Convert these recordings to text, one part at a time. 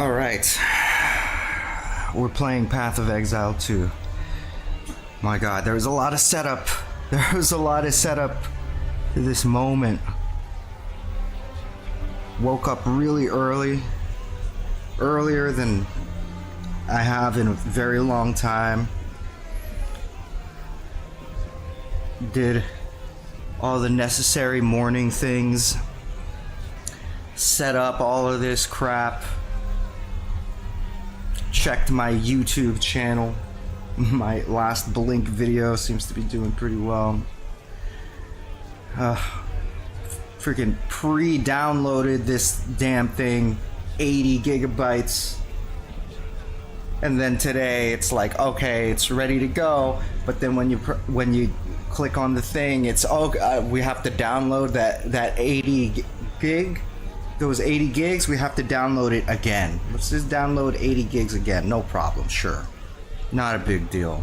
Alright. We're playing Path of Exile 2. My god, there was a lot of setup. There was a lot of setup to this moment. Woke up really early. Earlier than I have in a very long time. Did all the necessary morning things. Set up all of this crap. Checked my YouTube channel. My last Blink video seems to be doing pretty well. Freaking pre-downloaded this damn thing, 80 gigabytes. And then today it's like, okay, it's ready to go. But then when you click on the thing, it's we have to download that 80 gig. Those 80 gigs, we have to download it again. Let's just download 80 gigs again. No problem, sure. Not a big deal.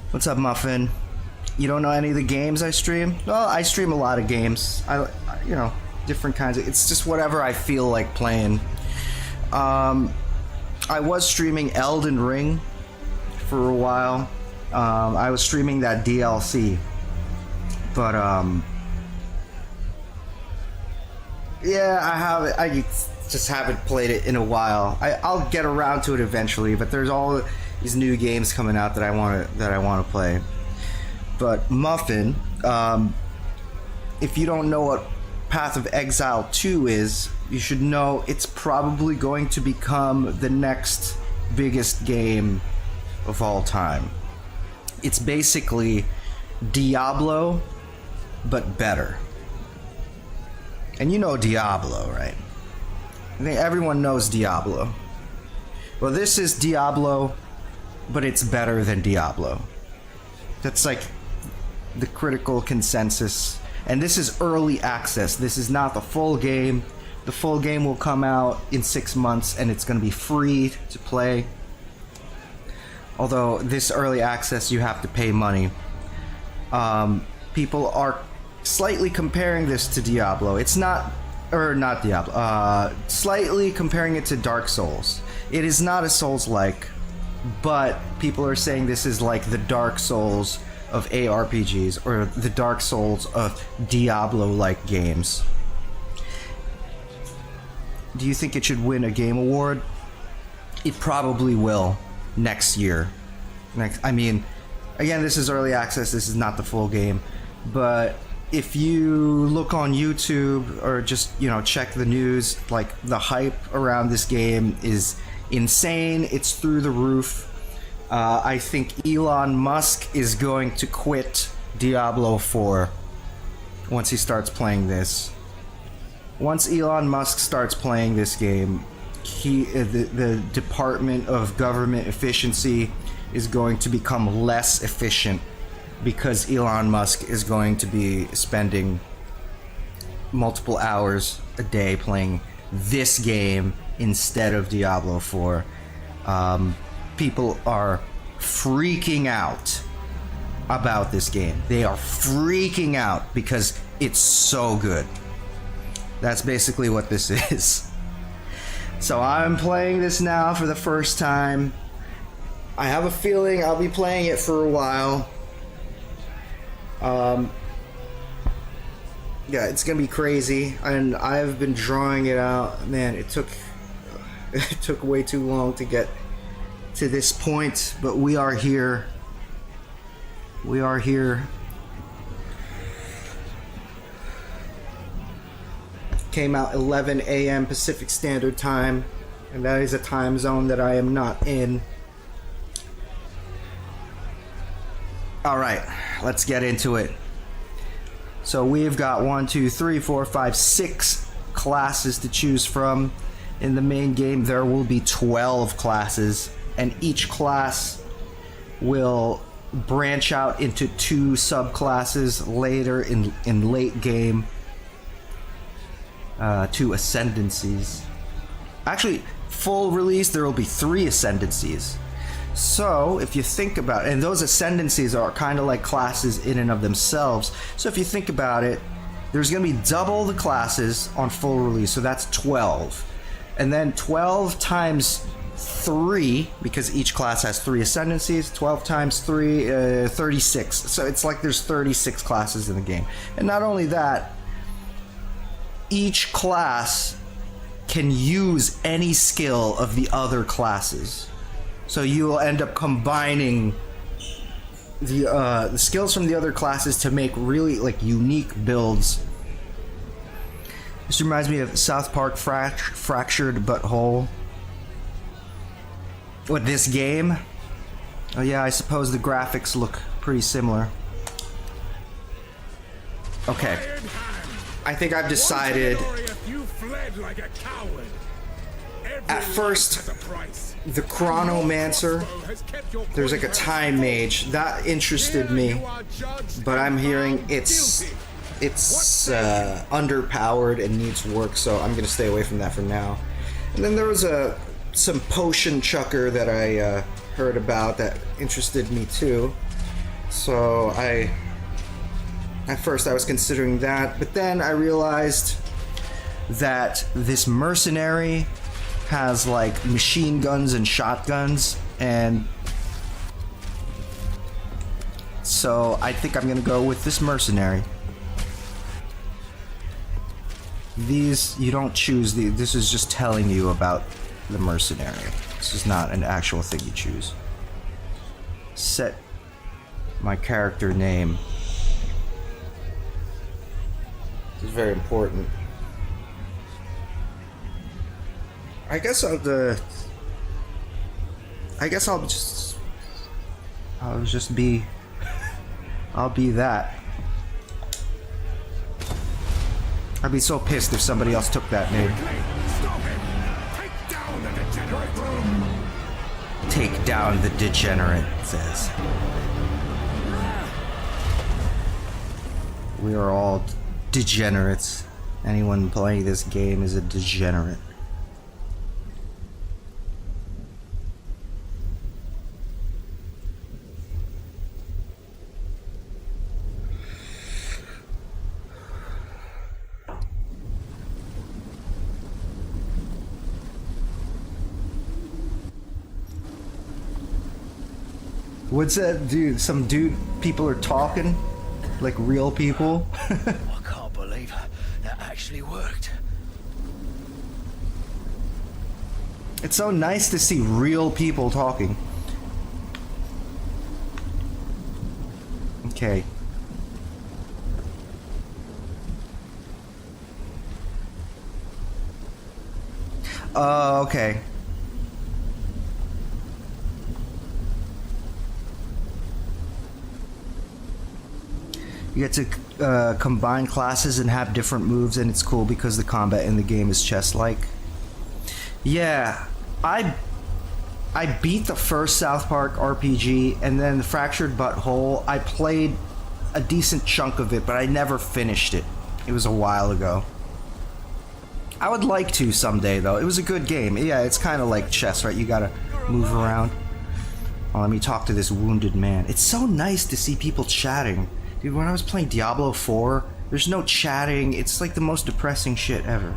What's up, Muffin? You don't know any of the games I stream? Well, I stream a lot of games. You know, different kinds of... It's just whatever I feel like playing. I was streaming Elden Ring for a while. I was streaming that DLC. But, yeah, I just haven't played it in a while. I'll get around to it eventually, but there's all these new games coming out that I want to play. But Muffin, if you don't know what Path of Exile 2 is, you should know it's probably going to become the next biggest game of all time. It's basically Diablo, but better. And you know Diablo, right? I think everyone knows Diablo. Well, this is Diablo, but it's better than Diablo. That's like the critical consensus. And this is early access. This is not the full game. The full game will come out in 6 months, and it's going to be free to play. Although this early access, you have to pay money. People are slightly comparing this to Diablo. It's not, or not Diablo, slightly comparing it to Dark Souls. It is not a Souls-like, but people are saying this is like the Dark Souls of ARPGs, or the Dark Souls of Diablo-like games. Do you think it should win a game award? It probably will next year. I mean, again, this is early access, this is not the full game, but if you look on YouTube or just, you know, check the news, like, the hype around this game is insane. It's through the roof. I think Elon Musk is going to quit Diablo 4 once he starts playing this. Once Elon Musk starts playing this game, the Department of Government Efficiency is going to become less efficient, because Elon Musk is going to be spending multiple hours a day playing this game instead of Diablo 4. People are freaking out about this game. They are freaking out because it's so good. That's basically what this is. So I'm playing this now for the first time. I have a feeling I'll be playing it for a while. Yeah, it's gonna be crazy, and I've been drawing it out. Man, it took way too long to get to this point, but we are here. We are here. Came out 11 a.m. Pacific Standard Time, and that is a time zone that I am not in. Alright, let's get into it. So we've got 1, 2, 3, 4, 5, 6 classes to choose from. In the main game there will be 12 classes, and each class will branch out into 2 subclasses later in late game. 2 ascendancies. Actually, full release there will be 3 ascendancies. So, if you think about it, and those ascendancies are kind of like classes in and of themselves, so if you think about it, there's going to be double the classes on full release, so that's 12. And then 12 times 3, because each class has 3 ascendancies, 12 times 3, 36. So it's like there's 36 classes in the game. And not only that, each class can use any skill of the other classes. So you will end up combining the skills from the other classes to make really like unique builds. This reminds me of South Park Fractured But Whole. With this game, oh yeah, I suppose the graphics look pretty similar. Okay, I think I've decided. At first, the Chronomancer, there's like a time mage that interested me, but I'm hearing it's underpowered and needs work, so I'm gonna stay away from that for now. And then there was some potion chucker that I heard about that interested me too. So at first I was considering that, but then I realized that this mercenary has like machine guns and shotguns, and so I think I'm gonna go with this mercenary. These, you don't choose this is just telling you about the mercenary. This is not an actual thing you choose. Set my character name. This is very important. I guess I'll just be I'll be that. I'd be so pissed if somebody else took that name. Take down the degenerate, it says. We are all degenerates. Anyone playing this game is a degenerate. What's that, dude? Some dude, people are talking? Like real people? I can't believe that actually worked. It's so nice to see real people talking. Okay. Okay. You get to combine classes and have different moves, and it's cool because the combat in the game is chess-like. Yeah, I beat the first South Park RPG, and then the Fractured But Whole. I played a decent chunk of it, but I never finished it. It was a while ago. I would like to someday, though. It was a good game. Yeah, it's kind of like chess, right? You gotta move around. Oh, let me talk to this wounded man. It's so nice to see people chatting. Dude, when I was playing Diablo 4, there's no chatting. It's like the most depressing shit ever.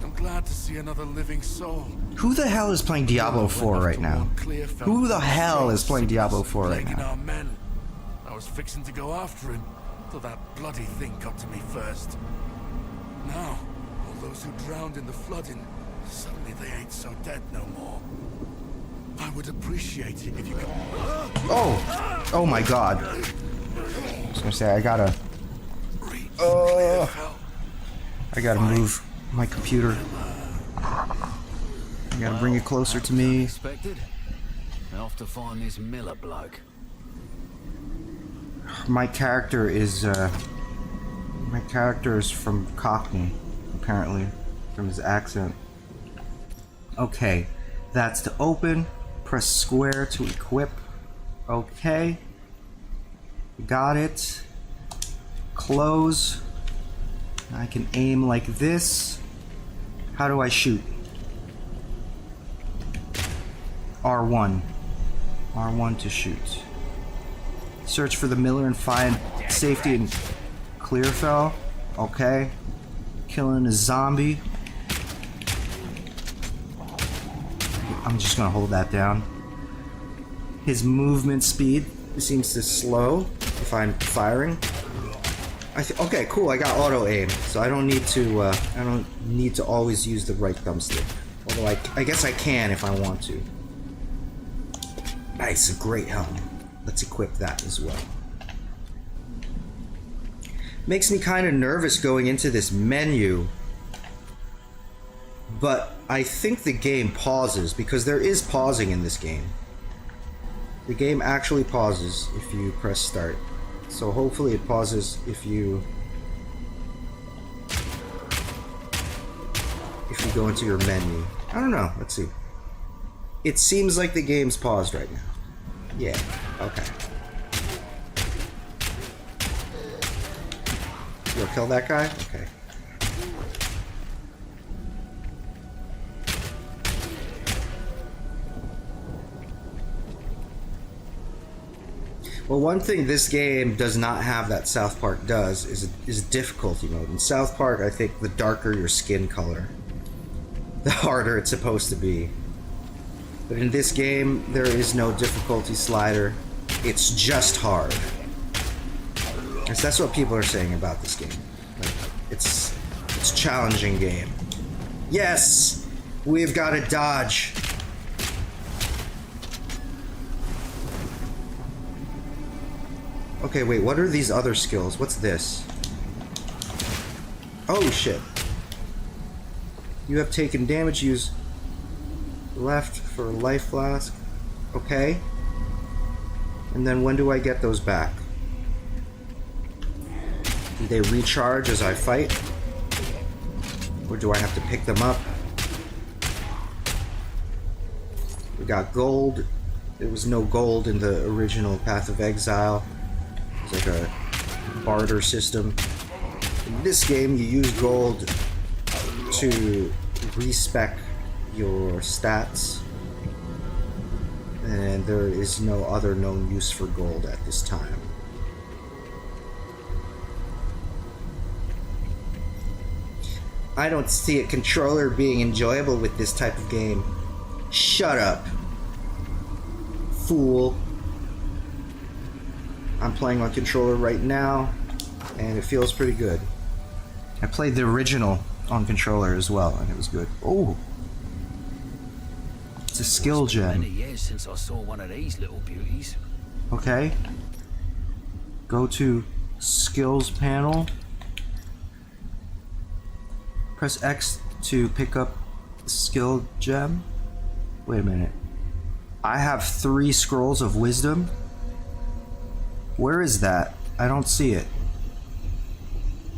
I'm glad to see another living soul. Who the hell is playing Diablo 4 right now? Who the hell is playing Diablo 4 right now? I was fixing to go after him, till that bloody thing got to me first. Now, all those who drowned in the flooding, suddenly they ain't so dead no more. I would appreciate it if you could... Oh! Oh my god. I was gonna say, I gotta move my computer. I gotta bring it closer to me. Expected. I have to find this Miller bloke. My character is from Cockney, apparently, from his accent. Okay, that's to open. Press square to equip. Okay. Got it. Close. I can aim like this. How do I shoot? R1. R1 to shoot. Search for the Miller and find safety and clear fell. Okay. Killing a zombie. I'm just gonna hold that down. His movement speed seems to slow if I'm firing. Okay, cool. I got auto aim, so I don't need to always use the right thumbstick. Although I guess I can if I want to. Nice, a great helm. Let's equip that as well. Makes me kind of nervous going into this menu, but I think the game pauses because there is pausing in this game. The game actually pauses if you press start. So hopefully it pauses if you go into your menu. I don't know. Let's see. It seems like the game's paused right now. Yeah. Okay. You'll kill that guy? Okay. Well, one thing this game does not have that South Park does is difficulty mode. In South Park, I think the darker your skin color, the harder it's supposed to be. But in this game, there is no difficulty slider. It's just hard. That's what people are saying about this game. Like, it's a challenging game. Yes! We've got to dodge. Okay, wait, what are these other skills? What's this? Oh, shit. You have taken damage, use left for life flask. Okay. And then when do I get those back? Do they recharge as I fight? Or do I have to pick them up? We got gold. There was no gold in the original Path of Exile. It's like a barter system. In this game, you use gold to respec your stats, and there is no other known use for gold at this time. I don't see a controller being enjoyable with this type of game. Shut up, fool. I'm playing on controller right now, and it feels pretty good. I played the original on controller as well, and it was good. Oh, it's a skill gem. Many years since I saw one of these little beauties. Okay. Go to skills panel. Press X to pick up skill gem. Wait a minute. I have 3 scrolls of wisdom. Where is that? I don't see it.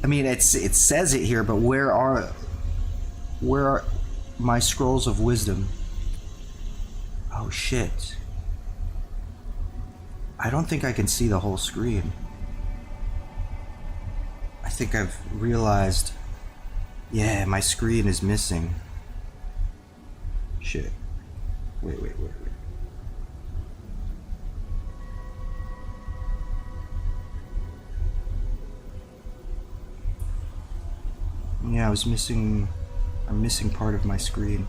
I mean, it says it here, but where are my scrolls of wisdom? Oh shit. I don't think I can see the whole screen. I think I've realized, yeah, my screen is missing. Shit. Wait. Yeah, I'm missing part of my screen.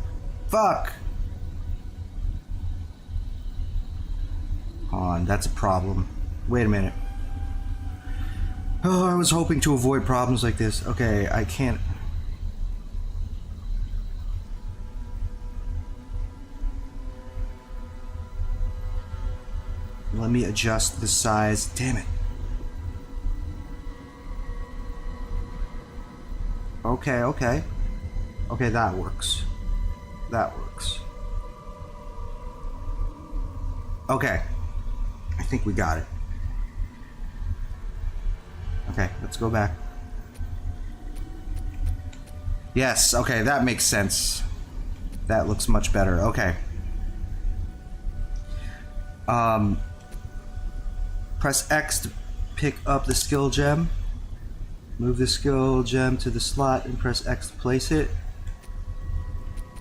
Fuck! Hold on, that's a problem. Wait a minute. Oh, I was hoping to avoid problems like this. Okay, I can't... Let me adjust the size. Damn it. Okay. Okay, that works. Okay. I think we got it. Okay, let's go back. Yes, okay, that makes sense. That looks much better. Okay. Press X to pick up the skill gem. Move the skill gem to the slot and press X to place it.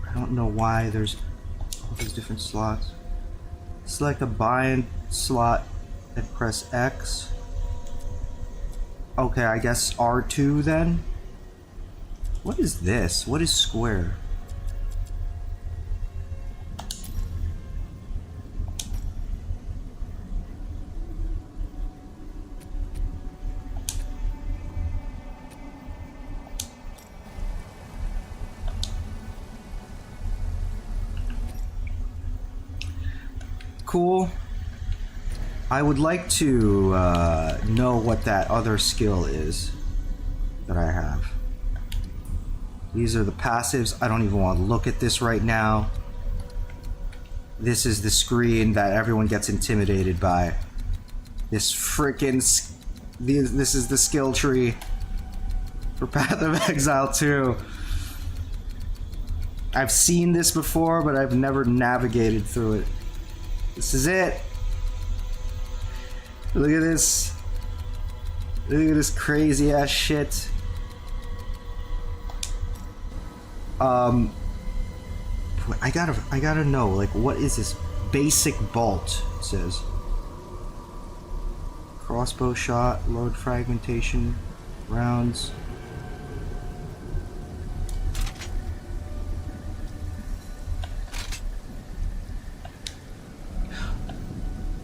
I don't know why there's all these different slots. Select a bind slot and press X. Okay, I guess R2 then? What is this? What is square? Cool. I would like to know what that other skill is that I have. These are the passives. I don't even want to look at this right now. This is the screen that everyone gets intimidated by. This freaking... This is the skill tree for Path of Exile 2. I've seen this before, but I've never navigated through it. This is it. Look at this. Look at this crazy ass shit. I gotta know, like, what is this? Basic bolt, it says. Crossbow shot, load fragmentation, rounds.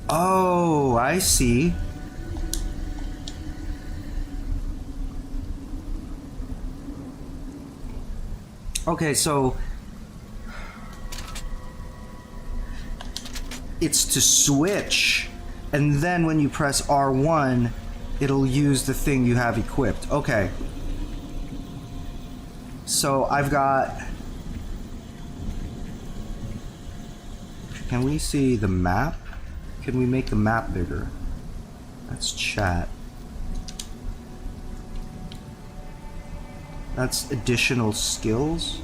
Oh, I see. Okay, so it's to switch, and then when you press R1, it'll use the thing you have equipped. Okay. So I've got... Can we see the map? Can we make the map bigger? That's chat. That's additional skills.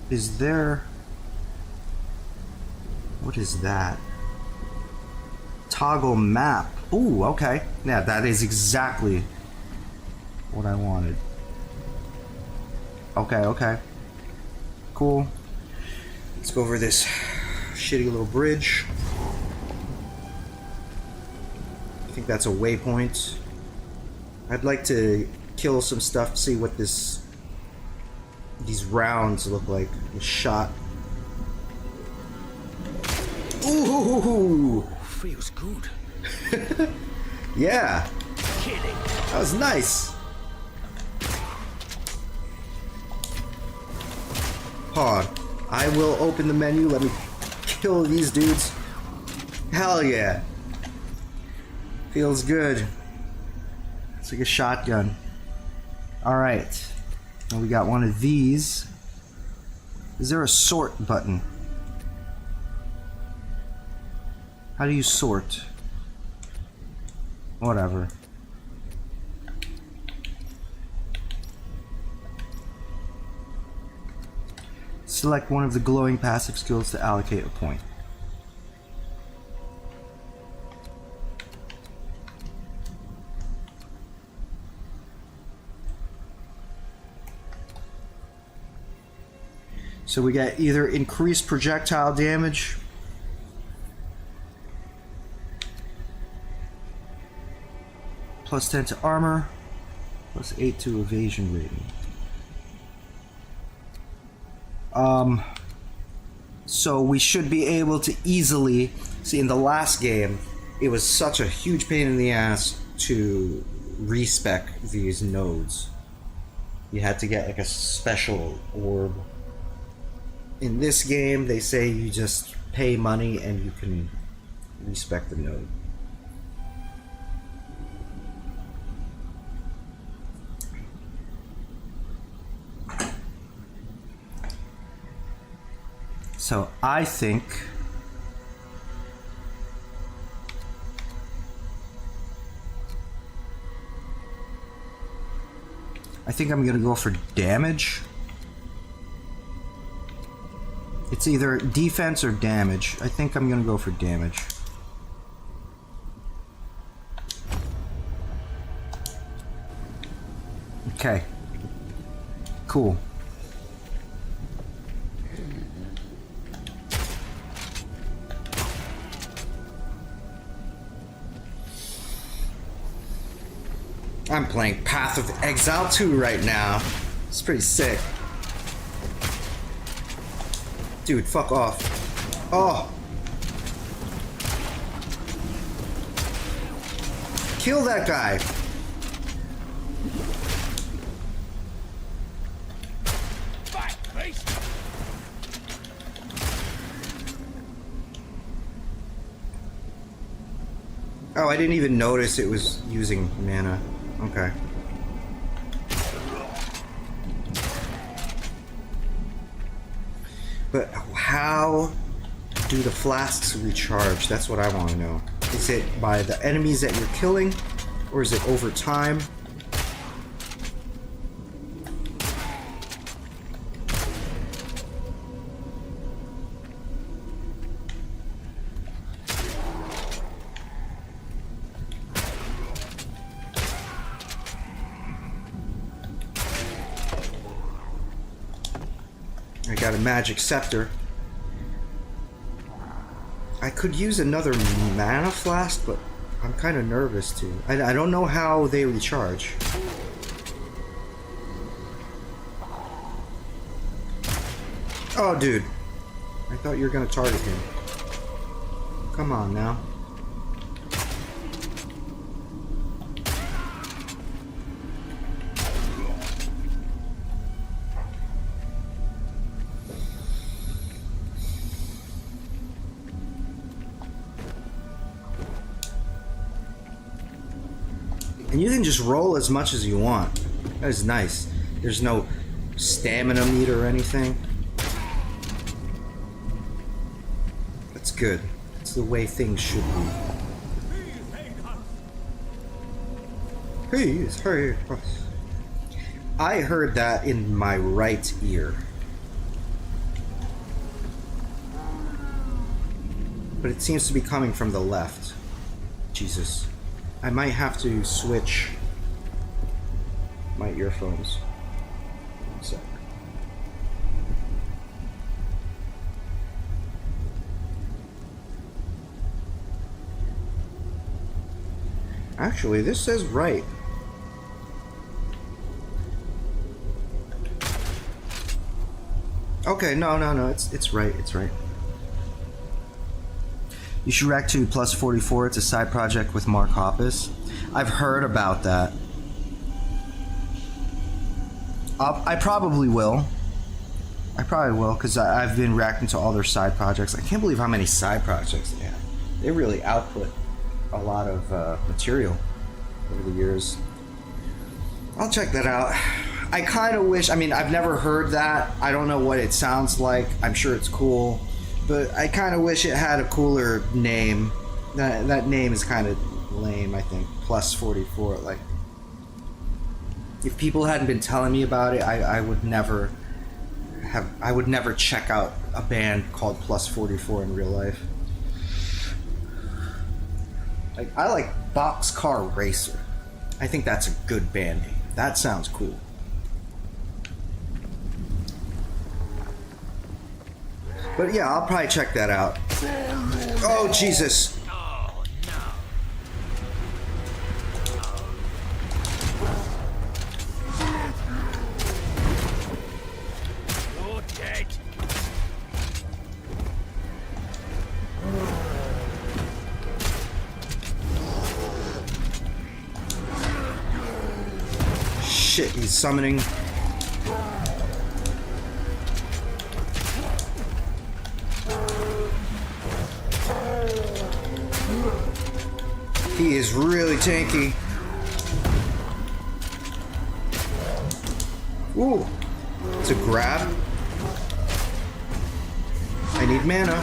Is there... What is that? Toggle map. Ooh, okay. Yeah, that is exactly what I wanted. Okay, okay. Cool. Let's go over this shitty little bridge. I think that's a waypoint. I'd like to kill some stuff, see what these rounds look like. The shot. Ooh! Feels good. Yeah. Kidding. That was nice. Hold on. I will open the menu. Let me kill these dudes. Hell yeah. Feels good. It's like a shotgun. Alright. Now we got one of these. Is there a sort button? How do you sort? Whatever. Select one of the glowing passive skills to allocate a point. So we got either increased projectile damage, +10 to armor, +8 to evasion rating. So we should be able to easily see. In the last game, it was such a huge pain in the ass to respec these nodes. You had to get like a special orb. In this game, they say you just pay money and you can respec the node. So I think I'm gonna go for damage. It's either defense or damage. I think I'm gonna go for damage. Okay. Cool. I'm playing Path of Exile 2 right now. It's pretty sick. Dude, fuck off. Oh! Kill that guy! Back, beast! Oh, I didn't even notice it was using mana. Okay. But how do the flasks recharge? That's what I want to know. Is it by the enemies that you're killing? Or is it over time? I got a magic scepter. I could use another mana flask, but I'm kind of nervous too. I don't know how they recharge. Oh, dude. I thought you were gonna target him. Come on now. And you can just roll as much as you want. That is nice. There's no stamina meter or anything. That's good. That's the way things should be. Please hate us. I heard that in my right ear. But it seems to be coming from the left. Jesus. I might have to switch my earphones. One sec. Actually, this says right. Okay, no, it's right, it's right. You should rack to plus 44. It's a side project with Mark Hoppus. I've heard about that. I probably will. I probably will, because I've been racked into all their side projects. I can't believe how many side projects they have. They really output a lot of material over the years. I'll check that out. I kind of wish, I mean, I've never heard that. I don't know what it sounds like. I'm sure it's cool. But I kind of wish it had a cooler name. That name is kind of lame, I think. Plus 44. Like, if people hadn't been telling me about it, I would never check out a band called Plus 44 in real life. Like, I like Boxcar Racer. I think that's a good band name. That sounds cool. But yeah, I'll probably check that out. Oh, Jesus. Oh, no. You're dead. Shit, he's summoning. He is really tanky. Ooh, it's a grab. I need mana.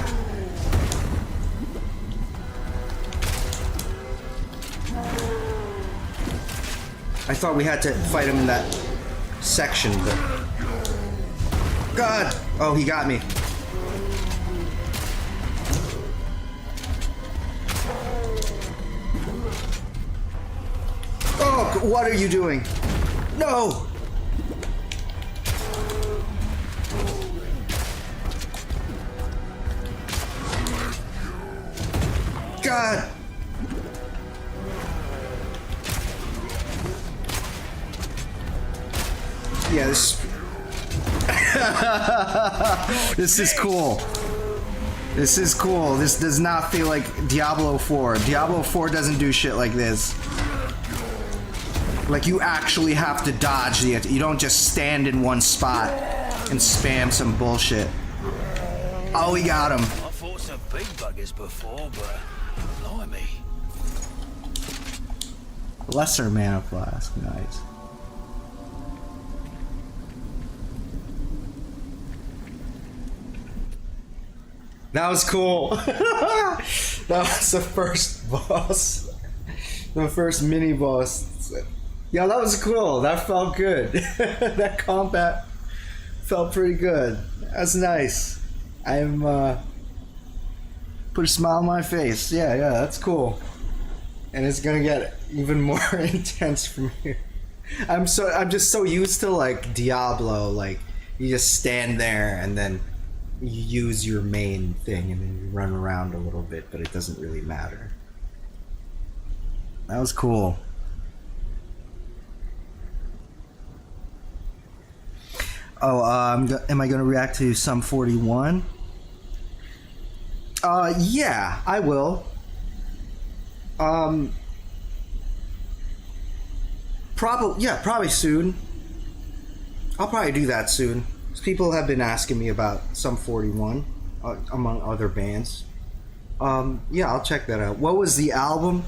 I thought we had to fight him in that section, but... God! Oh, he got me. Oh, what are you doing? No! God! Yeah, this this is cool. This is cool. This does not feel like Diablo 4. Diablo 4 doesn't do shit like this. Like, you actually have to dodge the... You don't just stand in one spot and spam some bullshit. Oh, we got him. I fought some big buggers before, but blimey. Lesser mana flask. Nice. That was cool. That was the first boss. The first mini boss. Yeah, that was cool. That felt good. That combat felt pretty good. That's nice. I'm put a smile on my face. Yeah, that's cool. And it's gonna get even more intense from here. I'm just so used to like Diablo, like you just stand there and then you use your main thing and then you run around a little bit, but it doesn't really matter. That was cool. Oh, am I going to react to Sum 41? Yeah, I will. Probably soon. I'll probably do that soon. People have been asking me about Sum 41, among other bands. Yeah, I'll check that out. What was the album?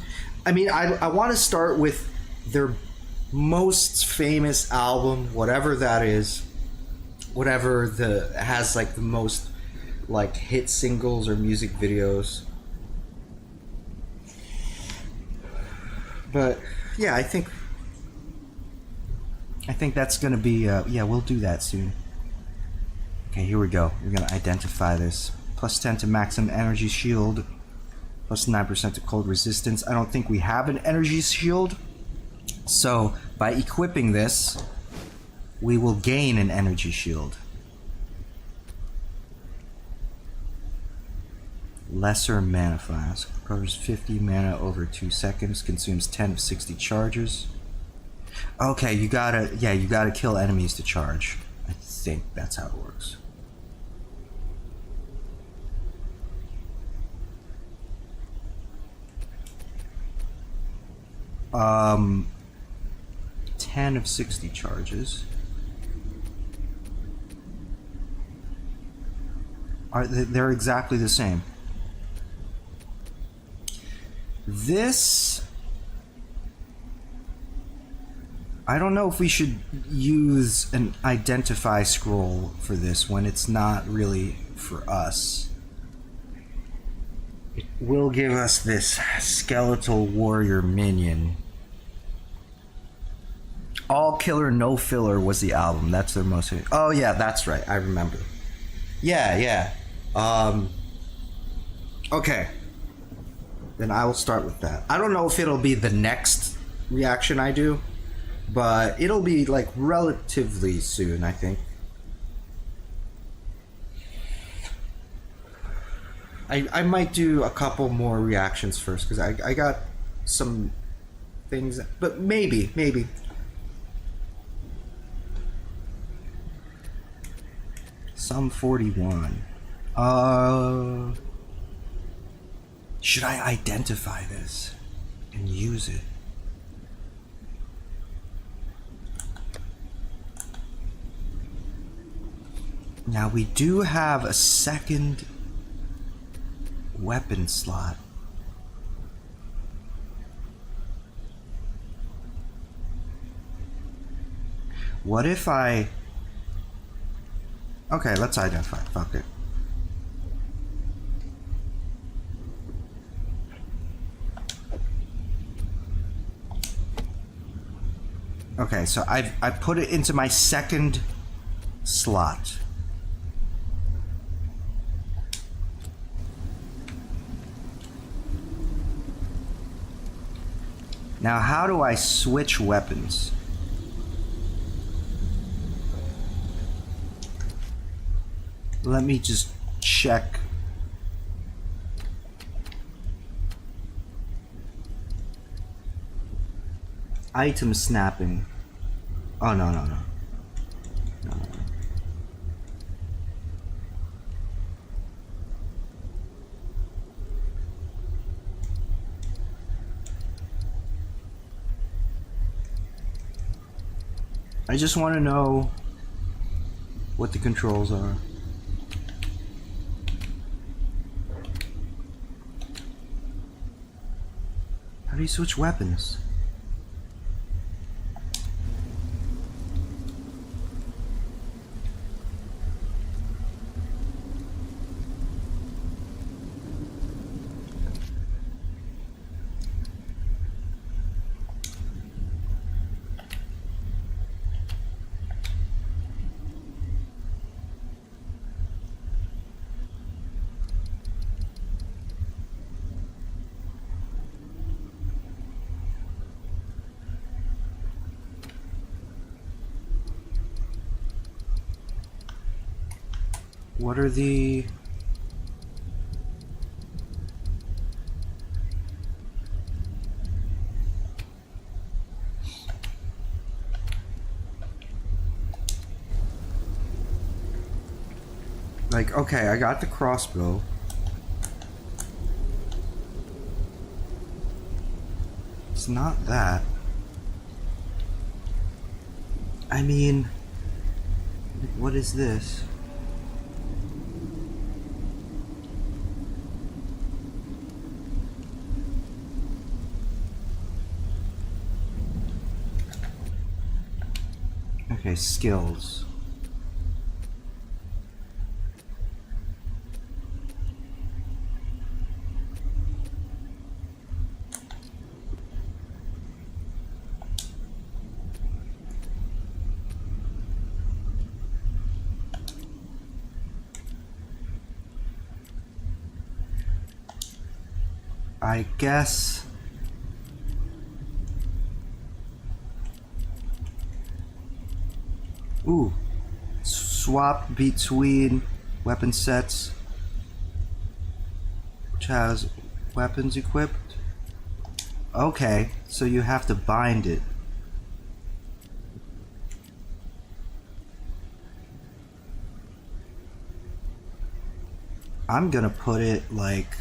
I mean, I want to start with their most famous album, whatever that is. Whatever has like the most like hit singles or music videos. But yeah, I think that's gonna be yeah, we'll do that soon. Okay, here we go. We're gonna identify this. Plus 10 to maximum energy shield. Plus 9% to cold resistance. I don't think we have an energy shield. So by equipping this, we will gain an energy shield. Lesser mana flask. Recovers 50 mana over 2 seconds. Consumes 10 of 60 charges. Okay, you gotta kill enemies to charge. I think that's how it works. Um, 10 of 60 charges. They're exactly the same. This, I don't know if we should use an identify scroll for this when it's not really for us. It will give us this skeletal warrior minion. All Killer No Filler was the album. That's their most... Oh yeah, that's right. I remember. Yeah. Okay. Then I will start with that. I don't know if it'll be the next reaction I do, but it'll be like relatively soon, I think. I might do a couple more reactions first because I got some things, but maybe. Sum 41. Should I identify this and use it? Now we do have a second weapon slot. What if I... Okay, let's identify. Fuck it. Okay, so I put it into my second slot. Now, how do I switch weapons? Let me just check. Item snapping. Oh, no. I just want to know what the controls are. How do you switch weapons? What are the... Like, okay, I got the crossbow. It's not that. I mean, what is this? Okay, skills. I guess... Ooh. Swap between weapon sets which has weapons equipped. Okay, so you have to bind it. I'm gonna put it like...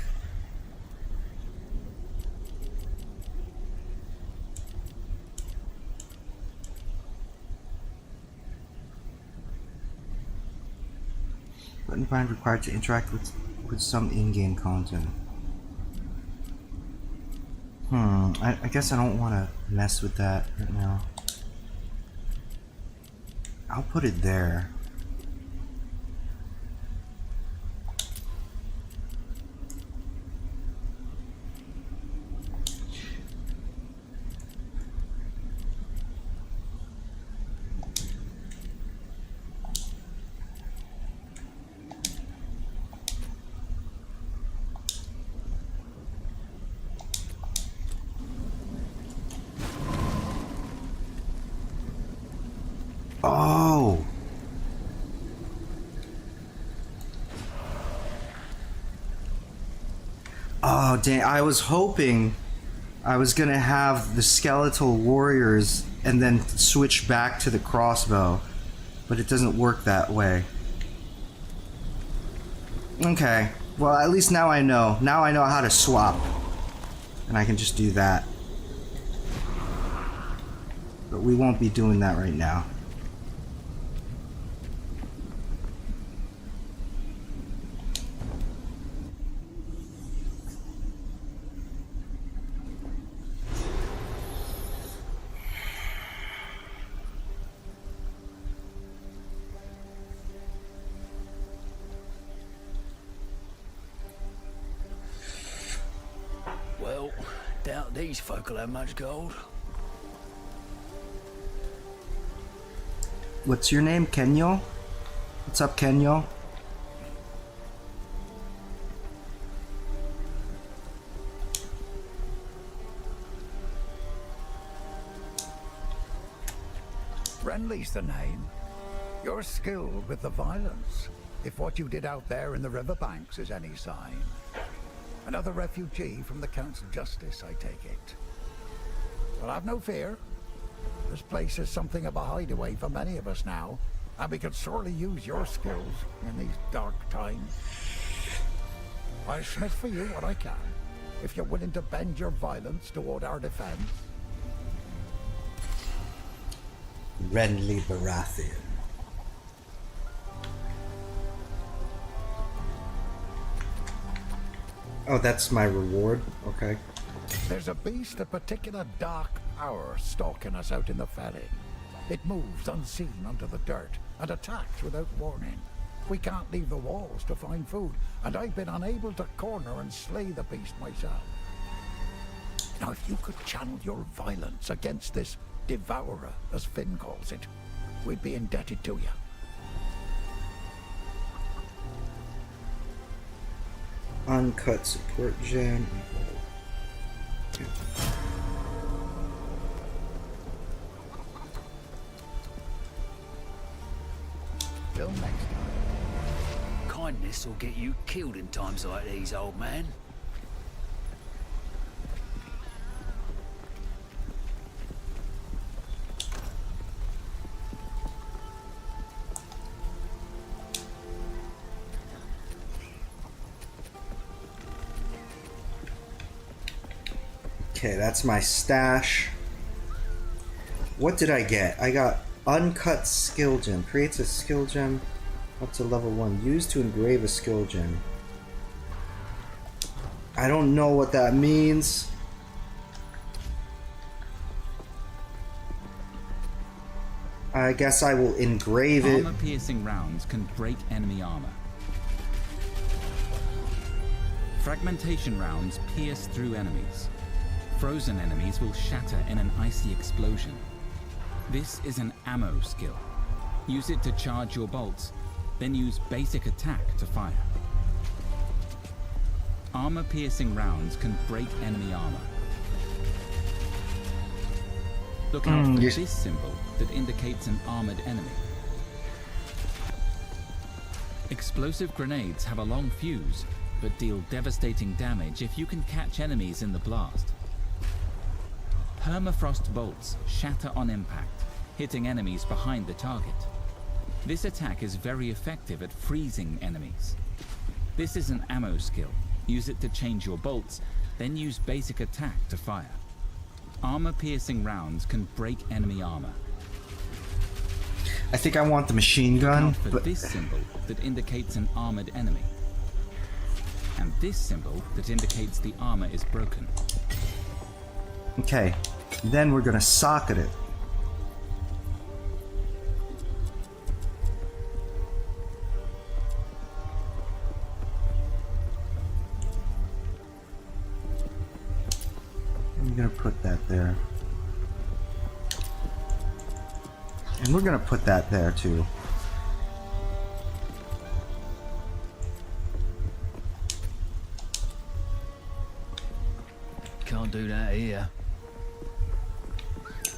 Button bind required to interact with some in-game content. I guess I don't want to mess with that right now. I'll put it there. Oh! Oh, dang. I was hoping I was gonna have the skeletal warriors and then switch back to the crossbow, but it doesn't work that way. Okay. Well, at least now I know. Now I know how to swap. And I can just do that. But we won't be doing that right now. Well, doubt these folk will have much gold. What's your name, Kenyo? What's up, Kenyo? Renly's the name. You're skilled with the violence, if what you did out there in the riverbanks is any sign. Another refugee from the Council Justice, I take it. Well, have no fear. This place is something of a hideaway for many of us now, and we could sorely use your skills in these dark times. I'll smith for you what I can, if you're willing to bend your violence toward our defense. Renly Baratheon. Oh, that's my reward? Okay. There's a beast of particular dark power stalking us out in the valley. It moves unseen under the dirt and attacks without warning. We can't leave the walls to find food, and I've been unable to corner and slay the beast myself. Now, if you could channel your violence against this devourer, as Finn calls it, we'd be indebted to you. Uncut support gem. Till next time. Kindness will get you killed in times like these, old man. Okay, that's my stash. What did I get? I got uncut skill gem. Creates a skill gem up to level 1. Used to engrave a skill gem. I don't know what that means. I guess I will engrave it. Armor-piercing rounds can break enemy armor. Fragmentation rounds pierce through enemies. Frozen enemies will shatter in an icy explosion. This is an ammo skill. Use it to charge your bolts, then use basic attack to fire. Armor-piercing rounds can break enemy armor. Look out for this symbol that indicates an armored enemy. Explosive grenades have a long fuse, but deal devastating damage if you can catch enemies in the blast. Permafrost bolts shatter on impact, hitting enemies behind the target. This attack is very effective at freezing enemies. This is an ammo skill. Use it to change your bolts, then use basic attack to fire. Armor-piercing rounds can break enemy armor. I think I want the machine gun, Look out for but this symbol that indicates an armored enemy. And this symbol that indicates the armor is broken. okay. Then we're gonna socket it. I'm gonna put that there. And we're gonna put that there too. Can't do that here.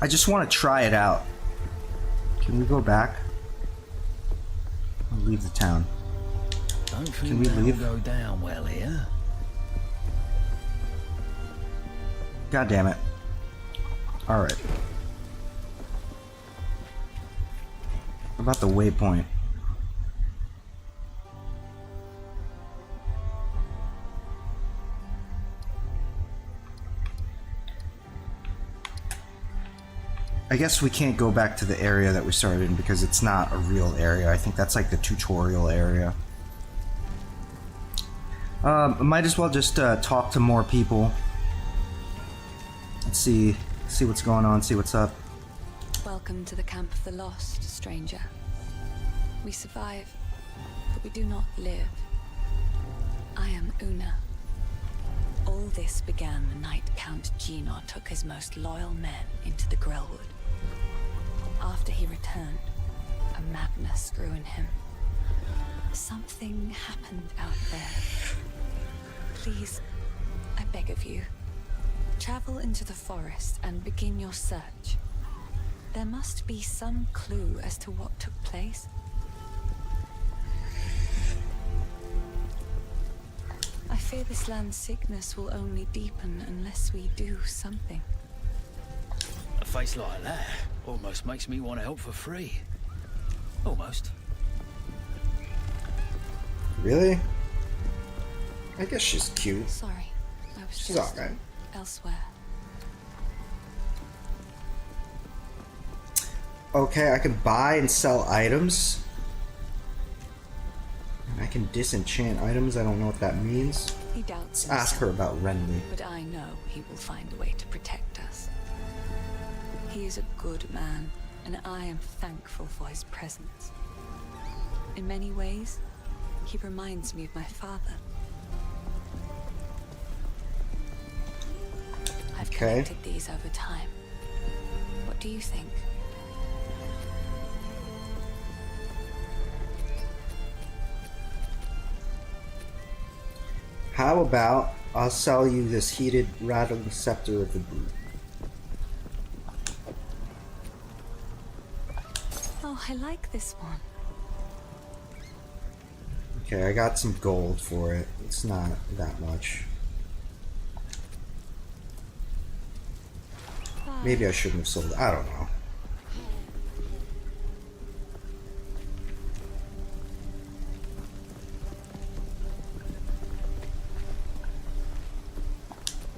I just want to try it out. Can we go back? I'll leave the town. Don't Can think we that'll leave? go down well here. God damn it. Alright. What about the waypoint? I guess we can't go back to the area that we started in because it's not a real area. I think that's like the tutorial area. Might as well just talk to more people. Let's see what's going on, see what's up. Welcome to the Camp of the Lost, stranger. We survive, but we do not live. I am Una. All this began the night Count Gino took his most loyal men into the Grellwood. After he returned, a madness grew in him. Something happened out there. Please, I beg of you, travel into the forest and begin your search. There must be some clue as to what took place. I fear this land's sickness will only deepen unless we do something. A face like that almost makes me want to help for free. Almost. Really? I guess she's cute. Sorry, I was She's just alright. elsewhere. Okay, I can buy and sell items. I can disenchant items. I don't know what that means. He doubts Let's ask her himself, about Renly. but I know he will find a way to protect us. He is a good man, and I am thankful for his presence. In many ways, he reminds me of my father. I've collected these over time. What do you think? How about I'll sell you this heated rattling scepter of the brute. Oh, I like this one. Okay, I got some gold for it. It's not that much. Maybe I shouldn't have sold it. I don't know.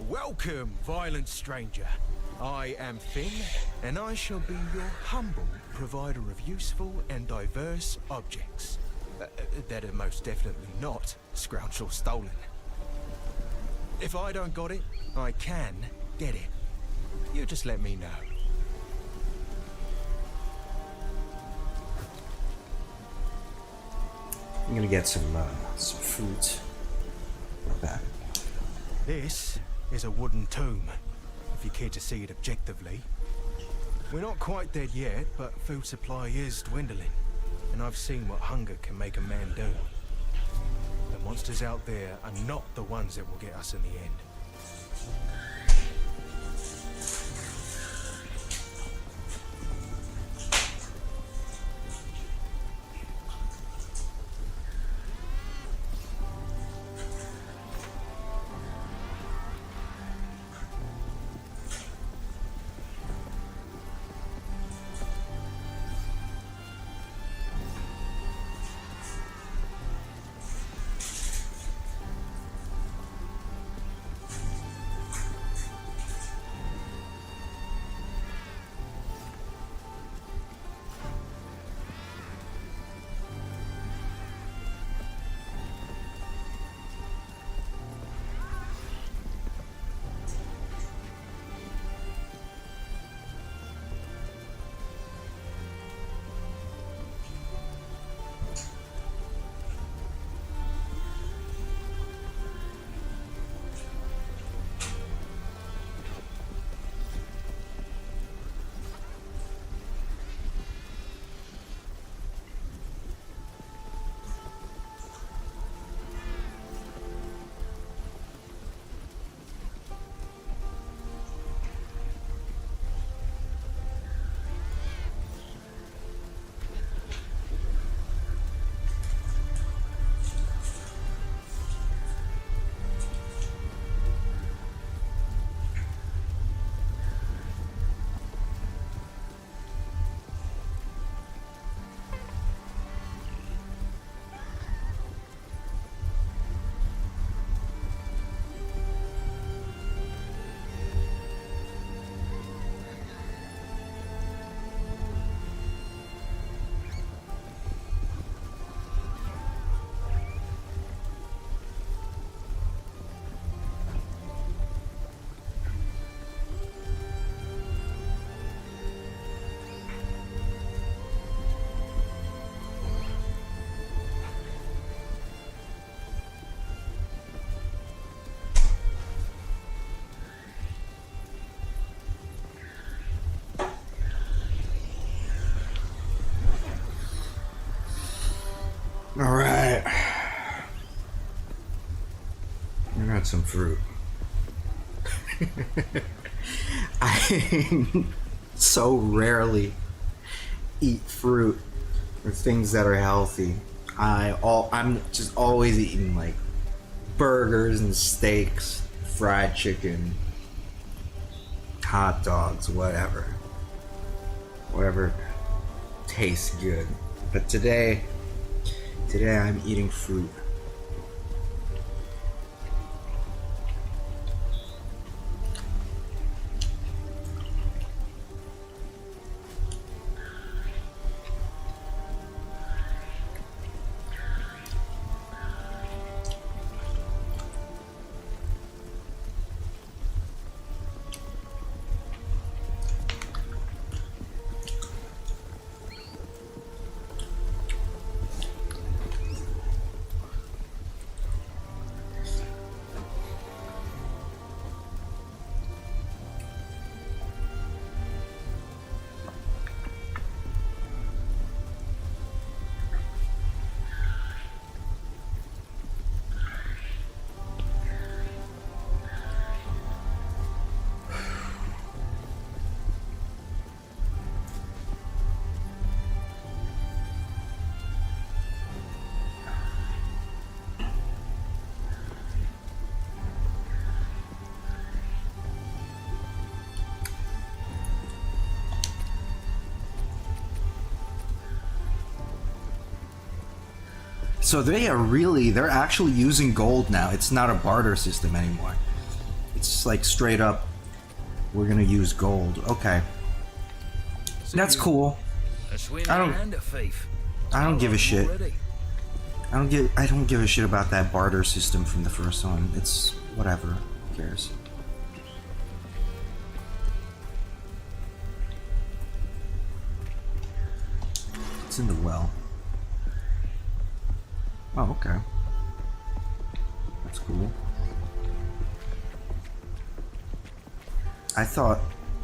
Welcome, violent stranger. I am Finn, and I shall be your humble provider of useful and diverse objects. That are most definitely not scrounged or stolen. If I don't got it, I can get it. You just let me know. I'm gonna get some fruit. Not bad. This is a wooden tomb, if you care to see it objectively. We're not quite dead yet, but food supply is dwindling, and I've seen what hunger can make a man do. The monsters out there are not the ones that will get us in the end. All right. I got some fruit. I so rarely eat fruit or things that are healthy. I'm just always eating like burgers and steaks, fried chicken, hot dogs, whatever tastes good. But today I'm eating fruit. So they're actually using gold now. It's not a barter system anymore. It's like straight up, we're gonna use gold. Okay. That's cool. A swindler I don't- and a thief. I don't give a shit. Already. I don't give a shit about that barter system from the first one. It's whatever. Who cares? It's in the well. Oh, okay. That's cool. I thought...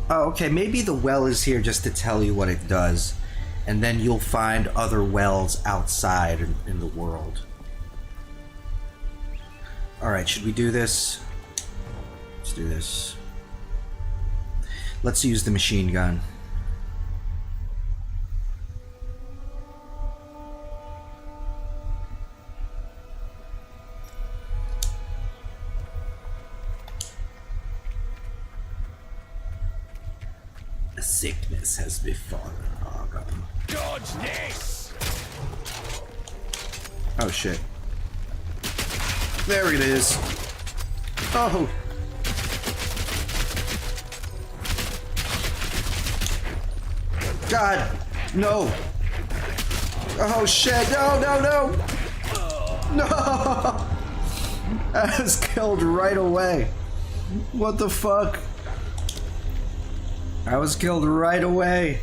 Oh, okay, maybe the well is here just to tell you what it does. And then you'll find other wells outside in the world. Alright, should we do this? Let's do this. Let's use the machine gun. A sickness has befallen Argon. Dodge this! Oh shit. There it is. Oh. God. No. Oh shit. No, no, no. No. I was killed right away. What the fuck? I was killed right away.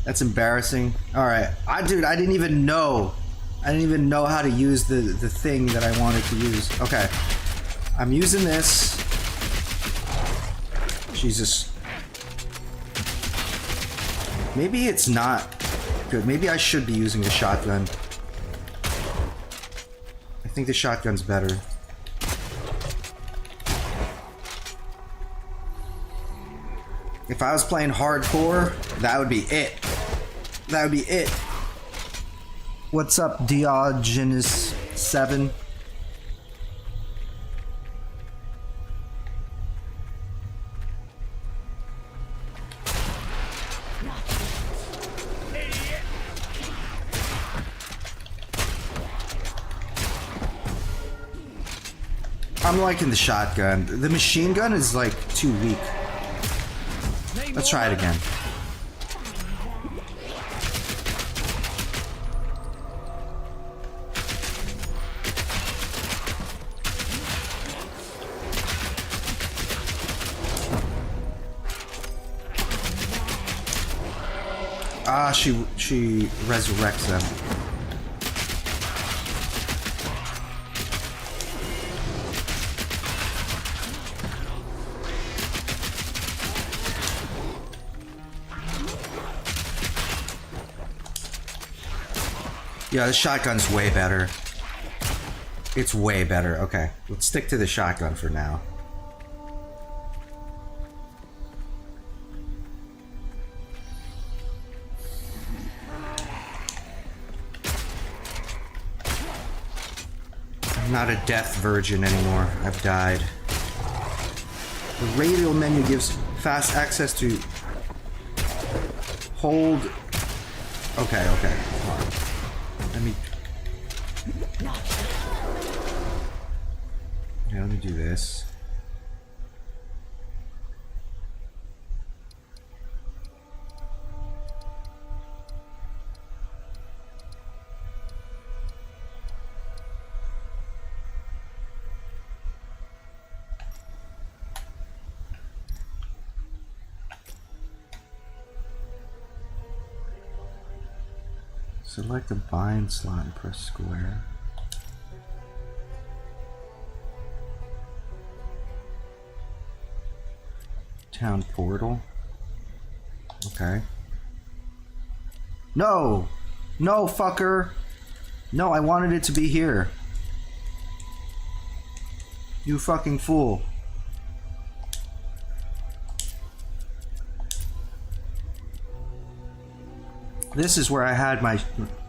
That's embarrassing. Alright. Dude, I didn't even know. I didn't even know how to use the thing that I wanted to use. Okay. I'm using this. Jesus. Maybe it's not good. Maybe I should be using the shotgun. I think the shotgun's better. If I was playing hardcore, that would be it. That would be it. What's up, Diogenes 7? I'm liking the shotgun. The machine gun is like too weak. Let's try it again. Ah, she resurrects them. Yeah, the shotgun's way better. It's way better. Okay, let's stick to the shotgun for now. I'm not a death virgin anymore. I've died. The radial menu gives fast access to hold. Okay, okay. Hold on. Let me. Yeah, let me do this. Select a bind slot and press square. Town portal. Okay. No! No, fucker! No, I wanted it to be here. You fucking fool. This is where I had my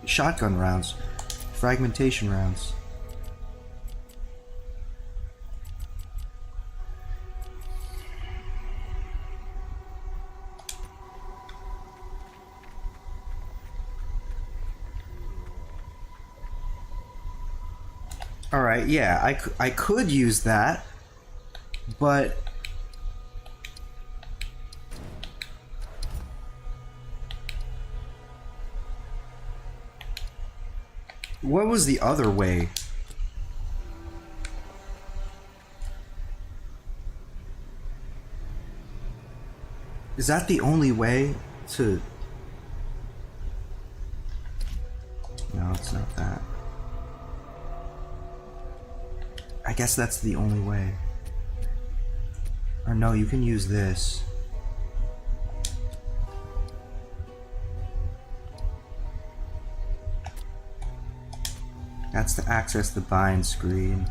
shotgun rounds. Fragmentation rounds. Alright, yeah, I could use that, but... What was the other way? Is that the only way to... No, it's not that. I guess that's the only way. Or no, you can use this. That's to access the bind screen.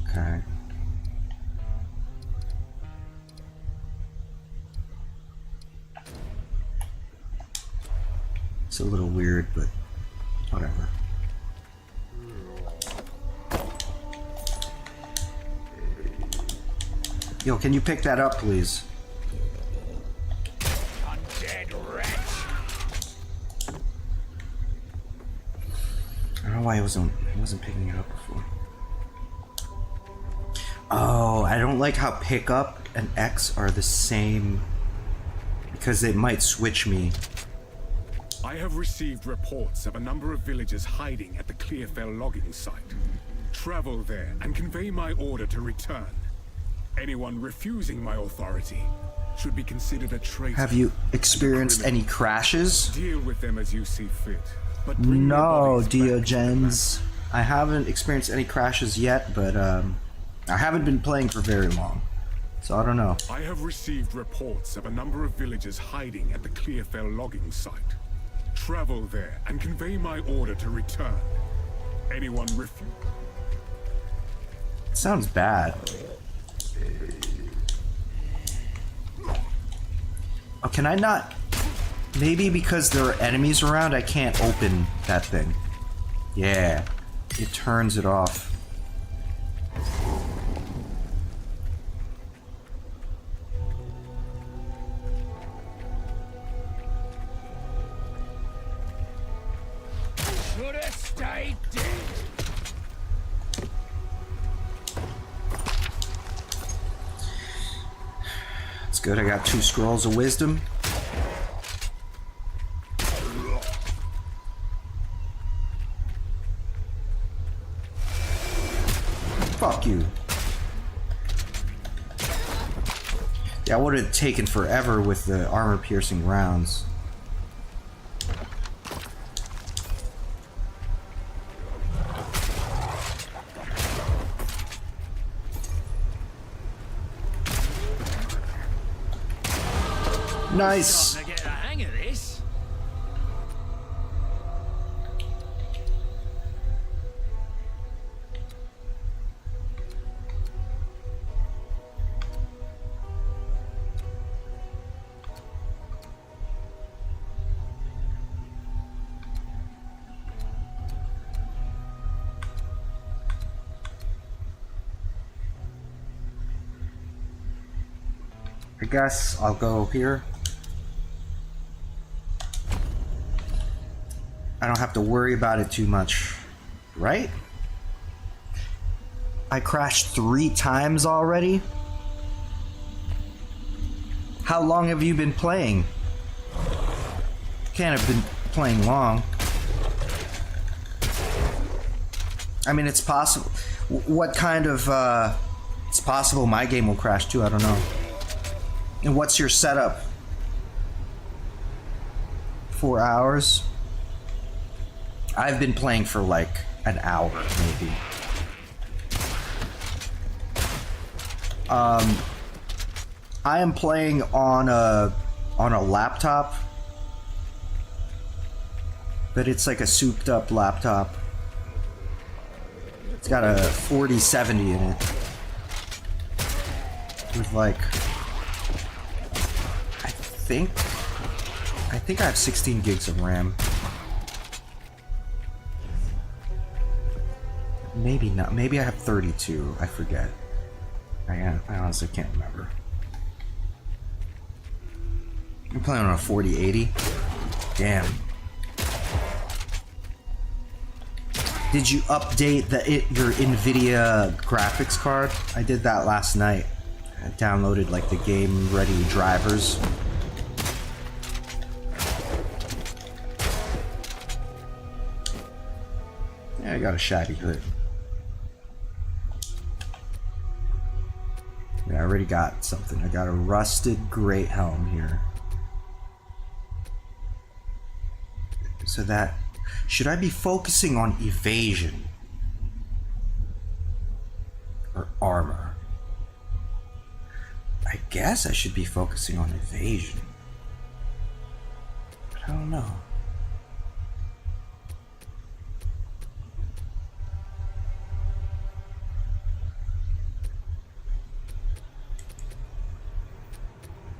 Okay. It's a little weird, but whatever. Yo, can you pick that up, please? Undead wretch. I don't know why I wasn't picking it up before. Oh, I don't like how pick up and X are the same because it might switch me. I have received reports of a number of villagers hiding at the Clearfell logging site. Travel there and convey my order to return. Anyone refusing my authority should be considered a traitor. Have you experienced any crashes? Deal with them as you see fit. But bring their No, bodies back to the Diogenes. I haven't experienced any crashes yet, but I haven't been playing for very long, so I don't know. I have received reports of a number of villagers hiding at the Clearfell logging site. Travel there and convey my order to return. Anyone refuse... Sounds bad. Oh, can I not? Maybe because there are enemies around, I can't open that thing. Yeah, it turns it off. Should have stayed dead. It's good, I got 2 scrolls of wisdom. Fuck you. Yeah, I would have taken forever with the armor-piercing rounds. Nice. Starting to get the hang of this. I guess I'll go here. I don't have to worry about it too much, right? I crashed 3 times already? How long have you been playing? Can't have been playing long. I mean, it's possible. What kind of, it's possible my game will crash too, I don't know. And what's your setup? 4 hours? I've been playing for like an hour, maybe. I am playing on a laptop, but it's like a souped up laptop. It's got a 4070 in it with like I think I have 16 gigs of RAM. Maybe not. Maybe I have 32. I forget. I honestly can't remember. I'm playing on a 4080. Damn. Did you update your NVIDIA graphics card? I did that last night. I downloaded like the game-ready drivers. Yeah, I got a shabby hood. Yeah, I already got something. I got a rusted great helm here. So that... Should I be focusing on evasion? Or armor? I guess I should be focusing on evasion. But I don't know.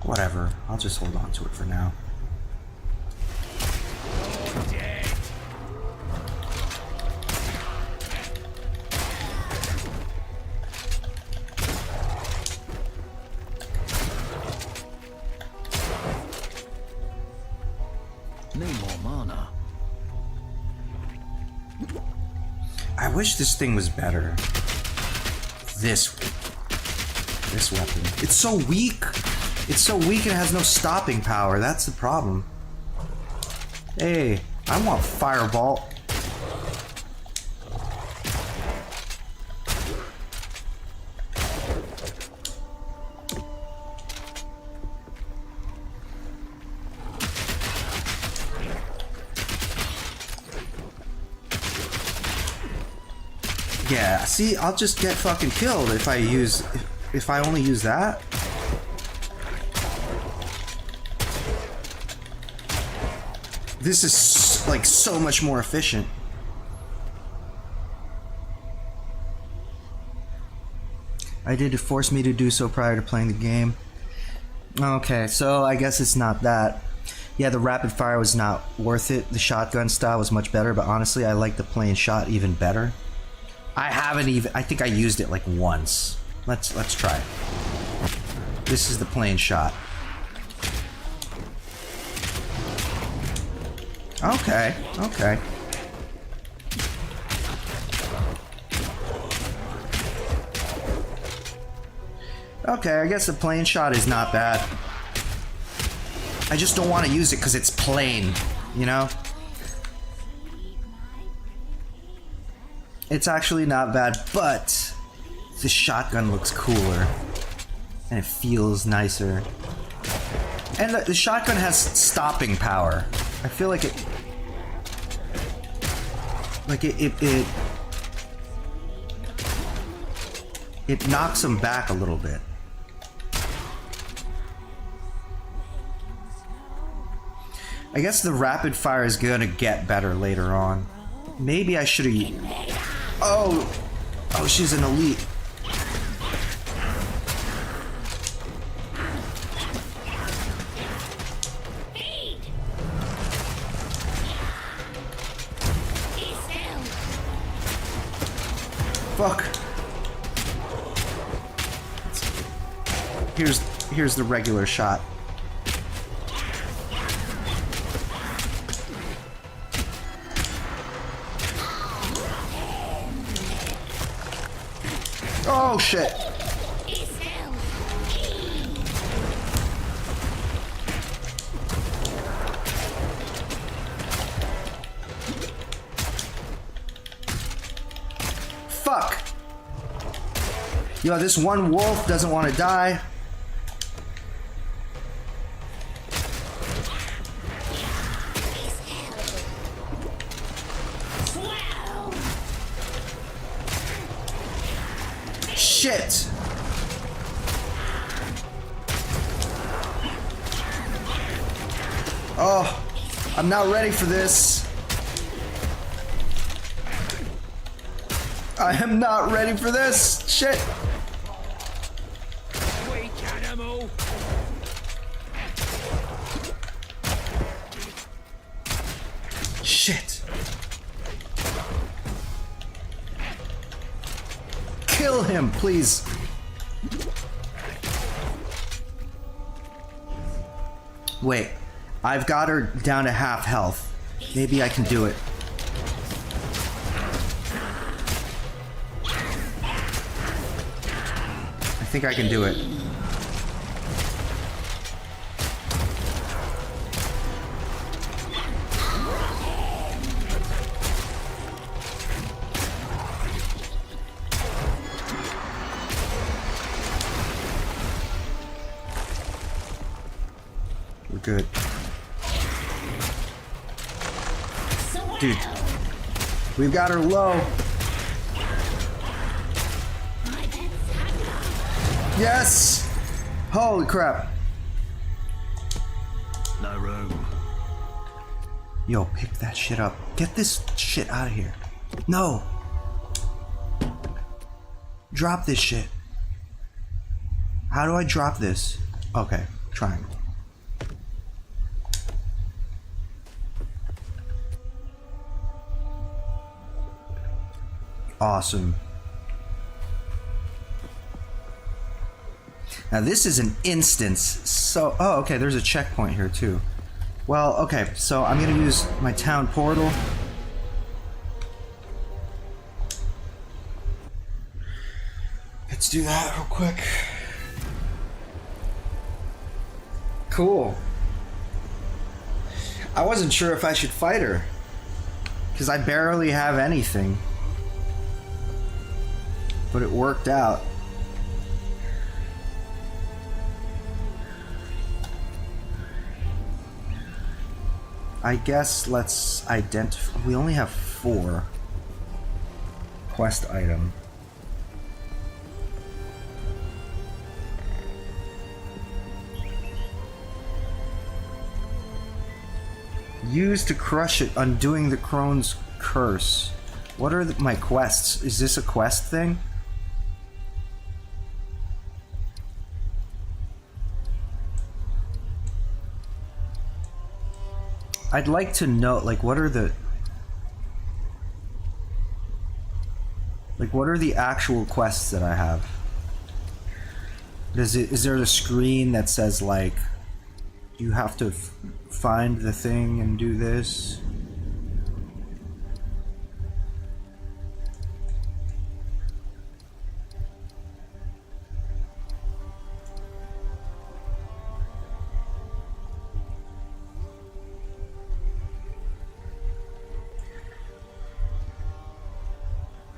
Whatever, I'll just hold on to it for now. Need more mana. I wish this thing was better. This weapon. It's so weak. It's so weak and it has no stopping power. That's the problem. Hey, I want Fireball. Yeah, see, I'll just get fucking killed if I only use that. This is like so much more efficient. I did force me to do so prior to playing the game. Okay, so I guess it's not that. Yeah, the rapid fire was not worth it. The shotgun style was much better, but honestly, I like the plain shot even better. I think I used it like once. Let's try it. This is the plain shot. Okay, okay. Okay, I guess the plain shot is not bad. I just don't want to use it because it's plain, you know? It's actually not bad, but the shotgun looks cooler. And it feels nicer. And the shotgun has stopping power. I feel like it knocks them back a little bit. I guess the rapid fire is gonna get better later on. Maybe I should have... Oh, she's an elite. Fuck. Here's the regular shot. Oh shit. Fuck. Yo, this one wolf doesn't want to die. Shit. Oh, I'm not ready for this. I am not ready for this. Shit. Weak animal. Shit. Kill him, please. Wait, I've got her down to half health. Maybe I can do it. think I can do it. We're good. Dude, we've got her low. Yes! Holy crap. No room. Yo, pick that shit up. Get this shit out of here. No! Drop this shit. How do I drop this? Okay, triangle. Awesome. Now this is an instance, so... Oh, okay, there's a checkpoint here too. Well, okay, so I'm gonna use my town portal. Let's do that real quick. Cool. I wasn't sure if I should fight her, because I barely have anything. But it worked out. I guess let's identify. We only have 4 quest item. Use to crush it, undoing the crone's curse. What are my quests? Is this a quest thing? I'd like to know, like, what are the actual quests that I have? Is there a screen that says, like, you have to find the thing and do this?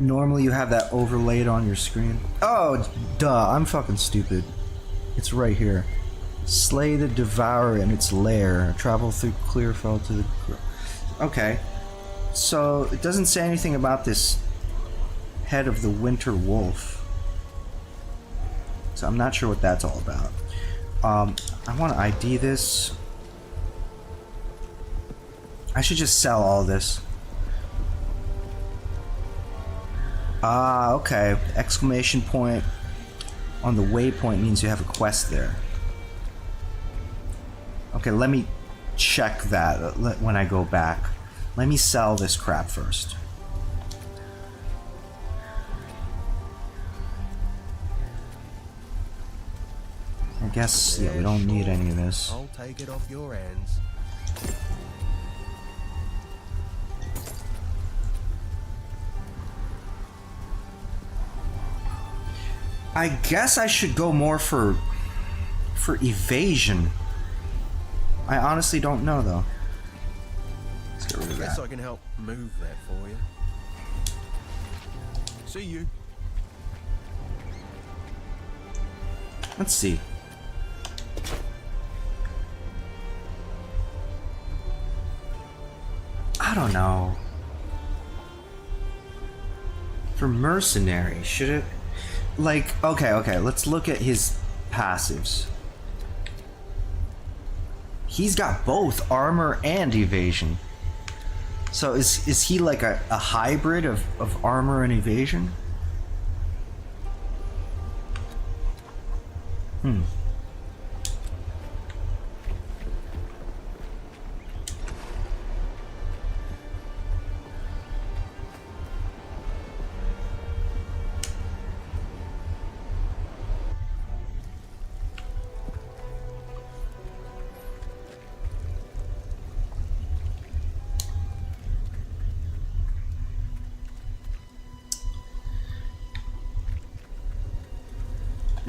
Normally you have that overlaid on your screen. Oh, duh, I'm fucking stupid. It's right here. Slay the Devourer in its lair. Travel through Clearfell to the... Okay. So, it doesn't say anything about this head of the Winter Wolf. So I'm not sure what that's all about. I want to ID this. I should just sell all this. Ah, okay. Exclamation point on the waypoint means you have a quest there. Okay, let me check that when I go back. Let me sell this crap first. I guess, yeah, we don't need any of this. I'll take it off your hands. I guess I should go more for evasion. I honestly don't know though. Let's get rid of Guess that. I can help move that for you. See you. Let's see. I don't know. For mercenary, should it? Like, okay, let's look at his passives. He's got both armor and evasion. So is he like a hybrid of armor and evasion?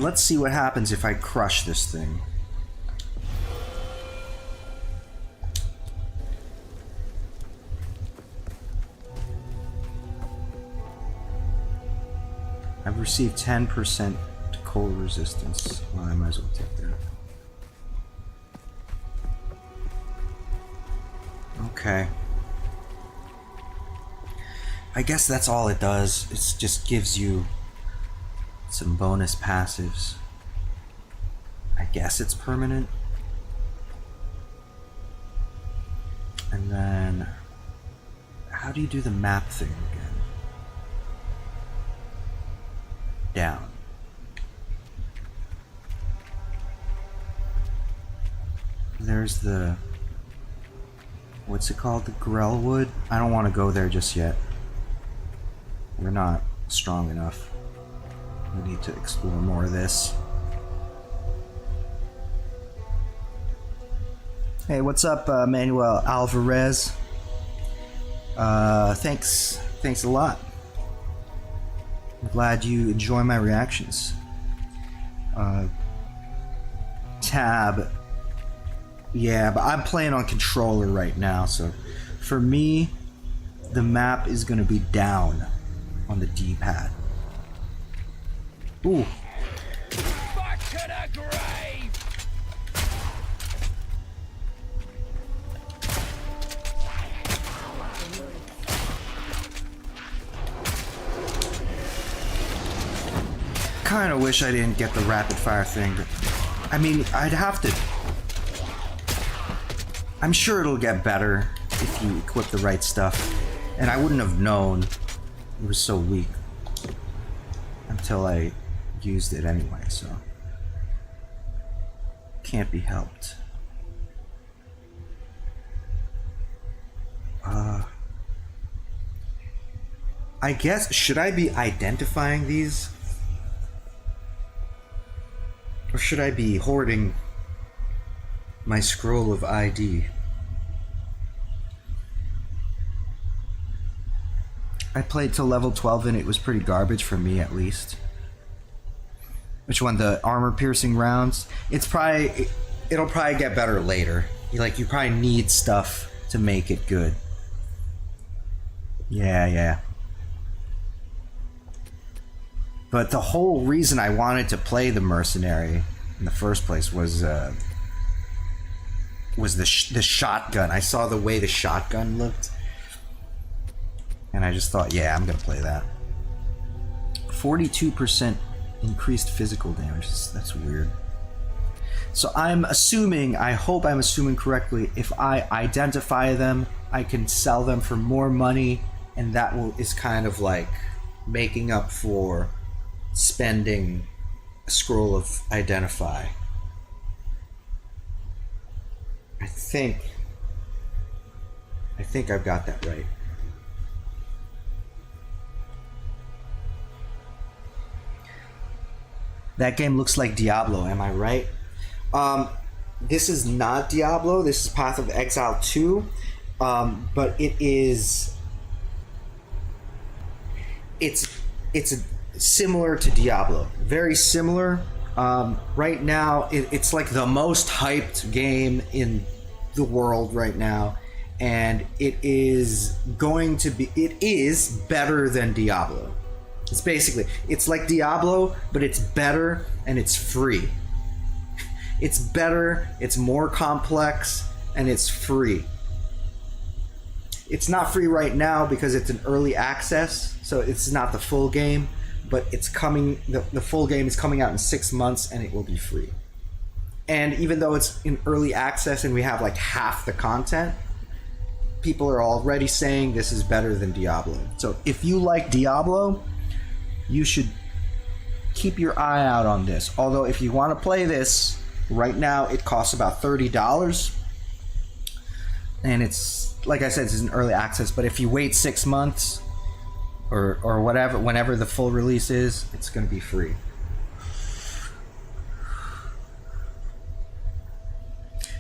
let's see what happens if I crush this thing. I've received 10% to cold resistance. Well, I might as well take that. Okay. I guess that's all it does. It just gives you some bonus passives. I guess it's permanent. And then, how do you do the map thing again? Down. There's the, what's it called? The Grellwood? I don't want to go there just yet. We're not strong enough. We need to explore more of this. Hey, what's up, Manuel Alvarez? Thanks a lot. I'm glad you enjoy my reactions. Tab. Yeah, but I'm playing on controller right now, so for me, the map is gonna be down on the D-pad. Ooh. Back to the grave! Kinda wish I didn't get the rapid fire thing, but I mean, I'd have to. I'm sure it'll get better if you equip the right stuff, and I wouldn't have known it was so weak until I used it anyway, so can't be helped. I guess, should I be identifying these? Or should I be hoarding my scroll of ID? I played till level 12 and it was pretty garbage for me, at least. Which one? The armor piercing rounds? It'll probably get better later. You probably need stuff to make it good. Yeah. But the whole reason I wanted to play the mercenary in the first place was the shotgun. I saw the way the shotgun looked, and I just thought, yeah, I'm gonna play that. 42% increased physical damage. That's weird. So I'm assuming, I hope I'm assuming correctly, if I identify them, I can sell them for more money, and that is kind of like making up for spending a scroll of identify. I think I've got that right. That game looks like Diablo, am I right? This is not Diablo, this is Path of Exile 2, but it's similar to Diablo, very similar. Right now, it's like the most hyped game in the world right now, and it is better than Diablo. It's like Diablo, but it's better and it's free. It's better, it's more complex, and it's free. It's not free right now because it's an early access, so it's not the full game, but it's coming, the full game is coming out in 6 months and it will be free. And even though it's in early access and we have like half the content, people are already saying this is better than Diablo. So if you like Diablo, you should keep your eye out on this. Although if you want to play this, right now it costs about $30. And it's, like I said, it's in early access, but if you wait 6 months or whatever, whenever the full release is, it's going to be free.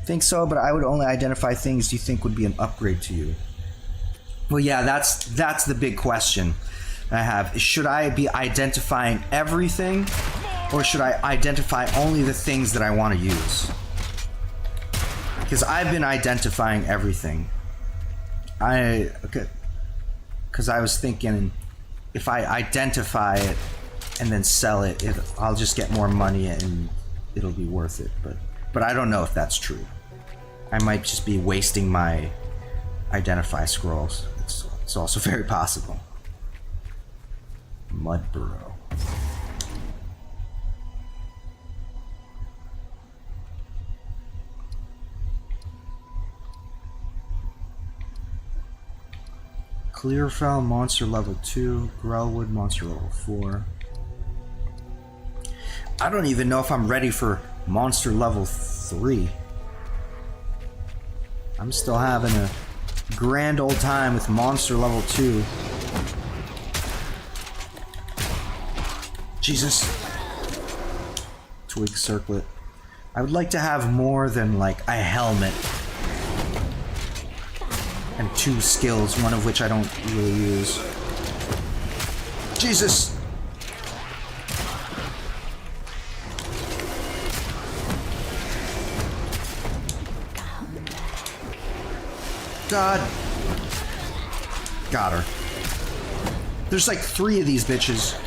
Think so, but I would only identify things you think would be an upgrade to you. Well, yeah, that's the big question I have. Should I be identifying everything, Or should I identify only the things that I want to use? Because I've been identifying everything. Because I was thinking, if I identify it and then sell it, I'll just get more money and it'll be worth it. But I don't know if that's true. I might just be wasting my identify scrolls. It's also very possible. Mud burrow. Clearfell, monster level 2. Grellwood, monster level 4. I don't even know if I'm ready for monster level 3. I'm still having a grand old time with monster level 2. Jesus. Twig circlet. I would like to have more than like a helmet. And 2 skills, one of which I don't really use. Jesus! God. Got her. There's like 3 of these bitches.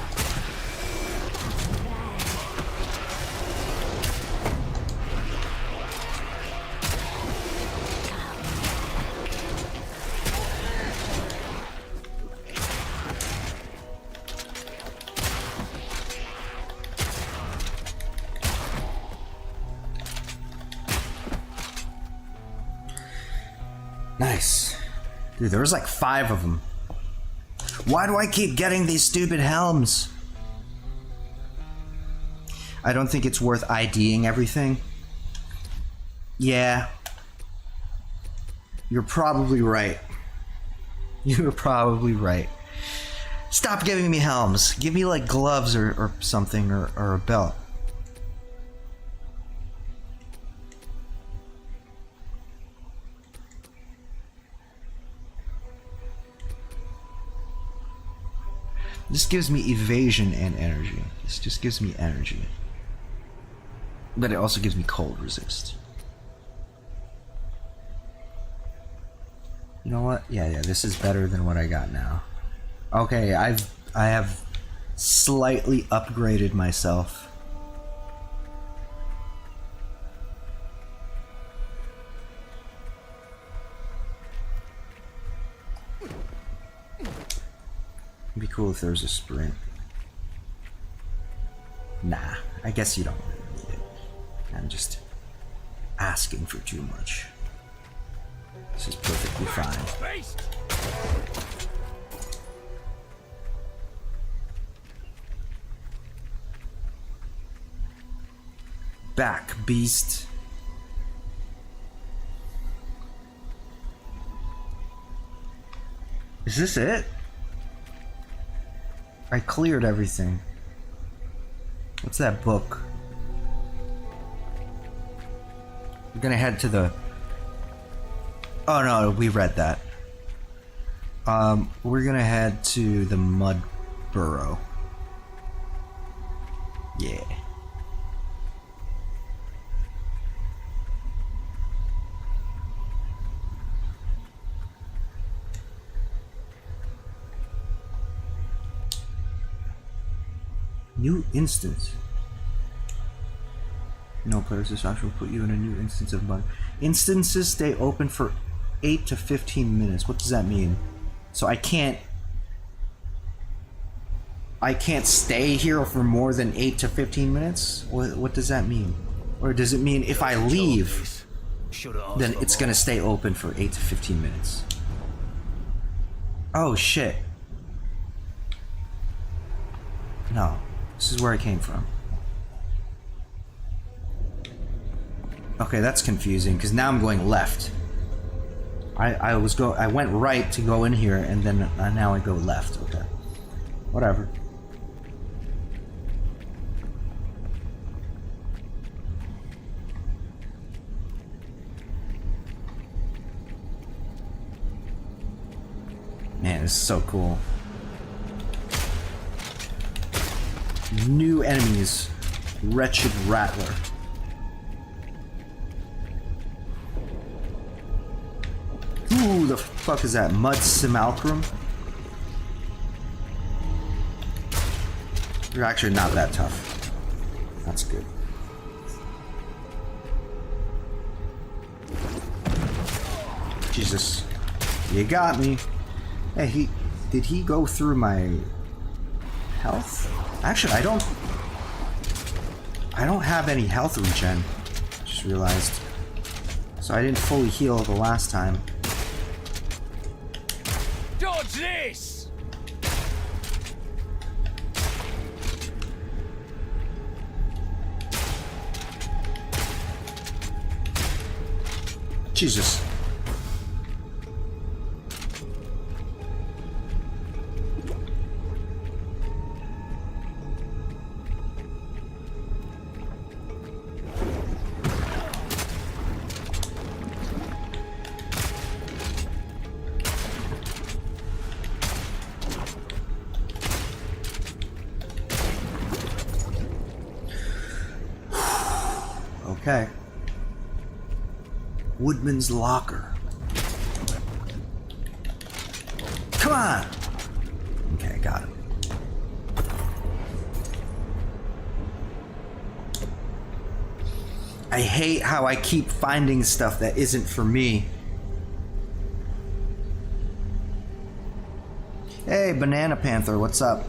Nice. Dude, there was like 5 of them. Why do I keep getting these stupid helms? I don't think it's worth IDing everything. Yeah. You're probably right. You're probably right. Stop giving me helms. Give me like gloves or something or a belt. This gives me evasion and energy. This just gives me energy. But it also gives me cold resist. You know what? Yeah, this is better than what I got now. Okay, I have slightly upgraded myself. It'd be cool if there was a sprint. Nah, I guess you don't really need it. I'm just asking for too much. This is perfectly fine. Back, beast. Is this it? I cleared everything. What's that book? We're gonna head to the... Oh no, we read that. We're gonna head to the mud burrow. Yeah. New instance. No players this option will put you in a new instance of mud. Instances stay open for 8 to 15 minutes. What does that mean? So I can't stay here for more than 8 to 15 minutes? What does that mean? Or does it mean if I leave, then it's gonna stay open for 8 to 15 minutes? Oh shit. No. This is where I came from. Okay, that's confusing because now I'm going left. I went right to go in here and then now I go left. Okay. Whatever. Man, this is so cool. New enemies. Wretched Rattler. Ooh, the fuck is that? Mud Simulacrum? You're actually not that tough. That's good. Jesus. You got me. Hey, did he go through my health? Actually, I don't have any health regen. Just realized. So I didn't fully heal the last time. Dodge this! Jesus. Okay. Woodman's Locker. Come on! Okay, got him. I hate how I keep finding stuff that isn't for me. Hey, Banana Panther, what's up?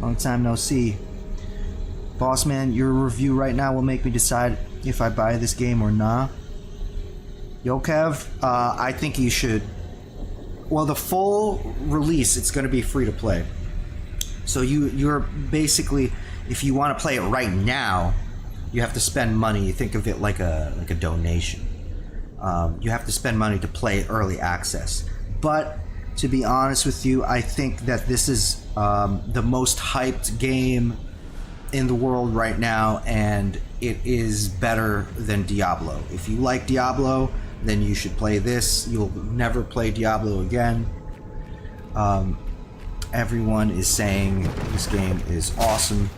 Long time no see. Boss man, your review right now will make me decide if I buy this game or not. Yo, Kev, I think you should. Well, the full release, it's going to be free to play. So you're basically, if you want to play it right now, you have to spend money. Think of it like a donation. You have to spend money to play early access. But to be honest with you, I think that this is the most hyped game in the world right now, and it is better than Diablo. If you like Diablo, then you should play this. You'll never play Diablo again. Everyone is saying this game is awesome.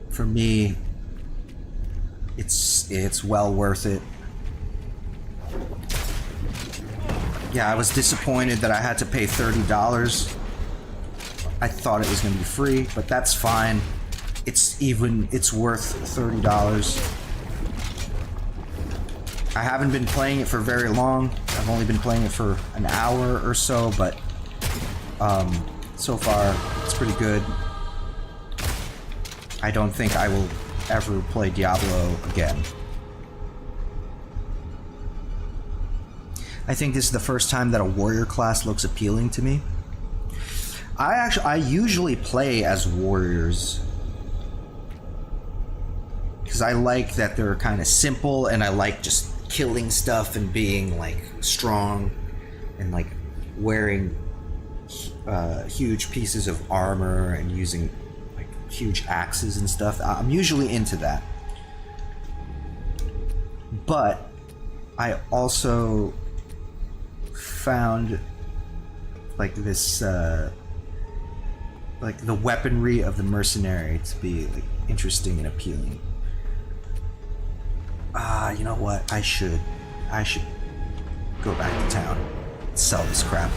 For me, it's well worth it. Yeah, I was disappointed that I had to pay $30. I thought it was going to be free, but that's fine. It's worth $30. I haven't been playing it for very long. I've only been playing it for an hour or so, but so far it's pretty good. I don't think I will ever play Diablo again. I think this is the first time that a warrior class looks appealing to me. I usually play as warriors because I like that they're kind of simple, and I like just killing stuff and being like strong and like wearing huge pieces of armor and using like huge axes and stuff. I'm usually into that. But I also found like this like the weaponry of the mercenary to be like interesting and appealing. You know what? I should go back to town and sell this crap.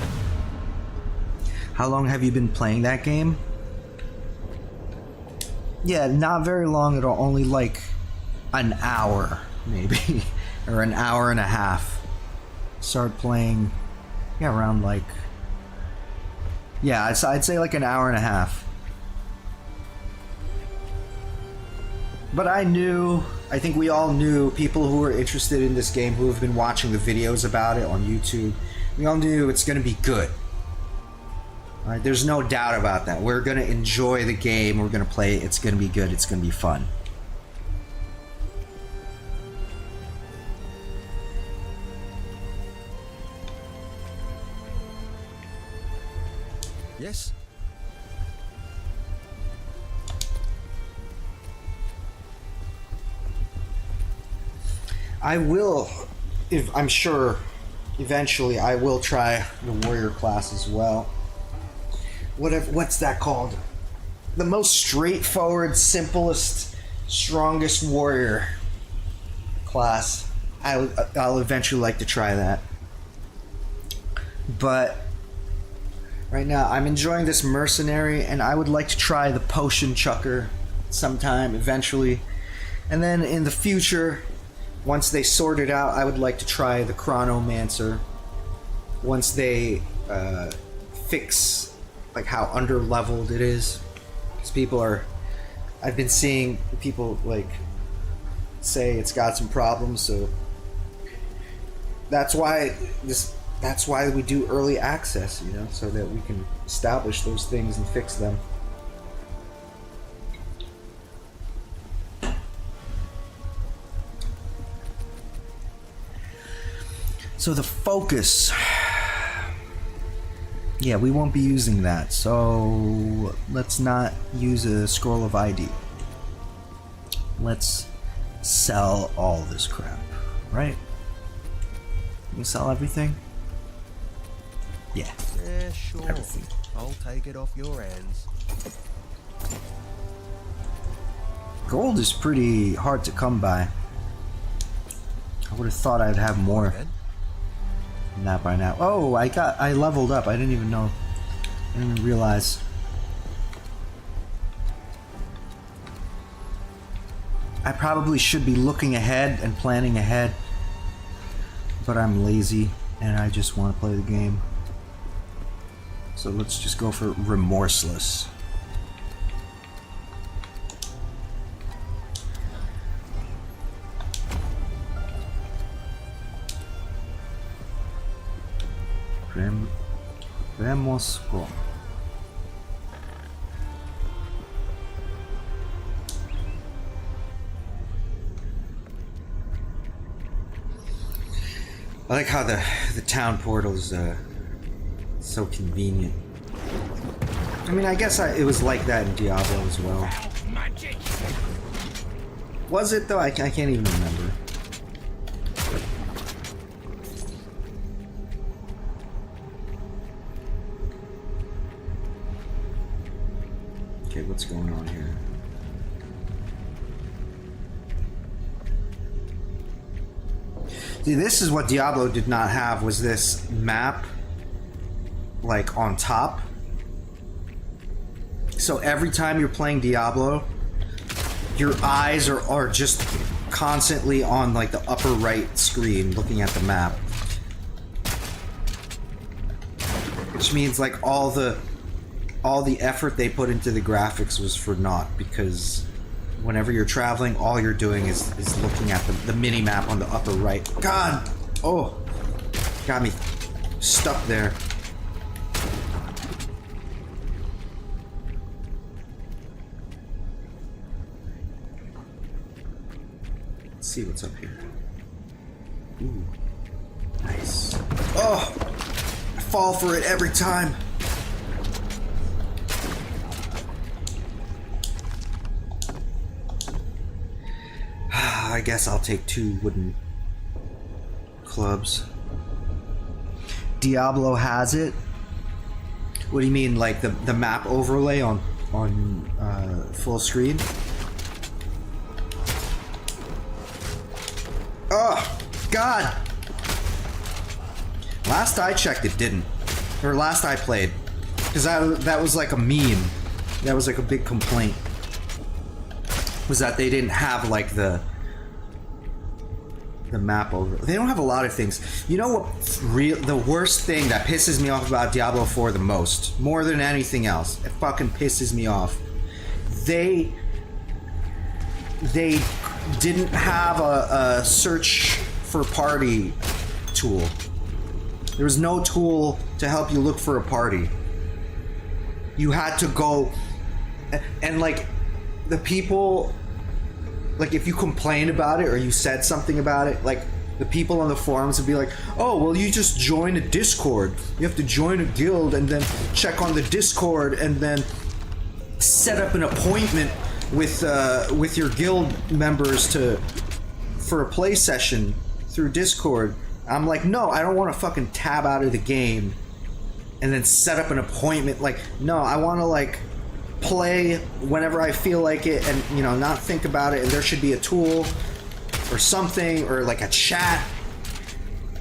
How long have you been playing that game? Yeah, not very long at all. Only like an hour, maybe, or an hour and a half. Started playing, yeah, around like, yeah, I'd say like an hour and a half. But I think we all knew, people who were interested in this game, who have been watching the videos about it on YouTube, we all knew it's going to be good. All right, there's no doubt about that. We're going to enjoy the game, we're going to play it, it's going to be good, it's going to be fun. Yes? I will, I'm sure, eventually I will try the warrior class as well. What's that called? the most straightforward, simplest, strongest warrior class. I'll eventually like to try that. But right now, I'm enjoying this mercenary, and I would like to try the potion chucker sometime eventually. And then in the future, once they sort it out, I would like to try the chronomancer. Once they fix like how under-leveled it is, because I've been seeing people like say it's got some problems, so that's why we do early access, you know, so that we can establish those things and fix them. So the focus, yeah, we won't be using that, so let's not use a scroll of ID. Let's sell all this crap, right? Can we sell everything? Yeah. Yeah, sure. Everything. I'll take it off your hands. Gold is pretty hard to come by. I would have thought I'd have more than that by now. Oh, I leveled up. I didn't even know. I didn't even realize. I probably should be looking ahead and planning ahead, but I'm lazy and I just want to play the game. So let's just go for remorseless. Vamos con. I like how the town portal is so convenient. I mean, I guess it was like that in Diablo as well. Was it though? I can't even remember. Okay, what's going on here? See, this is what Diablo did not have, was this map, like, on top. So every time you're playing Diablo, your eyes are just constantly on, like, the upper right screen, looking at the map. Which means, like, all the effort they put into the graphics was for naught, because whenever you're traveling, all you're doing is looking at the mini-map on the upper right. God! Oh! Got me stuck there. Let's see what's up here. Ooh. Nice. Oh! I fall for it every time. I guess I'll take 2 wooden clubs. Diablo has it. What do you mean, like the map overlay on full screen? Oh God! Last I checked, it didn't. Or last I played, because that was like a meme. That was like a big complaint. Was that they didn't have like the map over. They don't have a lot of things. You know what? The worst thing that pisses me off about Diablo 4 the most, more than anything else, it fucking pisses me off. They didn't have a search for party tool. There was no tool to help you look for a party. You had to go and like the people. Like, if you complained about it or you said something about it, like, the people on the forums would be like, oh, well, you just join a Discord. You have to join a guild and then check on the Discord and then set up an appointment with your guild members for a play session through Discord. I'm like, no, I don't want to fucking tab out of the game and then set up an appointment. Like, no, I want to, like, play whenever I feel like it, and you know, not think about it. And there should be a tool or something, or like a chat.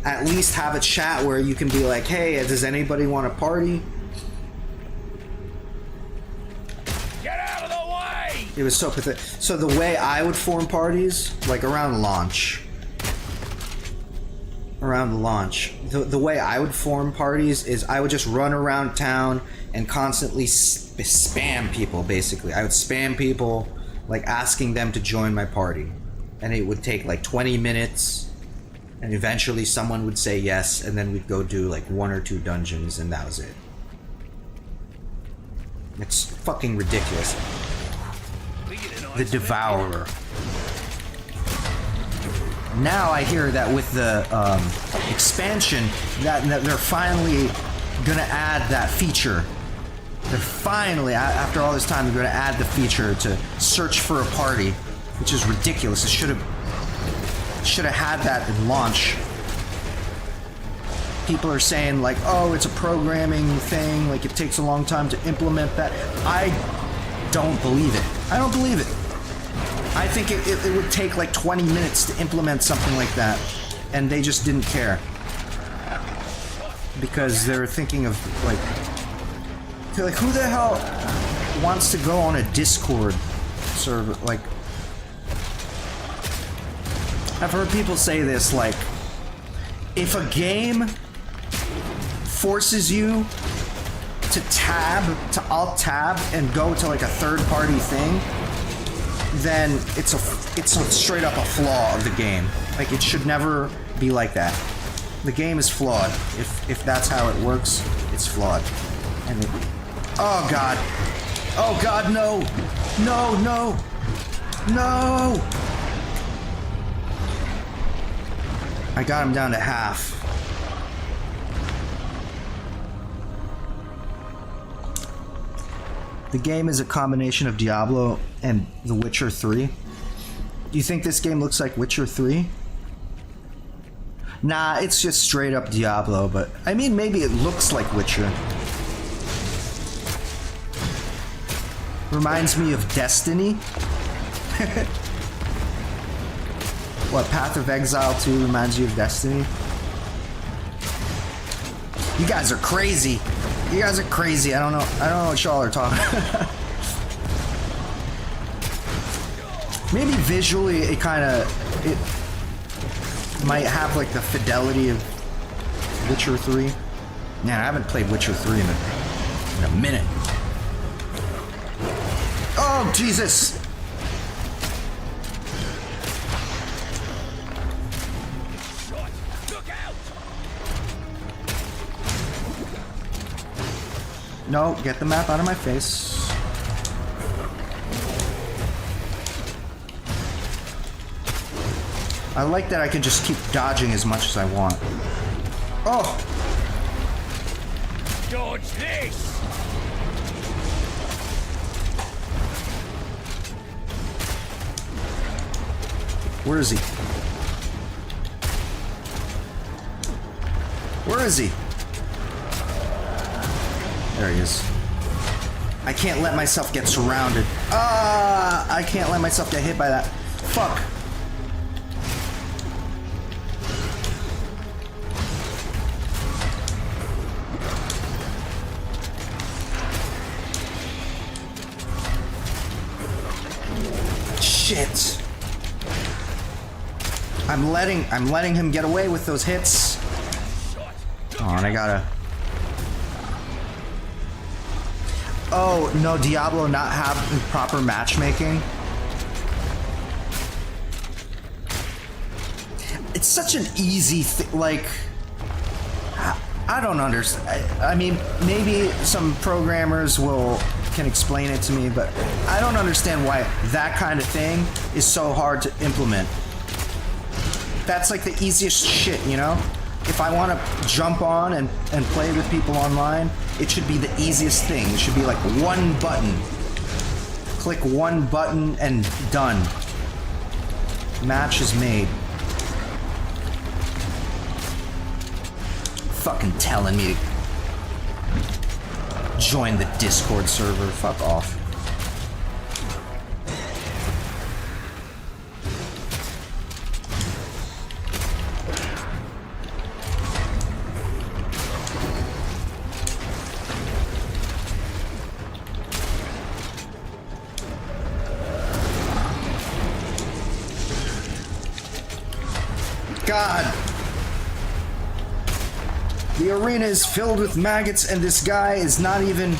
At least have a chat where you can be like, hey, does anybody want to party? Get out of the way! It was so pathetic. So the way I would form parties, like around launch. The way I would form parties is I would just run around town and constantly spam people, basically. I would spam people, like asking them to join my party. And it would take like 20 minutes. And eventually someone would say yes, and then we'd go do like 1 or 2 dungeons, and that was it. It's fucking ridiculous. The Devourer. Now I hear that with the expansion, that they're finally gonna add that feature. They're finally, after all this time, they're gonna add the feature to search for a party, which is ridiculous. It should have had that in launch. People are saying like, oh, it's a programming thing, like it takes a long time to implement that. I don't believe it. I don't believe it. I think it would take like 20 minutes to implement something like that, and they just didn't care. Because they're thinking of like who the hell wants to go on a Discord server? Like, I've heard people say this, like, if a game forces you to alt tab and go to like a third-party thing, then it's a straight up a flaw of the game. Like, it should never be like that. The game is flawed. If that's how it works, it's flawed. And oh god. Oh god, no! No, no! No! I got him down to half. The game is a combination of Diablo and The Witcher 3. Do you think this game looks like Witcher 3? Nah, it's just straight up Diablo, but I mean, maybe it looks like Witcher. Reminds me of Destiny. What, Path of Exile 2 reminds you of Destiny? You guys are crazy. You guys are crazy. I don't know what y'all are talking about. Maybe visually it might have like the fidelity of Witcher 3. Man, I haven't played Witcher 3 in a minute. Oh, Jesus! No, get the map out of my face. I like that I can just keep dodging as much as I want. Oh! Dodge this! Where is he? Where is he? There he is. I can't let myself get surrounded. I can't let myself get hit by that. Fuck. Shit. I'm letting him get away with those hits. Oh, and I gotta... Oh, no, Diablo not have proper matchmaking? It's such an easy thing, like... I don't understand. I mean, maybe some programmers can explain it to me, but I don't understand why that kind of thing is so hard to implement. That's like the easiest shit, you know? If I want to jump on and play with people online, it should be the easiest thing. It should be like one button. Click one button and done. Match is made. Fucking telling me to join the Discord server. Fuck off. God. The arena is filled with maggots, and this guy is not even...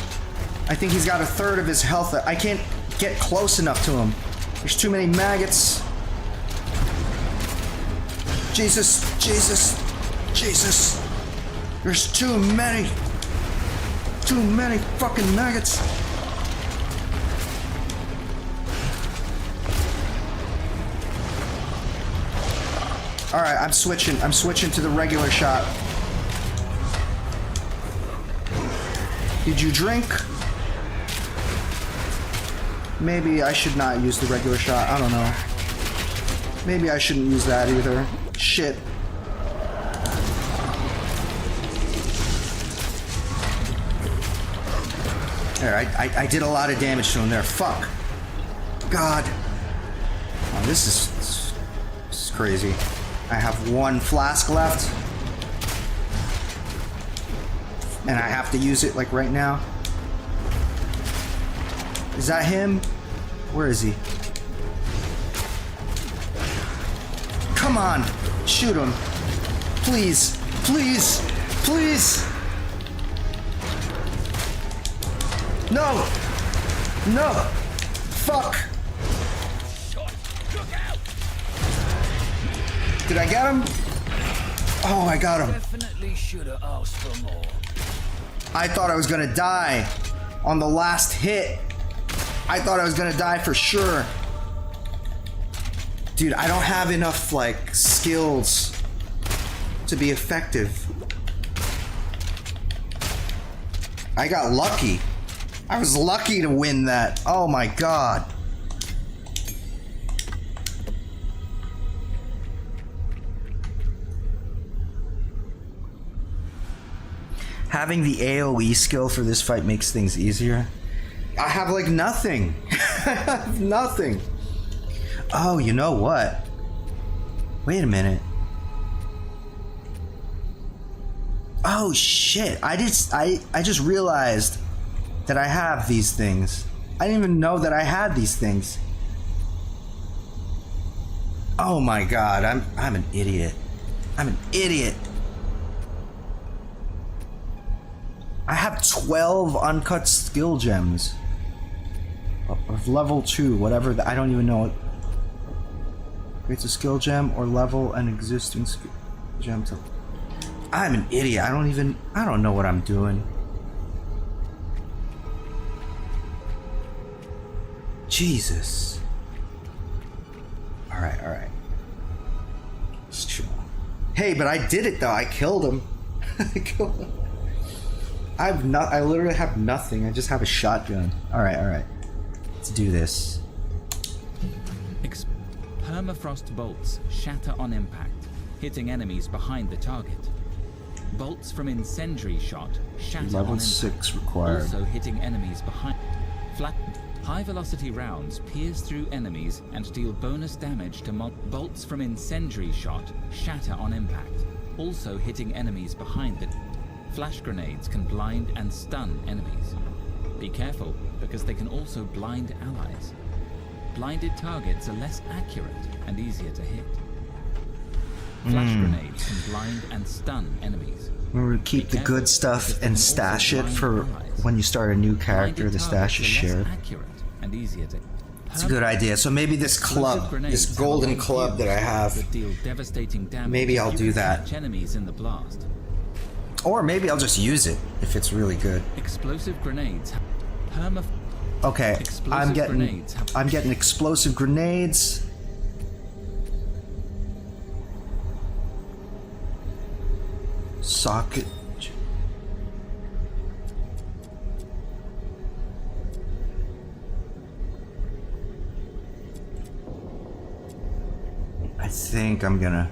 I think he's got a third of his health. I can't get close enough to him. There's too many maggots. Jesus, Jesus, Jesus. There's too many. Too many fucking maggots. Alright, I'm switching to the regular shot. Did you drink? Maybe I should not use the regular shot, I don't know. Maybe I shouldn't use that either. Shit. There, I did a lot of damage to him there. Fuck. God. Oh, this is crazy. I have one flask left. And I have to use it, like, right now. Is that him? Where is he? Come on! Shoot him! Please! Please! Please! No! No! Fuck! Did I get him? Oh, I got him. Definitely should have asked for more. I thought I was gonna die on the last hit. I thought I was gonna die for sure. Dude, I don't have enough, like, skills to be effective. I got lucky. I was lucky to win that. Oh my god. Having the AoE skill for this fight makes things easier. I have like nothing. I have nothing. Oh, you know what? Wait a minute. Oh shit. I just realized that I have these things. I didn't even know that I had these things. Oh my god, I'm an idiot. I'm an idiot. I have 12 uncut skill gems of level 2, whatever. I don't even know. Creates a skill gem or level an existing skill gem to... I'm an idiot. I don't know what I'm doing. Jesus. Alright. Let's chill. Hey, but I did it though. I killed him. I killed him. I literally have nothing. I just have a shotgun. Alright. Let's do this. Permafrost bolts shatter on impact, hitting enemies behind the target. Bolts from incendiary shot shatter Level on impact, 6 required. also hitting enemies behind. High velocity rounds pierce through enemies and deal bonus damage to bolts from incendiary shot shatter on impact, also hitting enemies behind the... Flash grenades can blind and stun enemies. Be careful, because they can also blind allies. Blinded targets are less accurate and easier to hit. Flash grenades can blind and stun enemies. Remember to keep the good stuff and stash it for when you start a new character. The stash is shared. And easier to... It's a good idea. So maybe this club, this golden club that I have, maybe I'll do that. Enemies in the blast. Or maybe I'll just use it if it's really good. Explosive grenades. Okay, I'm getting explosive grenades. Socket. I think I'm gonna...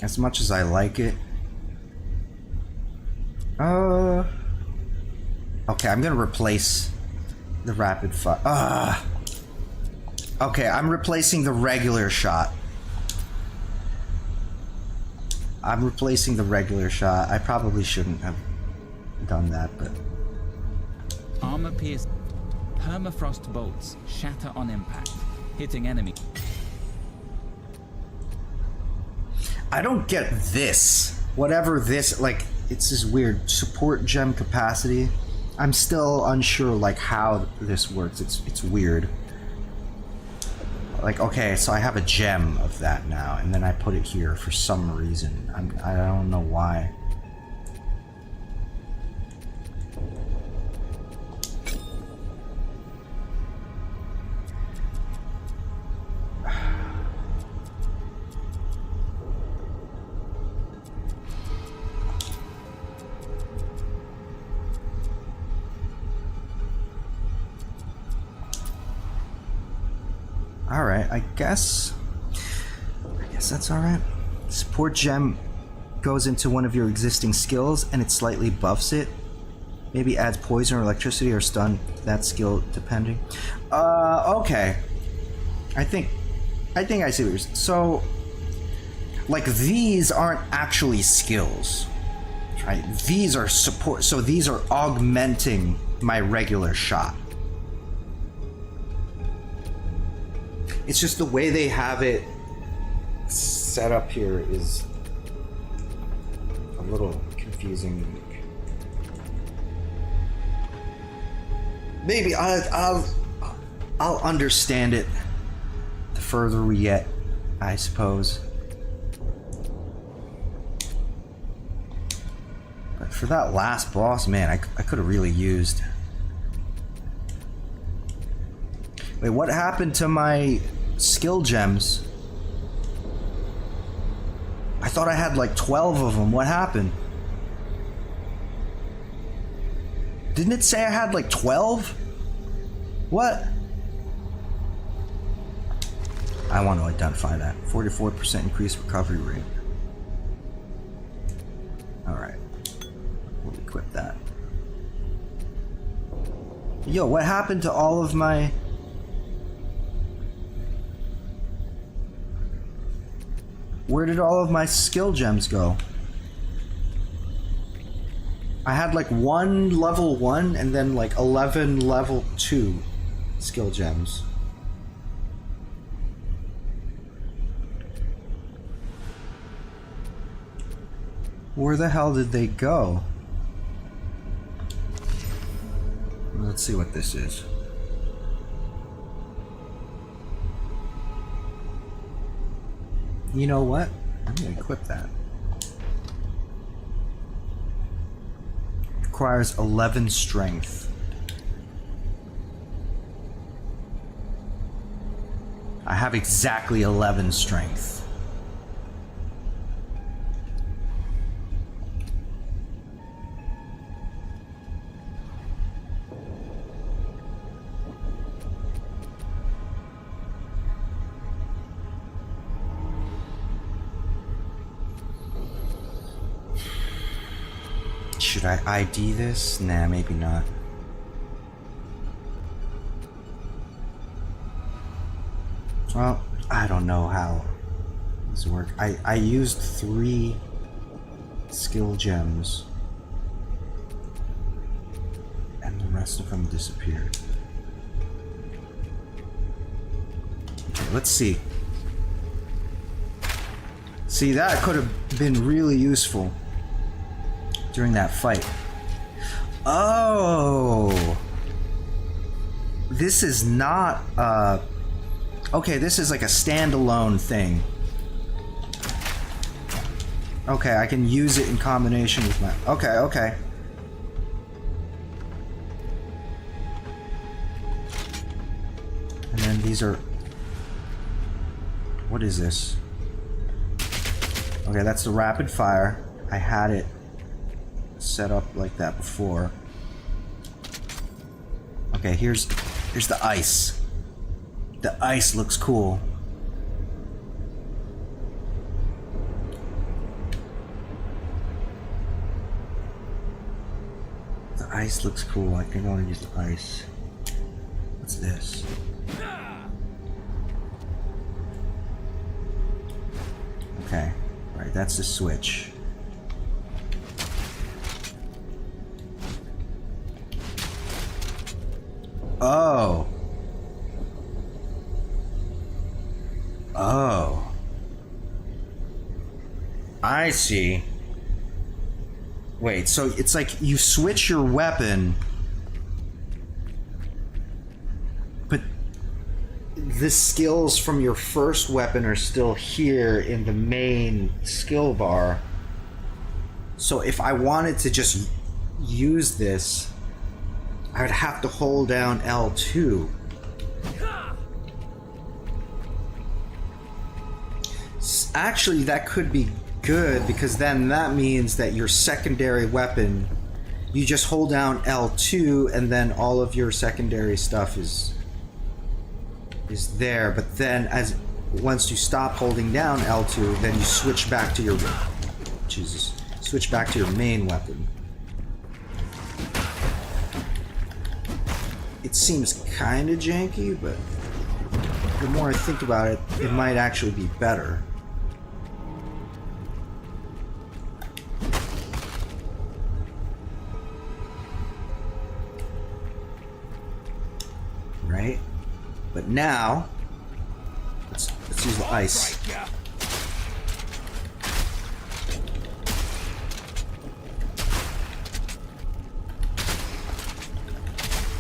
As much as I like it. Okay, I'm gonna replace the rapid fire. Okay, I'm replacing the regular shot. I probably shouldn't have done that, but... Armor pierce. Permafrost bolts shatter on impact, hitting enemy. I don't get this. Whatever this, like, it's this weird support gem capacity. I'm still unsure, like, how this works. It's weird. Like, okay, so I have a gem of that now, and then I put it here for some reason. I don't know why. Alright, I guess that's alright. Support gem goes into one of your existing skills and it slightly buffs it. Maybe adds poison or electricity or stun that skill depending. Okay. I think I see what you're saying. So, like, these aren't actually skills, right? These are support, so these are augmenting my regular shot. It's just the way they have it set up here is a little confusing. Maybe I'll understand it the further we get, I suppose. But for that last boss, man, I could have really used. Wait, what happened to my skill gems? I thought I had like 12 of them. What happened? Didn't it say I had like 12? What? I want to identify that. 44% increased recovery rate. Alright. We'll equip that. Yo, what happened to all of my... Where did all of my skill gems go? I had like 1 level 1 and then like 11 level 2 skill gems. Where the hell did they go? Let's see what this is. You know what? I'm gonna equip that. Requires 11 strength. I have exactly 11 strength. Should I ID this? Nah, maybe not. Well, I don't know how this works. I used 3 skill gems and the rest of them disappeared. Okay, let's see. See, that could have been really useful during that fight. Oh, this is not okay, this is like a standalone thing. Okay, I can use it in combination with my... Okay. And then these are... What is this? Okay, that's the rapid fire. I had it set up like that before. Okay, here's the ice. The ice looks cool. The ice looks cool. I think I want to use the ice. What's this? Okay, right, that's the switch. Oh. Oh. I see. Wait, so it's like you switch your weapon, but the skills from your first weapon are still here in the main skill bar. So if I wanted to just use this, I would have to hold down L2. Actually, that could be good, because then that means that your secondary weapon, you just hold down L2 and then all of your secondary stuff is there. But then once you stop holding down L2, then you switch back to your switch back to your main weapon. It seems kind of janky, but the more I think about it, it might actually be better. Right? But now, let's use the ice.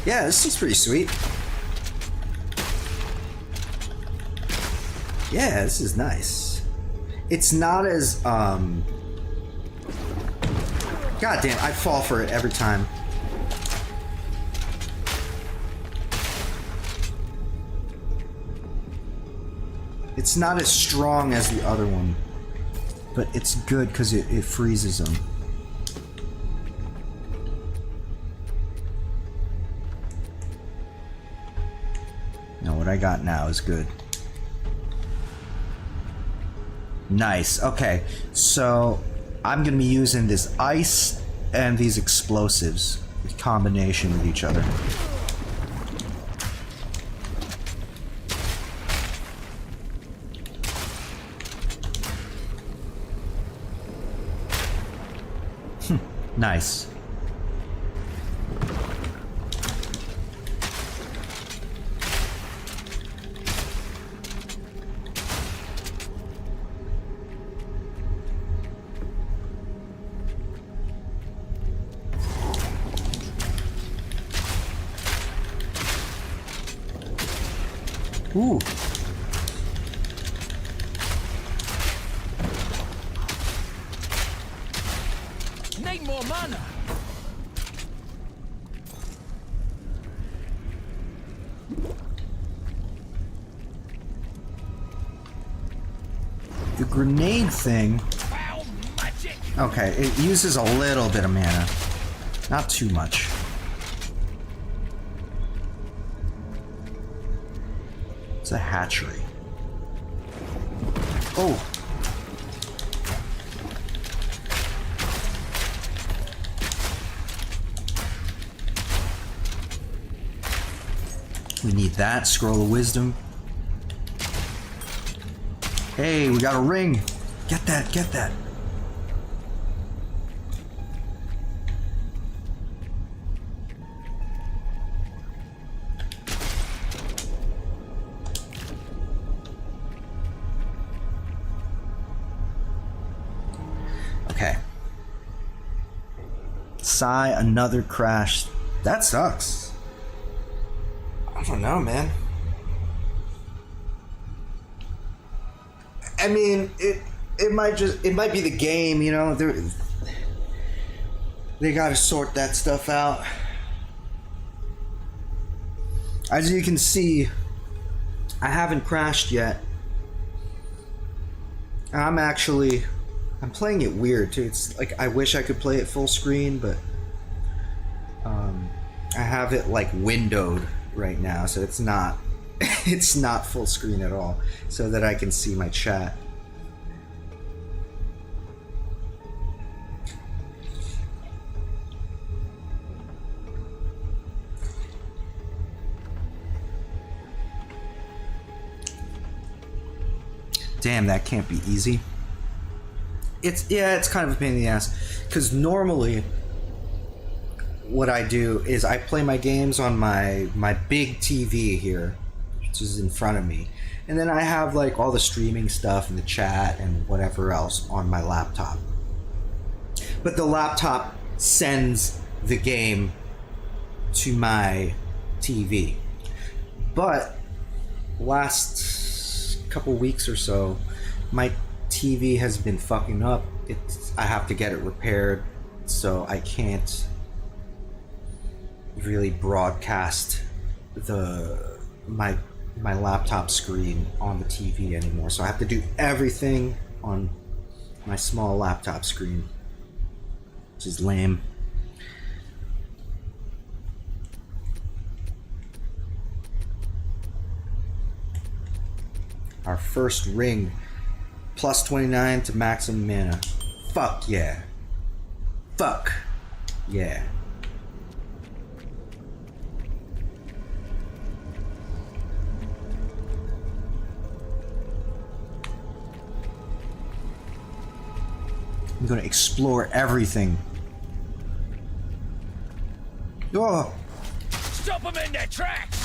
Yeah, this is pretty sweet. Yeah, this is nice. It's not as, God damn, I fall for it every time. It's not as strong as the other one, but it's good because it freezes them. Now what I got now is good. Nice. Okay, so I'm gonna be using this ice and these explosives in combination with each other. Nice. Ooh. Need more mana. The grenade thing. Wow, magic. Okay, it uses a little bit of mana. Not too much. It's a hatchery. Oh. We need that. Scroll of Wisdom. Hey, we got a ring. Get that, get that. Okay. Sigh, another crash. That sucks. I don't know, man. I mean, it might be the game, you know. They gotta sort that stuff out. As you can see, I haven't crashed yet. I'm playing it weird too. It's like I wish I could play it full screen, but I have it like windowed right now, so it's not it's not full screen at all, so that I can see my chat. Damn, that can't be easy. It's kind of a pain in the ass, because normally what I do is I play my games on my big TV here, which is in front of me, and then I have like all the streaming stuff and the chat and whatever else on my laptop. But the laptop sends the game to my TV. But last couple weeks or so, my TV has been fucking up. I have to get it repaired, so I can't really broadcast my laptop screen on the TV anymore. So I have to do everything on my small laptop screen, which is lame. Our first ring, plus 29 to maximum mana. Fuck yeah. Fuck yeah. I'm gonna explore everything. Oh! Stop them in their tracks!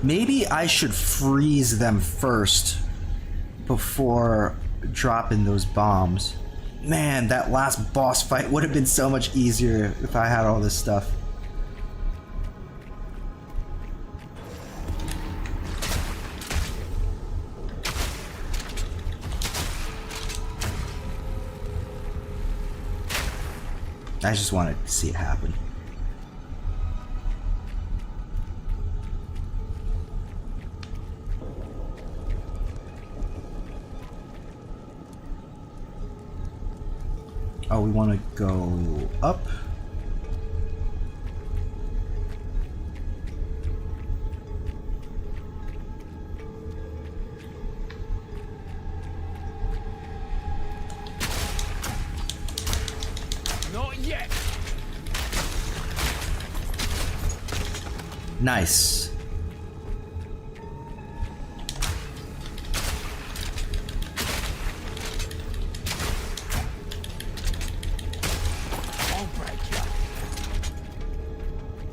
Maybe I should freeze them first before dropping those bombs. Man, that last boss fight would have been so much easier if I had all this stuff. I just wanted to see it happen. Oh, we want to go up. Not yet. Nice.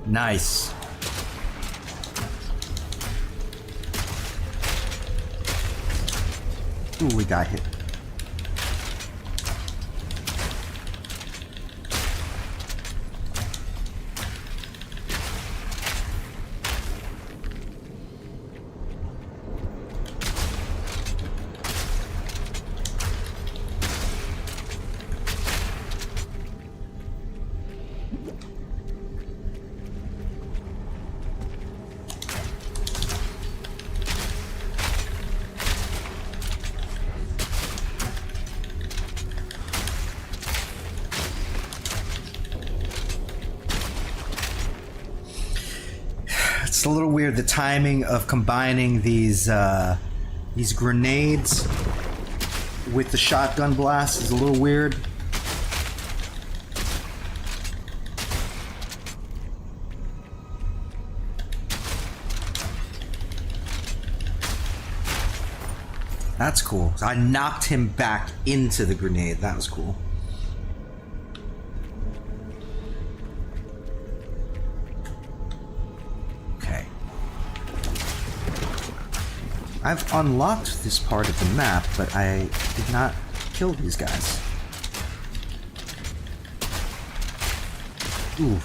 Nice. Ooh, we got hit. It's a little weird, the timing of combining these grenades with the shotgun blast is a little weird. That's cool. So I knocked him back into the grenade. That was cool. I've unlocked this part of the map, but I did not kill these guys. Ooh,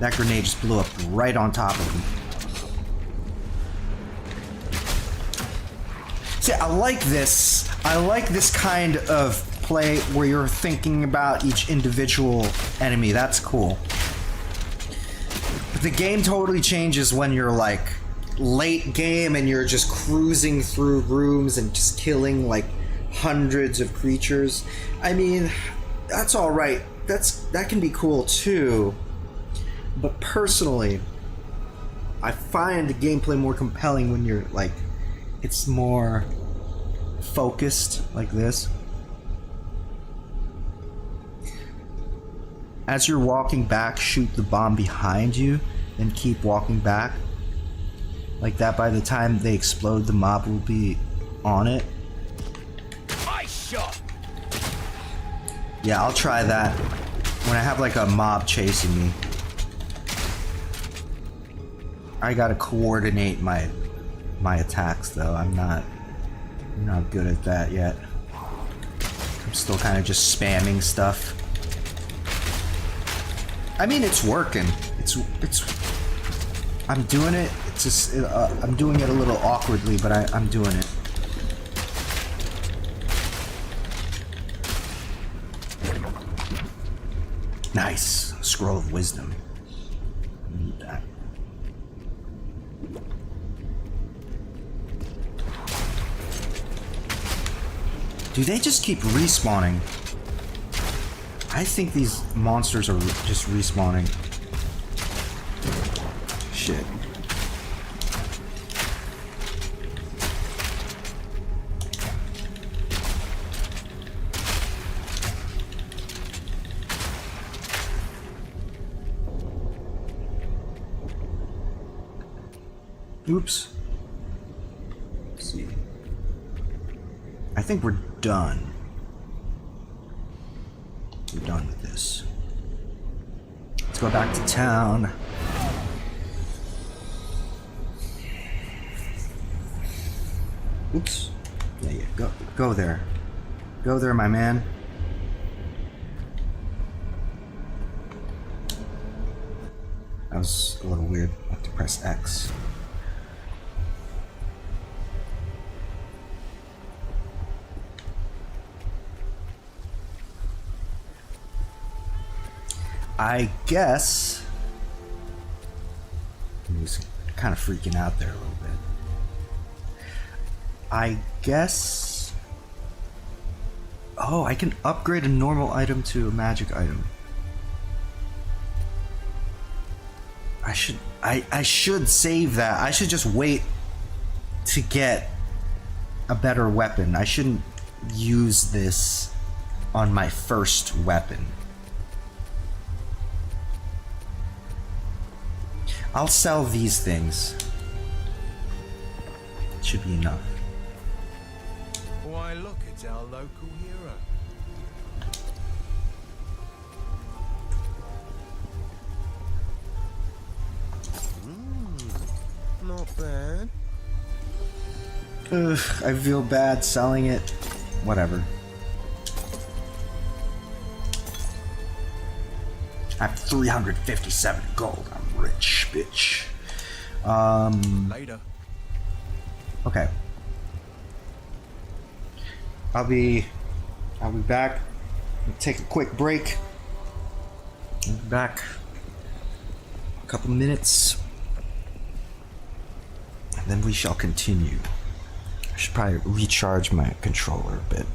that grenade just blew up right on top of me. See, I like this. I like this kind of play where you're thinking about each individual enemy. That's cool. But the game totally changes when you're like late game and you're just cruising through rooms and just killing like hundreds of creatures. I mean, that's all right. That can be cool too. But personally, I find the gameplay more compelling when you're like, it's more focused like this. As you're walking back, shoot the bomb behind you, then keep walking back. Like that, by the time they explode, the mob will be on it. Ice shot! Yeah, I'll try that when I have like a mob chasing me. I gotta coordinate my attacks though. I'm not good at that yet. I'm still kind of just spamming stuff. I mean, it's working. It's I'm doing it. It's just I'm doing it a little awkwardly, but I'm doing it. Nice. Scroll of Wisdom. Need that. Do they just keep respawning? I think these monsters are just respawning. Shit. Oops. Let's see. I think we're done. We're done with this. Let's go back to town. Oops. Yeah, go there. Go there, my man. That was a little weird. I have to press X. I guess he was kind of freaking out there a little bit. I guess. Oh, I can upgrade a normal item to a magic item. I should save that. I should just wait to get a better weapon. I shouldn't use this on my first weapon. I'll sell these things. Should be enough. Why, look, it's our local hero. Not bad. Ugh, I feel bad selling it. Whatever. I have 357 gold. I'm rich, bitch. Later. Okay. I'll be back. I'll take a quick break. I'll be back. A couple minutes. And then we shall continue. I should probably recharge my controller a bit.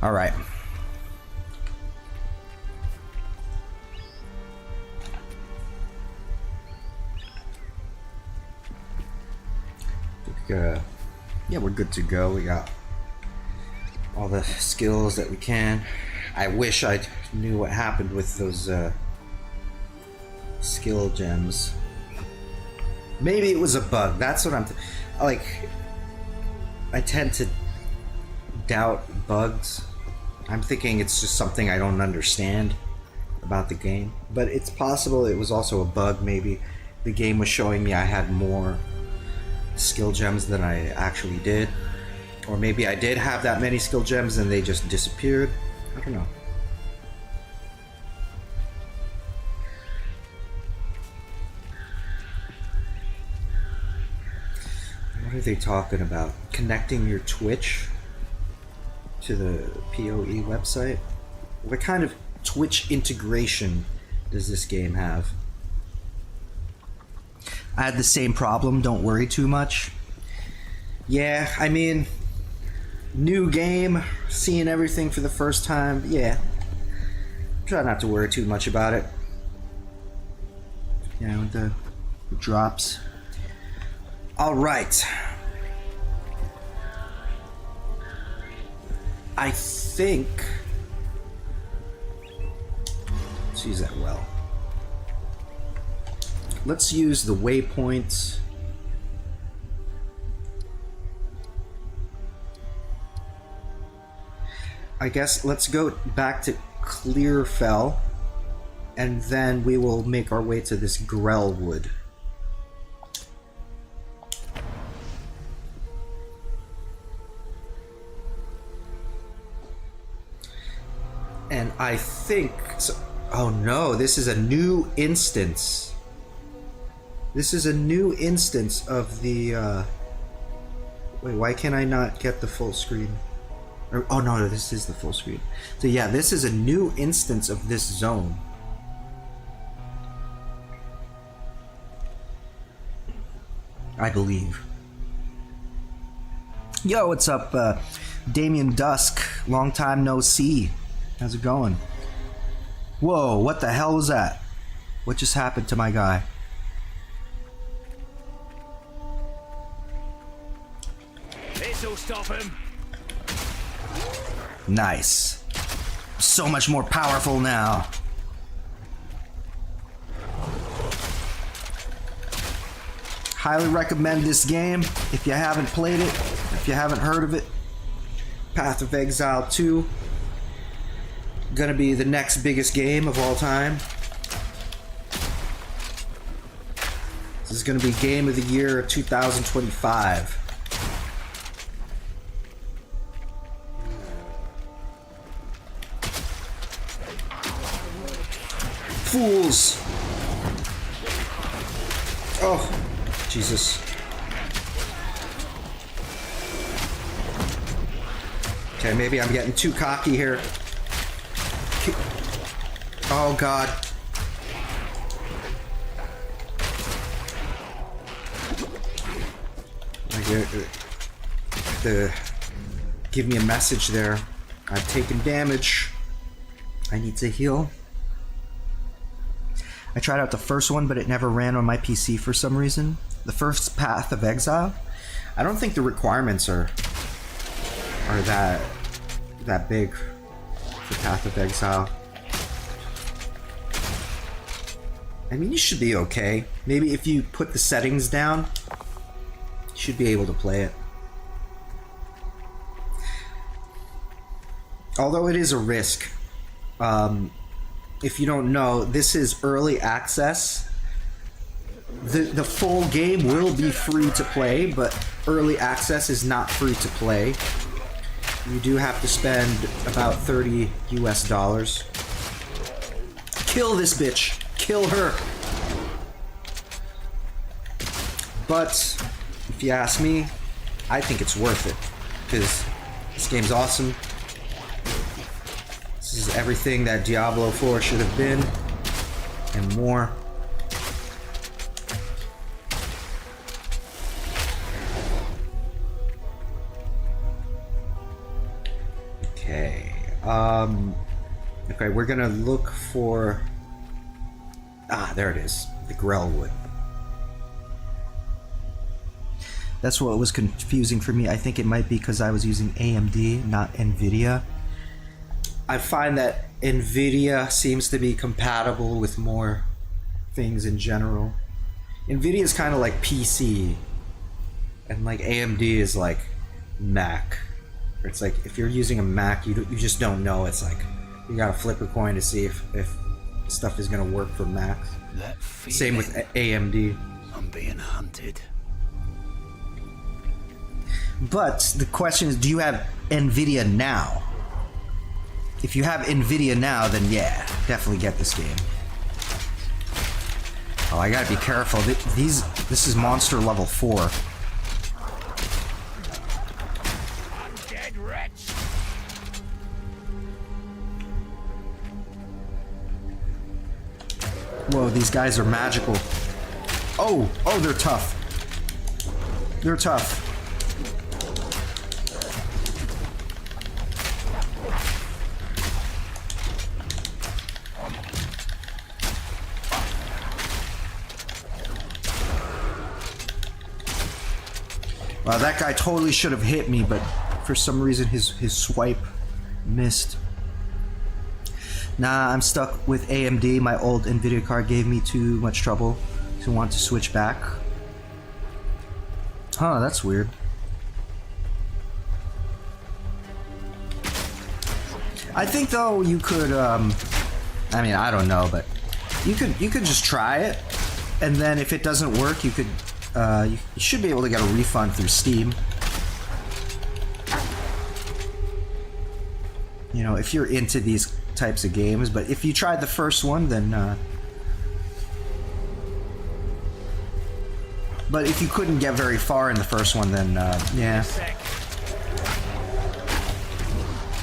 All right. Yeah, we're good to go. We got all the skills that we can. I wish I knew what happened with those skill gems. Maybe it was a bug. That's what I'm like. I tend to doubt bugs. I'm thinking it's just something I don't understand about the game. But it's possible it was also a bug. Maybe the game was showing me I had more skill gems than I actually did. Or maybe I did have that many skill gems and they just disappeared. I don't know. What are they talking about? Connecting your Twitch to the PoE website? What kind of Twitch integration does this game have? I had the same problem, don't worry too much. Yeah, I mean, new game, seeing everything for the first time, yeah. Try not to worry too much about it. You know, the drops. Alright. I think... Let's use that well. Let's use the waypoints. I guess let's go back to Clearfell, and then we will make our way to this Grellwood. And I think so. Oh no, this is a new instance. This is a new instance of the wait, why can I not get the full screen? Oh no, this is the full screen. So yeah, this is a new instance of this zone. I believe. Yo, what's up, Damien Dusk? Long time no see. How's it going? Whoa, what the hell was that? What just happened to my guy? This'll stop him. Nice. So much more powerful now. Highly recommend this game if you haven't played it, if you haven't heard of it. Path of Exile 2. Gonna be the next biggest game of all time. This is gonna be Game of the Year 2025. Fools! Oh, Jesus. Okay, maybe I'm getting too cocky here. Oh God. I get give me a message there. I've taken damage. I need to heal. I tried out the first one, but it never ran on my PC for some reason. The first Path of Exile. I don't think the requirements are that big for Path of Exile. I mean, you should be okay. Maybe if you put the settings down, you should be able to play it. Although it is a risk. If you don't know, this is early access. The full game will be free to play, but early access is not free to play. You do have to spend about $30 US. Kill this bitch. Kill her. But if you ask me, I think it's worth it because this game's awesome. This is everything that Diablo 4 should have been and more. Okay. Okay, we're gonna look for... Ah, there it is. The Grell wood. That's what was confusing for me. I think it might be because I was using AMD, not NVIDIA. I find that NVIDIA seems to be compatible with more things in general. NVIDIA is kind of like PC, and like AMD is like Mac. It's like if you're using a Mac, you just don't know. It's like you gotta flip a coin to see if stuff is gonna work for Macs. Same with AMD. I'm being hunted. But the question is, do you have NVIDIA now? If you have NVIDIA now, then yeah, definitely get this game. Oh, I gotta be careful. This is monster level 4. Dead wretch. Whoa, these guys are magical. Oh, they're tough. They're tough. Wow, that guy totally should have hit me, but for some reason his swipe missed. Nah, I'm stuck with AMD. My old NVIDIA card gave me too much trouble to want to switch back. Huh, that's weird. I think though you could, I mean, I don't know, but you could just try it, and then if it doesn't work, you could, you should be able to get a refund through Steam. You know, if you're into these types of games, but if you tried the first one, then but if you couldn't get very far in the first one, then yeah.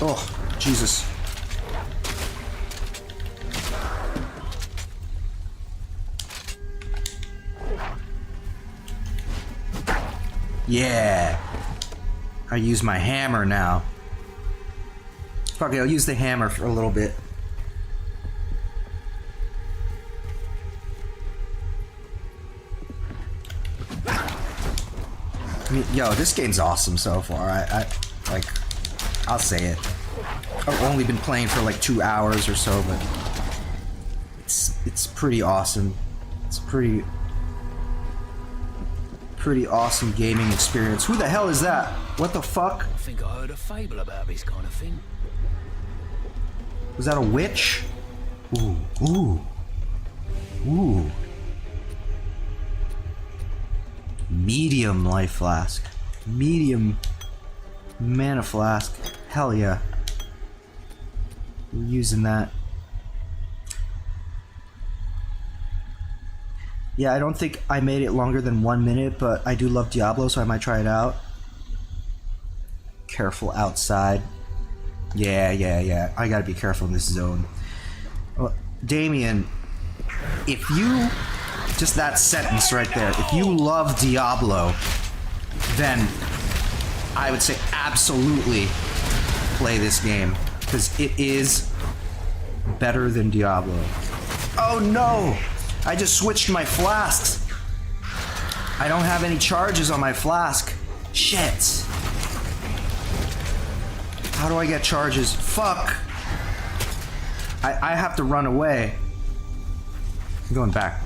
Oh, Jesus. Yeah. I use my hammer now. Fuck it, I'll use the hammer for a little bit. I mean, yo, this game's awesome so far. I like, I'll say it. I've only been playing for like 2 hours or so, but it's pretty awesome. It's pretty awesome gaming experience. Who the hell is that? What the fuck? I think I heard a fable about this kind of thing. Was that a witch? Ooh, ooh, ooh. Medium life flask. Medium mana flask. Hell yeah. We're using that. Yeah, I don't think I made it longer than 1 minute, but I do love Diablo, so I might try it out. Careful outside. Yeah. I gotta be careful in this zone. Well, Damien, if you... Just that sentence right there. If you love Diablo, then I would say absolutely play this game, because it is better than Diablo. Oh no! I just switched my flasks. I don't have any charges on my flask. Shit. How do I get charges? Fuck. I have to run away. I'm going back.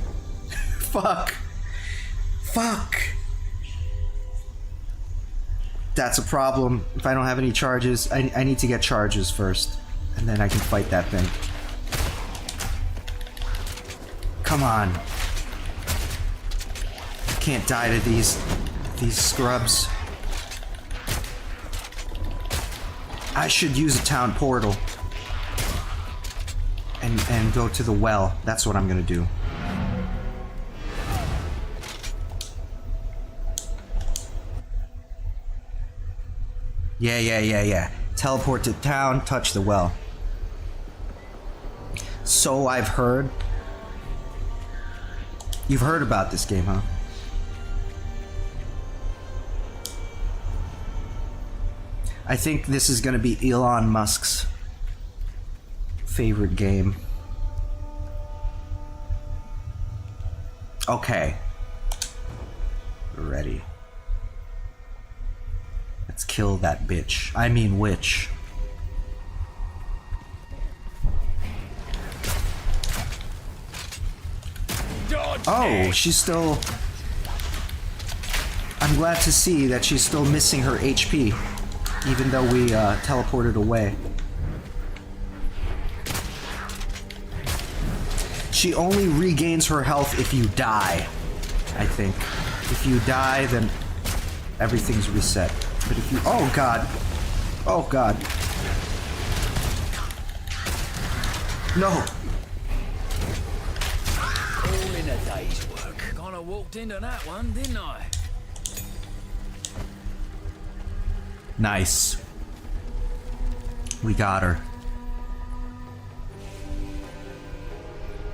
Fuck. That's a problem. If I don't have any charges, I need to get charges first, and then I can fight that thing. Come on. I can't die to these scrubs. I should use a town portal and go to the well. That's what I'm gonna do. Yeah. Teleport to town, touch the well. So I've heard. You've heard about this game, huh? I think this is gonna be Elon Musk's favorite game. Okay. We're ready. Let's kill that bitch. I mean witch. Oh, she's still... I'm glad to see that she's still missing her HP, even though we teleported away. She only regains her health if you die, I think. If you die, then everything's reset. But if you... Oh, God. Oh, God. No. All in a day's work. Kinda walked into that one, didn't I? Nice. We got her.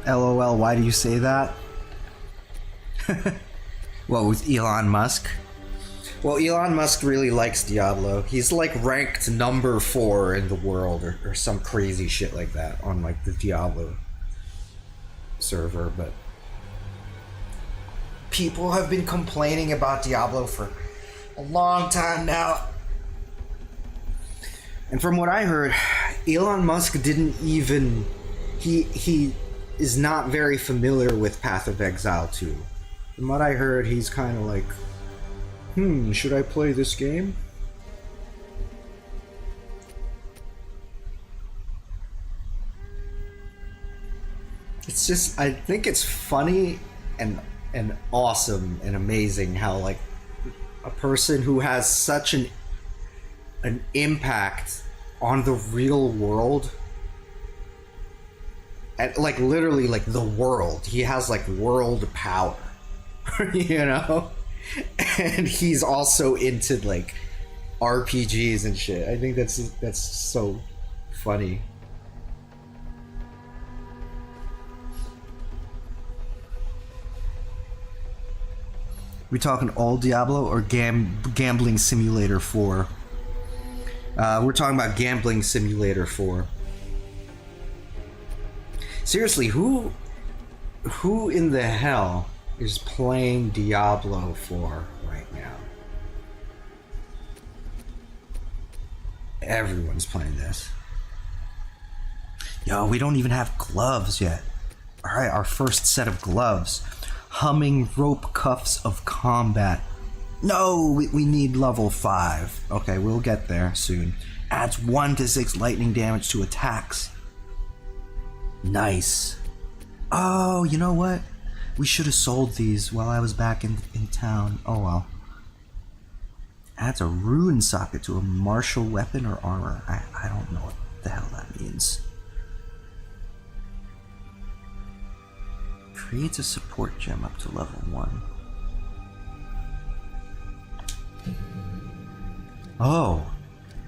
LOL, why do you say that? What, with Elon Musk? Well, Elon Musk really likes Diablo. He's like ranked number 4 in the world or some crazy shit like that on like the Diablo server, but people have been complaining about Diablo for a long time now. And from what I heard, Elon Musk didn't even... He is not very familiar with Path of Exile 2. From what I heard, he's kind of like, should I play this game? It's just, I think it's funny and awesome and amazing how like a person who has such an impact on the real world, and like literally like the world, he has like world power, you know, and he's also into like RPGs and shit. I think that's so funny. We talking old Diablo or Gambling Simulator 4? We're talking about Gambling Simulator 4. Seriously, who in the hell is playing Diablo 4 right now? Everyone's playing this. Yo, we don't even have gloves yet. Alright, our first set of gloves. Humming rope cuffs of combat. No, we need level 5. Okay, we'll get there soon. Adds 1 to 6 lightning damage to attacks. Nice. Oh, you know what? We should have sold these while I was back in town. Oh well. Adds a rune socket to a martial weapon or armor. I don't know what the hell that means. Creates a support gem up to level 1. Oh,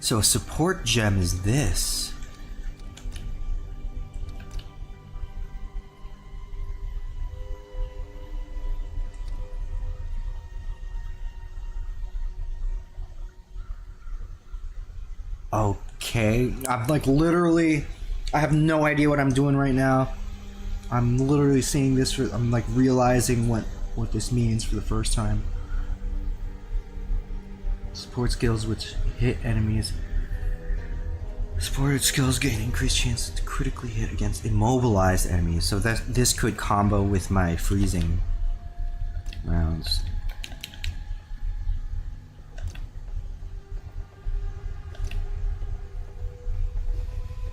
so a support gem is this. Okay, I'm like literally, I have no idea what I'm doing right now. I'm literally seeing this for, I'm like realizing what this means for the first time. Support skills which hit enemies. Supported skills gain increased chance to critically hit against immobilized enemies. So that this could combo with my freezing rounds.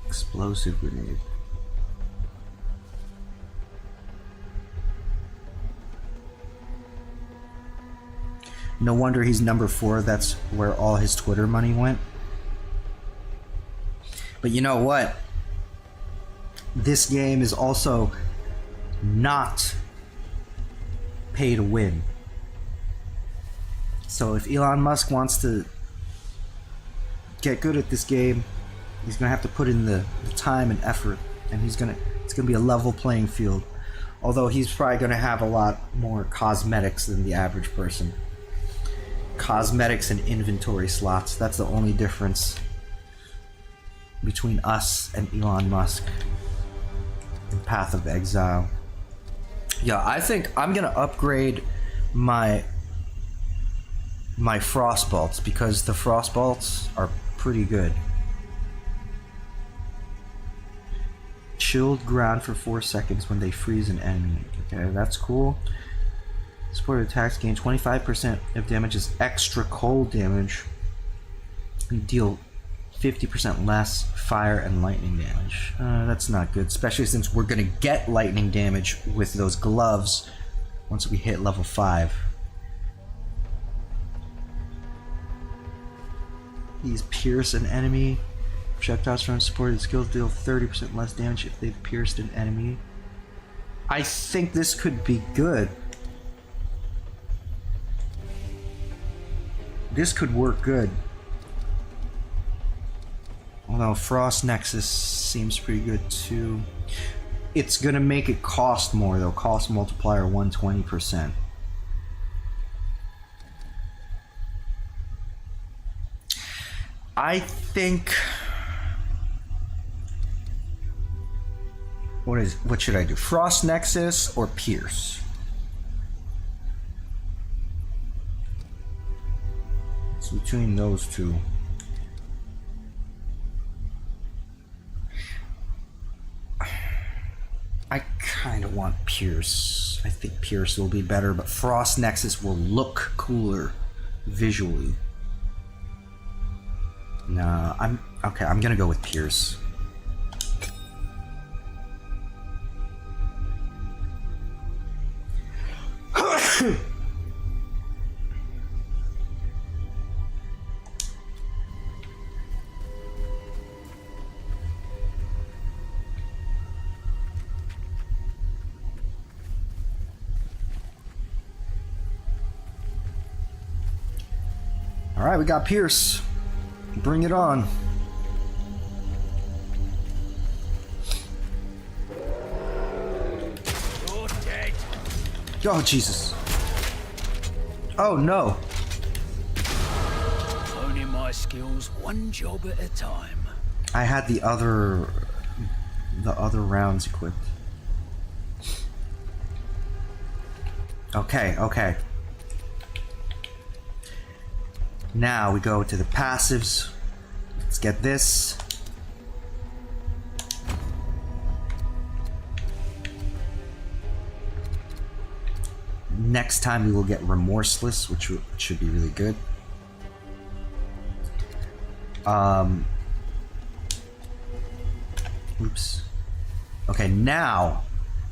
Explosive grenade. No wonder he's number 4. That's where all his Twitter money went. But you know what? This game is also not pay to win. So if Elon Musk wants to get good at this game, he's gonna have to put in the time and effort, and it's gonna be a level playing field. Although he's probably gonna have a lot more cosmetics than the average person. Cosmetics and inventory slots, that's the only difference. between us and Elon Musk in Path of Exile. Yeah, I think I'm gonna upgrade my frost bolts because the frost bolts are pretty good. Chilled ground for 4 seconds when they freeze an enemy. Okay, that's cool. Supported attacks gain 25% of damage as extra cold damage. You deal 50% less fire and lightning damage. That's not good, especially since we're gonna get lightning damage with those gloves once we hit level 5. These pierce an enemy. Projectiles from supported skills deal 30% less damage if they've pierced an enemy. I think this could be good. This could work good. Although Frost Nexus seems pretty good too. It's gonna make it cost more though. Cost multiplier 120%. I think... What should I do? Frost Nexus or Pierce? It's between those two. I kind of want Pierce. I think Pierce will be better, but Frost Nexus will look cooler visually. Nah, I'm gonna go with Pierce. Alright, we got Pierce. Bring it on. You're dead. Oh, Jesus. Oh, no. Honing my skills one job at a time. I had the other rounds equipped. Okay. Now we go to the passives. Let's get this. Next time we will get Remorseless, which should be really good. Oops. Okay, now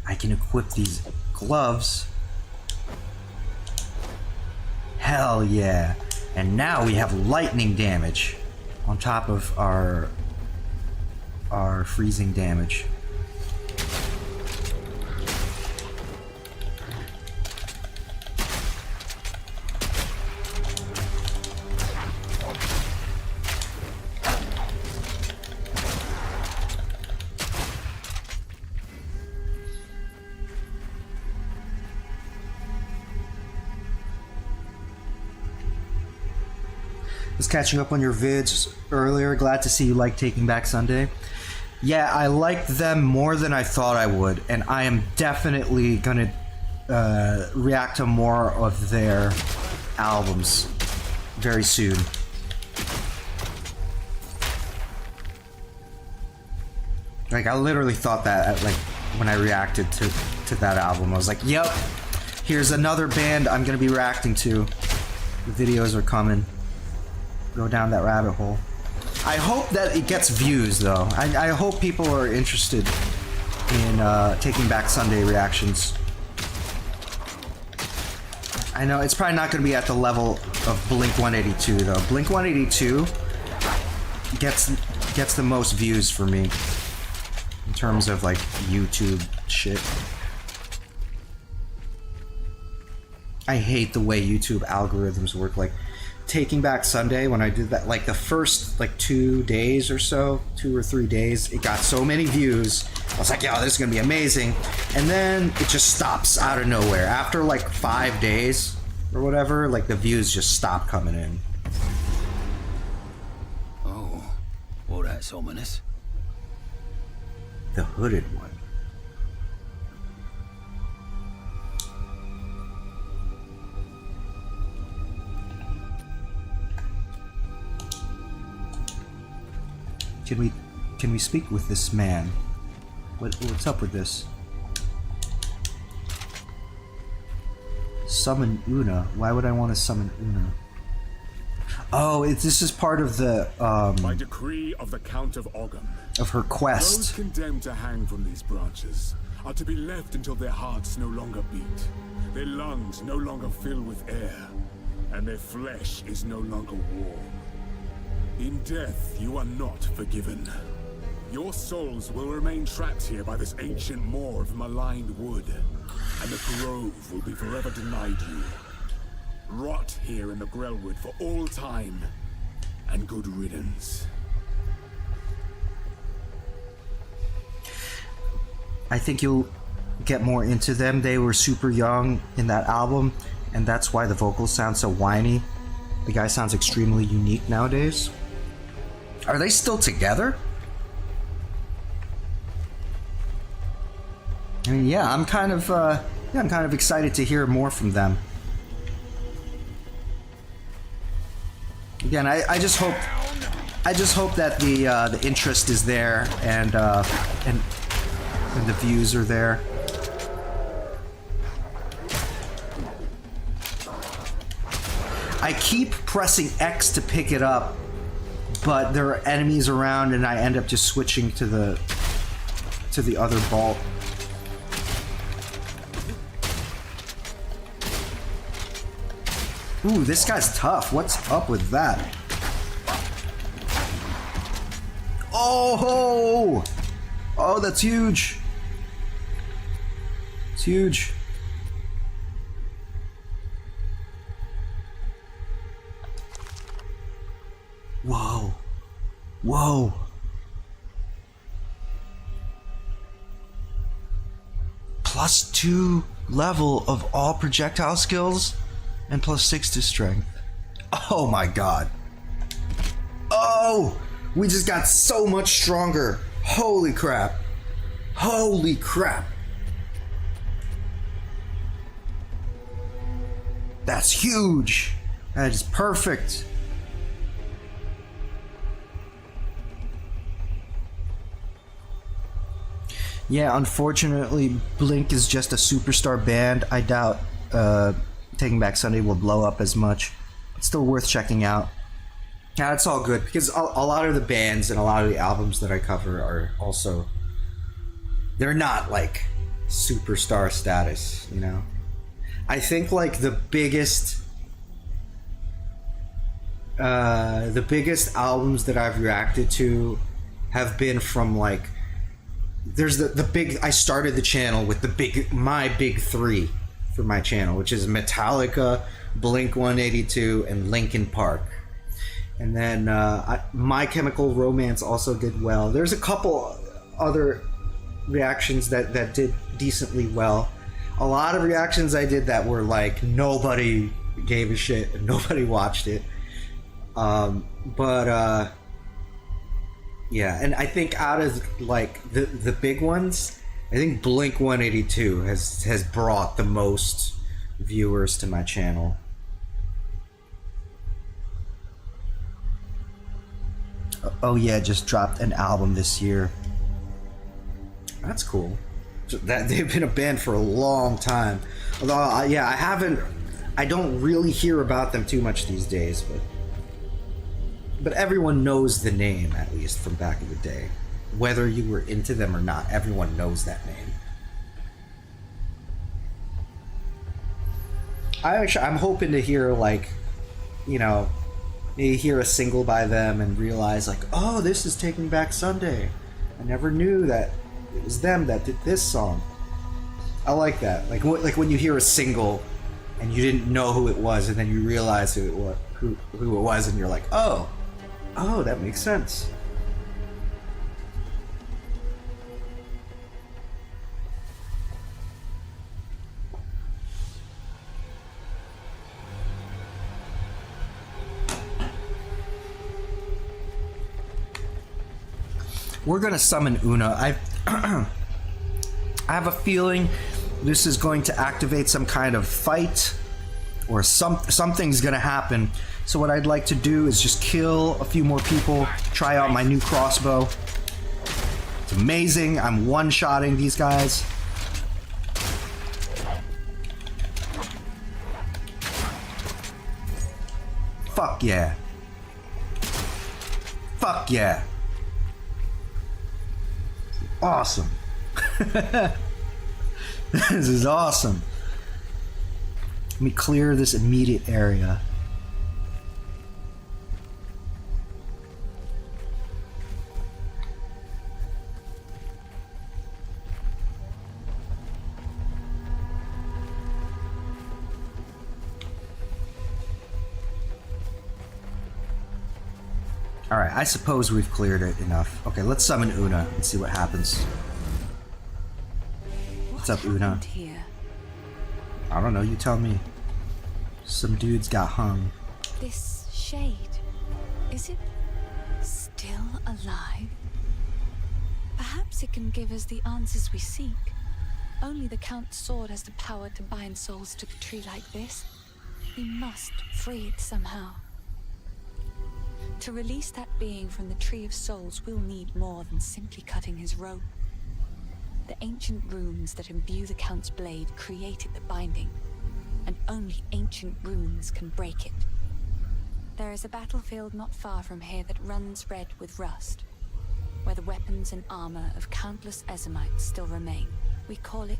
I can equip these gloves. Hell yeah. And now we have lightning damage on top of our freezing damage. Was catching up on your vids earlier. Glad to see you like Taking Back Sunday. Yeah, I liked them more than I thought I would, and I am definitely gonna react to more of their albums very soon. Like, I literally thought that like when I reacted to that album. I was like, yep, here's another band I'm gonna be reacting to. The videos are coming. Go down that rabbit hole. I hope that it gets views though. I hope people are interested in Taking Back Sunday reactions. I know it's probably not going to be at the level of Blink 182 though. Blink 182 gets the most views for me in terms of like YouTube shit. I hate the way YouTube algorithms work. Like Taking Back Sunday, when I did that, like the first like 2 days or so, 2 or 3 days, it got so many views. I was like, yo, this is gonna be amazing. And then it just stops out of nowhere. After like 5 days or whatever, like the views just stop coming in. Oh, what That's ominous. The hooded one. Can we speak with this man? What's up with this? Summon Una. Why would I want to summon Una? Oh, this is part of the By decree of the Count of Ogham, of her those quest. condemned to hang from these branches are to be left until their hearts no longer beat, their lungs no longer fill with air, and their flesh is no longer warm. In death, you are not forgiven. Your souls will remain trapped here by this ancient moor of maligned wood, and the grove will be forever denied you. Rot here in the Grellwood for all time, and good riddance. I think you'll get more into them. They were super young in that album, and that's why the vocals sound so whiny. The guy sounds extremely unique nowadays. Are they still together? I mean, yeah, I'm kind of excited to hear more from them. Again, I just hope that the interest is there and the views are there. I keep pressing X to pick it up, but there are enemies around, and I end up just switching to the other vault. Ooh, this guy's tough. What's up with that? Oh! Oh, that's huge. It's huge. Whoa. Whoa. +2 level of all projectile skills and +6 to strength. Oh my god. Oh! We just got so much stronger. Holy crap. Holy crap. That's huge. That is perfect. Yeah, unfortunately, Blink is just a superstar band. I doubt Taking Back Sunday will blow up as much. It's still worth checking out. Yeah, it's all good because a lot of the bands and a lot of the albums that I cover are also, they're not like superstar status, you know? I think like the biggest albums that I've reacted to have been from like, there's the big, I started the channel with my big three for my channel, which is Metallica, Blink-182, and Linkin Park. And then My Chemical Romance also did well. There's a couple other reactions that did decently well. A lot of reactions I did that were like nobody gave a shit and nobody watched it. Yeah, and I think out of like the big ones, I think Blink-182 has brought the most viewers to my channel. Oh yeah, just dropped an album this year. That's cool. That they've been a band for a long time. Although yeah, I don't really hear about them too much these days, but everyone knows the name, at least from back in the day. Whether you were into them or not, everyone knows that name. I'm hoping to hear like, you know, maybe hear a single by them and realize like, oh, this is Taking Back Sunday. I never knew that it was them that did this song. I like that. Like when you hear a single and you didn't know who it was, and then you realize who it was, and you're like, oh, that makes sense. we're gonna summon Una. I have a feeling this is going to activate some kind of fight, or something's gonna happen. So what I'd like to do is just kill a few more people, try out my new crossbow. It's amazing. I'm one-shotting these guys. Fuck yeah. Fuck yeah. Awesome. This is awesome. Let me clear this immediate area. Alright, I suppose we've cleared it enough. Okay, let's summon Una and see what happens. What's up, Una? Here? I don't know, you tell me. Some dudes got hung. This shade, is it still alive? Perhaps it can give us the answers we seek. Only the Count's sword has the power to bind souls to the tree like this. We must free it somehow. To release that being from the Tree of Souls, we'll need more than simply cutting his rope. The ancient runes that imbue the Count's blade created the binding, and only ancient runes can break it. There is a battlefield not far from here that runs red with rust, where the weapons and armor of countless Ezamites still remain. We call it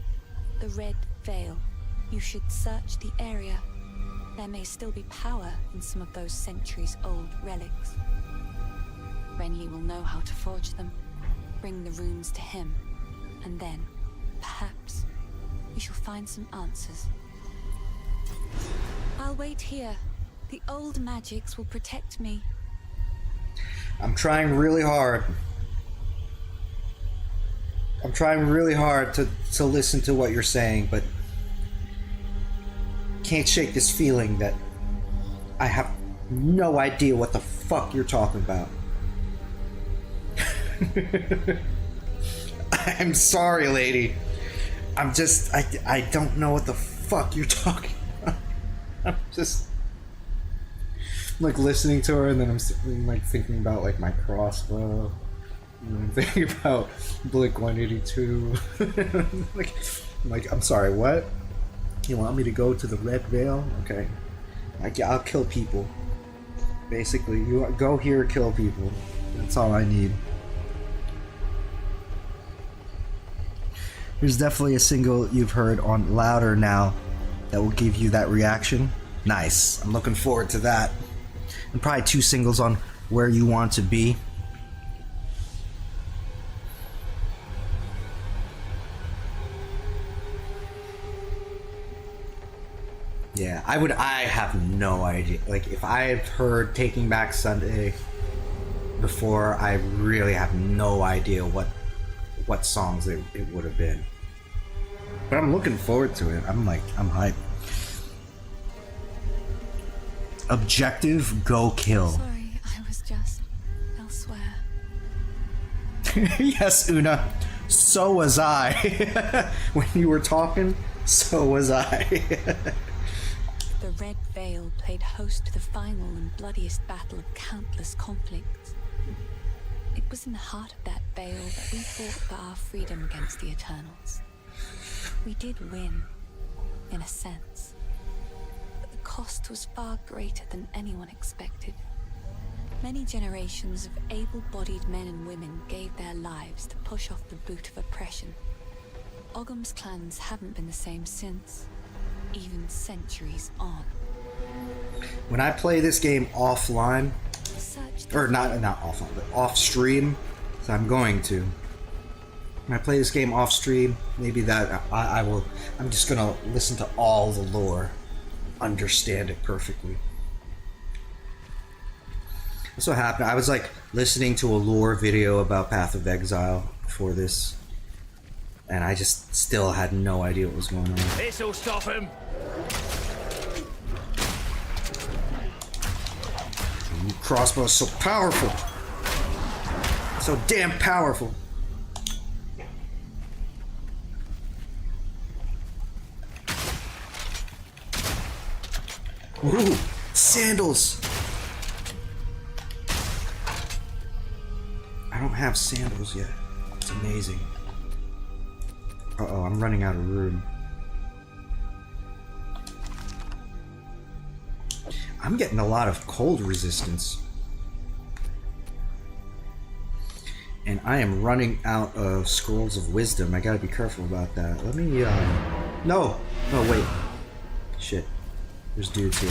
the Red Veil. You should search the area. There may still be power in some of those centuries-old relics. Renly will know how to forge them, bring the runes to him, and then, perhaps, we shall find some answers. I'll wait here. The old magics will protect me. I'm trying really hard. I'm trying really hard to listen to what you're saying, but can't shake this feeling that I have no idea what the fuck you're talking about. I'm sorry, lady. I don't know what the fuck you're talking about. I'm just like listening to her, and then I'm like thinking about like my crossbow. And I'm thinking about Blink 182. like, I'm sorry, what? You want me to go to the Red Veil? Okay. I'll kill people. Basically, you go here, kill people. That's all I need. There's definitely a single you've heard on Louder Now that will give you that reaction. Nice. I'm looking forward to that. And probably 2 singles on Where You Want to Be. Yeah, I have no idea. Like, if I had heard Taking Back Sunday before, I really have no idea what songs it would have been. But I'm looking forward to it. I'm hyped. Objective, go kill. Sorry, I was just elsewhere. Yes, Una. So was I. When you were talking, so was I. The Red Veil played host to the final and bloodiest battle of countless conflicts. It was in the heart of that veil that we fought for our freedom against the Eternals. We did win, in a sense. But the cost was far greater than anyone expected. Many generations of able-bodied men and women gave their lives to push off the boot of oppression. Ogham's clans haven't been the same since, even centuries on. When I play this game offline, or not offline, but off stream, so I'm going to. When I play this game off stream, maybe that I'm just gonna listen to all the lore, understand it perfectly. That's what happened. I was like listening to a lore video about Path of Exile before this, and I just still had no idea what was going on. This'll stop him. Crossbow is so powerful. So damn powerful. Ooh, sandals. I don't have sandals yet. It's amazing. Uh-oh, I'm running out of room. I'm getting a lot of cold resistance. And I am running out of scrolls of wisdom. I gotta be careful about that. Let me, no! No, wait. Shit. There's dudes here.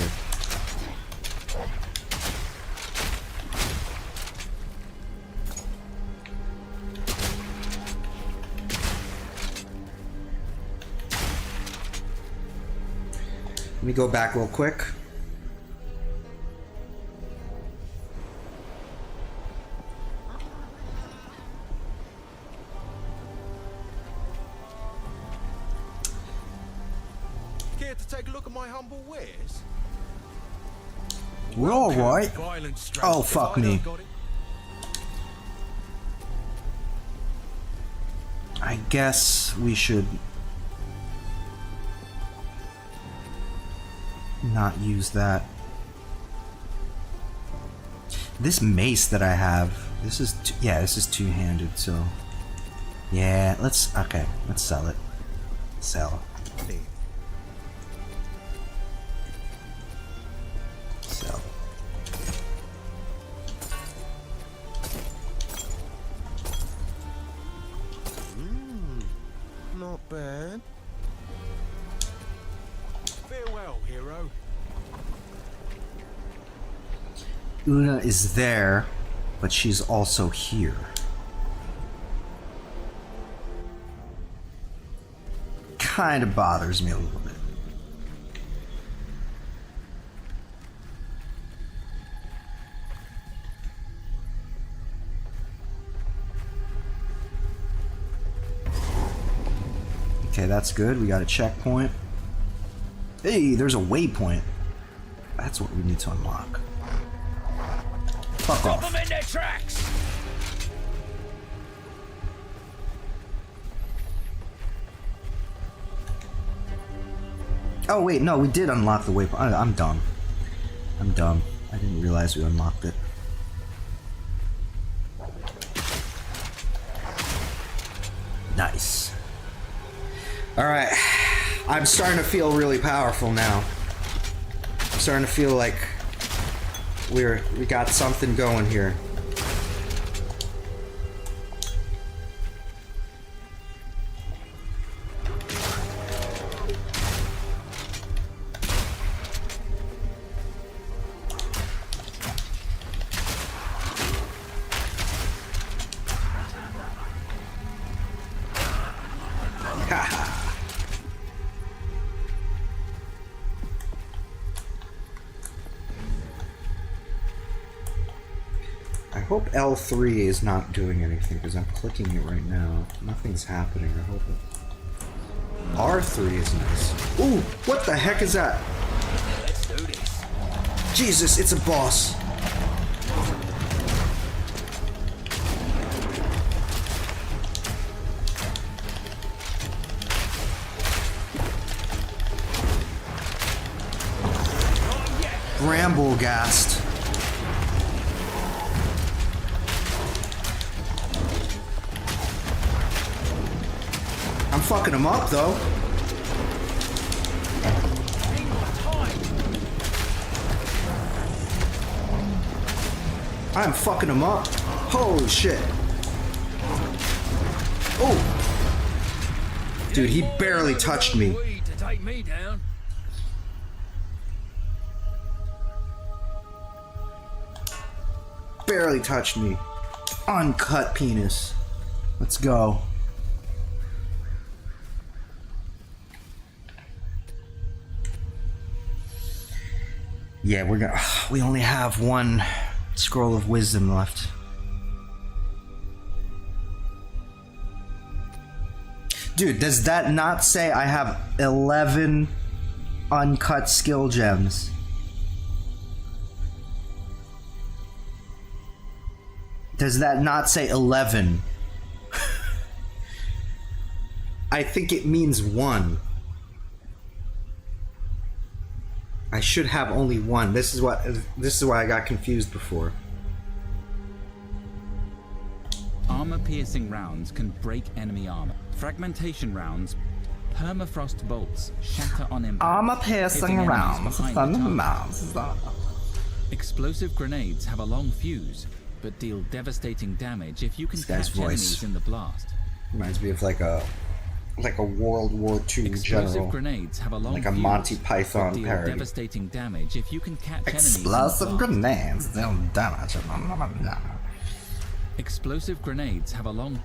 Let me go back real quick. Care to take a look at my humble wares? We're alright. Violent stranger, Oh, fuck if I me. don't got it. I guess we should not use that. This mace that I have, this is yeah, this is two-handed, so yeah, let's sell it. Sell. Sell. Not bad. Farewell, hero. Una is there, but she's also here. Kind of bothers me a little bit. Okay, that's good. We got a checkpoint. Hey, there's a waypoint. That's what we need to unlock. Fuck Stop off. them in their tracks! Oh wait, no, we did unlock the waypoint. I'm dumb. I'm dumb. I didn't realize we unlocked it. Nice. Alright. I'm starting to feel really powerful now. I'm starting to feel like we got something going here. I hope L3 is not doing anything because I'm clicking it right now. Nothing's happening. I hope it. R3 is nice. Ooh, what the heck is that? Let's do this. Jesus, it's a boss. Bramblegast. I'm fucking him up though. I'm fucking him up. Holy shit. Oh. Dude, he barely touched me. To take me down. Barely touched me. Uncut penis. Let's go. Yeah, we only have one scroll of wisdom left. Dude, does that not say I have 11 uncut skill gems? Does that not say 11? I think it means 1. I should have only 1. This is why I got confused before. Armor-piercing rounds can break enemy armor. Fragmentation rounds, permafrost bolts shatter on impact. Armor-piercing hitting enemies rounds. behind the target. Explosive grenades have a long fuse, but deal devastating damage if you can guy's catch voice enemies in the blast. Reminds me of like a World War II Explosive general, grenades have a long like a fuse, Monty but Python deal parody. devastating damage if you can catch Explosive enemies in the blast. grenades, they'll damage. Explosive grenades have a long...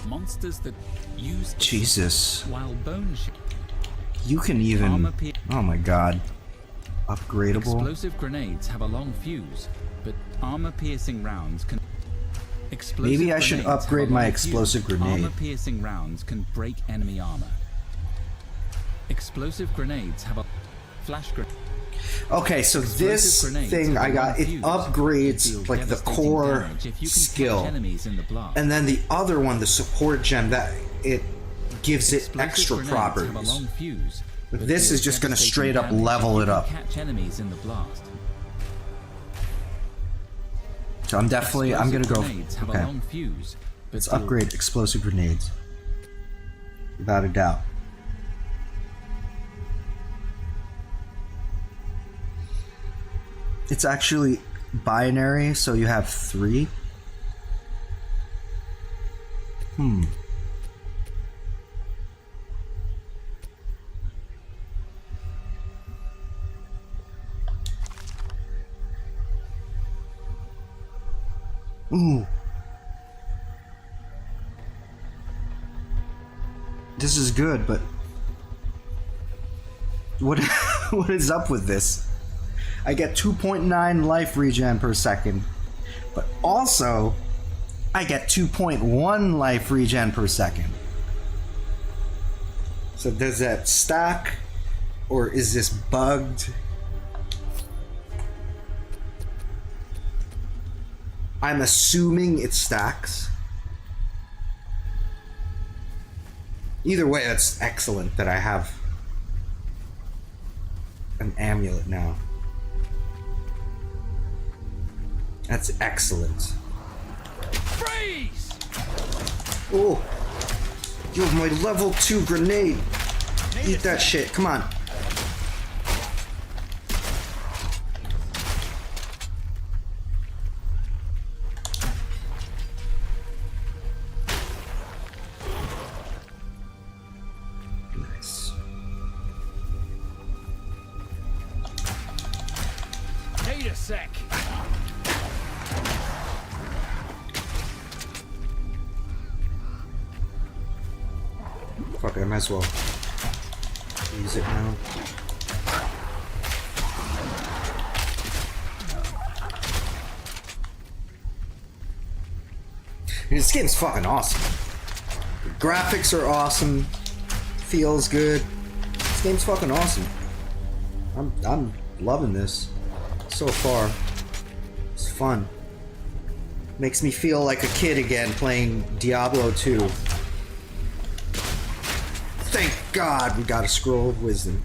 Monsters that use... Jesus. While bone... You can even... Armor Oh my god. Upgradable. Explosive grenades have a long fuse, but armor-piercing rounds can... Explosive Maybe I should grenades have a upgrade my long explosive fuse. grenade. Armor-piercing rounds can break enemy armor. Explosive grenades have a... Flash grenade... Okay, so this thing I got, it upgrades like the core skill, and then the other one, the support gem, that it gives it extra properties. But this is just gonna straight up level it up. So I'm gonna go. Okay, let's upgrade explosive grenades, without a doubt. It's actually binary, so you have 3. Ooh. This is good, but what what is up with this? I get 2.9 life regen per second, but also I get 2.1 life regen per second. So does that stack, or is this bugged? I'm assuming it stacks. Either way, that's excellent that I have an amulet now. That's excellent. Freeze! Oh, yo, my level 2 grenade. Eat that shit. Come on. Nice. Need a sec. Fuck it, I might as well use it now. This game's fucking awesome. The graphics are awesome. Feels good. This game's fucking awesome. I'm loving this so far. It's fun. Makes me feel like a kid again playing Diablo 2. Thank God we got a scroll of wisdom.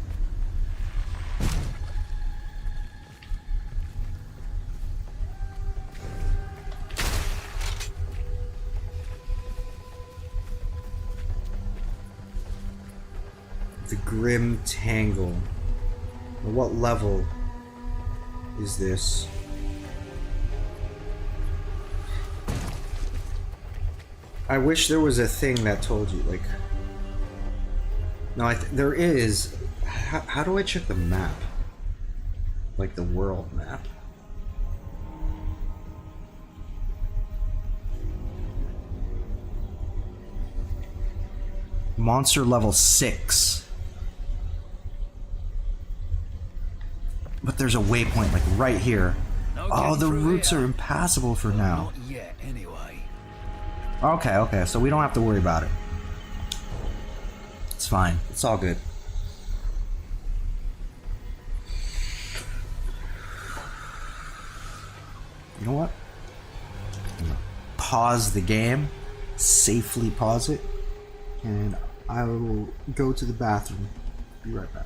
The Grim Tangle. What level is this? I wish there was a thing that told you, like... No, there is. How do I check the map? Like the world map. Monster level 6. But there's a waypoint like right here. Oh, the routes are impassable for now. Not yet, anyway. Okay, so we don't have to worry about it. It's fine. It's all good. You know what? pause the game, safely pause it, and I will go to the bathroom. Be right back.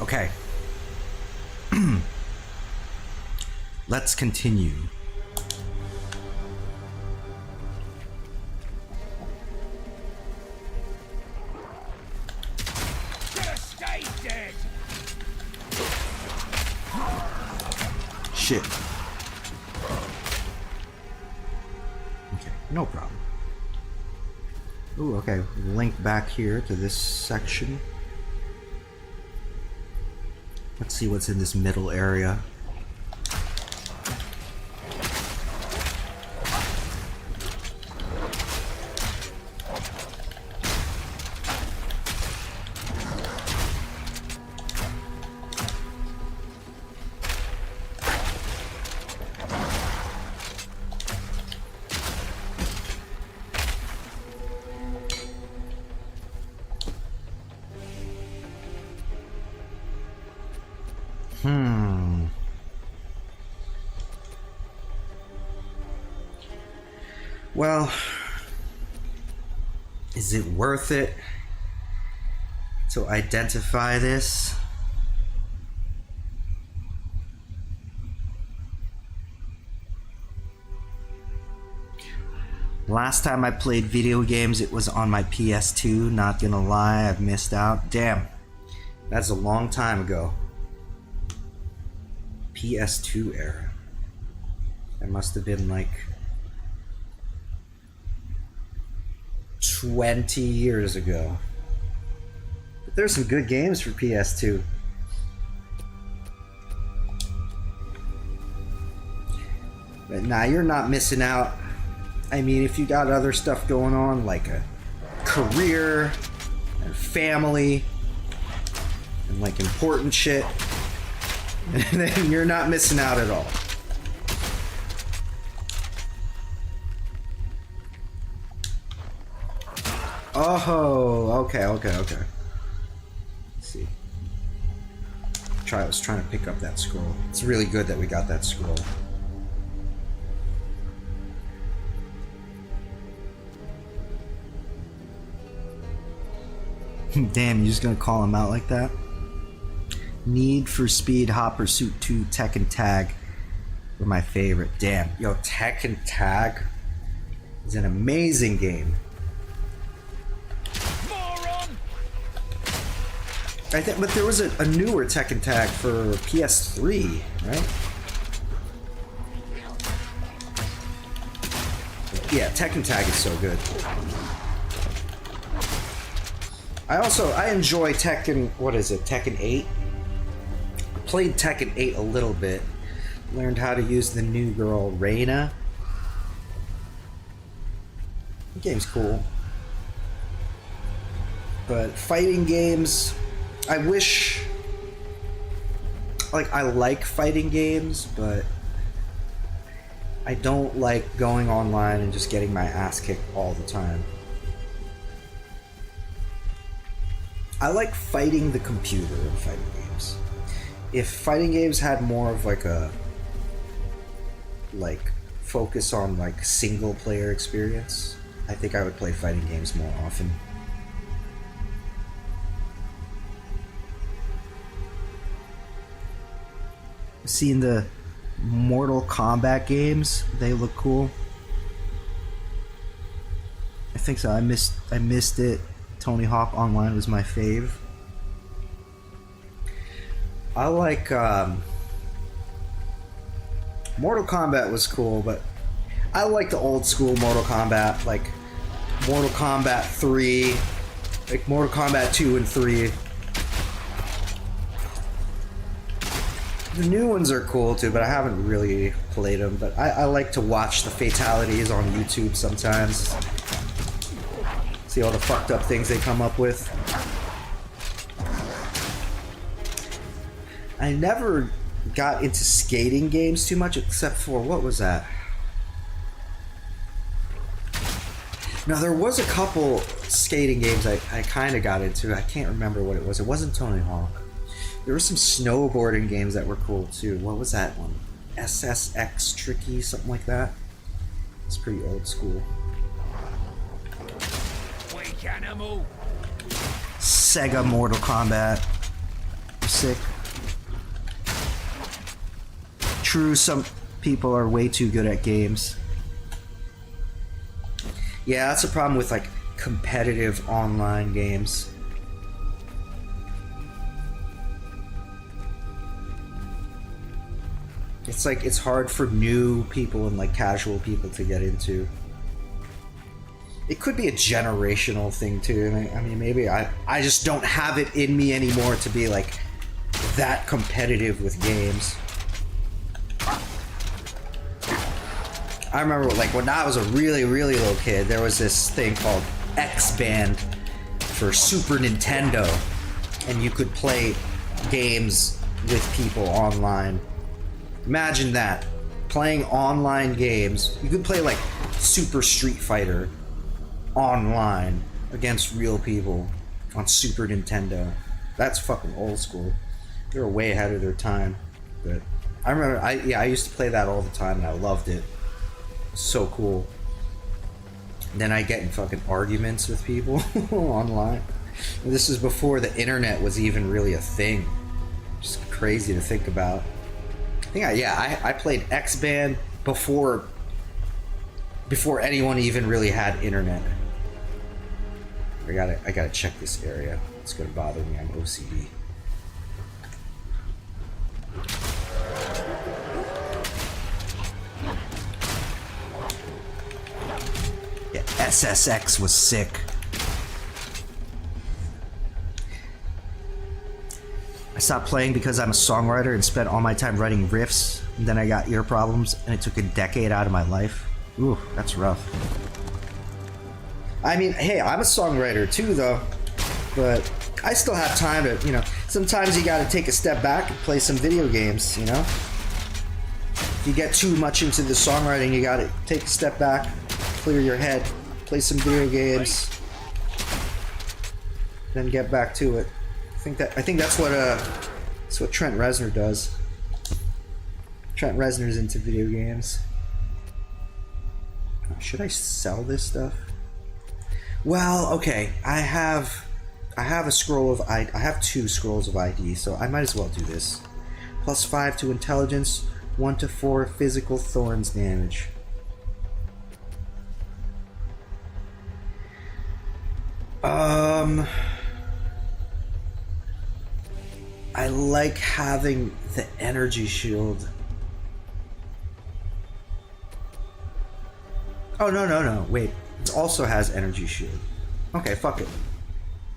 Okay. Let's continue. Stay dead. Shit. Okay, no problem. Ooh, okay. Link back here to this section. Let's see what's in this middle area. Well, is it worth it to identify this? Last time I played video games, it was on my PS2. Not gonna lie, I've missed out. Damn, that's a long time ago. PS2 era. That must have been like 20 years ago. But there's some good games for PS2. But nah, you're not missing out. I mean, if you got other stuff going on, like a career and family and like important shit, then you're not missing out at all. Oh, okay. Let's see. I was trying to pick up that scroll. It's really good that we got that scroll. Damn, you just gonna call him out like that? Need for Speed, Hot Pursuit 2, Tekken Tag were my favorite. Damn, yo, Tekken Tag is an amazing game. I think, but there was a newer Tekken Tag for PS3, right? Yeah, Tekken Tag is so good. I enjoy Tekken, what is it, Tekken 8? I played Tekken 8 a little bit. Learned how to use the new girl, Reina. The game's cool. But fighting games, I wish, like, I like fighting games, but I don't like going online and just getting my ass kicked all the time. I like fighting the computer in fighting games. If fighting games had more of like a focus on like single player experience, I think I would play fighting games more often. Seeing the Mortal Kombat games, they look cool. I think so. I missed it. Tony Hawk Online was my fave. I like Mortal Kombat was cool, but I like the old school Mortal Kombat, like Mortal Kombat 3, like Mortal Kombat 2 and 3. The new ones are cool too, but I haven't really played them. But I like to watch the fatalities on YouTube sometimes. See all the fucked up things they come up with. I never got into skating games too much, except for, what was that? Now, there was a couple skating games I kind of got into. I can't remember what it was. It wasn't Tony Hawk. There were some snowboarding games that were cool too. What was that one? SSX Tricky, something like that. It's pretty old school. Weak animal. Sega Mortal Kombat. Sick. True, some people are way too good at games. Yeah, that's the problem with like competitive online games. It's like, it's hard for new people and like casual people to get into. It could be a generational thing too. I mean, maybe I just don't have it in me anymore to be like that competitive with games. I remember like when I was a really, really little kid, there was this thing called X-Band for Super Nintendo, and you could play games with people online. Imagine that, playing online games. You could play like Super Street Fighter online against real people on Super Nintendo. That's fucking old school. They were way ahead of their time. But I remember, I used to play that all the time and I loved it. So cool. Then I get in fucking arguments with people online. And this is before the internet was even really a thing. Just crazy to think about. I think I played X-Band before before anyone even really had internet. I gotta check this area. It's gonna bother me. I'm OCD. Yeah, SSX was sick. I stopped playing because I'm a songwriter and spent all my time writing riffs, and then I got ear problems, and it took a decade out of my life. Ooh, that's rough. I mean, hey, I'm a songwriter too, though, but I still have time to, you know, sometimes you gotta take a step back and play some video games, you know? If you get too much into the songwriting, you gotta take a step back, clear your head, play some video games, then get back to it. I think that's what Trent Reznor does. Trent Reznor's into video games. Should I sell this stuff? Well, okay. I have a scroll of I have 2 scrolls of ID, so I might as well do this. +5 to intelligence, 1 to 4 physical thorns damage. I like having the energy shield. Oh, no. Wait. It also has energy shield. Okay, fuck it.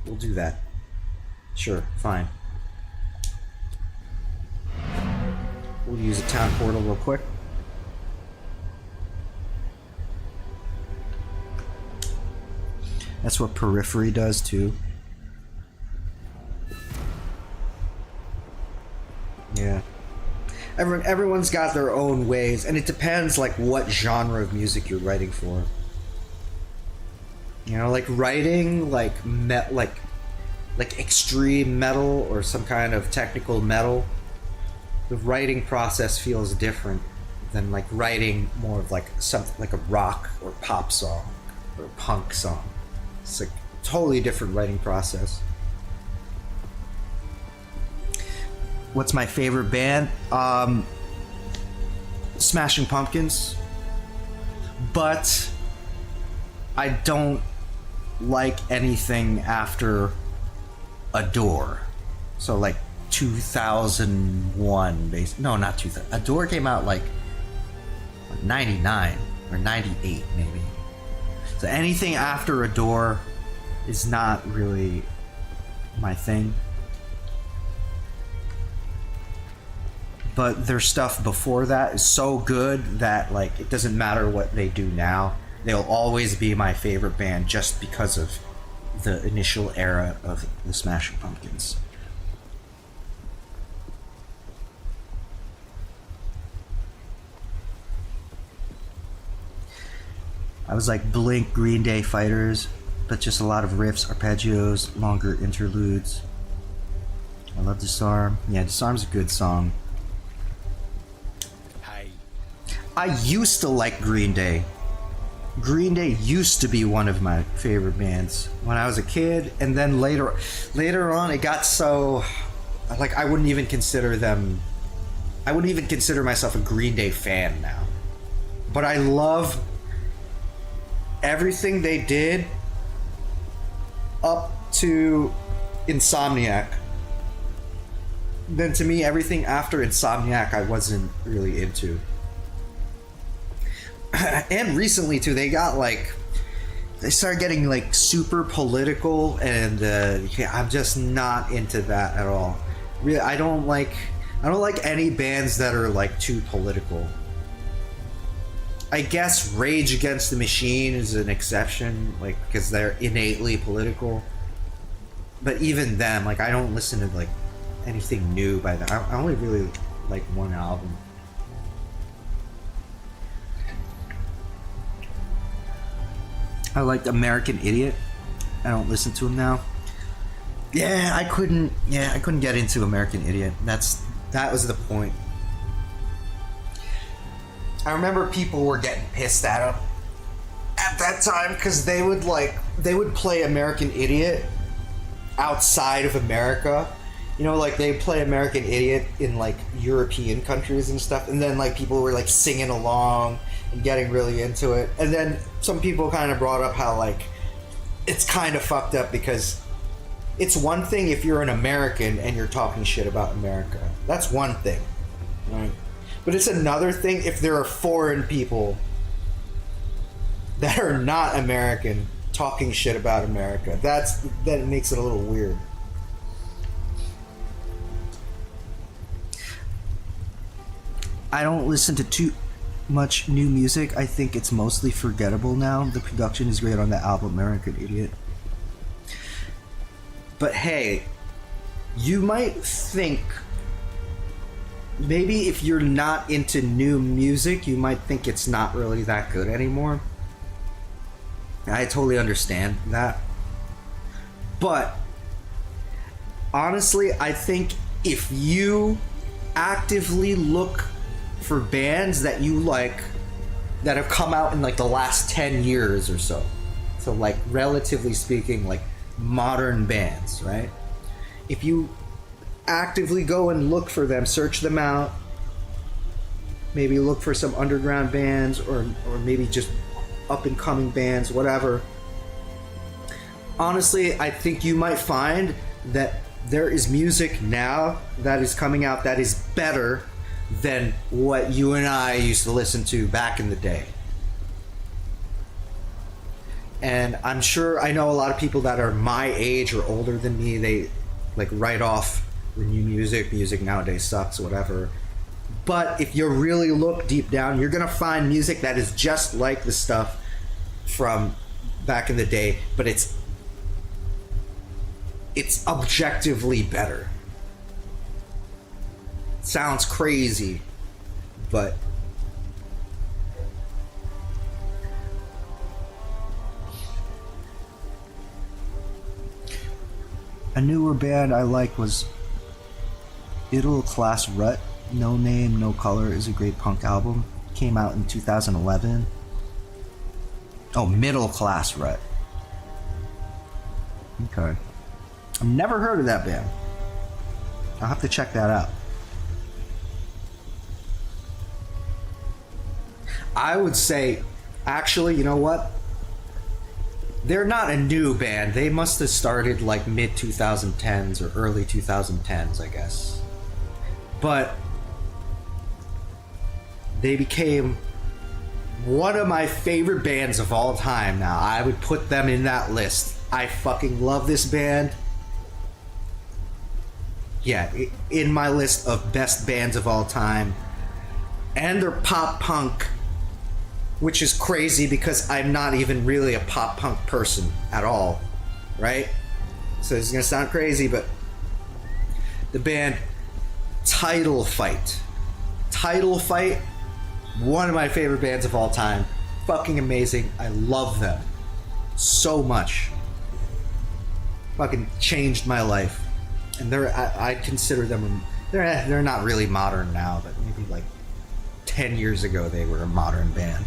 We'll do that. Sure, fine. We'll use a town portal real quick. That's what Periphery does too. Yeah. Everyone's got their own ways, and it depends like what genre of music you're writing for. You know, like writing like extreme metal or some kind of technical metal. The writing process feels different than like writing more of like something like a rock or pop song or a punk song. It's like a totally different writing process. What's my favorite band? Smashing Pumpkins. But I don't like anything after Adore. So like 2001 no, not 2000. Adore came out like 99 or 98 maybe. So anything after Adore is not really my thing. But their stuff before that is so good that like it doesn't matter what they do now. They'll always be my favorite band just because of the initial era of the Smashing Pumpkins. I was like Blink, Green Day fighters, but just a lot of riffs, arpeggios, longer interludes. I love Disarm. Yeah, Disarm's a good song. I used to like Green Day. Green Day used to be one of my favorite bands when I was a kid, and then later on it got so like I wouldn't even consider myself a Green Day fan now. But I love everything they did up to Insomniac. Then to me, everything after Insomniac I wasn't really into. And recently too, they started getting like super political, and I'm just not into that at all. Really, I don't like any bands that are like too political. I guess Rage Against the Machine is an exception, like because they're innately political. But even them, like I don't listen to like anything new by them. I only really like one album. I liked American Idiot. I don't listen to him now. I couldn't get into American Idiot. That was the point. I remember people were getting pissed at him at that time because they would play American Idiot outside of America, You know, like they play American Idiot in like European countries and stuff, and then like people were like singing along and getting really into it. And then some people kind of brought up how like it's kind of fucked up because it's one thing if you're an American and you're talking shit about America. That's one thing, right? But it's another thing if there are foreign people that are not American talking shit about America. That makes it a little weird. I don't listen to too much new music. I think it's mostly forgettable now. The production is great on the album American Idiot. But hey, you might think, maybe if you're not into new music, you might think it's not really that good anymore. I totally understand that. But honestly, I think if you actively look for bands that you like that have come out in like the last 10 years or so, like relatively speaking, like modern bands, right? If you actively go and look for them, search them out, maybe look for some underground bands or maybe just up and coming bands, whatever. Honestly, I think you might find that there is music now that is coming out that is better than what you and I used to listen to back in the day. And I'm sure I know a lot of people that are my age or older than me, they like write off the new music nowadays sucks, whatever. But if you really look deep down, you're gonna find music that is just like the stuff from back in the day, but it's objectively better. Sounds crazy, but a newer band I like was Middle Class Rut. No Name, No Color is a great punk album. Came out in 2011. Oh, Middle Class Rut. Okay. I've never heard of that band. I'll have to check that out. I would say, actually, you know what? They're not a new band. They must have started like mid 2010s or early 2010s, I guess. But they became one of my favorite bands of all time now. I would put them in that list. I fucking love this band. Yeah, in my list of best bands of all time. And they're pop punk, which is crazy because I'm not even really a pop punk person at all, right? So it's gonna sound crazy, but the band Title Fight, one of my favorite bands of all time. Fucking amazing. I love them so much. Fucking changed my life. And I consider them, they're not really modern now, but maybe like 10 years ago they were a modern band.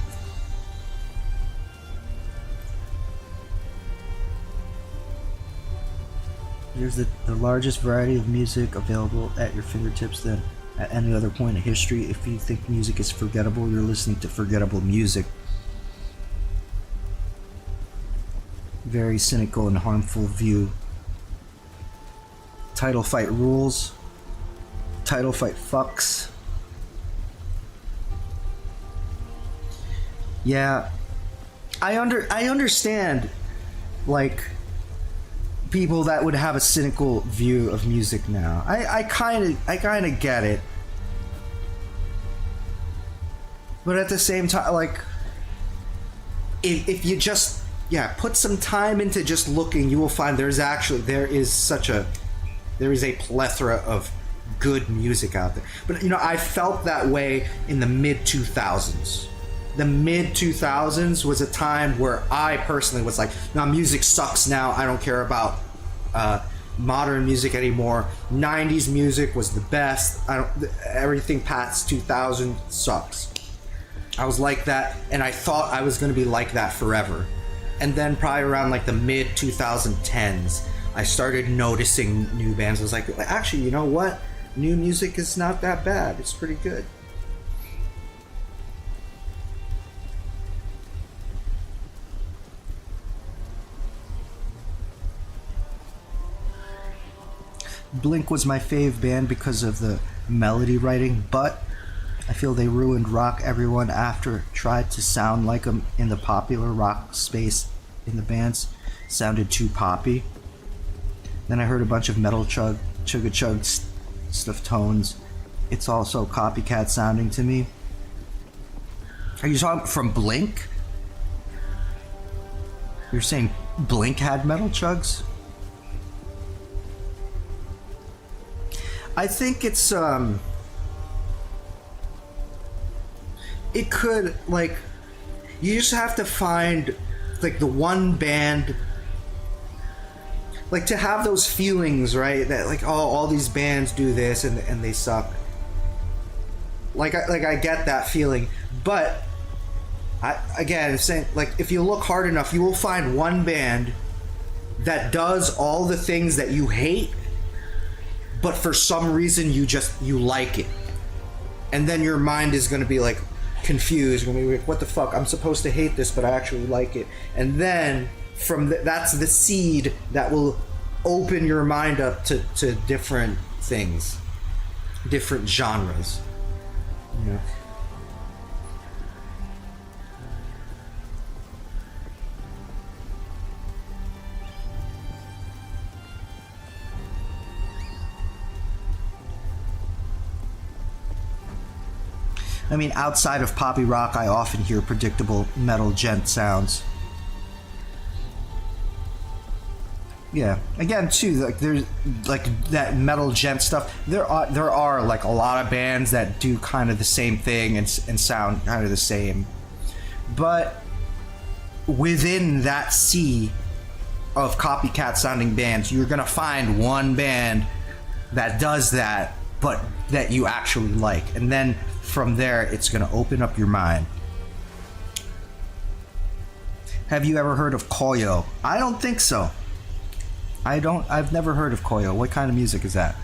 There's the largest variety of music available at your fingertips than at any other point in history. If you think music is forgettable, you're listening to forgettable music. Very cynical and harmful view. Title Fight rules. Title Fight fucks. Yeah, I understand, like, people that would have a cynical view of music now. I kind of get it, but at the same time, like, if you just put some time into just looking, you will find there is a plethora of good music out there. But you know, I felt that way in the mid 2000s. The mid 2000s was a time where I personally was like, "No, music sucks now. I don't care about modern music anymore. 90s music was the best. Everything past 2000 sucks." I was like that, and I thought I was going to be like that forever. And then probably around like the mid 2010s, I started noticing new bands. I was like, actually, you know what? New music is not that bad. It's pretty good. Blink was my fave band because of the melody writing, but I feel they ruined rock. Everyone after tried to sound like them in the popular rock space in the bands sounded too poppy. Then I heard a bunch of metal chugga-chug stuff tones. It's also copycat sounding to me. Are you talking from Blink? You're saying Blink had metal chugs? I think it's it could, like, you just have to find like the one band, like, to have those feelings, right? That like, oh, all these bands do this and they suck. Like I get that feeling, but again, saying, like, if you look hard enough, you will find one band that does all the things that you hate, but for some reason you like it, and then your mind is going to be like confused. You're going to be like, what the fuck? I'm supposed to hate this, but I actually like it. And then from that's the seed that will open your mind up to different things, different genres. You know. I mean, outside of poppy rock, I often hear predictable metal gent sounds. Yeah, again, too, like, there's like that metal gent stuff. There are like a lot of bands that do kind of the same thing and sound kind of the same, but within that sea of copycat sounding bands, you're gonna find one band that does that, but that you actually like, and then from there, it's going to open up your mind. Have you ever heard of Koyo? I don't think so. I've never heard of Koyo. What kind of music is that?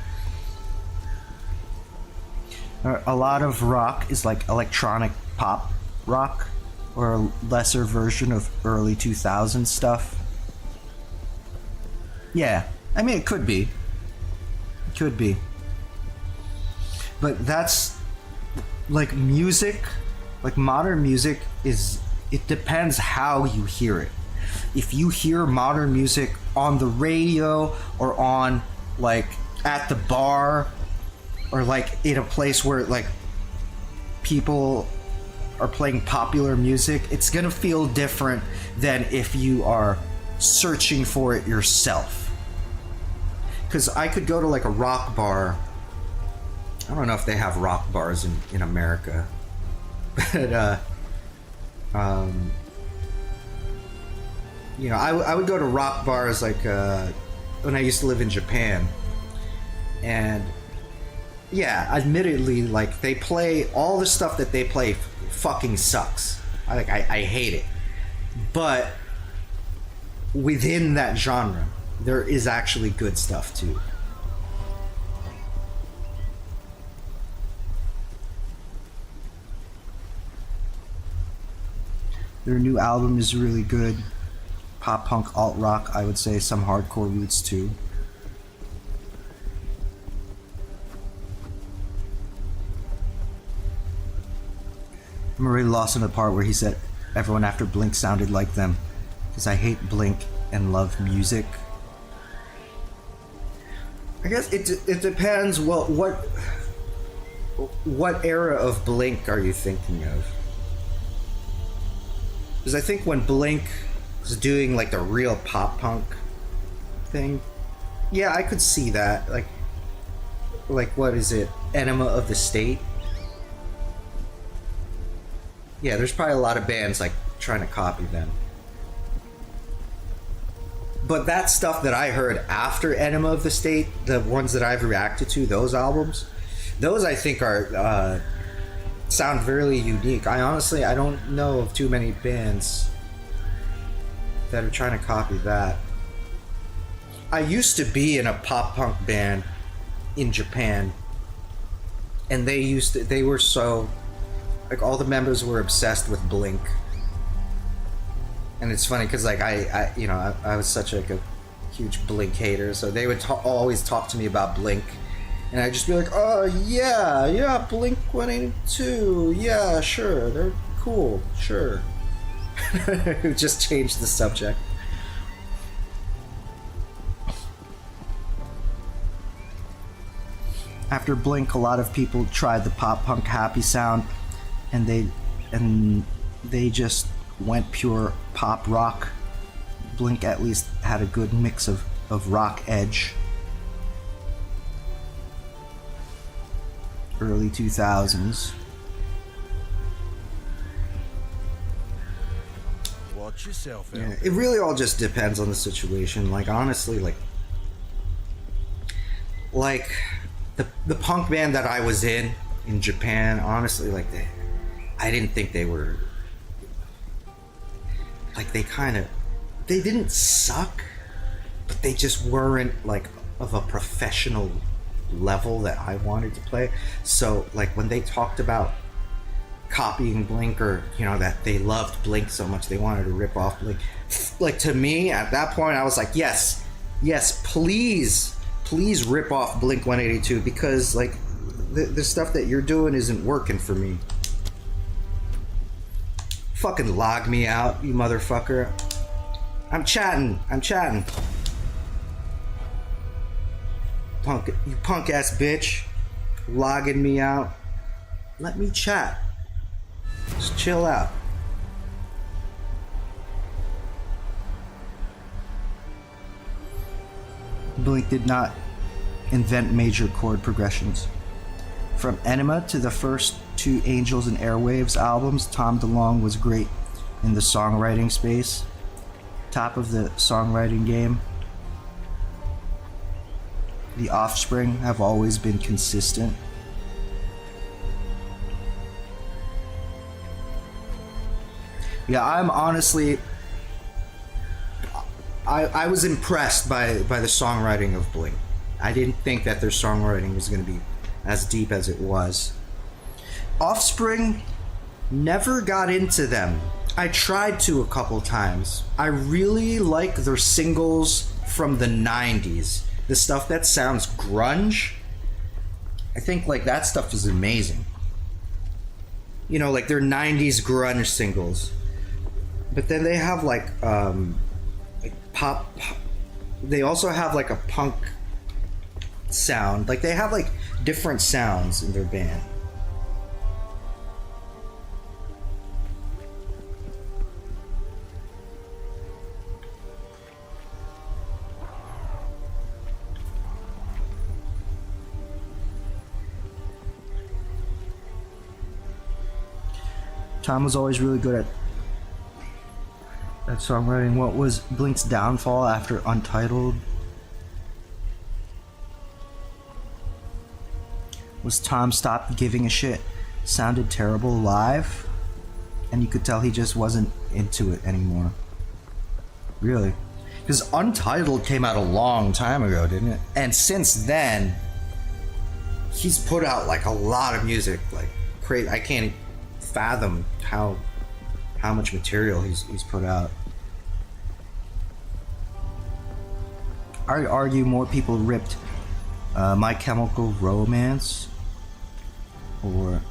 A lot of rock is like electronic pop rock, or a lesser version of early 2000s stuff. Yeah, I mean, it could be. It could be. But that's... like, music, like modern music it depends how you hear it. If you hear modern music on the radio or on, like, at the bar, or like in a place where like people are playing popular music, it's gonna feel different than if you are searching for it yourself. Because I could go to like a rock bar. I don't know if they have rock bars in America, but you know, I would go to rock bars like when I used to live in Japan, and yeah, admittedly, like, they play all the stuff that they play fucking sucks. I hate it, but within that genre, there is actually good stuff too. Their new album is really good. Pop punk, alt rock, I would say, some hardcore roots too. I'm already lost in the part where he said everyone after Blink sounded like them, because I hate Blink and love music. I guess it depends. Well, what era of Blink are you thinking of? Because I think when Blink was doing like the real pop punk thing, yeah, I could see that. Like what is it? Enema of the State? Yeah, there's probably a lot of bands like trying to copy them. But that stuff that I heard after Enema of the State, the ones that I've reacted to, those albums, those I think are sound very unique. I don't know of too many bands that are trying to copy that. I used to be in a pop punk band in Japan, and they were so, like, all the members were obsessed with Blink. And it's funny because, like, I was such like a huge Blink hater, so they would always talk to me about Blink, and I'd just be like, oh yeah, Blink 182, yeah, sure, they're cool, sure. Just change the subject. After Blink, a lot of people tried the pop punk happy sound, and they just went pure pop rock. Blink at least had a good mix of rock edge. Early 2000s. Watch yourself, Yeah, it really all just depends on the situation. Like, honestly, like the punk band that I was in Japan, honestly, like, I didn't think they were, like, they didn't suck, but they just weren't, like, of a professional level that I wanted to play. So, like, when they talked about copying Blink, or, you know, that they loved Blink so much they wanted to rip off Blink, like, to me at that point I was like, yes, please rip off Blink 182, because, like, the stuff that you're doing isn't working for me. Fucking log me out, you motherfucker. I'm chatting. You punk ass bitch. Logging me out. Let me chat. Just chill out. Blink did not invent major chord progressions. From Enema to the first two Angels and Airwaves albums, Tom DeLonge was great in the songwriting space. Top of the songwriting game. The Offspring have always been consistent. Yeah, I'm honestly, I was impressed by the songwriting of Blink. I didn't think that their songwriting was going to be as deep as it was. Offspring, never got into them. I tried to a couple times. I really like their singles from the 90s. The stuff that sounds grunge. I think, like, that stuff is amazing. You know, like their 90s grunge singles. But then they have like pop. They also have like a punk sound. Like, they have like different sounds in their band. Tom was always really good at songwriting. What was Blink's downfall after Untitled? Was Tom stopped giving a shit, sounded terrible live, and you could tell he just wasn't into it anymore. Really? Because Untitled came out a long time ago, didn't it? And since then, he's put out like a lot of music, like crazy. I can't fathom how much material he's put out. I argue more people ripped My Chemical Romance or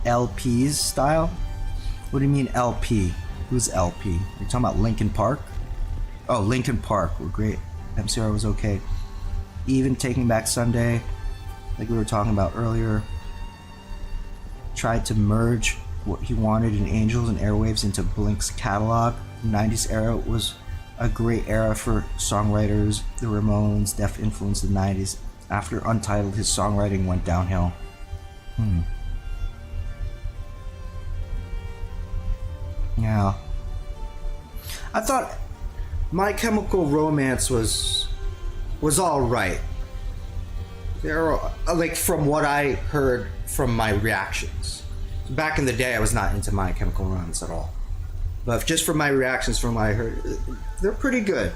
LP's style. What do you mean LP? Who's LP? You're talking about Linkin Park? Oh, Linkin Park were great. MCR was okay. Even Taking Back Sunday, like we were talking about earlier, tried to merge what he wanted in Angels and Airwaves into Blink's catalog. The 90s era was a great era for songwriters. The Ramones def influenced the 90s. After Untitled, his songwriting went downhill. Yeah. I thought My Chemical Romance was alright. They're like, from what I heard from my reactions. Back in the day, I was not into My Chemical Romance at all. But just from my reactions from what I heard, they're pretty good.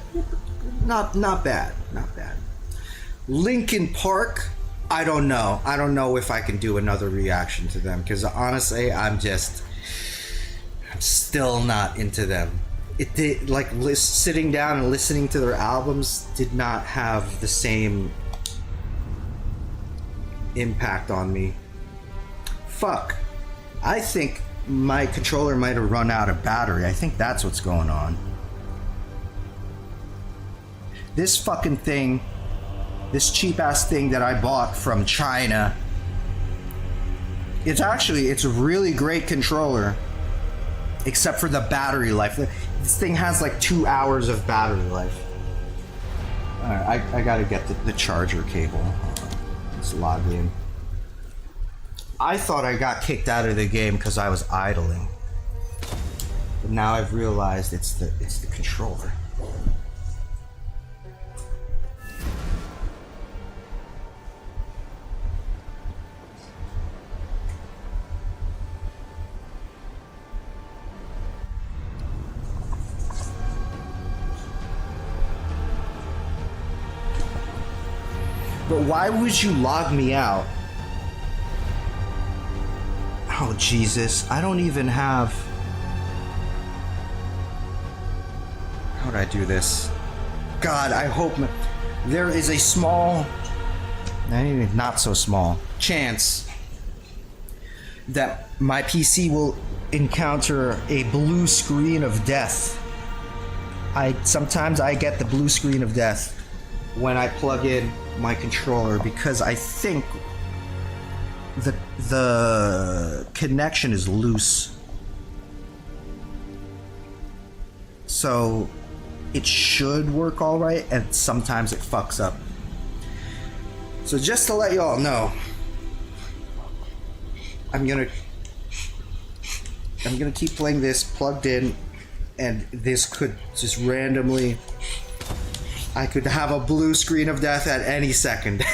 Not bad. Not bad. Linkin Park, I don't know. I don't know if I can do another reaction to them because honestly, I'm still not into them. It did, like, sitting down and listening to their albums did not have the same impact on me. Fuck. I think my controller might have run out of battery. I think that's what's going on. This fucking thing, this cheap ass thing that I bought from China, it's a really great controller, except for the battery life. This thing has like 2 hours of battery life. Alright, I gotta get the charger cable. Let's log in. I thought I got kicked out of the game because I was idling. But now I've realized it's the controller. But why would you log me out? Oh, Jesus. I don't even have... How would I do this? God, I hope... There is a small... not so small... chance that my PC will encounter a blue screen of death. Sometimes I get the blue screen of death when I plug in my controller because I think the connection is loose. So it should work all right, and sometimes it fucks up. So just to let y'all know, I'm gonna keep playing this plugged in, and this could just randomly, I could have a blue screen of death at any second.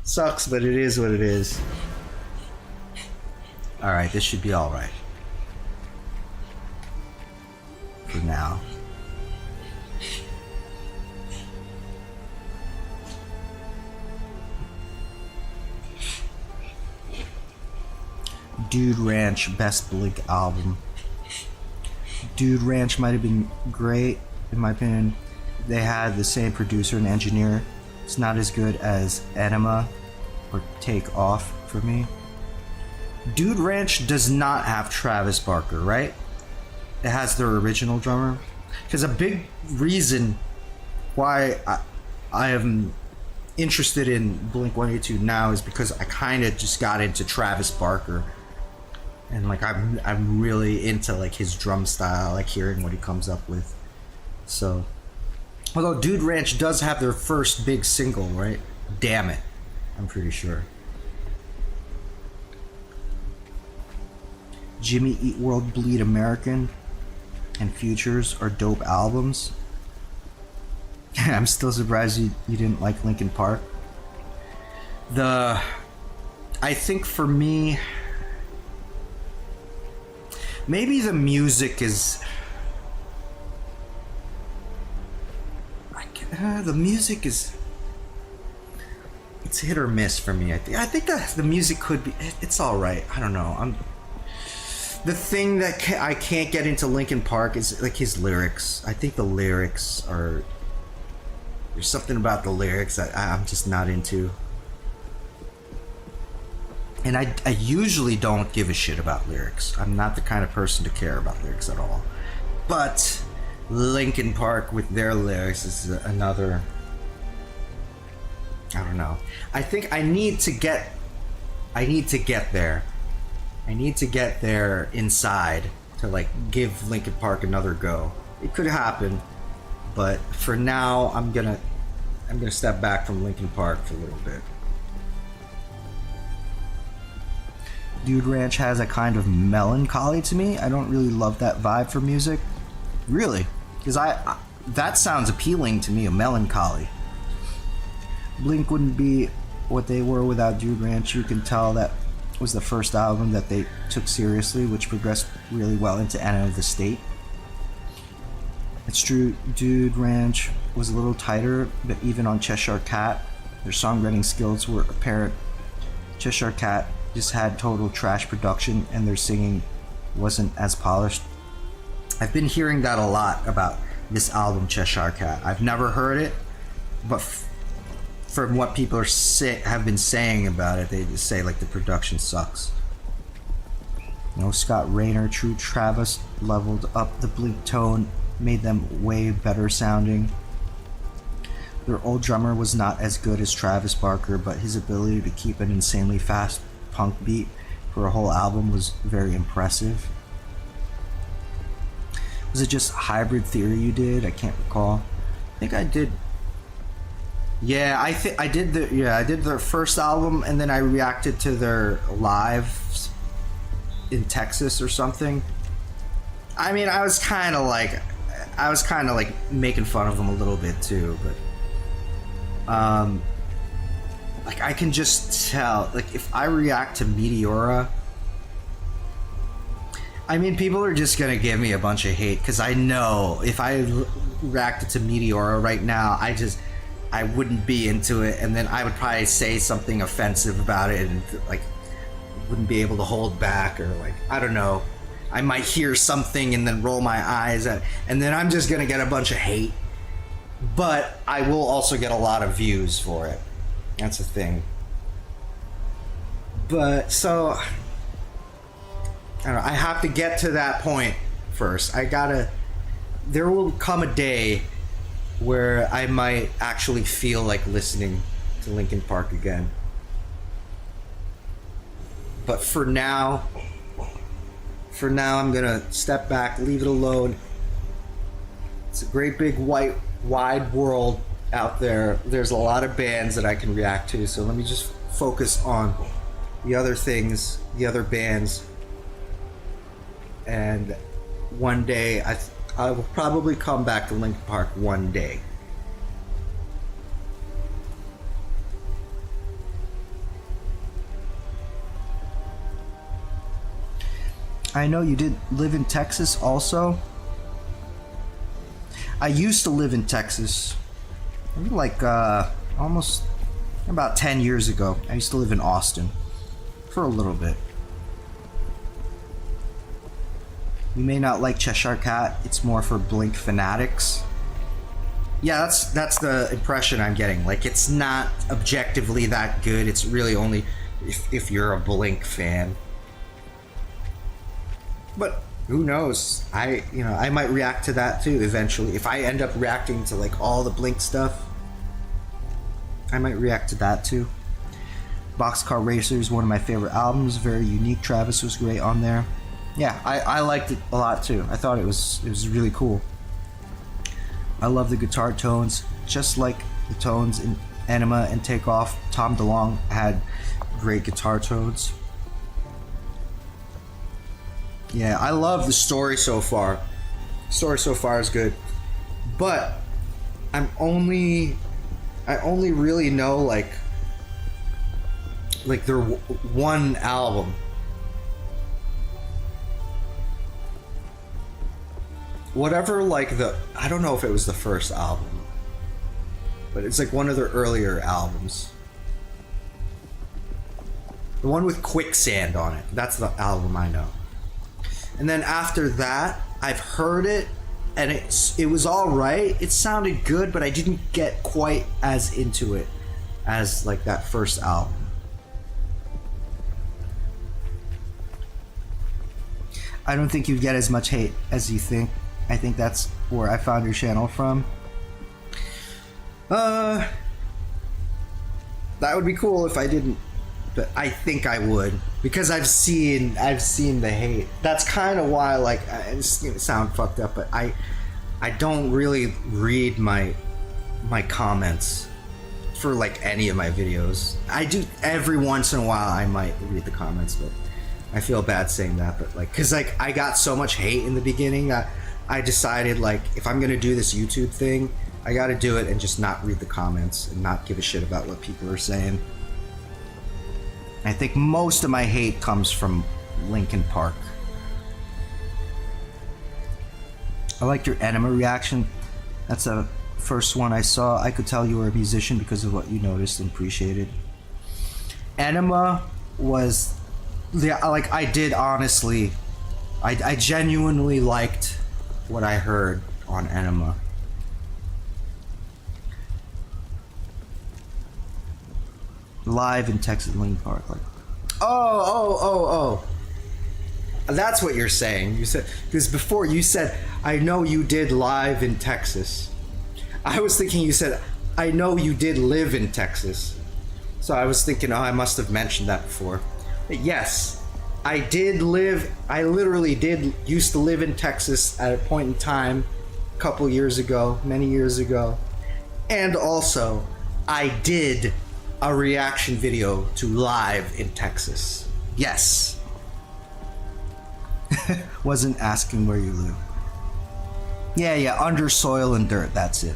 Sucks, but it is what it is. Alright, this should be alright. For now. Dude Ranch Best Blink album. Dude Ranch might have been great, in my opinion. They had the same producer and engineer. It's not as good as Enema or Take Off for me. Dude Ranch does not have Travis Barker, right? It has their original drummer. Because a big reason why I am interested in Blink-182 now is because I kind of just got into Travis Barker. And like I'm really into like his drum style, like hearing what he comes up with. So, although Dude Ranch does have their first big single, right? Damn It, I'm pretty sure. Jimmy Eat World, Bleed American, and Futures are dope albums. I'm still surprised you didn't like Linkin Park. I think for me, maybe the music is... the music is... It's hit or miss for me. I think that the music could be... It's alright. I don't know. The thing that I can't get into Linkin Park is like his lyrics. I think the lyrics are... There's something about the lyrics that I'm just not into. And I usually don't give a shit about lyrics. I'm not the kind of person to care about lyrics at all. But Linkin Park with their lyrics is another... I don't know. I think I need to get there. I need to get there inside to like give Linkin Park another go. It could happen, but for now I'm gonna step back from Linkin Park for a little bit. Dude Ranch has a kind of melancholy to me. I don't really love that vibe for music. Really? Because that sounds appealing to me, a melancholy. Blink wouldn't be what they were without Dude Ranch. You can tell that was the first album that they took seriously, which progressed really well into Enema of the State. It's true, Dude Ranch was a little tighter, but even on Cheshire Cat, their songwriting skills were apparent. Cheshire Cat just had total trash production, and their singing wasn't as polished. I've been hearing that a lot about this album, Cheshire Cat. I've never heard it, but from what people have been saying about it, they just say like the production sucks. You know, Scott Rayner, True Travis leveled up the bleak tone, made them way better sounding. Their old drummer was not as good as Travis Barker, but his ability to keep an insanely fast punk beat for a whole album was very impressive. Was it just Hybrid Theory you did? I can't recall. I think I did. Yeah, I did their first album, and then I reacted to their live in Texas or something. I mean, I was kind of like making fun of them a little bit too, but like I can just tell, like if I react to Meteora, I mean, people are just gonna give me a bunch of hate, because I know if I reacted to Meteora right now, I wouldn't be into it, and then I would probably say something offensive about it, and like wouldn't be able to hold back, or like, I don't know, I might hear something and then roll my eyes at, and then I'm just gonna get a bunch of hate. But I will also get a lot of views for it. That's the thing. But so I don't know, I have to get to that point first. There will come a day where I might actually feel like listening to Linkin Park again. But for now I'm gonna step back, leave it alone. It's a great big wide world out there. There's a lot of bands that I can react to, so let me just focus on the other things, the other bands. And one day I will probably come back to Linkin Park one day. I know you did live in Texas also. I used to live in Texas, maybe like almost about 10 years ago. I used to live in Austin for a little bit. You may not like Cheshire Cat, it's more for Blink fanatics. Yeah, that's the impression I'm getting. Like, it's not objectively that good, it's really only if you're a Blink fan. But who knows? I might react to that too eventually. If I end up reacting to like all the Blink stuff, I might react to that too. Boxcar Racer is one of my favorite albums. Very unique. Travis was great on there. Yeah, I liked it a lot too. I thought it was really cool. I love the guitar tones, just like the tones in Enema and Takeoff. Tom DeLonge had great guitar tones. Yeah, I love the story so far. The story so far is good. But I only really know like their one album. Whatever, like I don't know if it was the first album, but it's like one of their earlier albums. The one with Quicksand on it. That's the album I know. And then after that, I've heard it, and it was all right. It sounded good, but I didn't get quite as into it as like that first album. I don't think you'd get as much hate as you think. I think that's where I found your channel from. That would be cool if I didn't, but I think I would, because I've seen the hate. That's kind of why, like, it's gonna sound fucked up, but I don't really read my comments for like any of my videos. I do every once in a while. I might read the comments, but I feel bad saying that. But like, cause like I got so much hate in the beginning, I decided like if I'm gonna do this YouTube thing, I gotta do it and just not read the comments and not give a shit about what people are saying. I think most of my hate comes from Linkin Park. I liked your Enema reaction. That's the first one I saw. I could tell you were a musician because of what you noticed and appreciated. Enema was, yeah, like I did honestly, I genuinely liked what I heard on Enema. Live in Texas Linkin Park, like, oh. That's what you're saying. You said, because before you said, I know you did live in Texas. I was thinking you said, I know you did live in Texas. So I was thinking, oh, I must have mentioned that before. But yes, I did live, I literally did used to live in Texas at a point in time, a couple years ago, many years ago. And also, I did a reaction video to Live in Texas. Yes. Wasn't asking where you live. Yeah, under soil and dirt, that's it.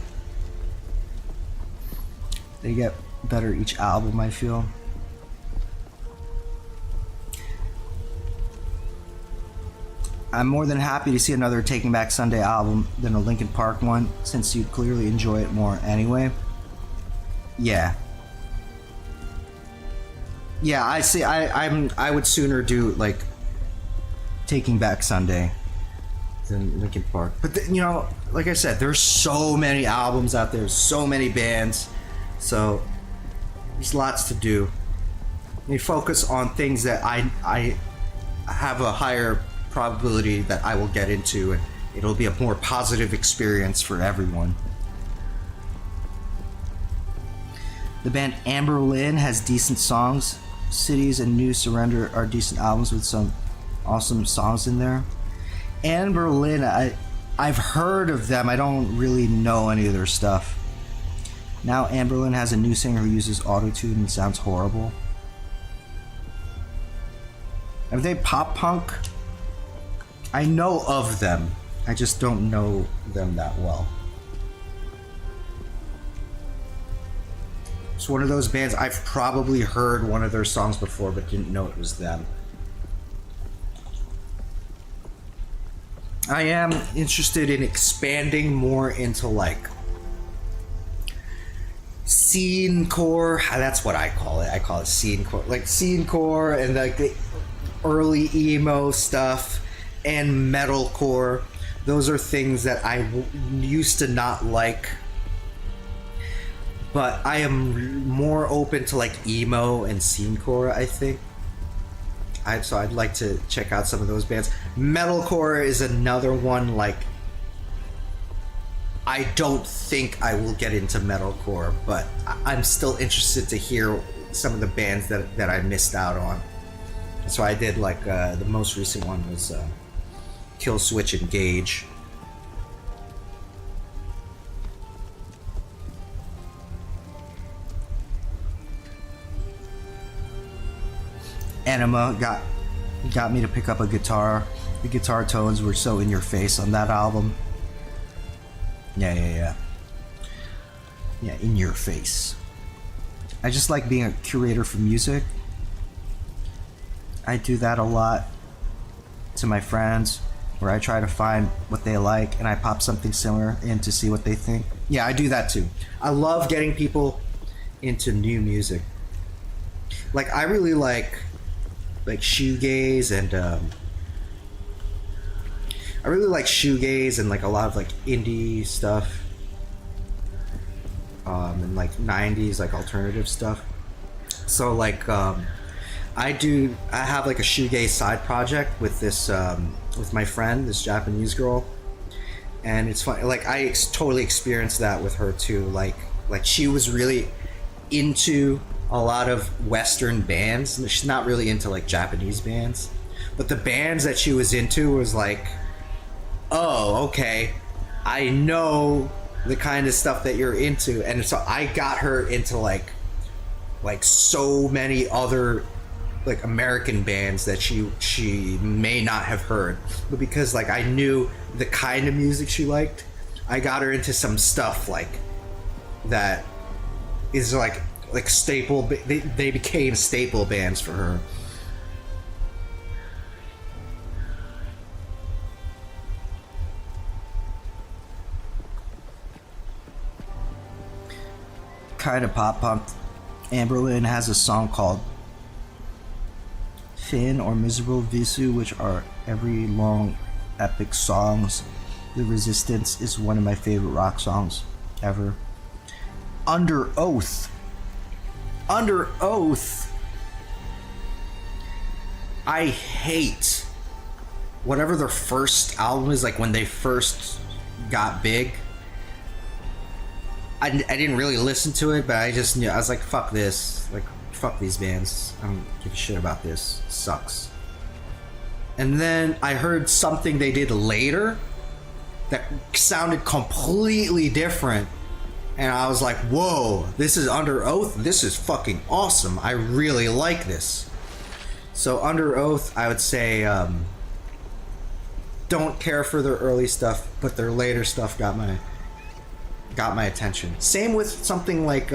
They get better each album, I feel. I'm more than happy to see another Taking Back Sunday album than a Linkin Park one, since you'd clearly enjoy it more anyway. Yeah, I see. I would sooner do like Taking Back Sunday than Linkin Park. But you know, like I said, there's so many albums out there, so many bands, so there's lots to do. We focus on things that I have a higher probability that I will get into, and it'll be a more positive experience for everyone. The band Amberlin has decent songs. Cities and New Surrender are decent albums with some awesome songs in there. Amberlin, I've heard of them. I don't really know any of their stuff. Now Amberlin has a new singer who uses autotune and sounds horrible. Are they pop punk? I know of them. I just don't know them that well. It's one of those bands I've probably heard one of their songs before but didn't know it was them. I am interested in expanding more into like scene core. That's what I call it. I call it scene core. Like scene core and like the early emo stuff and metalcore. Those are things that I used to not like. But I am more open to like emo and scenecore, I think. So I'd like to check out some of those bands. Metalcore is another one, like, I don't think I will get into metalcore, but I'm still interested to hear some of the bands that I missed out on. So I did like, the most recent one was Kill Switch Engage. Enema got me to pick up a guitar. The guitar tones were so in your face on that album. Yeah, in your face. I just like being a curator for music. I do that a lot to my friends, where I try to find what they like and I pop something similar in to see what they think. Yeah, I do that too. I love getting people into new music. Like, I really like shoegaze and I really like shoegaze and like a lot of like indie stuff, and like 90s like alternative stuff. So like I have like a shoegaze side project with this with my friend, this Japanese girl, and it's fun. Like I totally experienced that with her too. Like she was really into a lot of Western bands. She's not really into like Japanese bands, but the bands that she was into was like, oh, okay, I know the kind of stuff that you're into. And so I got her into like so many other like American bands that she may not have heard, but because like I knew the kind of music she liked, I got her into some stuff like that is like like staple. They became staple bands for her. Kind of pop punked. Amberlynn has a song called Finn or Miserable Visu, which are every long epic songs. The Resistance is one of my favorite rock songs ever. Under Oath. Under Oath. I hate whatever their first album is, like when they first got big. I didn't really listen to it, but I just knew, I was like, fuck this. Like, fuck these bands. I don't give a shit about this. It sucks. And then I heard something they did later that sounded completely different. And I was like, whoa, this is Under Oath? This is fucking awesome. I really like this. So Under Oath, I would say, don't care for their early stuff, but their later stuff got my attention. Same with something like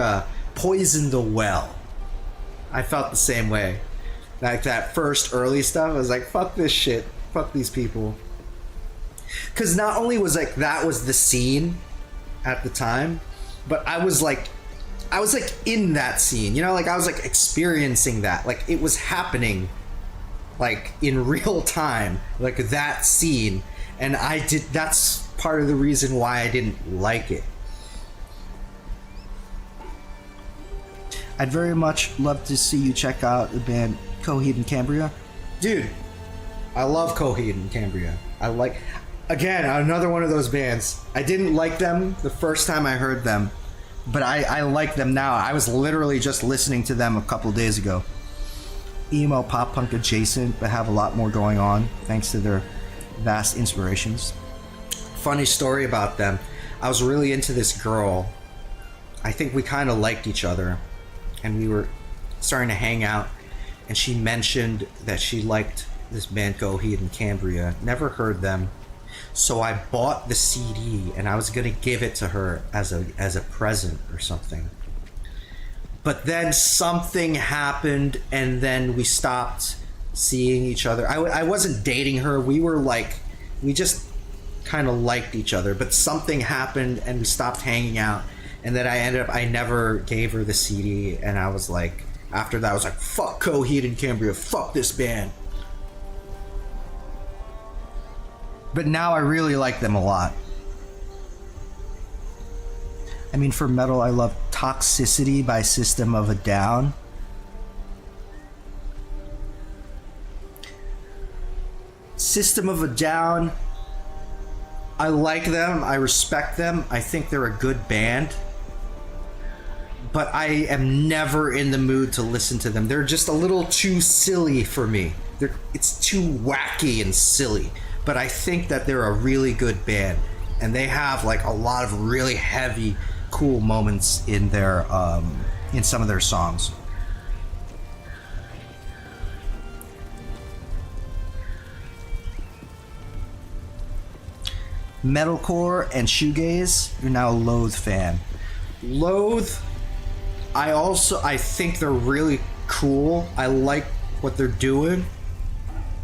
Poison the Well. I felt the same way. Like that first early stuff, I was like, fuck this shit. Fuck these people. Because not only was like that was the scene at the time, but I was like in that scene, you know, like I was like experiencing that, like it was happening like in real time, like that scene. And that's part of the reason why I didn't like it. I'd very much love to see you check out the band Coheed and Cambria. Dude, I love Coheed and Cambria. Again, another one of those bands. I didn't like them the first time I heard them, but I like them now. I was literally just listening to them a couple days ago. Emo pop punk adjacent, but have a lot more going on thanks to their vast inspirations. Funny story about them. I was really into this girl. I think we kind of liked each other, and we were starting to hang out, and she mentioned that she liked this band Coheed and Cambria. Never heard them. So I bought the CD and I was gonna give it to her as a present or something. But then something happened and then we stopped seeing each other. I wasn't dating her. We just kind of liked each other, but something happened and we stopped hanging out. And then I never gave her the CD, and I was like, after that I was like, fuck Coheed and Cambria, fuck this band. But now I really like them a lot. I mean, for metal, I love Toxicity by System of a Down. System of a Down, I like them, I respect them, I think they're a good band. But I am never in the mood to listen to them. They're just a little too silly for me. It's too wacky and silly. But I think that they're a really good band, and they have like a lot of really heavy, cool moments in their in some of their songs. Metalcore and shoegaze, you're now a Loathe fan. Loathe, I think they're really cool. I like what they're doing.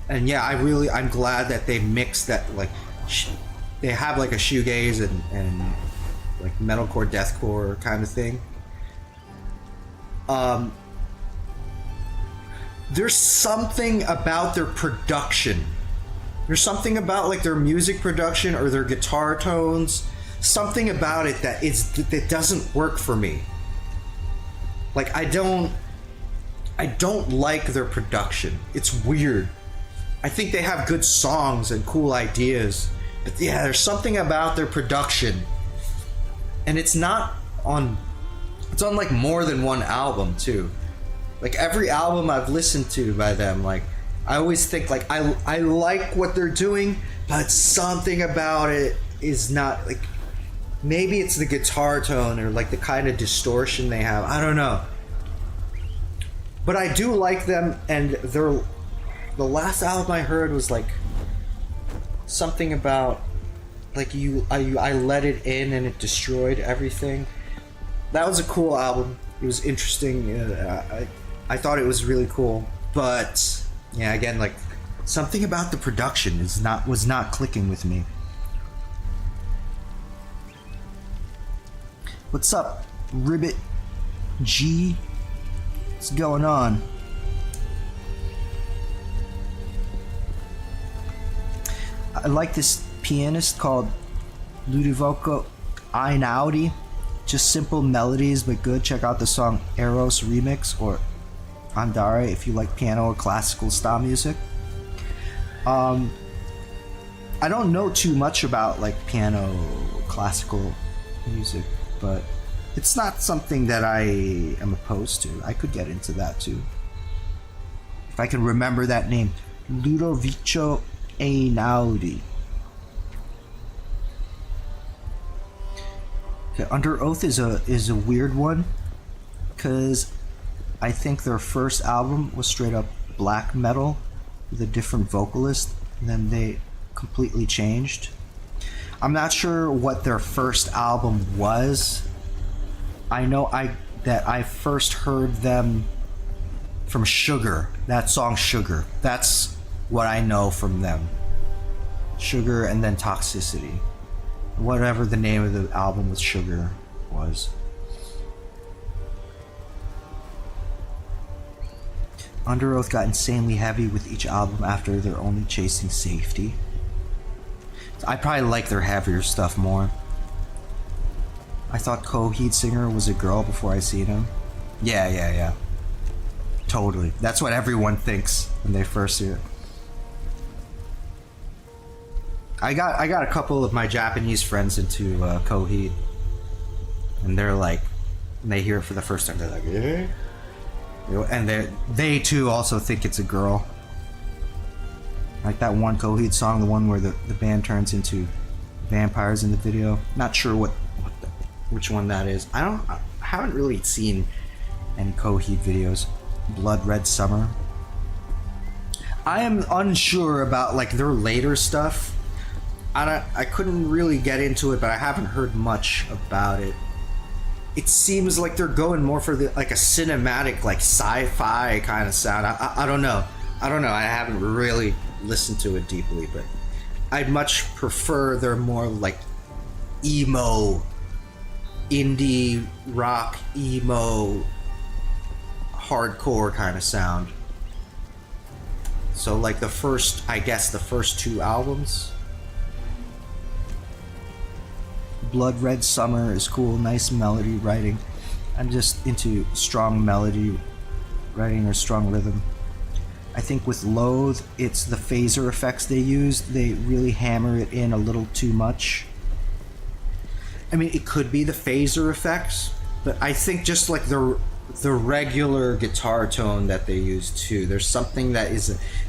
And yeah, I'm glad that they mix that, like, they have like a shoegaze and like metalcore, deathcore kind of thing. There's something about their production. There's something about like their music production or their guitar tones. Something about it that doesn't work for me. Like I don't like their production. It's weird. I think they have good songs and cool ideas, but yeah, there's something about their production, and it's on like more than one album too. Like every album I've listened to by them, like I always think like I like what they're doing, but something about it is not, like, maybe it's the guitar tone or like the kind of distortion they have. I don't know, but I do like them, and the last album I heard was like something about like I let it in and it destroyed everything. That was a cool album. It was interesting. I thought it was really cool, but yeah, again, like something about the production was not clicking with me. What's up, Ribbit G? What's going on? I like this pianist called Ludovico Einaudi. Just simple melodies but good. Check out the song Eros Remix or Andare if you like piano or classical style music. I don't know too much about like piano classical music, but it's not something that I am opposed to. I could get into that too. If I can remember that name. Ludovico Einaudi. Okay, Under Oath is a weird one, because I think their first album was straight up black metal with a different vocalist, and then they completely changed. I'm not sure what their first album was. I know that I first heard them from Sugar, that song Sugar. That's what I know from them. Sugar and then Toxicity. Whatever the name of the album with Sugar was. Under Oath got insanely heavy with each album after they're only chasing safety. I probably like their heavier stuff more. I thought Coheed Singer was a girl before I seen him. Yeah. Totally. That's what everyone thinks when they first see it. I got a couple of my Japanese friends into Coheed, and they're like, when they hear it for the first time, they're like, eh? You know, and they too also think it's a girl. Like that one Coheed song, the one where the band turns into vampires in the video. Not sure which one that is. I haven't really seen any Coheed videos. Blood Red Summer. I am unsure about like their later stuff. I couldn't really get into it, but I haven't heard much about it. It seems like they're going more for like a cinematic, like sci-fi kind of sound. I don't know. I haven't really listened to it deeply, but I'd much prefer their more like emo, indie rock, emo, hardcore kind of sound. So like the first two albums. Blood Red Summer is cool, nice melody writing. I'm just into strong melody writing or strong rhythm. I think with Loathe, it's the phaser effects they use. They really hammer it in a little too much. I mean, it could be the phaser effects, but I think just like the regular guitar tone that they use too. There's something that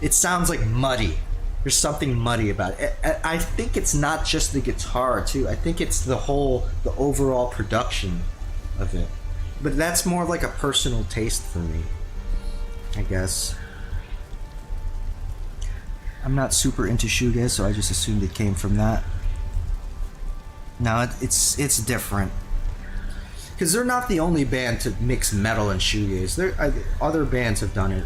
it sounds like muddy. There's something muddy about it. I think it's not just the guitar too. I think it's the overall production of it. But that's more like a personal taste for me, I guess. I'm not super into shoegaze, so I just assumed it came from that. No, it's different. Because they're not the only band to mix metal and shoegaze. Other bands have done it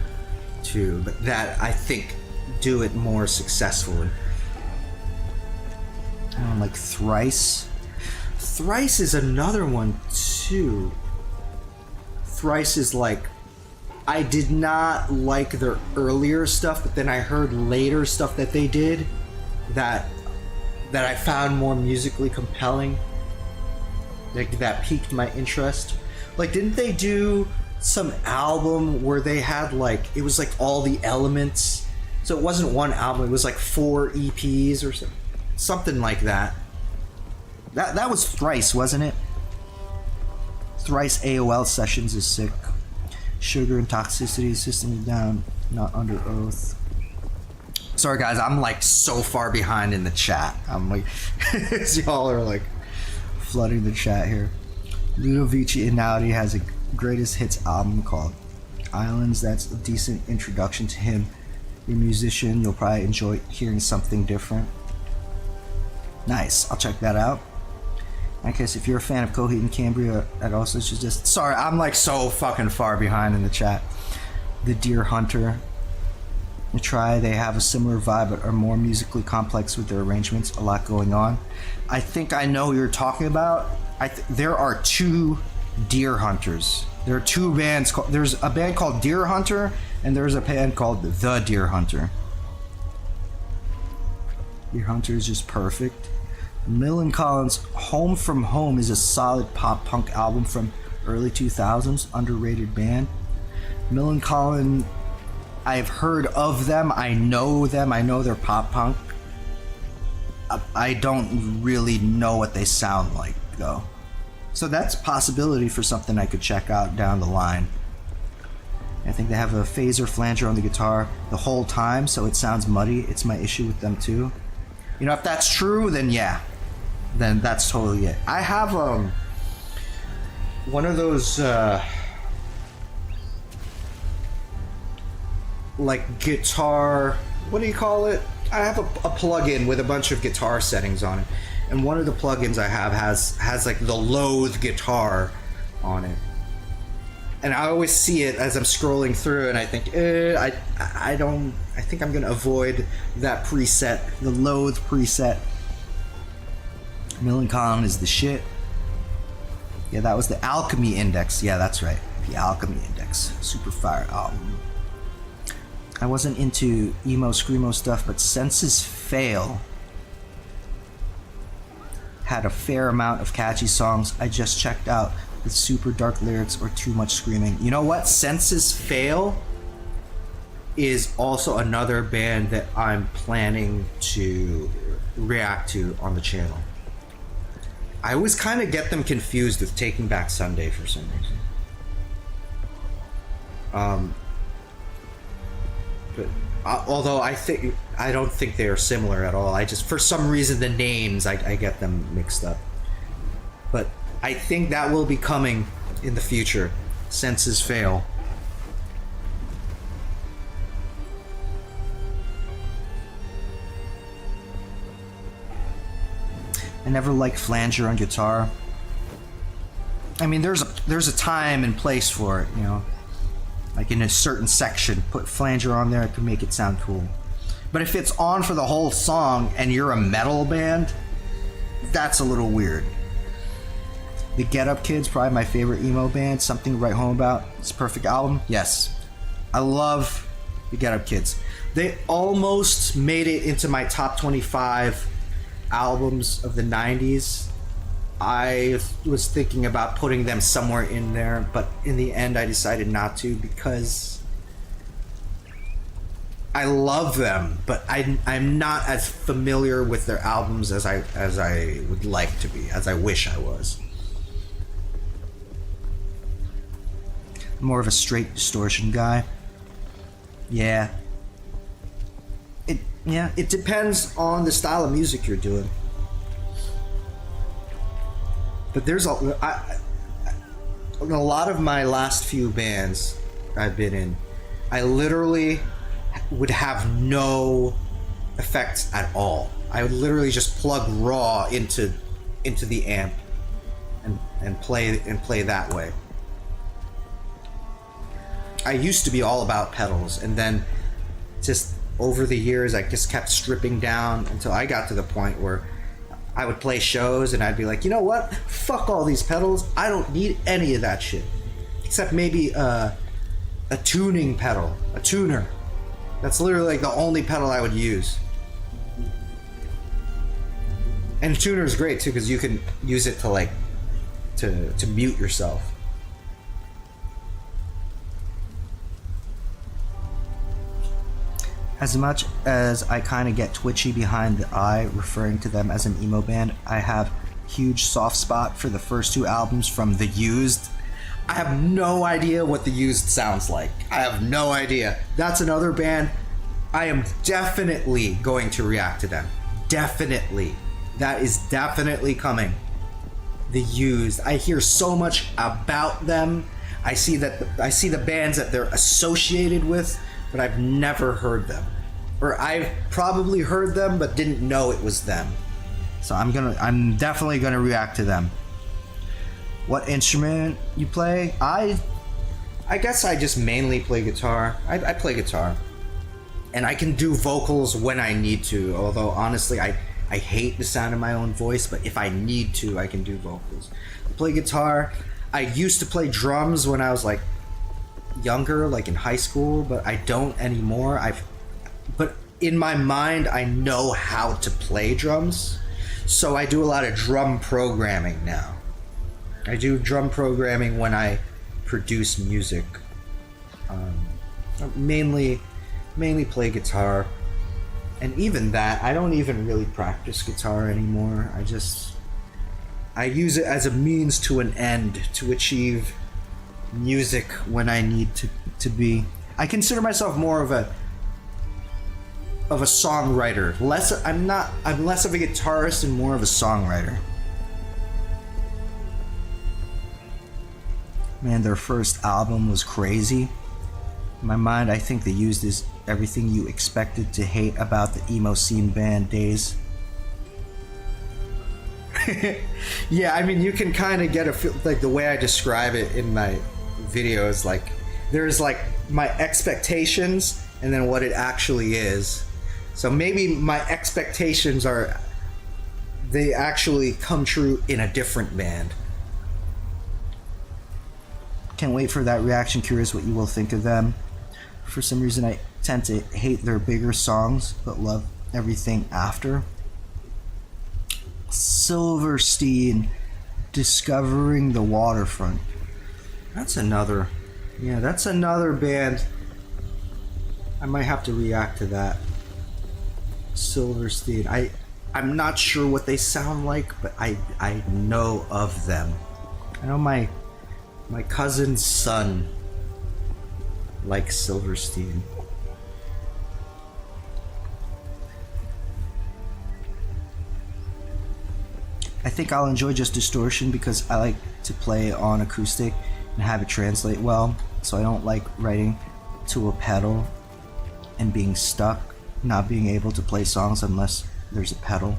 too, but that I think do it more successfully. Like Thrice. Thrice is another one too. Thrice is like, I did not like their earlier stuff, but then I heard later stuff that they did that I found more musically compelling. Like that piqued my interest. Like, didn't they do some album where they had like, it was like all the elements? So it wasn't one album, it was like 4 EPs or something like that. That was Thrice, wasn't it? Thrice AOL Sessions is sick. Sugar and Toxicity, System is Down, Not Under Oath. Sorry guys, I'm like so far behind in the chat. I'm like, y'all are like flooding the chat here. Ludovico Einaudi has a greatest hits album called Islands. That's a decent introduction to him. You're a musician, you'll probably enjoy hearing something different. Nice, I'll check that out. I guess if you're a fan of Coheed and Cambria, I'd also just... Sorry, I'm like so fucking far behind in the chat. The Deer Hunter. They have a similar vibe but are more musically complex with their arrangements. A lot going on. I think I know who you're talking about. There are two Deer Hunters. There are two bands. There's a band called Deer Hunter, and there's a band called The Deer Hunter. Deer Hunter is just perfect. Millencolin's Home From Home is a solid pop-punk album from early 2000s. Underrated band. Millencolin, I've heard of them. I know them. I know they're pop-punk. I don't really know what they sound like, though. So that's a possibility for something I could check out down the line. I think they have a phaser flanger on the guitar the whole time, so it sounds muddy. It's my issue with them, too. You know, if that's true, then yeah. Then that's totally it. I have one of those like guitar, what do you call it? I have a plugin with a bunch of guitar settings on it, and one of the plugins I have has like the Loathe guitar on it, and I always see it as I'm scrolling through, and I think I think I'm gonna avoid that preset, the Loathe preset. Millencolin is the shit. Yeah, that was the Alchemy Index. Yeah, that's right, the Alchemy Index, super fire album. I wasn't into emo screamo stuff, but Senses Fail had a fair amount of catchy songs I just checked out with super dark lyrics or too much screaming. You know what? Senses Fail is also another band that I'm planning to react to on the channel. I always kind of get them confused with Taking Back Sunday for some reason. But although I don't think they are similar at all. I just, for some reason, the names I get them mixed up. But I think that will be coming in the future. Senses Fail. I never liked flanger on guitar. I mean, there's a time and place for it, you know. Like in a certain section, put flanger on there, it can make it sound cool. But if it's on for the whole song and you're a metal band, that's a little weird. The Get Up Kids, probably my favorite emo band. Something to Write Home About. It's a perfect album. Yes, I love the Get Up Kids. They almost made it into my top 25 albums of the 90s. I was thinking about putting them somewhere in there, but in the end I decided not to because I love them, but I'm not as familiar with their albums as I would like to be, as I wish I was. More of a straight distortion guy. Yeah. It depends on the style of music you're doing. But there's a lot of my last few bands I've been in, I literally would have no effects at all. I would literally just plug raw into the amp and play that way. I used to be all about pedals, and then just over the years I just kept stripping down until I got to the point where I would play shows and I'd be like, you know what? Fuck all these pedals. I don't need any of that shit. Except maybe a tuning pedal, a tuner. That's literally like the only pedal I would use. And a tuner is great too because you can use it to mute yourself. As much as I kind of get twitchy behind the eye referring to them as an emo band, I have huge soft spot for the first two albums from The Used. I have no idea what The Used sounds like. I have no idea. That's another band. I am definitely going to react to them. Definitely. That is definitely coming. The Used. I hear so much about them. I see the bands that they're associated with, but I've never heard them. Or I've probably heard them, but didn't know it was them. So I'm definitely gonna react to them. What instrument you play? I guess I just mainly play guitar. I play guitar. And I can do vocals when I need to, although honestly I hate the sound of my own voice, but if I need to, I can do vocals. I play guitar. I used to play drums when I was like younger, like in high school, but I don't anymore. But in my mind, I know how to play drums, so I do a lot of drum programming now. I do drum programming when I produce music. Mainly play guitar, and even that, I don't even really practice guitar anymore. I use it as a means to an end to achieve music when I need to be. I consider myself more of a songwriter. I'm less of a guitarist and more of a songwriter. Man, their first album was crazy. In my mind, I think they used this everything you expected to hate about the emo scene band days. Yeah, I mean, you can kind of get a feel, like the way I describe it in my videos, like there's like my expectations and then what it actually is. So maybe my expectations they actually come true in a different band. Can't wait for that reaction. Curious what you will think of them. For some reason, I tend to hate their bigger songs, but love everything after. Silverstein, Discovering the Waterfront. That's another band. I might have to react to that. Silverstein. I'm not sure what they sound like, but I know of them. I know my cousin's son likes Silverstein. I think I'll enjoy just Distortion because I like to play on acoustic and have it translate well, so I don't like writing to a pedal and being stuck, not being able to play songs unless there's a pedal.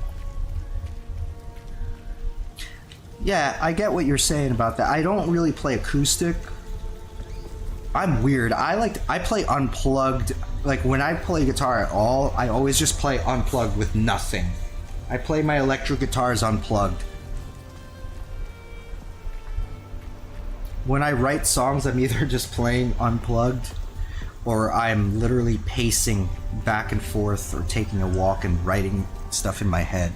Yeah, I get what you're saying about that. I don't really play acoustic. I'm weird. I play unplugged. Like when I play guitar at all, I always just play unplugged with nothing. I play my electric guitars unplugged. When I write songs, I'm either just playing unplugged or I'm literally pacing back and forth or taking a walk and writing stuff in my head.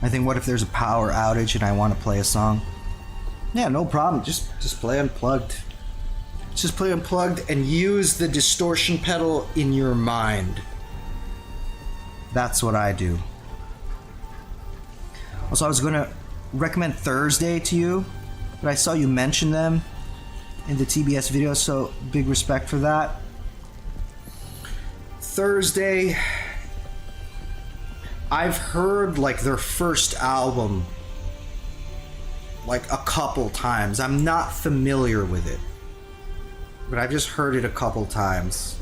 I think, what if there's a power outage and I want to play a song? Yeah, no problem. Just play unplugged. Just play unplugged and use the distortion pedal in your mind. That's what I do. Also, I was going to recommend Thursday to you, but I saw you mention them in the TBS video, so big respect for that. Thursday, I've heard like their first album like a couple times. I'm not familiar with it, but I've just heard it a couple times.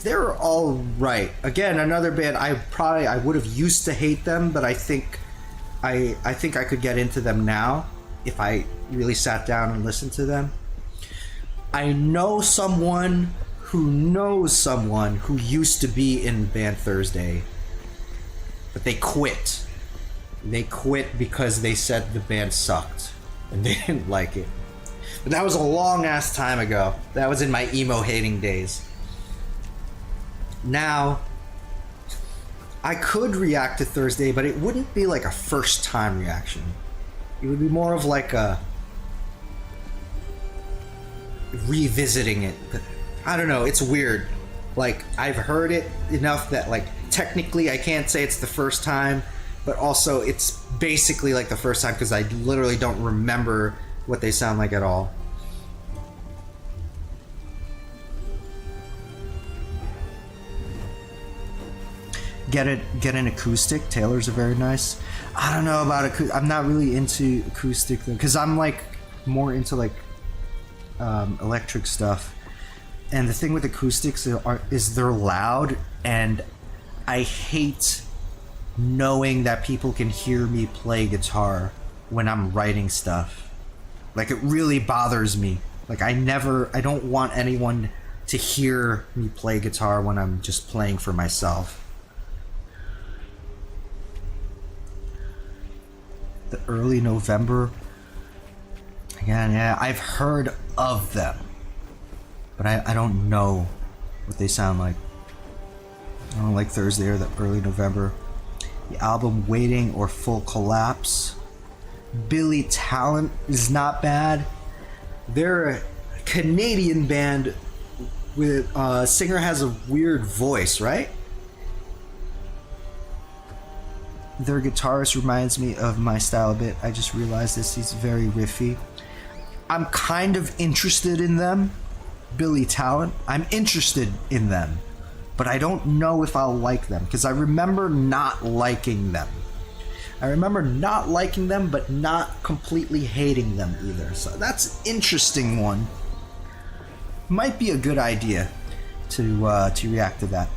They're all right. Again, another band I would have used to hate them, but I think I could get into them now if I really sat down and listened to them. I know someone who knows someone who used to be in band Thursday, but they quit. They quit because they said the band sucked and they didn't like it. But that was a long ass time ago. That was in my emo hating days. Now, I could react to Thursday, but it wouldn't be like a first time reaction. It would be more of like a revisiting it. I don't know, it's weird. Like, I've heard it enough that like technically I can't say it's the first time, but also it's basically like the first time because I literally don't remember what they sound like at all. Get an acoustic. Taylor's are very nice. I don't know about acoustic. I'm not really into acoustic though, because I'm like more into like electric stuff. And the thing with acoustics is they're loud, and I hate knowing that people can hear me play guitar when I'm writing stuff. Like, it really bothers me. Like, I don't want anyone to hear me play guitar when I'm just playing for myself. The early November. Again, yeah, I've heard of them, but I don't know what they sound like. I don't like Thursday or the early November. The album Waiting or Full Collapse. Billy Talent is not bad. They're a Canadian band with singer has a weird voice, right? Their guitarist reminds me of my style a bit. I just realized this. He's very riffy. I'm kind of interested in them. Billy Talent. I'm interested in them. But I don't know if I'll like them, because I remember not liking them. I remember not liking them, but not completely hating them either. So that's an interesting one. Might be a good idea to react to that.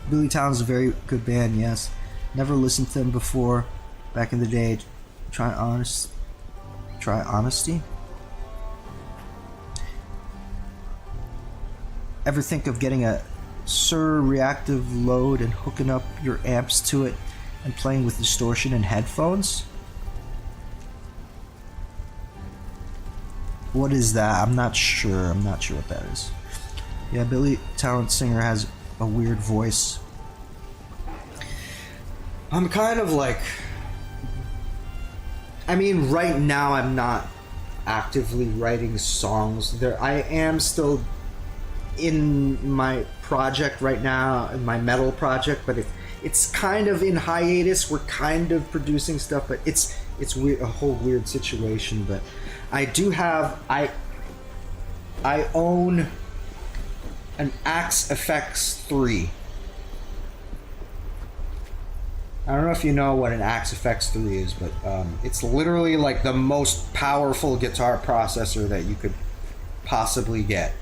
Billy Talent's a very good band, yes. Never listened to them before. Back in the day. Try Honesty? Ever think of getting a Sur reactive load and hooking up your amps to it and playing with distortion and headphones? What is that? I'm not sure. I'm not sure what that is. Yeah, Billy Talent singer has a weird voice. I'm kind of like... I mean, right now I'm not actively writing songs. I am still in my project right now, in my metal project, but it's kind of in hiatus. We're kind of producing stuff, but it's weird, a whole weird situation. But I do have I own an Axe FX 3. I don't know if you know what an Axe FX 3 is, but it's literally like the most powerful guitar processor that you could possibly get.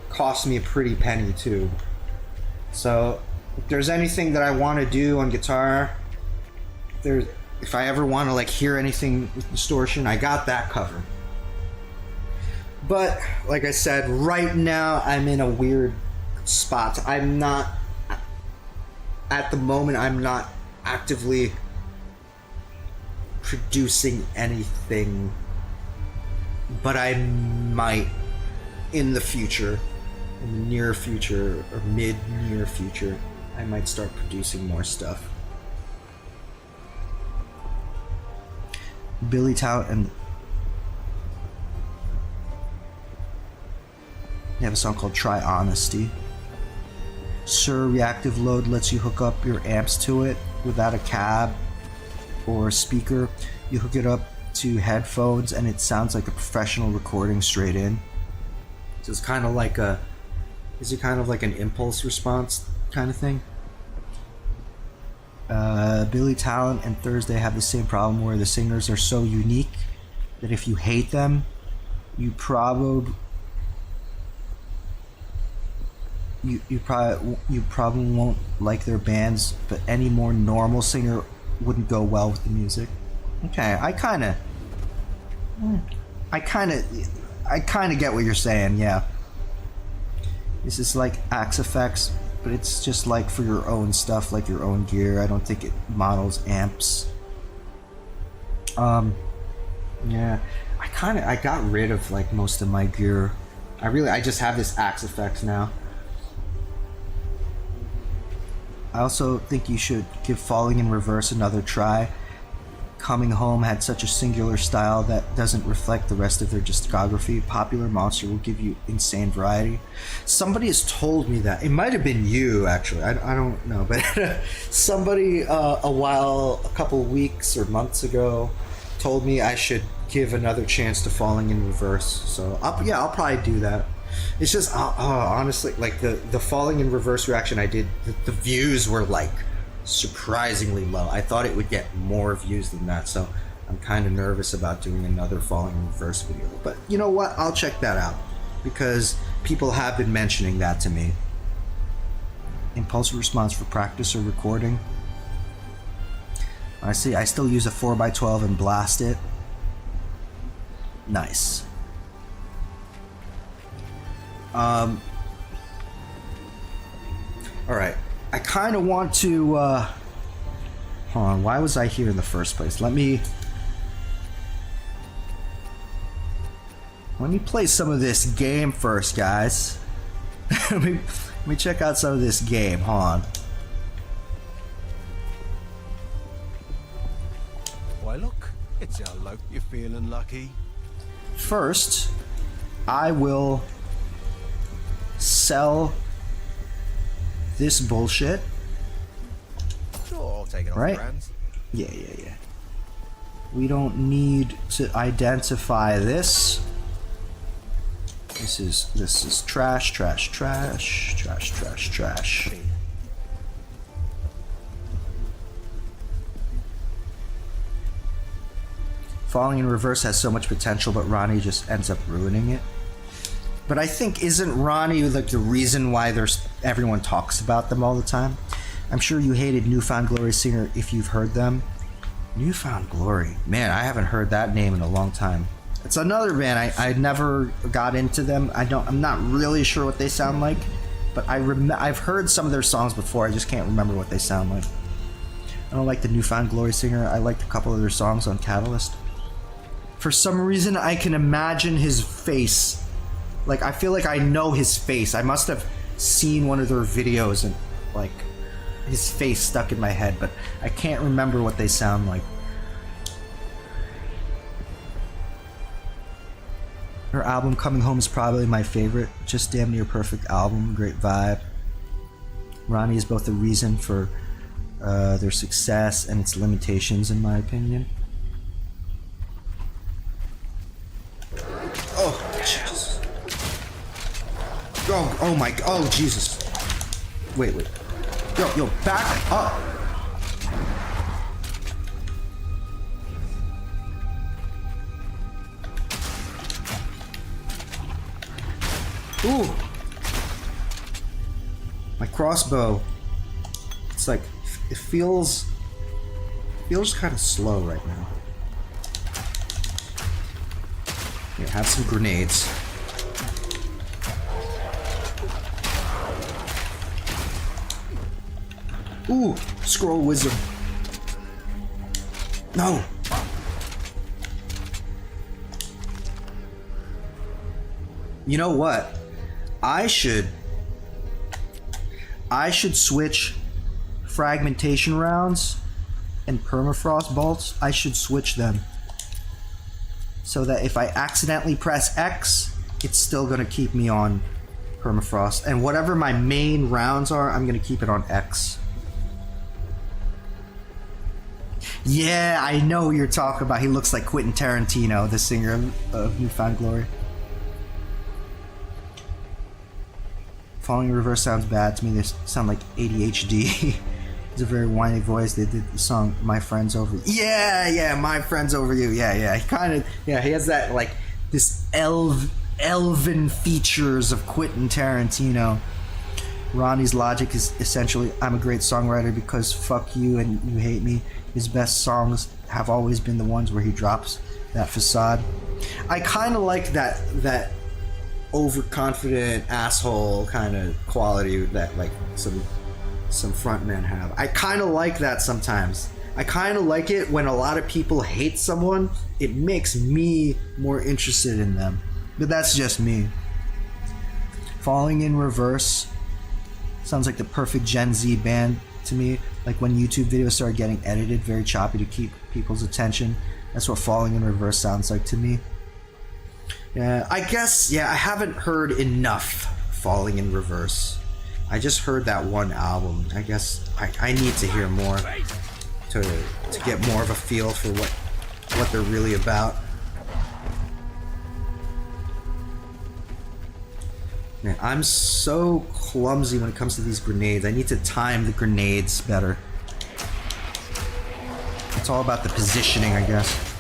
Cost me a pretty penny too. So if there's anything that I want to do on guitar, if I ever want to like hear anything with distortion, I got that covered. But like I said, right now I'm in a weird spot. I'm not at the moment. I'm not actively producing anything, but I might in the future. In the near future or mid-near future, I might start producing more stuff. Billy Talent and they have a song called Try Honesty. Sur reactive load lets you hook up your amps to it without a cab or a speaker. You hook it up to headphones and it sounds like a professional recording straight in. So it's kind of like is it kind of like an impulse response kind of thing? Billy Talent and Thursday have the same problem where the singers are so unique that if you hate them, you probably won't like their bands, but any more normal singer wouldn't go well with the music. Okay, I kind of get what you're saying, yeah. This is like Axe FX, but it's just like for your own stuff, like your own gear. I don't think it models amps. Yeah, I got rid of like most of my gear. I just have this Axe FX now. I also think you should give Falling in Reverse another try. Coming Home had such a singular style that doesn't reflect the rest of their discography. Popular Monster will give you insane variety. Somebody has told me that. It might have been you, actually. I don't know. But somebody a couple weeks or months ago told me I should give another chance to Falling in Reverse. So, I'll probably do that. It's just, honestly, like the Falling in Reverse reaction I did, the views were like surprisingly low. I thought it would get more views than that, so I'm kind of nervous about doing another Falling in Reverse video. But you know what? I'll check that out. because people have been mentioning that to me. Impulsive response for practice or recording. I see. I still use a 4x12 and blast it. Nice. All right. I kind of want to. Hold on. Why was I here in the first place? Let me play some of this game first, guys. let me check out some of this game. Hold on. Why look, it's our bloke. You're feeling lucky. First, I will sell this bullshit. Sure, I'll take it off Right? brands. Yeah. We don't need to identify this. This is trash. Falling in Reverse has so much potential, but Ronnie just ends up ruining it. But I think, isn't Ronnie like the reason why everyone talks about them all the time? I'm sure you hated Newfound Glory Singer if you've heard them. Newfound Glory, man, I haven't heard that name in a long time. It's another band. I never got into them. I'm not really sure what they sound like, but I've heard some of their songs before. I just can't remember what they sound like. I don't like the Newfound Glory Singer. I liked a couple of their songs on Catalyst. For some reason, I can imagine his face. Like, I feel like I know his face. I must have seen one of their videos and, like, his face stuck in my head, but I can't remember what they sound like. Her album Coming Home is probably my favorite. Just damn near perfect album, great vibe. Ronnie is both the reason for their success and its limitations, in my opinion. Oh, Jesus. Oh my, oh Jesus. Wait. Yo, back up. Ooh. My crossbow. It's like, it feels kind of slow right now. Here, have some grenades. Ooh, scroll wizard. No. You know what? I should switch fragmentation rounds and permafrost bolts. I should switch them so that if I accidentally press X, it's still gonna keep me on permafrost, and whatever my main rounds are, I'm gonna keep it on X. Yeah, I know who you're talking about. He looks like Quentin Tarantino, the singer of Newfound Glory. Falling in Reverse sounds bad to me. They sound like ADHD. It's a very whiny voice. They did the song My Friends Over You. Yeah, My Friends Over You. Yeah. He has that, like, this elven features of Quentin Tarantino. Ronnie's logic is essentially, I'm a great songwriter because fuck you and you hate me. His best songs have always been the ones where he drops that facade. I kind of like that overconfident asshole kind of quality that, like, some frontmen have. I kind of like that sometimes. I kind of like it when a lot of people hate someone. It makes me more interested in them. But that's just me. Falling in Reverse sounds like the perfect Gen Z band to me. Like when YouTube videos start getting edited very choppy to keep people's attention. That's what Falling in Reverse sounds like to me. Yeah, I guess, I haven't heard enough Falling in Reverse. I just heard that one album. I guess I need to hear more to get more of a feel for what they're really about. Man, I'm so clumsy when it comes to these grenades. I need to time the grenades better. It's all about the positioning, I guess.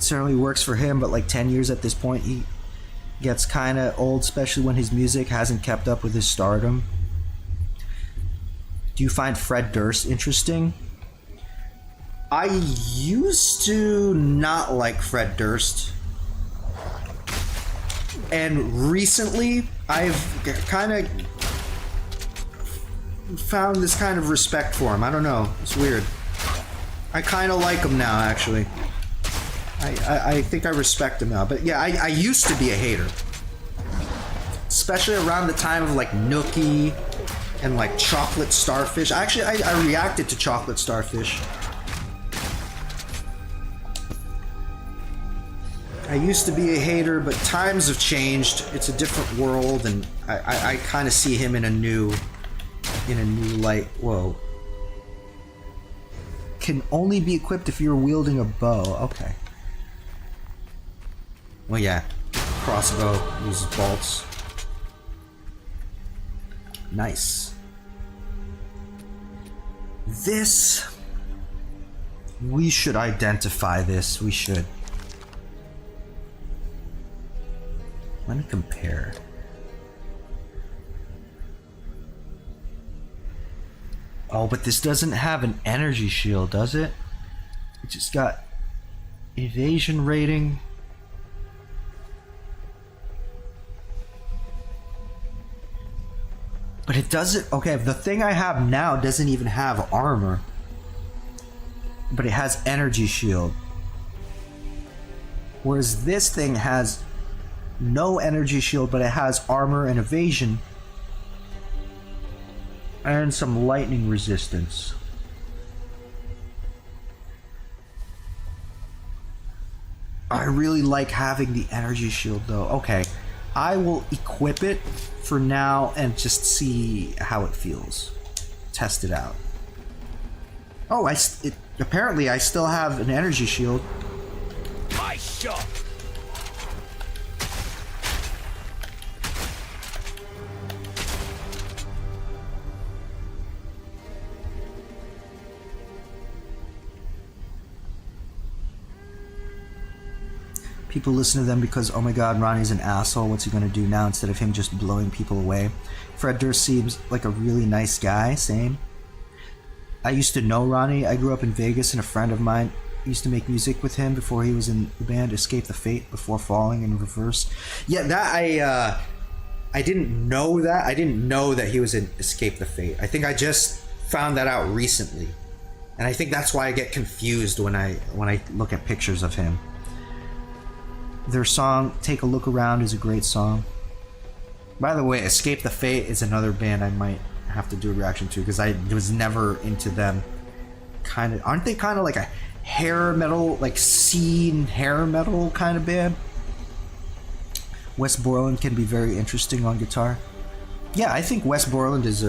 certainly works for him, but like 10 years at this point, he gets kind of old, especially when his music hasn't kept up with his stardom. Do you find Fred Durst interesting? I used to not like Fred Durst. And recently, I've kind of found this kind of respect for him. I don't know. It's weird. I kind of like him now, actually. I think I respect him now. But yeah, I used to be a hater. Especially around the time of like Nookie and like Chocolate Starfish. Actually, I reacted to Chocolate Starfish. I used to be a hater, but times have changed. It's a different world, and I kind of see him in a new light. Whoa. Can only be equipped if you're wielding a bow. Okay. Well, yeah. Crossbow uses bolts. Nice. This... We should identify this. We should. Let me compare. Oh, but this doesn't have an energy shield, does it? It just got evasion rating. But it doesn't... Okay, the thing I have now doesn't even have armor. But it has energy shield. Whereas this thing has no energy shield, but it has armor and evasion. And some lightning resistance. I really like having the energy shield though. Okay, I will equip it for now and just see how it feels. Test it out. Oh, apparently I still have an energy shield. My shot. People listen to them because, oh my god, Ronnie's an asshole. What's he gonna do now instead of him just blowing people away? Fred Durst seems like a really nice guy. Same. I used to know Ronnie. I grew up in Vegas, and a friend of mine used to make music with him before he was in the band Escape the Fate Before Falling in Reverse. Yeah, that I didn't know that. I didn't know that he was in Escape the Fate. I think I just found that out recently, and I think that's why I get confused when I look at pictures of him. Their song Take a Look Around is a great song. By the way, Escape the Fate is another band I might have to do a reaction to because I was never into them. Aren't they kind of like a hair metal, like scene hair metal kind of band? Wes Borland can be very interesting on guitar. Yeah, I think Wes Borland is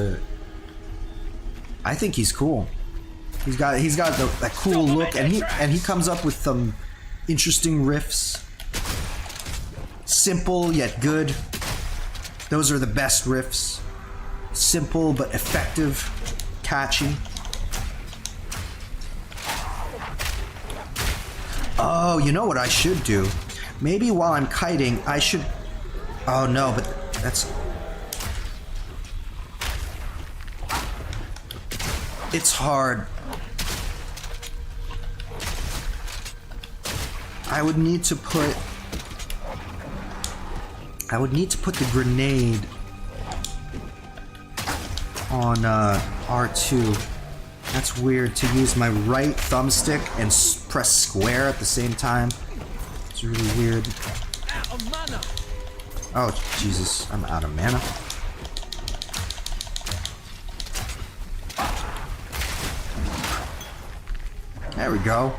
I think he's cool. He's got that cool look, and he comes up with some interesting riffs. Simple yet good. Those are the best riffs. Simple but effective. Catchy. Oh, you know what I should do? Maybe while I'm kiting, I should... Oh no, but that's... It's hard. I would need to put the grenade on R2. That's weird to use my right thumbstick and press square at the same time. It's really weird. Out of mana. Oh, Jesus. I'm out of mana. There we go.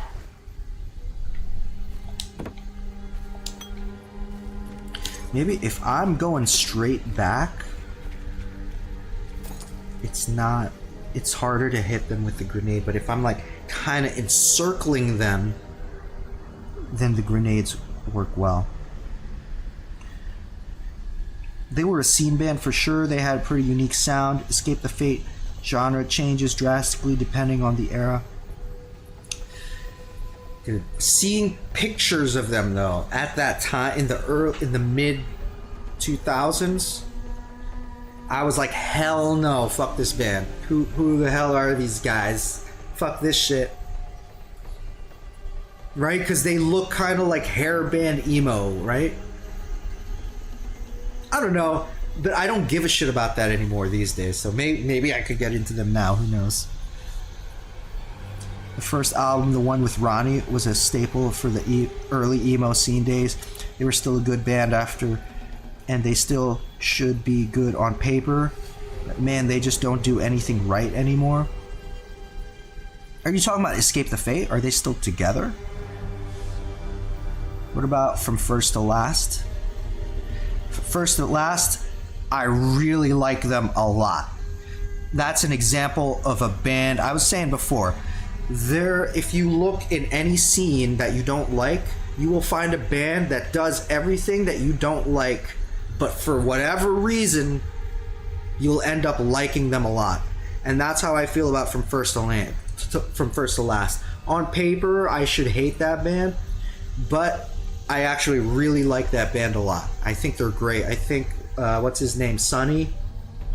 Maybe if I'm going straight back, it's harder to hit them with the grenade, but if I'm like kind of encircling them, then the grenades work well. They were a scene band for sure. They had a pretty unique sound. Escape the Fate genre changes drastically depending on the era. Seeing pictures of them though at that time in the mid 2000s, I was like, hell no, fuck this band. Who the hell are these guys? Fuck this shit. Right? Because they look kind of like hair band emo, right? I don't know, but I don't give a shit about that anymore these days. So maybe I could get into them now. Who knows? The first album, the one with Ronnie, was a staple for the early emo scene days. They were still a good band after, and they still should be good on paper. But man, they just don't do anything right anymore. Are you talking about Escape the Fate? Are they still together? What about From First to Last? First to Last, I really like them a lot. That's an example of a band. I was saying before, if you look in any scene that you don't like, you will find a band that does everything that you don't like, but for whatever reason, you'll end up liking them a lot. And that's how I feel about From First to Last. On paper, I should hate that band, but I actually really like that band a lot. I think they're great. I think, what's his name? Sonny,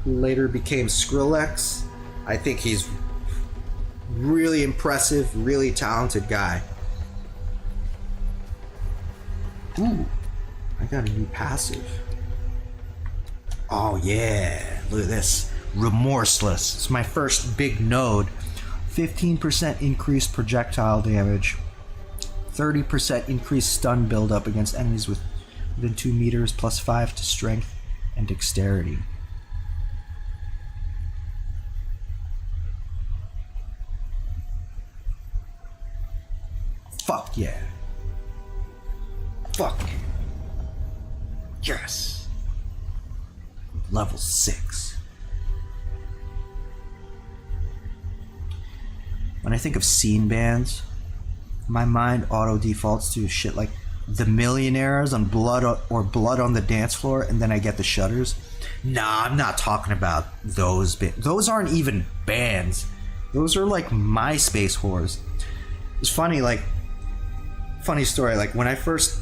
who later became Skrillex. I think he's really impressive, really talented guy. Ooh, I got a new passive. Oh yeah, look at this. Remorseless. It's my first big node. 15% increased projectile damage. 30% increased stun buildup against enemies within 2 meters, plus 5 to strength and dexterity. Fuck yeah. Fuck. Yes. Level 6. When I think of scene bands, my mind auto defaults to shit like The Millionaires on Blood on the Dance Floor, and then I get the Shudders. Nah, I'm not talking about those bands. Those aren't even bands. Those are like MySpace whores. It's funny, like, funny story, like when I first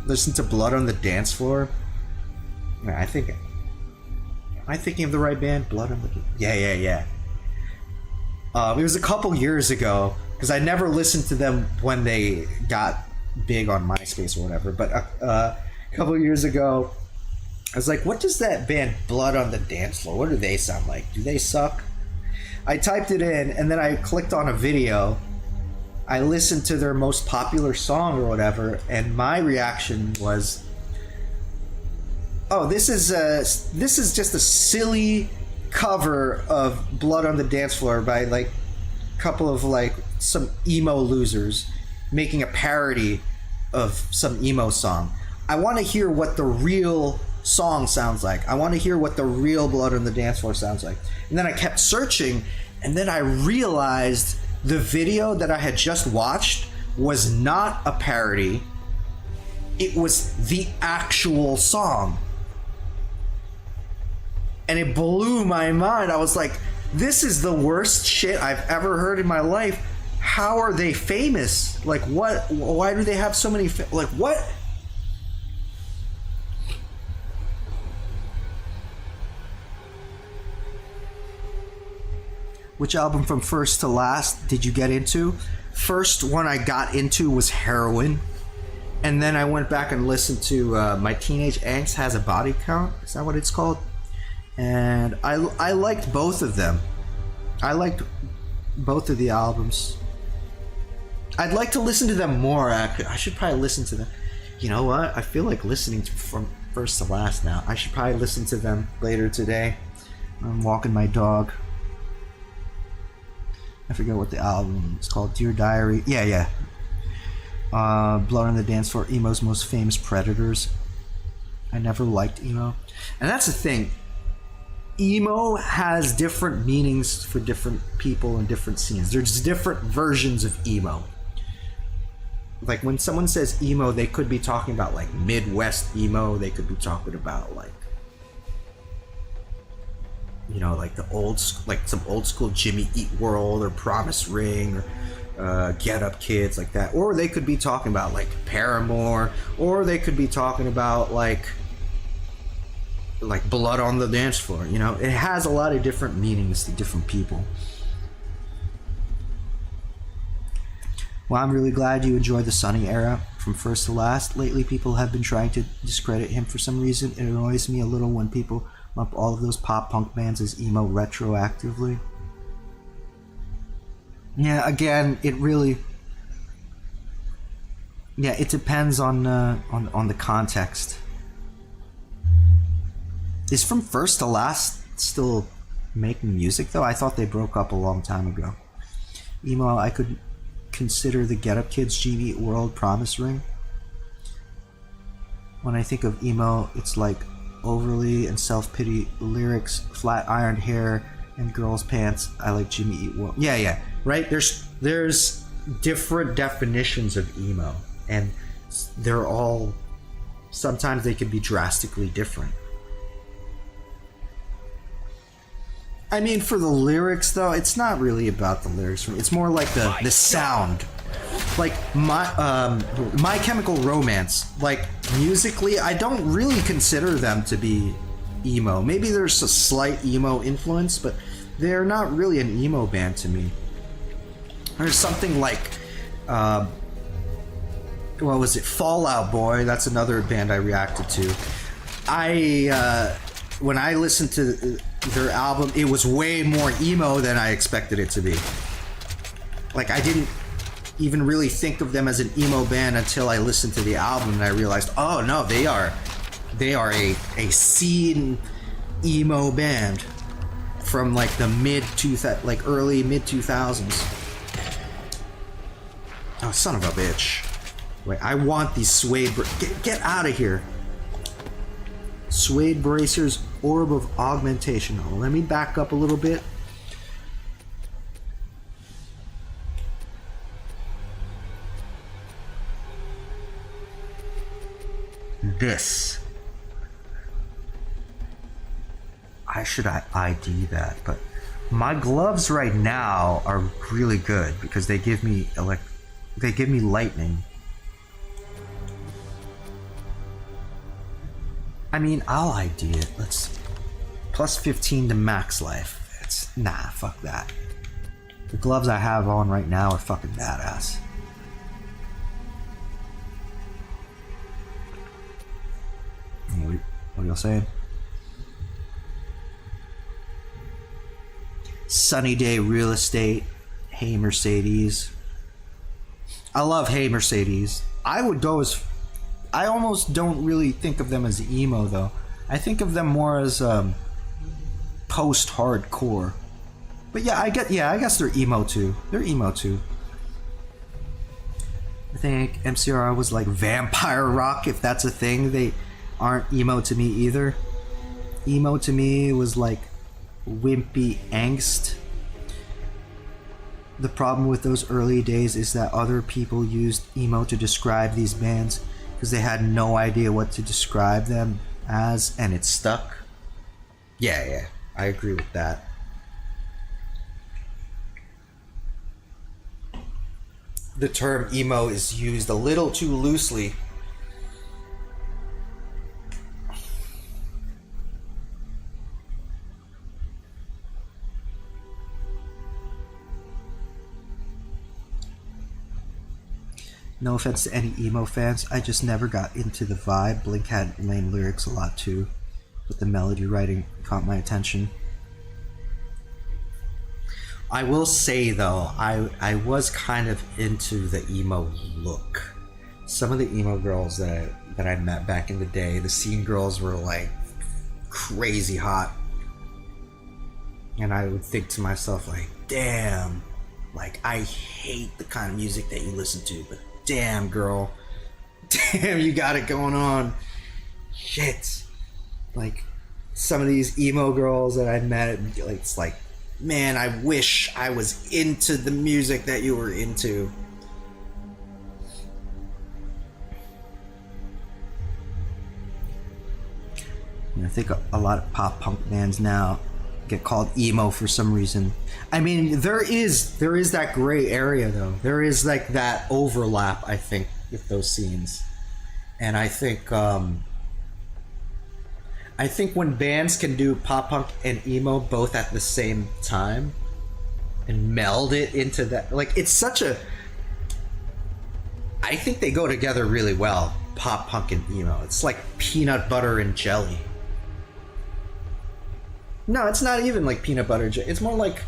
listened to Blood on the Dance Floor, am I thinking of the right band? Blood on the... Yeah. It was a couple years ago, because I never listened to them when they got big on MySpace or whatever, but a couple years ago, I was like, what does that band Blood on the Dance Floor, what do they sound like? Do they suck? I typed it in, and then I clicked on a video. I listened to their most popular song or whatever, and my reaction was, oh, this is just a silly cover of Blood on the Dance Floor by like a couple of like some emo losers making a parody of some emo song. I want to hear what the real song sounds like. I want to hear what the real Blood on the Dance Floor sounds like. And then I kept searching, and then I realized the video that I had just watched was not a parody. It was the actual song. And it blew my mind. I was like, this is the worst shit I've ever heard in my life. How are they famous? Like, what? Why do they have so many... like, what? Which album from First to Last did you get into? First one I got into was Heroin. And then I went back and listened to My Teenage Angst Has a Body Count. Is that what it's called? And I liked both of them. I liked both of the albums. I'd like to listen to them more. I should probably listen to them. You know what? I feel like listening to From First to Last now. I should probably listen to them later today. I'm walking my dog. I forget what the album is called. Dear Diary. Yeah. Blood on the Dance Floor. Emo's most famous predators. I never liked emo. And that's the thing. Emo has different meanings for different people in different scenes. There's different versions of emo. Like when someone says emo, they could be talking about like Midwest emo. They could be talking about like, you know, like like some old school Jimmy Eat World or Promise Ring, or Get Up Kids, like that. Or they could be talking about like Paramore, or they could be talking about like Blood on the Dance Floor. You know, it has a lot of different meanings to different people. Well, I'm really glad you enjoyed the Sunny era from first to last. Lately, people have been trying to discredit him for some reason. It annoys me a little when people lump all of those pop punk bands as emo retroactively. Yeah, again, it really... Yeah, it depends on the context. Is From First to Last still making music, though? I thought they broke up a long time ago. Emo, I could consider the Get Up Kids' GB World Promise Ring. When I think of emo, it's like overly and self-pity lyrics, flat ironed hair, and girls' pants. I like Jimmy Eat World. Yeah, right? There's different definitions of emo, and they're all... Sometimes they can be drastically different. I mean, for the lyrics, though, it's not really about the lyrics. It's more like the sound. Like, My Chemical Romance, like, musically, I don't really consider them to be emo. Maybe there's a slight emo influence, but they're not really an emo band to me. There's something like, what was it? Fall Out Boy. That's another band I reacted to. When I listened to their album, it was way more emo than I expected it to be. Like, I didn't even really think of them as an emo band until I listened to the album and I realized, oh no, they are a scene emo band from like the early mid 2000s. Oh, son of a bitch. Wait, I want these suede... Get out of here. Suede Bracers, Orb of Augmentation. Oh, let me back up a little bit. This. I should ID that, but my gloves right now are really good because they give me lightning. I mean, I'll ID it. Let's plus 15 to max life. Fuck that. The gloves I have on right now are fucking badass. What are y'all saying? Sunny Day Real Estate. Hey Mercedes. I love Hey Mercedes. I would go as... I almost don't really think of them as emo, though. I think of them more as post-hardcore. But yeah, I guess they're emo too. They're emo too. I think MCR was like vampire rock, if that's a thing. They aren't emo to me either. Emo to me was like wimpy angst. The problem with those early days is that other people used emo to describe these bands because they had no idea what to describe them as, and it stuck. Yeah, I agree with that. The term emo is used a little too loosely. No offense to any emo fans, I just never got into the vibe. Blink had lame lyrics a lot too, but the melody writing caught my attention. I will say though, I was kind of into the emo look. Some of the emo girls that I met back in the day, the scene girls were like crazy hot. And I would think to myself like, damn, like I hate the kind of music that you listen to, but damn girl, damn you got it going on. Shit. Like some of these emo girls that I met, it's like, man, I wish I was into the music that you were into. I think a lot of pop punk bands now get called emo for some reason. I mean, there is that gray area though. There is like that overlap, I think, with those scenes. And I think when bands can do pop punk and emo both at the same time and meld it into that, like, it's such a, I think they go together really well, pop punk and emo. It's like peanut butter and jelly. No, it's not even like peanut butter and jelly. It's more like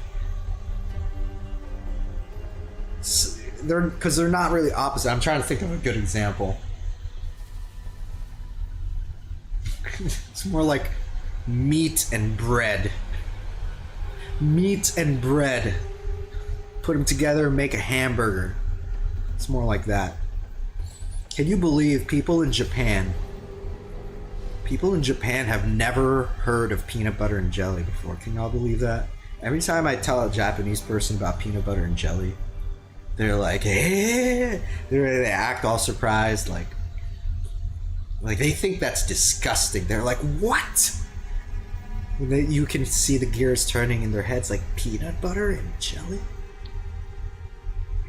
because they're not really opposite. I'm trying to think of a good example. It's more like meat and bread. Meat and bread. Put them together and make a hamburger. It's more like that. Can you believe people in Japan have never heard of peanut butter and jelly before? Can y'all believe that? Every time I tell a Japanese person about peanut butter and jelly, they're like, hey, they act all surprised, like they think that's disgusting. They're like, what? You can see the gears turning in their heads, like, peanut butter and jelly?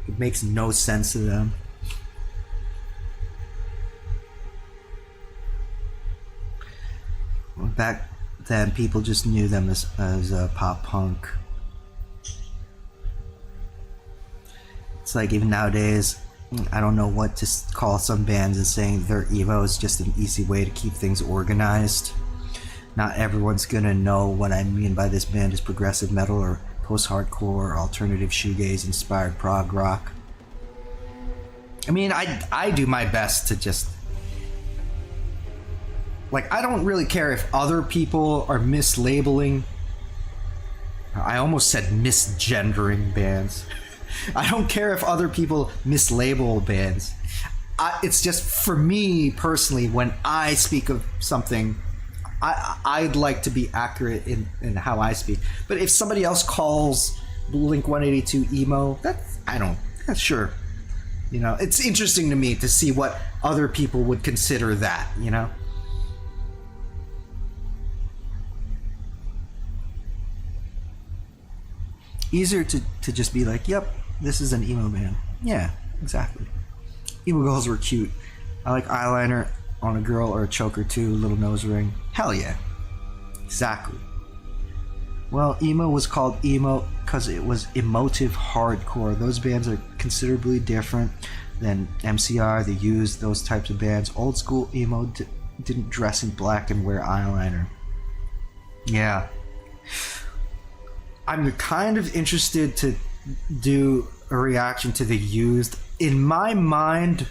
It makes no sense to them. Back then, people just knew them as pop punk. It's like, even nowadays, I don't know what to call some bands, and saying they're emo is just an easy way to keep things organized. Not everyone's gonna know what I mean by this band is progressive metal or post-hardcore or alternative shoegaze inspired prog rock. I mean, I do my best to just, like, I don't really care if other people are mislabeling. I almost said misgendering bands. I don't care if other people mislabel bands. It's just, for me personally, when I speak of something, I'd like to be accurate in how I speak. But if somebody else calls Blink 182 emo, that's sure. You know, it's interesting to me to see what other people would consider that, you know? Easier to just be like, yep, this is an emo band. Yeah, exactly. Emo girls were cute. I like eyeliner on a girl or a choker too, little nose ring. Hell yeah. Exactly. Well, emo was called emo because it was emotive hardcore. Those bands are considerably different than MCR, The Used, those types of bands. Old school emo didn't dress in black and wear eyeliner. Yeah. I'm kind of interested to do a reaction to The Used. In my mind,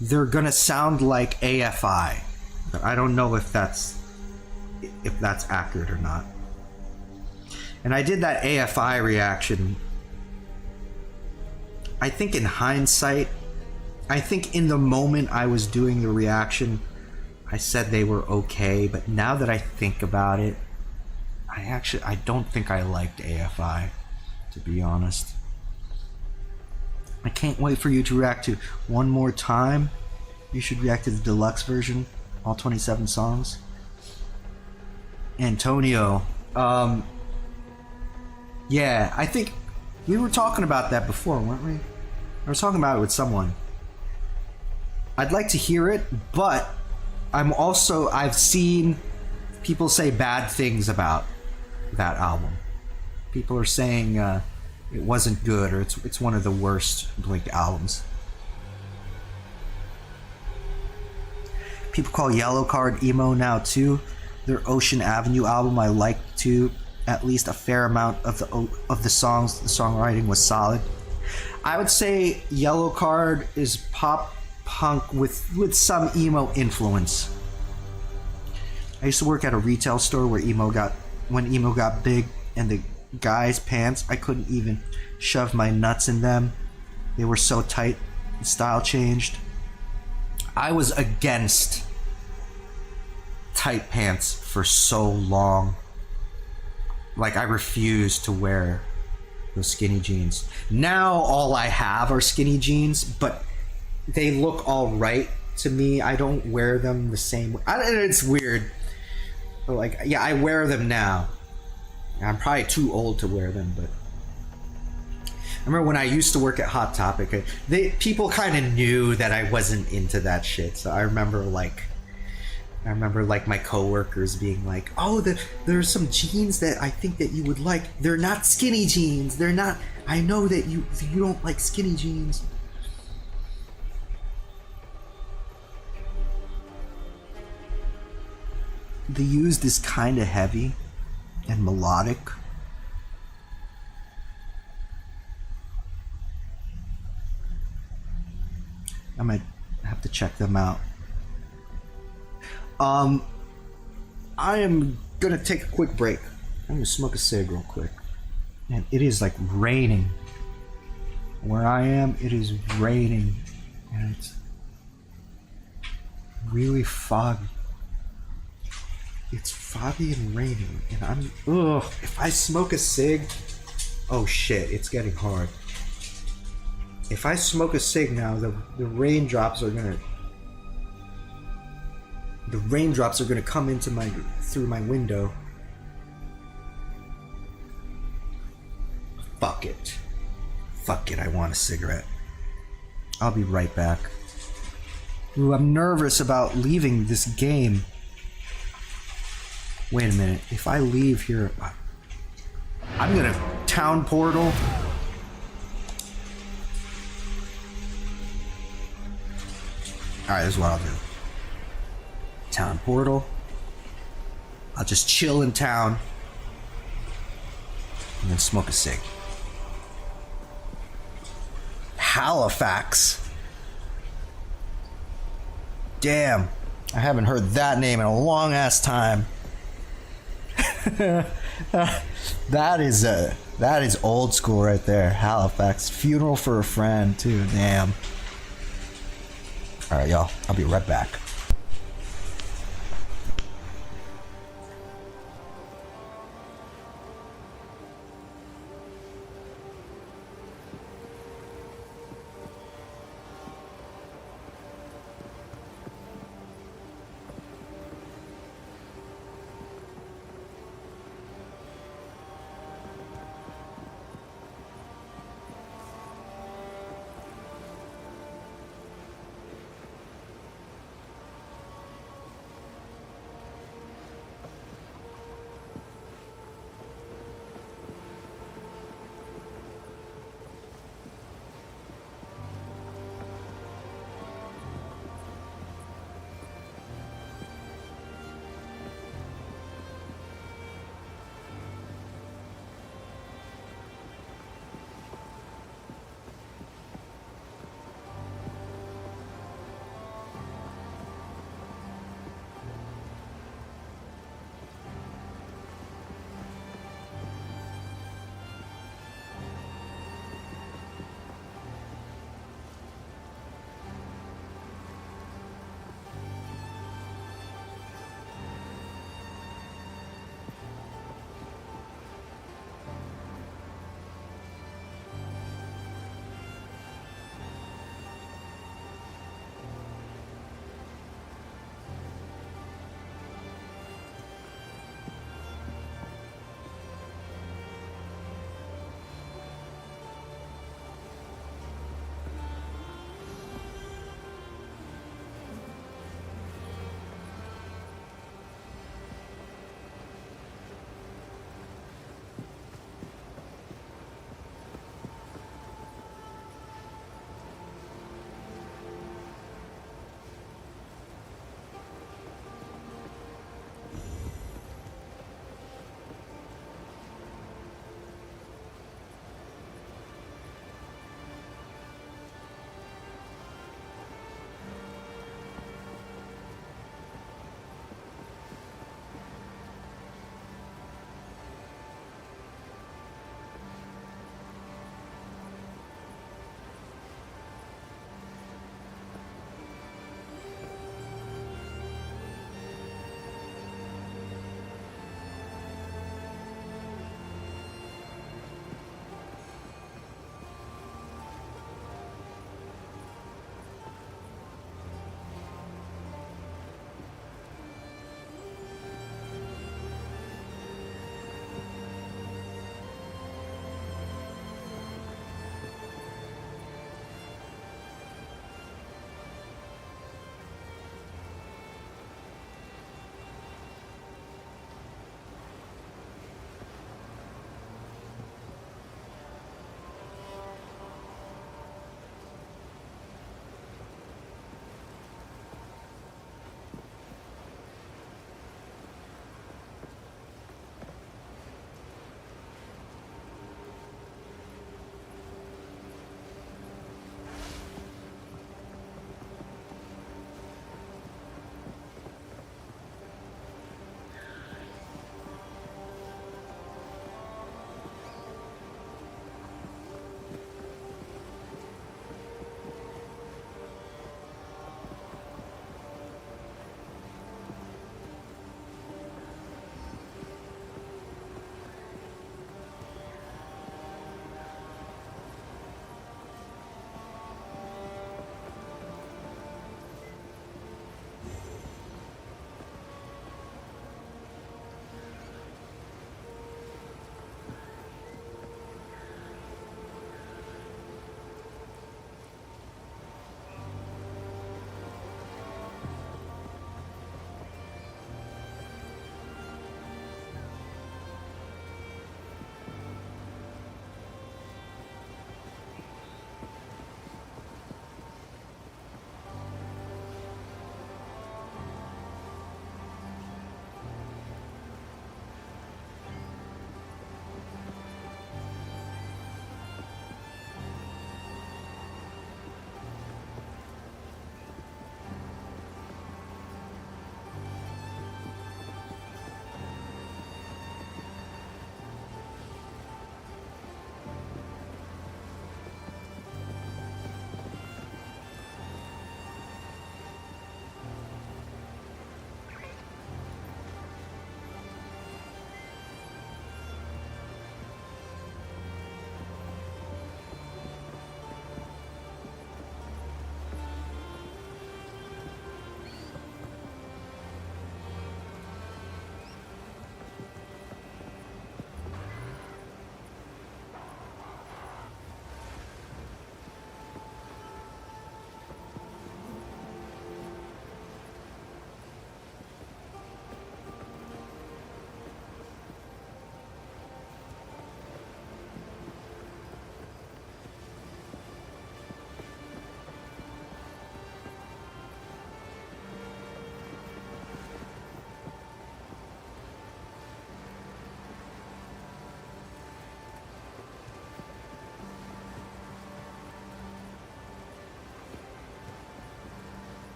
they're gonna sound like AFI, but I don't know if that's accurate or not. And I did that AFI reaction. I think in hindsight, I think in the moment I was doing the reaction, I said they were okay, but now that I think about it, I don't think I liked AFI, to be honest. I can't wait for you to react to One More Time. You should react to the deluxe version, all 27 songs. Antonio, yeah, I think we were talking about that before, weren't we? I was talking about it with someone. I'd like to hear it, but I've seen people say bad things about that album. People are saying it wasn't good, or it's one of the worst Blink albums. People call Yellow Card emo now too. Their Ocean Avenue album I liked too. At least a fair amount of the songs. The songwriting was solid. I would say Yellow Card is pop punk with some emo influence. I used to work at a retail store when emo got big, and the guys' pants, I couldn't even shove my nuts in them. They were so tight. The style changed. I was against tight pants for so long. Like, I refused to wear those skinny jeans. Now all I have are skinny jeans, but they look all right to me. I don't wear them the same way. It's weird. But like, yeah, I wear them now. I'm probably too old to wear them, but I remember when I used to work at Hot Topic, people kind of knew that I wasn't into that shit. So I remember like my coworkers being like, "Oh, there's some jeans that I think that you would like. They're not skinny jeans. They're not. I know that you don't like skinny jeans." The used is kind of heavy and melodic. I might have to check them out. I am gonna take a quick break. I'm gonna smoke a cig real quick. And it is like raining. Where I am, it is raining. And it's really foggy. It's foggy and raining. And if I smoke a cig, oh shit, it's getting hard. If I smoke a cig now, the raindrops are gonna come into through my window. Fuck it, I want a cigarette. I'll be right back. Ooh, I'm nervous about leaving this game. Wait a minute, if I leave here, I'm gonna town portal. Alright, this is what I'll do. Town portal. I'll just chill in town. And then smoke a cig. Halifax. Damn. I haven't heard that name in a long ass time. That is old school right there. Halifax. Funeral for a friend too. Damn. Alright, y'all. I'll be right back.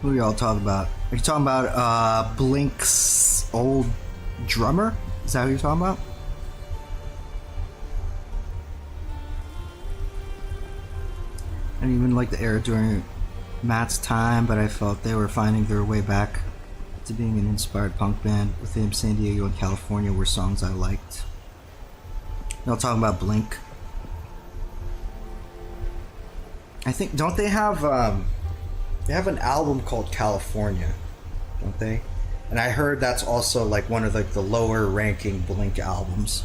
Who are y'all talking about? Are you talking about Blink's old drummer? Is that who you're talking about? I didn't even like the era during Matt's time, but I felt they were finding their way back to being an inspired punk band. Within San Diego and California were songs I liked. Y'all talking about Blink? I think, don't they have an album called California, don't they? And I heard that's also like one of the lower ranking Blink albums.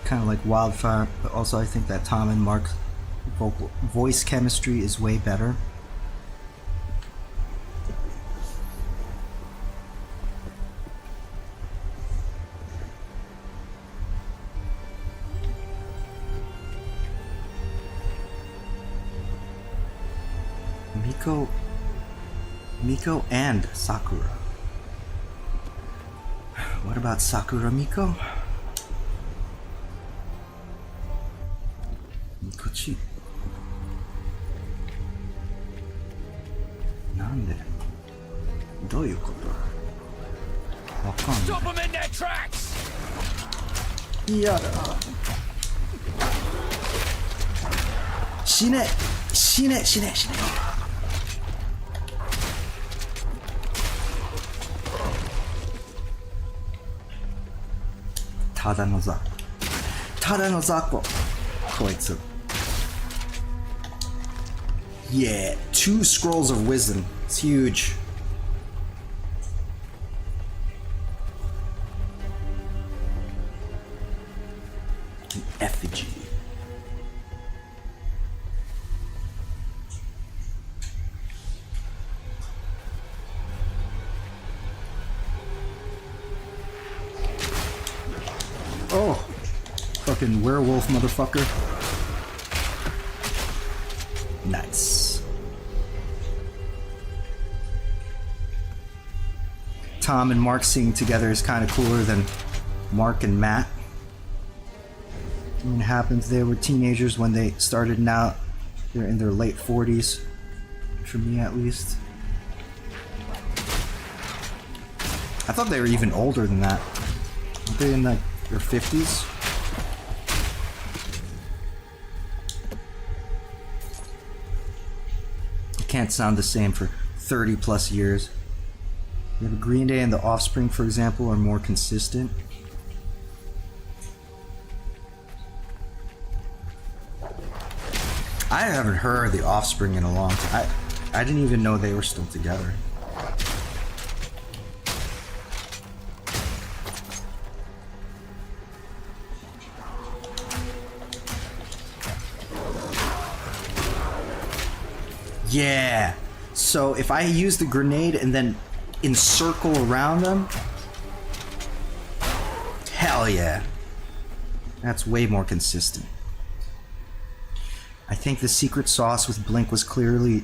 Kind of like Wildfire, but also I think that Tom and Mark's voice chemistry is way better. Miko and Sakura. What about Sakura Miko? Mikochi. Nande? どういうこと？わかんない。 Stop them in their tracks! 嫌だ。死ね死ね死ね死ね。ただの雑魚。ただの雑魚。こいつ。Yeah, 2 scrolls of wisdom. It's huge. An effigy. Oh, fucking werewolf motherfucker. Nice. Tom and Mark singing together is kind of cooler than Mark and Matt. I mean, it happens they were teenagers when they started. Now they're in their late 40s, for me at least. I thought they were even older than that. Aren't they in like their 50s? It can't sound the same for 30 plus years. You have a Green Day and The Offspring, for example, are more consistent. I haven't heard The Offspring in a long time. I didn't even know they were still together. Yeah. So if I use the grenade and then encircle around them, hell yeah. That's way more consistent. I think the secret sauce with Blink was clearly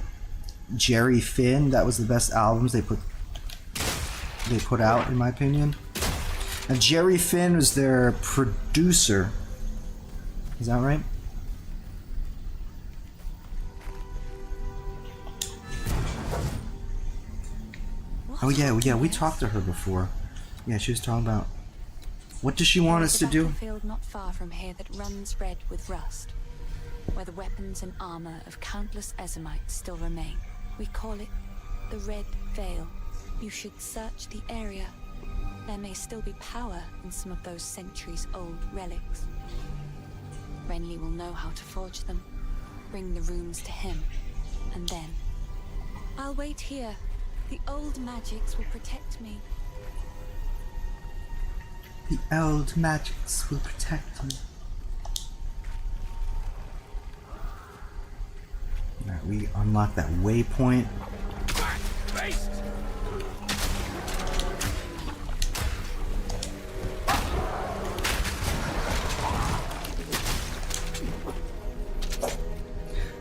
Jerry Finn. That was the best albums they put out, in my opinion. And Jerry Finn was their producer. Is that right? Oh yeah, we talked to her before. Yeah, she was talking about what does she want us to do? Field not far from here that runs red with rust, where the weapons and armor of countless Ezamites still remain. We call it the Red Veil. You should search the area. There may still be power in some of those centuries-old relics. Renly will know how to forge them, bring the runes to him, and then I'll wait here. The old magics will protect me. The old magics will protect me. Alright, we unlock that waypoint.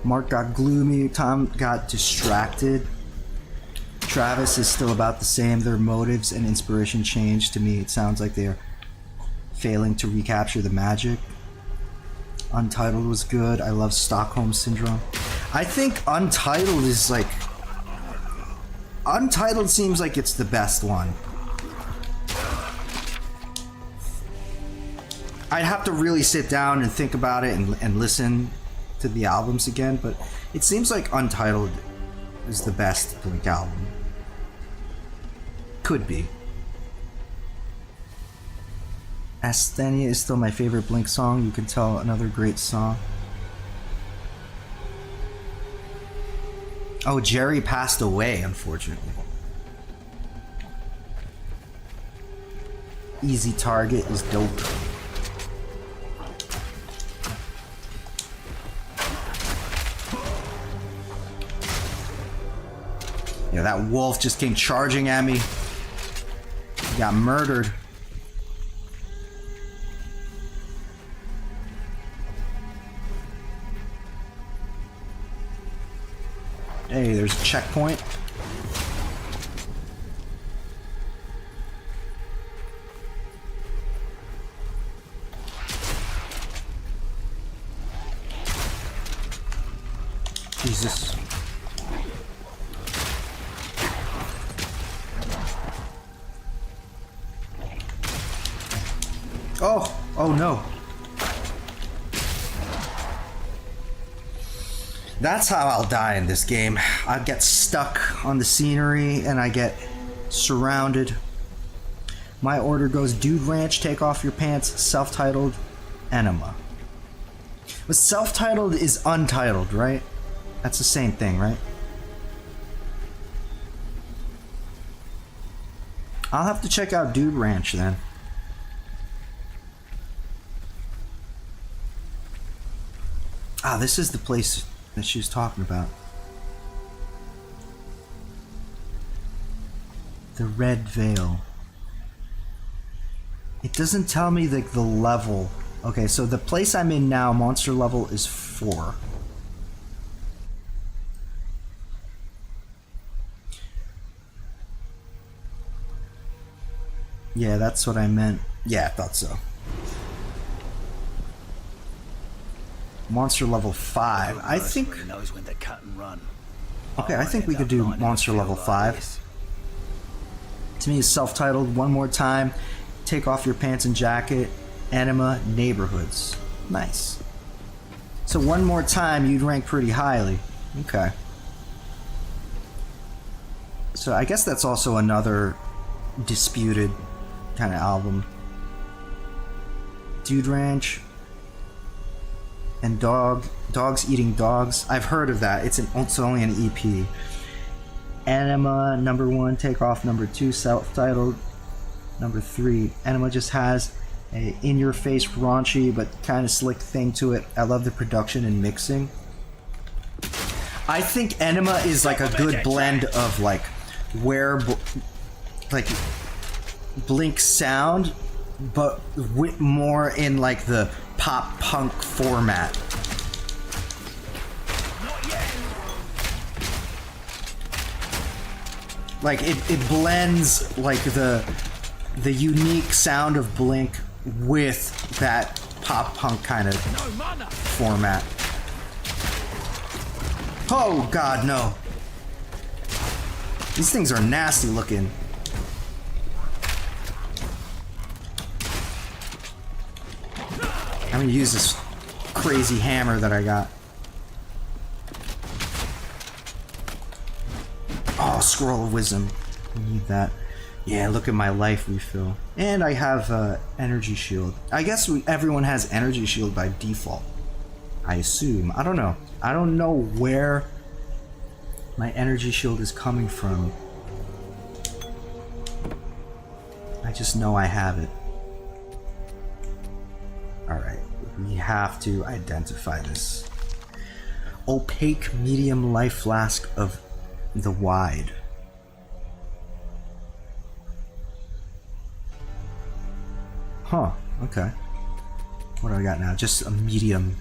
Mark got gloomy, Tom got distracted. Travis is still about the same. Their motives and inspiration changed. To me, it sounds like they're failing to recapture the magic. Untitled was good. I love Stockholm Syndrome. I think Untitled is like... Untitled seems like it's the best one. I'd have to really sit down and think about it and listen to the albums again, but it seems like Untitled is the best Blink album. Could be. Asthenia is still my favorite Blink song. You can tell, another great song. Oh, Jerry passed away, unfortunately. Easy Target is dope. Yeah, that wolf just came charging at me. He got murdered. Hey, there's a checkpoint. Jesus. Oh no. That's how I'll die in this game. I get stuck on the scenery and I get surrounded. My order goes Dude Ranch, Take Off Your Pants, Self-Titled, Enema. But Self-Titled is Untitled, right? That's the same thing, right? I'll have to check out Dude Ranch then. Ah, this is the place that she was talking about. The Red Veil. It doesn't tell me the level. Okay, so the place I'm in now, monster level is 4. Yeah, that's what I meant. Yeah, I thought so. Monster level 5. I think... knows when to cut and run. Okay, I think we could do monster level 5. To me, it's self-titled. One more time. Take Off Your Pants and Jacket. Enema, Neighborhoods. Nice. So one more time, you'd rank pretty highly. Okay. So I guess that's also another disputed kind of album. Dude Ranch and Dogs Eating Dogs. I've heard of that. It's only an EP. Enema, number 1. Take Off, number 2. Self-titled, number 3. Enema just has a in-your-face raunchy but kind of slick thing to it. I love the production and mixing. I think Enema is like a good blend of like where like Blink sound, but with more in like the pop punk format. Like it blends like the unique sound of Blink with that pop punk kind of format. Oh god, no. These things are nasty looking. I'm gonna use this crazy hammer that I got. Oh, Scroll of Wisdom. I need that. Yeah, look at my life refill. And I have energy shield. I guess everyone has energy shield by default. I assume. I don't know. I don't know where my energy shield is coming from. I just know I have it. Alright, we have to identify this. Opaque medium life flask of the wide. Huh, okay. What do I got now? Just a medium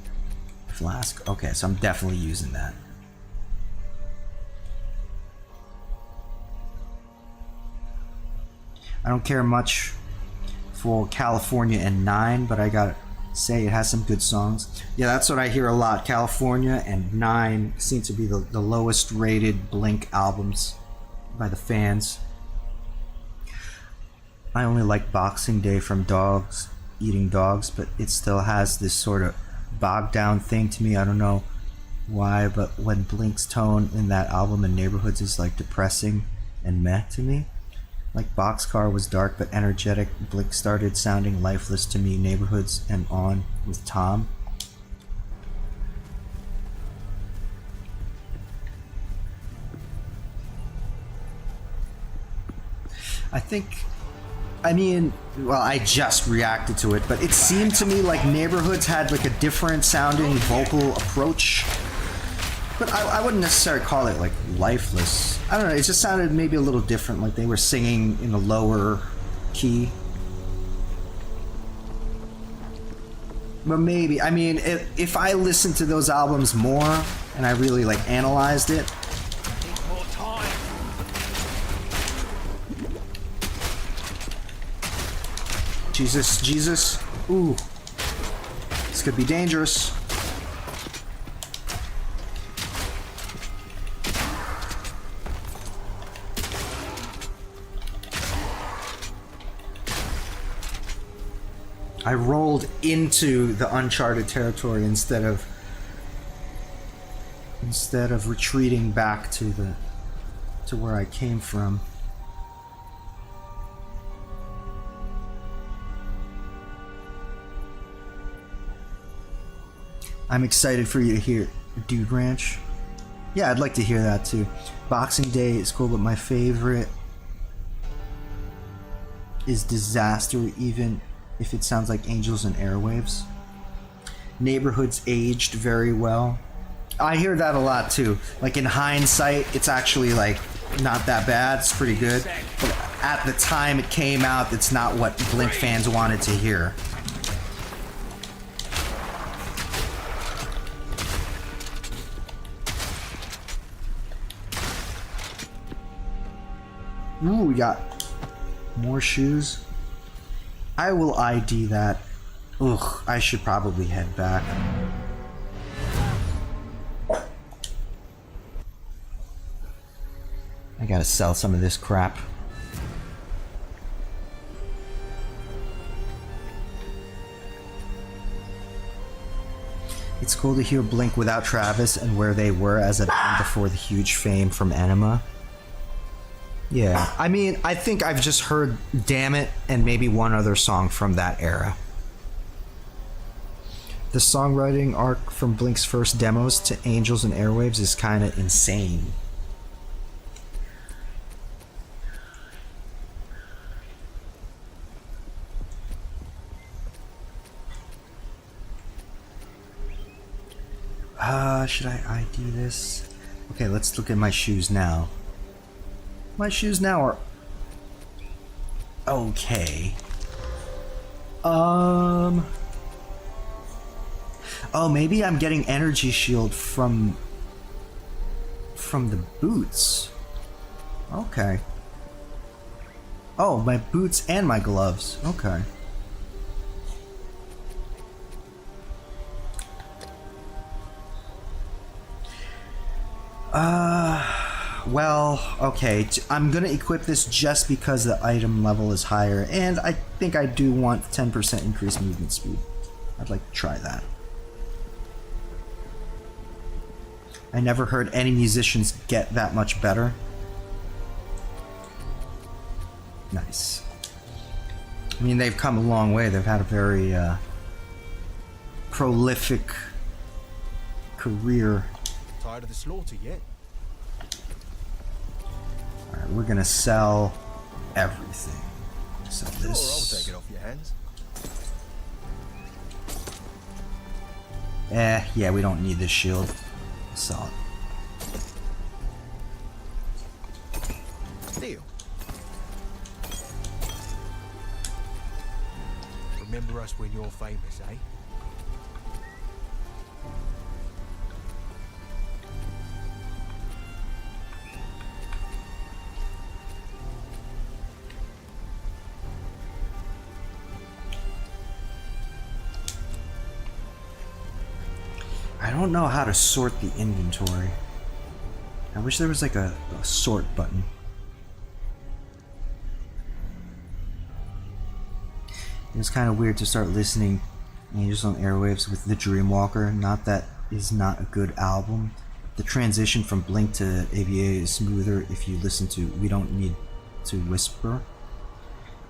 flask. Okay, so I'm definitely using that. I don't care much for California and 9, but I got say it has some good songs. Yeah, that's what I hear a lot. California and 9 seem to be the lowest rated Blink albums by the fans. I only like Boxing Day from Dogs Eating Dogs, but it still has this sort of bogged down thing to me. I don't know why, but when Blink's tone in that album and Neighborhoods is like depressing and meh to me. Like Boxcar was dark but energetic. Blink started sounding lifeless to me. Neighborhoods and On with Tom. I just reacted to it, but it seemed to me like Neighborhoods had like a different sounding vocal approach. But I wouldn't necessarily call it like lifeless. I don't know, it just sounded maybe a little different, like they were singing in a lower key. But maybe, if I listened to those albums more and I really like analyzed it. More time. Jesus. Ooh. This could be dangerous. I rolled into the uncharted territory instead of retreating back to where I came from. I'm excited for you to hear Dude Ranch. Yeah, I'd like to hear that too. Boxing Day is cool, but my favorite is Disaster, even if it sounds like Angels and Airwaves. Neighborhoods aged very well. I hear that a lot too. Like in hindsight, it's actually like not that bad. It's pretty good. But at the time it came out, it's not what Blink fans wanted to hear. Ooh, we got more shoes. I will ID that. Ugh, I should probably head back. I gotta sell some of this crap. It's cool to hear Blink without Travis and where they were as a band before the huge fame from Enema. Yeah, I think I've just heard Damn It and maybe one other song from that era. The songwriting arc from Blink's first demos to Angels and Airwaves is kind of insane. Should I ID this? Okay, let's look at my shoes now. My shoes now are okay. Oh, maybe I'm getting energy shield from the boots. Okay. Oh, my boots and my gloves. Okay. Well, okay, I'm gonna equip this just because the item level is higher, and I think I do want 10% increased movement speed. I'd like to try that. I never heard any musicians get that much better. Nice. I mean, they've come a long way. They've had a very prolific career. Tired of the slaughter yet? Alright, we're gonna sell everything. Sell this. Sure, I'll take it off your hands. Yeah, we don't need this shield. Sell it. Deal. Remember us when you're famous, eh? don't know how to sort the inventory. I wish there was like a sort button. It was kind of weird to start listening Angels on Airwaves with The Dreamwalker. Not that is not a good album. The transition from Blink to AVA is smoother if you listen to We Don't Need to Whisper.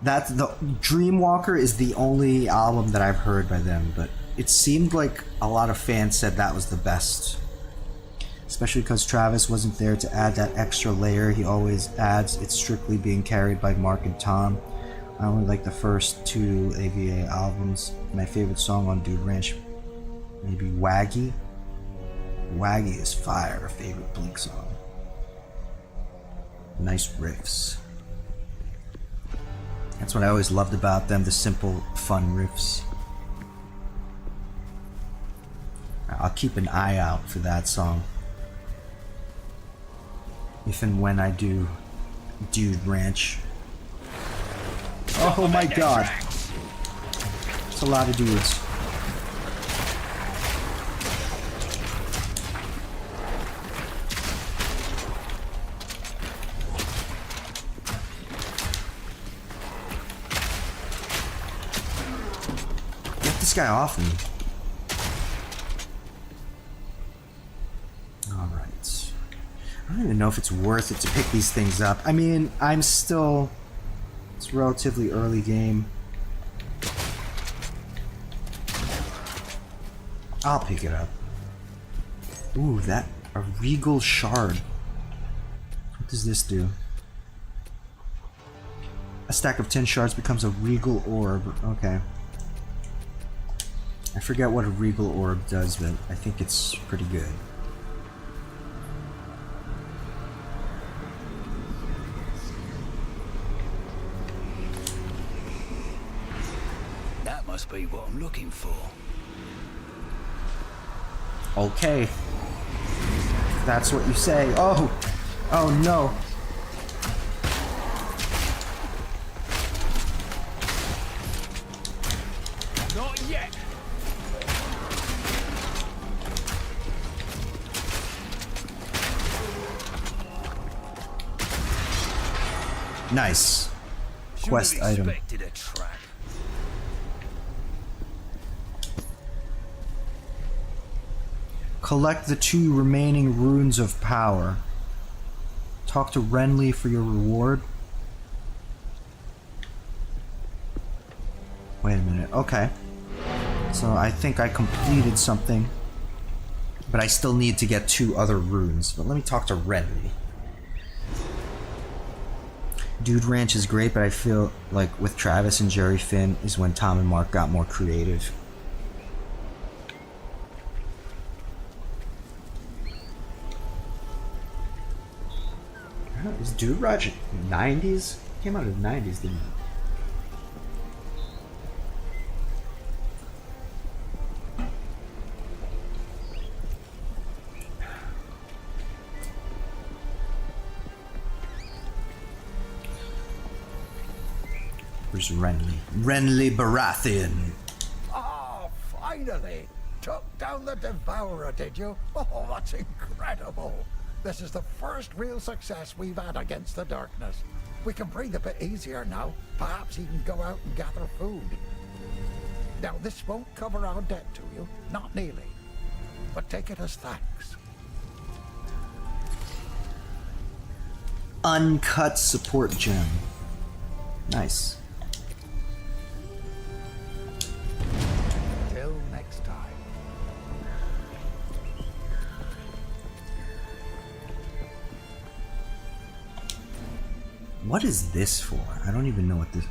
That's the Dreamwalker is the only album that I've heard by them, but it seemed like a lot of fans said that was the best. Especially because Travis wasn't there to add that extra layer he always adds. It's strictly being carried by Mark and Tom. I only like the first 2 AVA albums. My favorite song on Dude Ranch, maybe Waggy. Waggy is fire, favorite Blink song. Nice riffs. That's what I always loved about them, the simple, fun riffs. I'll keep an eye out for that song. If and when I do Dude Ranch. Oh my god. It's a lot of dudes. Get this guy off me. Alright. I don't even know if it's worth it to pick these things up. I mean, I'm still... It's a relatively early game. I'll pick it up. Ooh, that... A Regal Shard. What does this do? A stack of 10 shards becomes a Regal Orb. Okay. I forget what a Regal Orb does, but I think it's pretty good. Must be what I'm looking for. Okay. That's what you say. Oh! Oh no. Not yet. Nice. Quest item. Expected a trap. Collect the 2 remaining runes of power. Talk to Renly for your reward. Wait a minute. Okay. So I think I completed something. But I still need to get 2 other runes. But let me talk to Renly. Dude Ranch is great, but I feel like with Travis and Jerry Finn is when Tom and Mark got more creative. Is Dude Ranch 90s? Came out in the 90s, didn't it? Where's Renly? Renly Baratheon! Oh, finally! Took down the Devourer, did you? Oh, that's incredible! This is the first real success we've had against the darkness. We can breathe a bit easier now. Perhaps even go out and gather food. Now, this won't cover our debt to you, not nearly. But take it as thanks. Uncut support gem. Nice. Till next time. What is this for? I don't even know what this...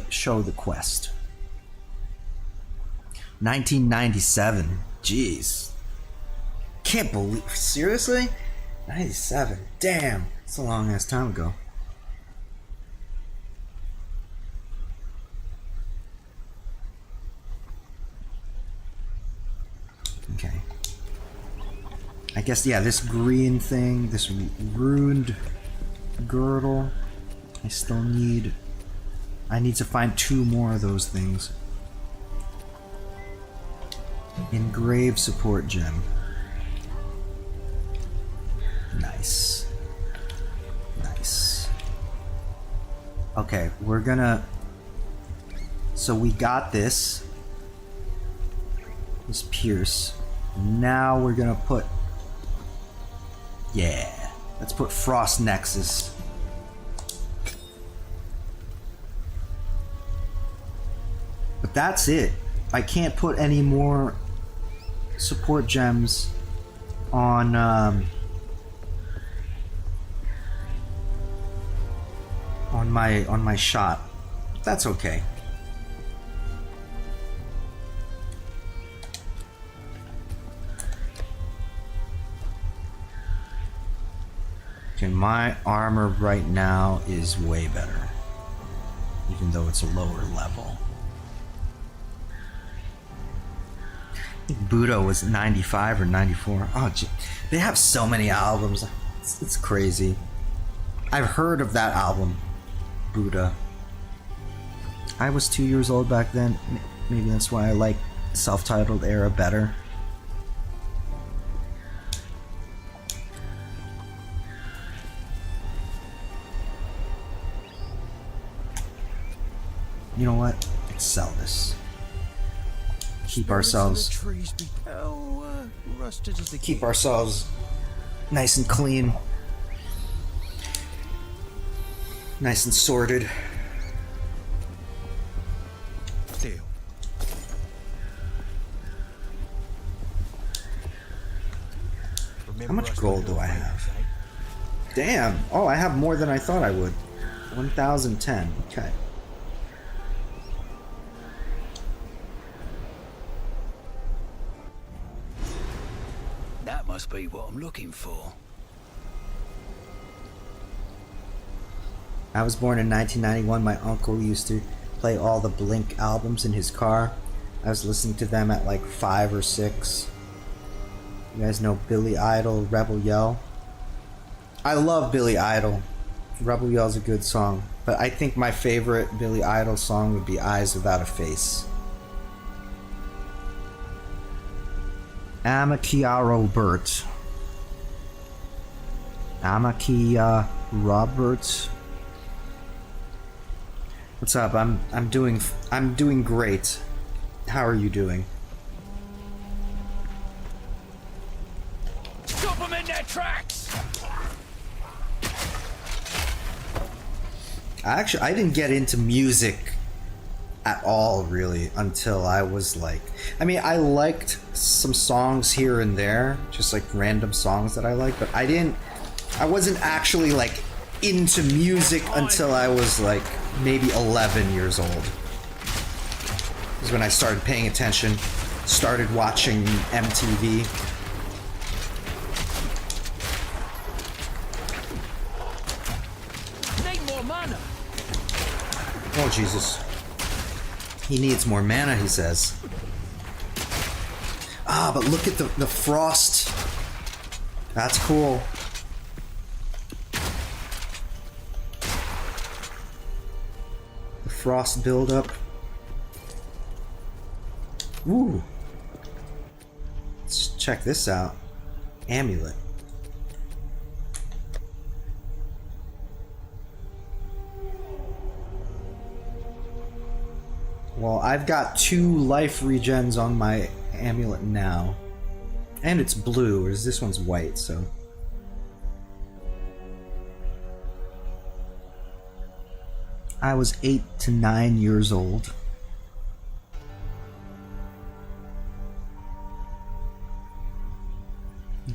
Show the quest. 1997. Jeez. Can't believe... Seriously? 97. Damn. That's a long ass time ago. Okay. I guess, yeah, this green thing, this ruined girdle. I still need... I need to find 2 more of those things. Engraved support gem. Nice. Nice. Okay, we're gonna... So we got this. This Pierce. Now we're gonna put... Yeah. Let's put Frost Nexus. But that's it. I can't put any more support gems on my shot. That's okay. Okay, my armor right now is way better, even though it's a lower level. I think Buddha was 95 or 94. Oh, gee. They have so many albums. It's crazy. I've heard of that album, Buddha. I was 2 years old back then. Maybe that's why I like self-titled era better. You know what? Let's sell this. Keep ourselves keep ourselves nice and clean, nice and sorted. Deal. How much gold do I have? Damn! Oh, I have more than I thought I would. 1,010. Okay. That must be what I'm looking for. I was born in 1991. My uncle used to play all the Blink albums in his car. I was listening to them at like 5 or 6. You guys know Billy Idol, Rebel Yell? I love Billy Idol. Rebel Yell's a good song. But I think my favorite Billy Idol song would be Eyes Without a Face. Amakia Robert. Amakia Robert. What's up? I'm doing great. How are you doing? Stop them in their tracks! I didn't get into music at all really until I was like, I mean, I liked some songs here and there, just like random songs that I liked, but I wasn't actually like into music until I was like maybe 11 years old. Is when I started paying attention, started watching MTV. Need more mana. Oh Jesus. He needs more mana, he says. Ah, but look at the frost. That's cool. The frost buildup. Ooh. Let's check this out. Amulet. Well, I've got 2 life regens on my amulet now. And it's blue, whereas this one's white, so... I was 8 to 9 years old.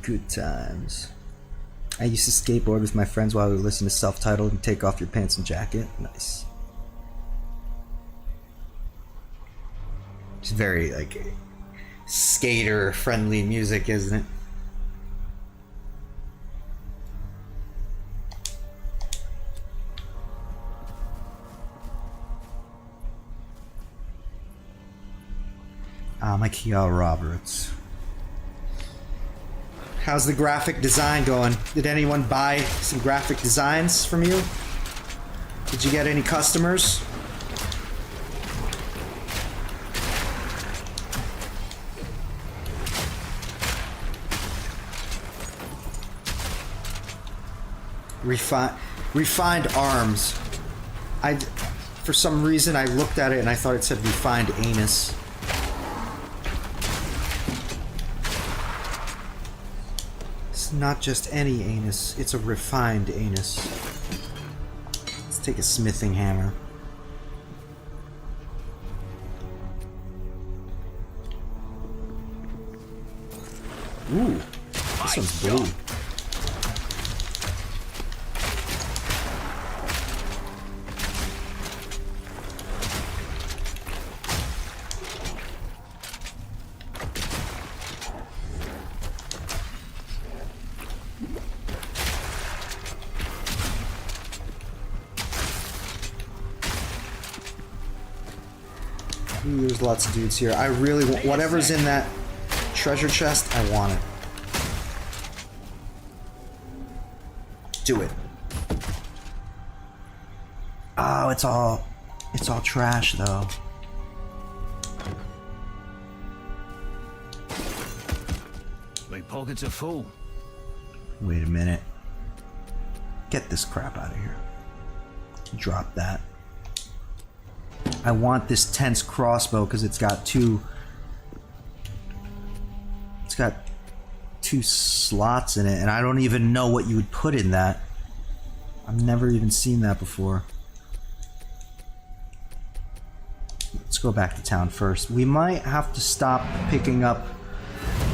Good times. I used to skateboard with my friends while we listened to self-titled and Take Off Your Pants and Jacket. Nice. It's very, like, skater-friendly music, isn't it? Amakia Roberts. How's the graphic design going? Did anyone buy some graphic designs from you? Did you get any customers? refined arms. For some reason, I looked at it and I thought it said refined anus. It's not just any anus, it's a refined anus. Let's take a smithing hammer. Ooh, this one's blue. Ooh, there's lots of dudes here. I really want whatever's in that treasure chest. I want it. Do it. Oh, it's all trash though. My pockets are full. Wait a minute. Get this crap out of here. Drop that. I want this tense crossbow because it's got two slots in it, and I don't even know what you would put in that. I've never even seen that before. Let's go back to town first. We might have to stop picking up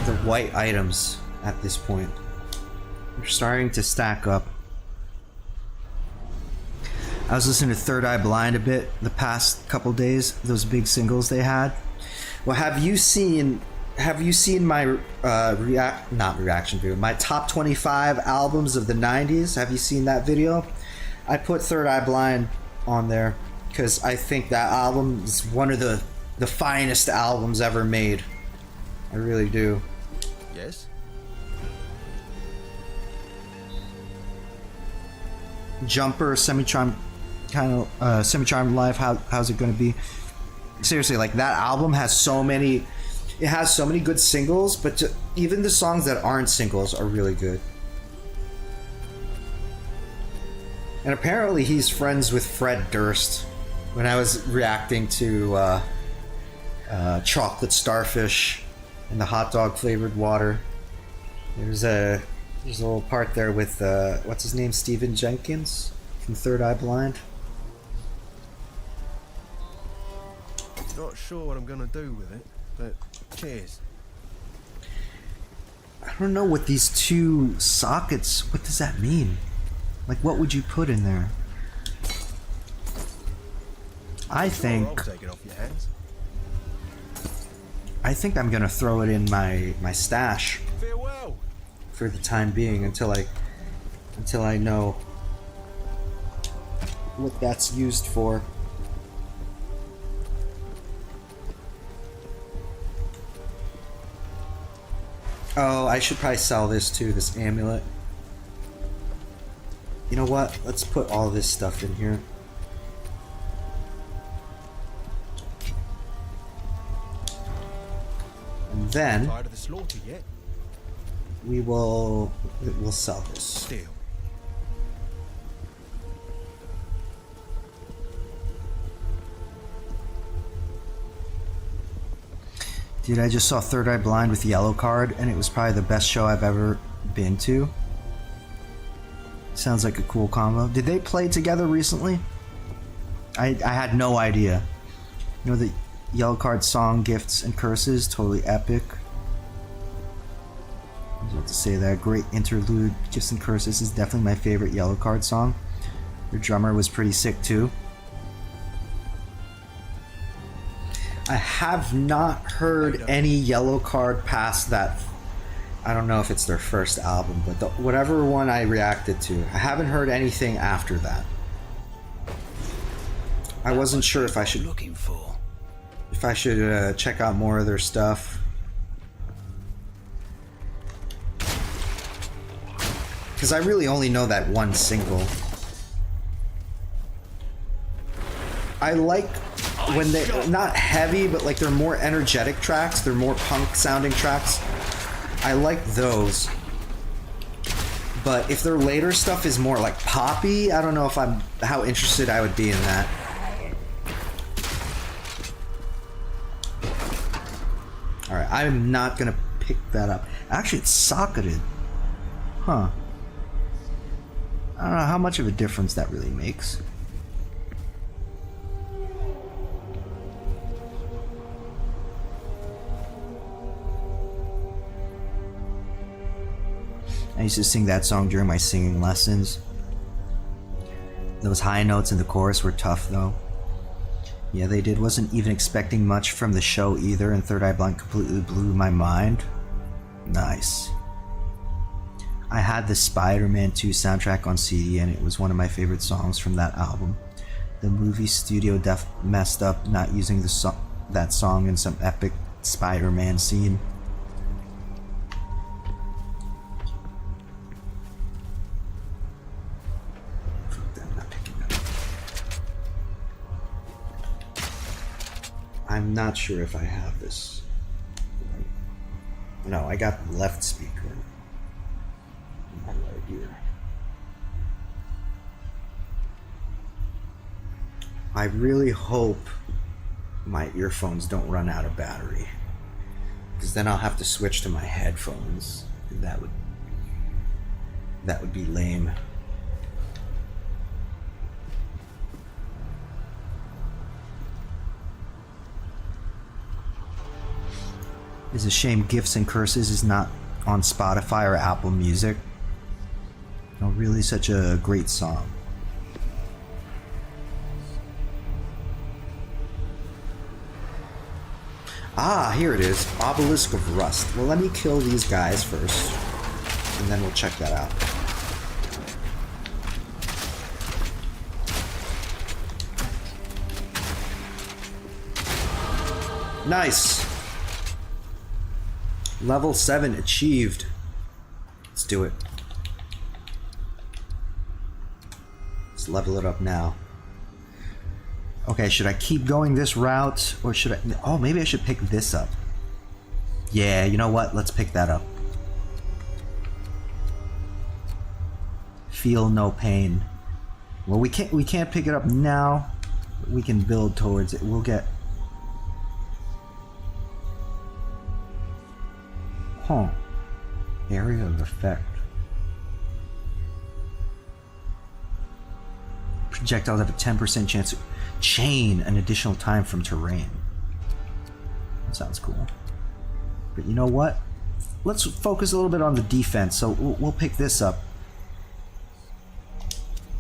the white items at this point. They're starting to stack up. I was listening to Third Eye Blind a bit the past couple days, those big singles they had. Well, have you seen my not reaction video, my top 25 albums of the 90s? Have you seen that video? I put Third Eye Blind on there because I think that album is one of the finest albums ever made. I really do. Yes? Jumper, Semi-Charmed Life, how's it gonna be? Seriously, like, that album has so many good singles, but even the songs that aren't singles are really good. And apparently he's friends with Fred Durst. When I was reacting to Chocolate Starfish and the hot dog flavored water, there's a little part there with what's his name, Stephen Jenkins from Third Eye Blind. Not sure what I'm gonna do with it, but cheers. I don't know what these two sockets, what does that mean? Like, what would you put in there? I think I'll take it off your hands. I think I'm gonna throw it in my stash Farewell. for the time being until I know what that's used for. Oh, I should probably sell this too, this amulet. You know what? Let's put all this stuff in here. And then Tired of the slaughter yet? we'll sell this. Deal. Dude, I just saw Third Eye Blind with Yellow Card, and it was probably the best show I've ever been to. Sounds like a cool combo. Did they play together recently? I had no idea. You know, the Yellow Card song, Gifts and Curses, totally epic. I was about to say that. Great interlude. Gifts and Curses is definitely my favorite Yellow Card song. Their drummer was pretty sick too. I have not heard any Yellow Card past that. I don't know if it's their first album, but whatever one I reacted to, I haven't heard anything after that. I wasn't sure if I should check out more of their stuff. Because I really only know that one single. I like when they're not heavy, but like they're more energetic tracks, they're more punk sounding tracks. I like those. But if their later stuff is more like poppy, I don't know if how interested I would be in that. Alright, I'm not gonna pick that up. Actually, it's socketed. Huh. I don't know how much of a difference that really makes. I used to sing that song during my singing lessons. Those high notes in the chorus were tough though. Yeah, they did. Wasn't even expecting much from the show either, and Third Eye Blind completely blew my mind. Nice. I had the Spider-Man 2 soundtrack on CD, and it was one of my favorite songs from that album. The movie studio messed up not using that song in some epic Spider-Man scene. I'm not sure if I have this. No, I got the left speaker right here. I really hope my earphones don't run out of battery, because then I'll have to switch to my headphones. That would be lame. It's a shame Gifts and Curses is not on Spotify or Apple Music. Oh, really such a great song. Ah, here it is. Obelisk of Rust. Well, let me kill these guys first, and then we'll check that out. Nice! Level 7 achieved. Let's do it. Let's level it up now. Okay, should I keep going this route, or should I... Oh, maybe I should pick this up. Yeah, you know what? Let's pick that up. Feel no pain. Well, we can't pick it up now. But we can build towards it. We'll get... Huh. Area of effect. Projectiles have a 10% chance to chain an additional time from terrain. That sounds cool. But you know what? Let's focus a little bit on the defense. So we'll pick this up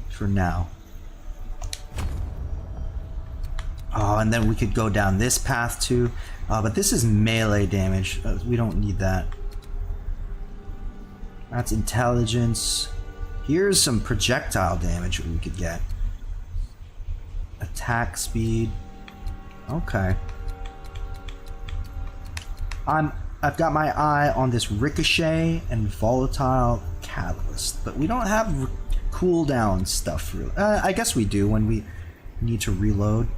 for now. Oh, and then we could go down this path too. But this is melee damage. We don't need that. That's intelligence. Here's some projectile damage we could get. Attack speed. Okay. I've got my eye on this ricochet and volatile catalyst, but we don't have cooldown stuff really. I guess we do when we need to reload.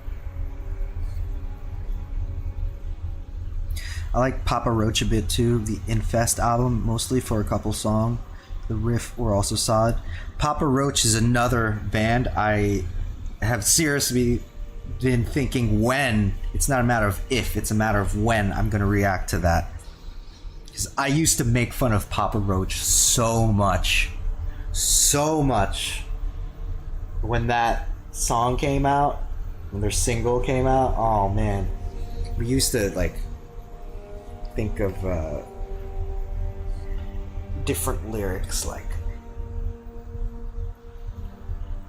I like Papa Roach a bit too, the Infest album, mostly for a couple songs. The riff were also solid. Papa Roach is another band I have seriously been thinking when. It's not a matter of if, it's a matter of when I'm going to react to that. Because I used to make fun of Papa Roach so much. So much. When that song came out, when their single came out, oh man. We used to like think of different lyrics like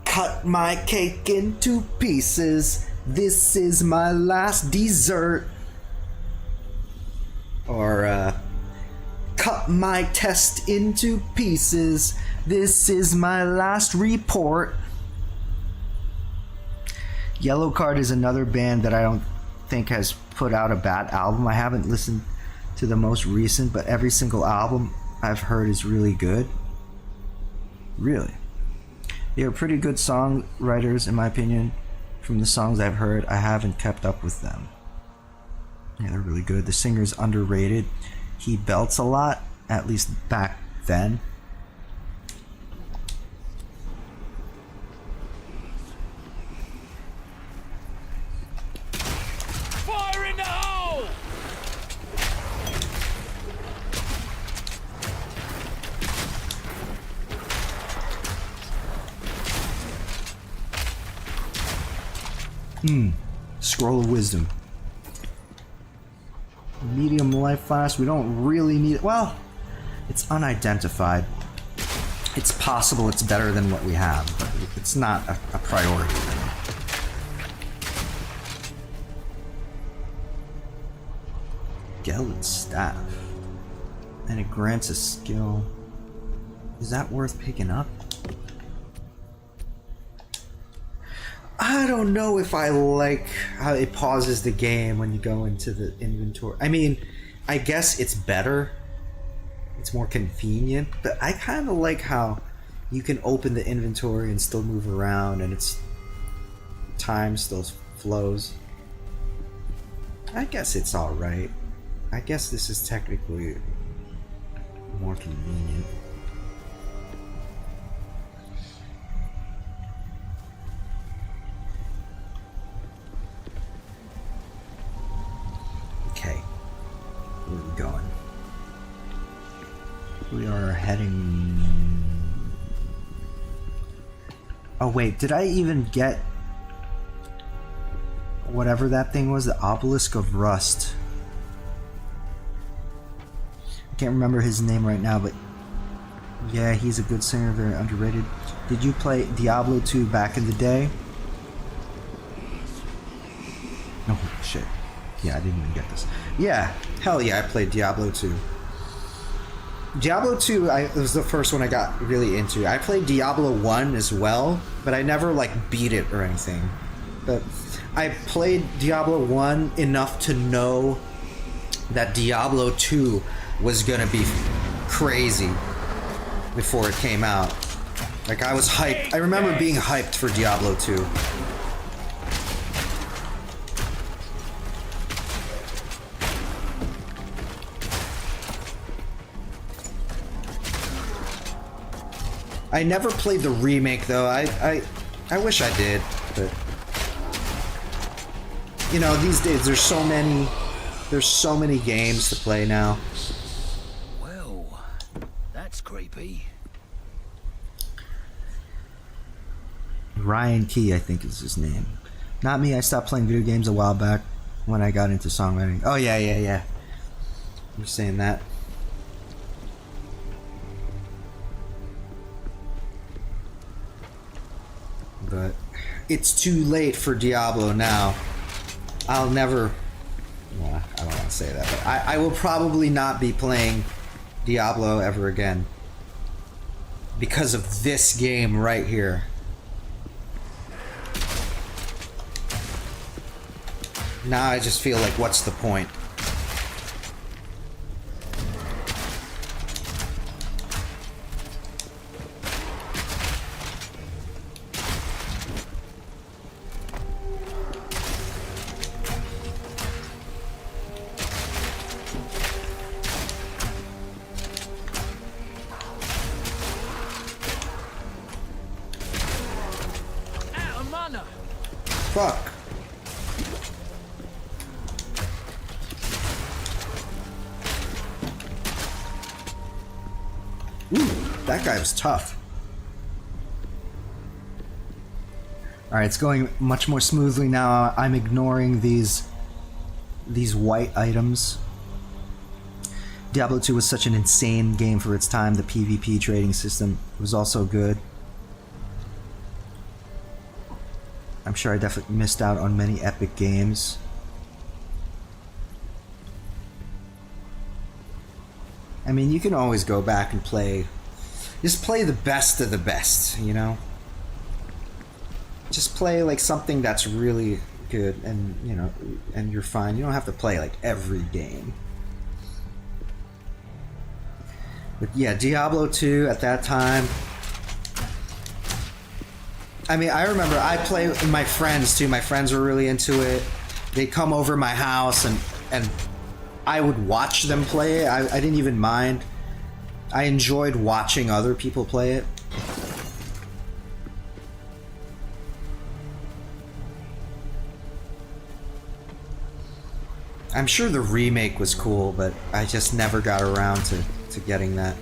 cut my cake into pieces, this is my last dessert, or cut my test into pieces, this is my last report. Yellowcard is another band that I don't think has put out a bad album. I haven't listened to the most recent, but every single album I've heard is really good. Really. They are pretty good songwriters in my opinion. From the songs I've heard, I haven't kept up with them. Yeah, they're really good. The singer's underrated. He belts a lot, at least back then. Scroll of Wisdom. Medium life flask. We don't really need it. Well, it's unidentified. It's possible it's better than what we have, but it's not a priority. Gilded Staff. And it grants a skill. Is that worth picking up? I don't know if I like how it pauses the game when you go into the inventory. I mean, I guess it's better. It's more convenient, but I kind of like how you can open the inventory and still move around, and it's time still flows. I guess it's all right. I guess this is technically more convenient. Okay, where are we going? We are heading... Oh wait, did I even get whatever that thing was? The Obelisk of Rust. I can't remember his name right now, but yeah, he's a good singer, very underrated. Did you play Diablo 2 back in the day? Oh shit. Yeah, I didn't even get this. Yeah, hell yeah, I played Diablo 2. Diablo 2 was the first one I got really into. I played Diablo 1 as well, but I never like beat it or anything. But I played Diablo 1 enough to know that Diablo 2 was gonna be crazy before it came out. Like, I was hyped. I remember being hyped for Diablo 2. I never played the remake though. I wish I did, but you know, these days there's so many games to play now. Well, that's creepy. Ryan Key, I think is his name. Not me. I stopped playing video games a while back when I got into songwriting. Oh yeah. You're saying that. But it's too late for Diablo now. I'll never... Well, I don't want to say that, but I will probably not be playing Diablo ever again. Because of this game right here. Now I just feel like, what's the point? Fuck. Ooh, that guy was tough. Alright, it's going much more smoothly now. I'm ignoring these white items. Diablo 2 was such an insane game for its time. The PvP trading system was also good. I'm sure I definitely missed out on many epic games. I mean, you can always go back and play... Just play the best of the best, you know? Just play, like, something that's really good and, you know, and you're fine. You don't have to play, like, every game. But yeah, Diablo 2 at that time... I mean, I remember I played with my friends too. My friends were really into it. They'd come over my house and I would watch them play it. I didn't even mind. I enjoyed watching other people play it. I'm sure the remake was cool, but I just never got around to getting that.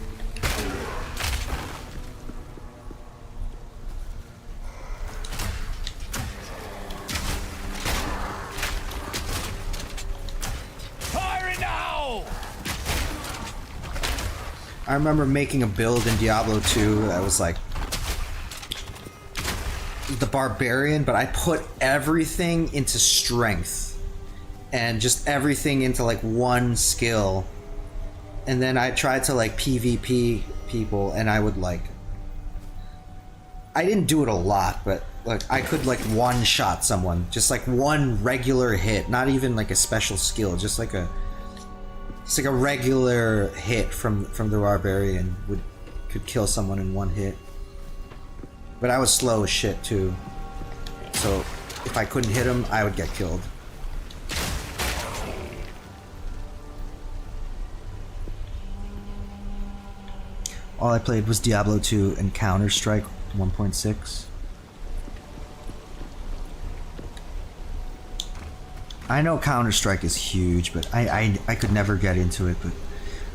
I remember making a build in Diablo 2 that was like the barbarian, but I put everything into strength and just everything into like one skill, and then I tried to like PvP people, and I would like, I didn't do it a lot, but like I could like one shot someone, just like one regular hit, not even like a special skill, just like a, it's like a regular hit from the barbarian could kill someone in one hit. But I was slow as shit too, so if I couldn't hit him, I would get killed. All I played was Diablo 2 and Counter-Strike 1.6. I know Counter-Strike is huge, but I could never get into it, but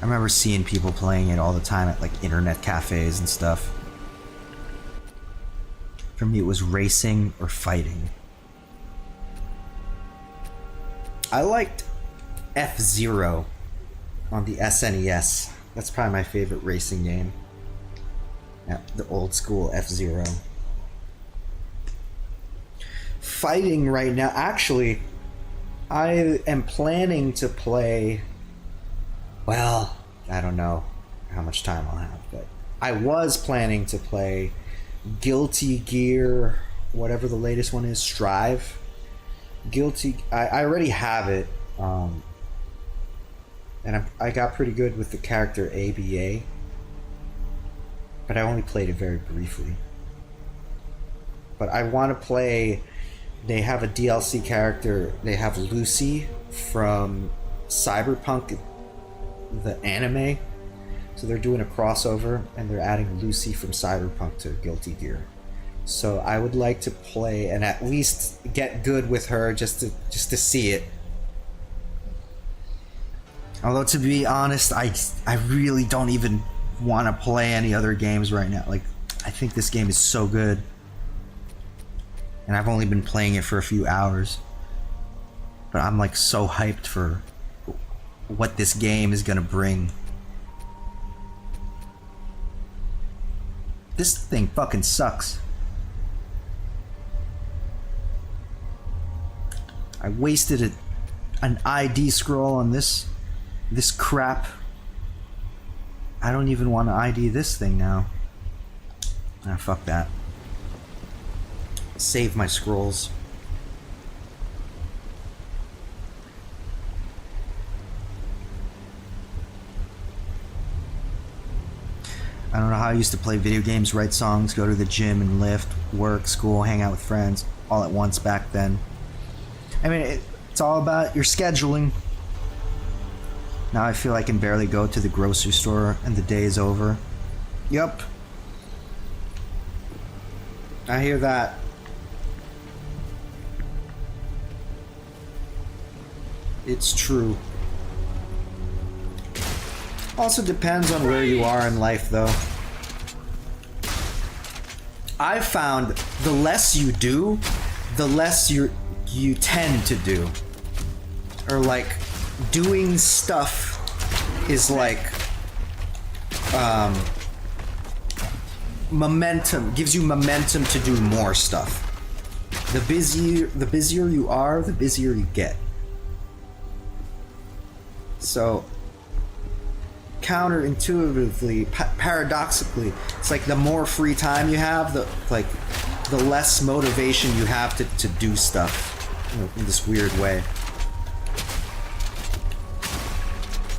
I remember seeing people playing it all the time at like internet cafes and stuff. For me, it was racing or fighting. I liked F-Zero on the SNES. That's probably my favorite racing game. Yeah, the old school F-Zero. Fighting right now, actually, I am planning to play, well, I don't know how much time I'll have, but I was planning to play Guilty Gear, whatever the latest one is, Strive. I already have it, and I got pretty good with the character ABA, but I only played it very briefly. But I want to play, they have a DLC character, they have Lucy from Cyberpunk, the anime. So they're doing a crossover, and they're adding Lucy from Cyberpunk to Guilty Gear. So I would like to play and at least get good with her just to see it. Although to be honest, I really don't even want to play any other games right now. Like, I think this game is so good, and I've only been playing it for a few hours. But I'm like so hyped for what this game is gonna bring. This thing fucking sucks. I wasted an ID scroll on this crap. I don't even want to ID this thing now. Ah, fuck that. Save my scrolls. I don't know how I used to play video games, write songs, go to the gym and lift, work, school, hang out with friends, all at once back then. I mean, it's all about your scheduling. Now I feel I can barely go to the grocery store and the day is over. Yup. I hear that. It's true. Also depends on where you are in life, though. I've found the less you do, the less you tend to do. Or like, doing stuff is like momentum, gives you momentum to do more stuff. The busier you are, the busier you get. So counterintuitively, paradoxically, it's like the more free time you have, the less motivation you have to do stuff, you know, in this weird way.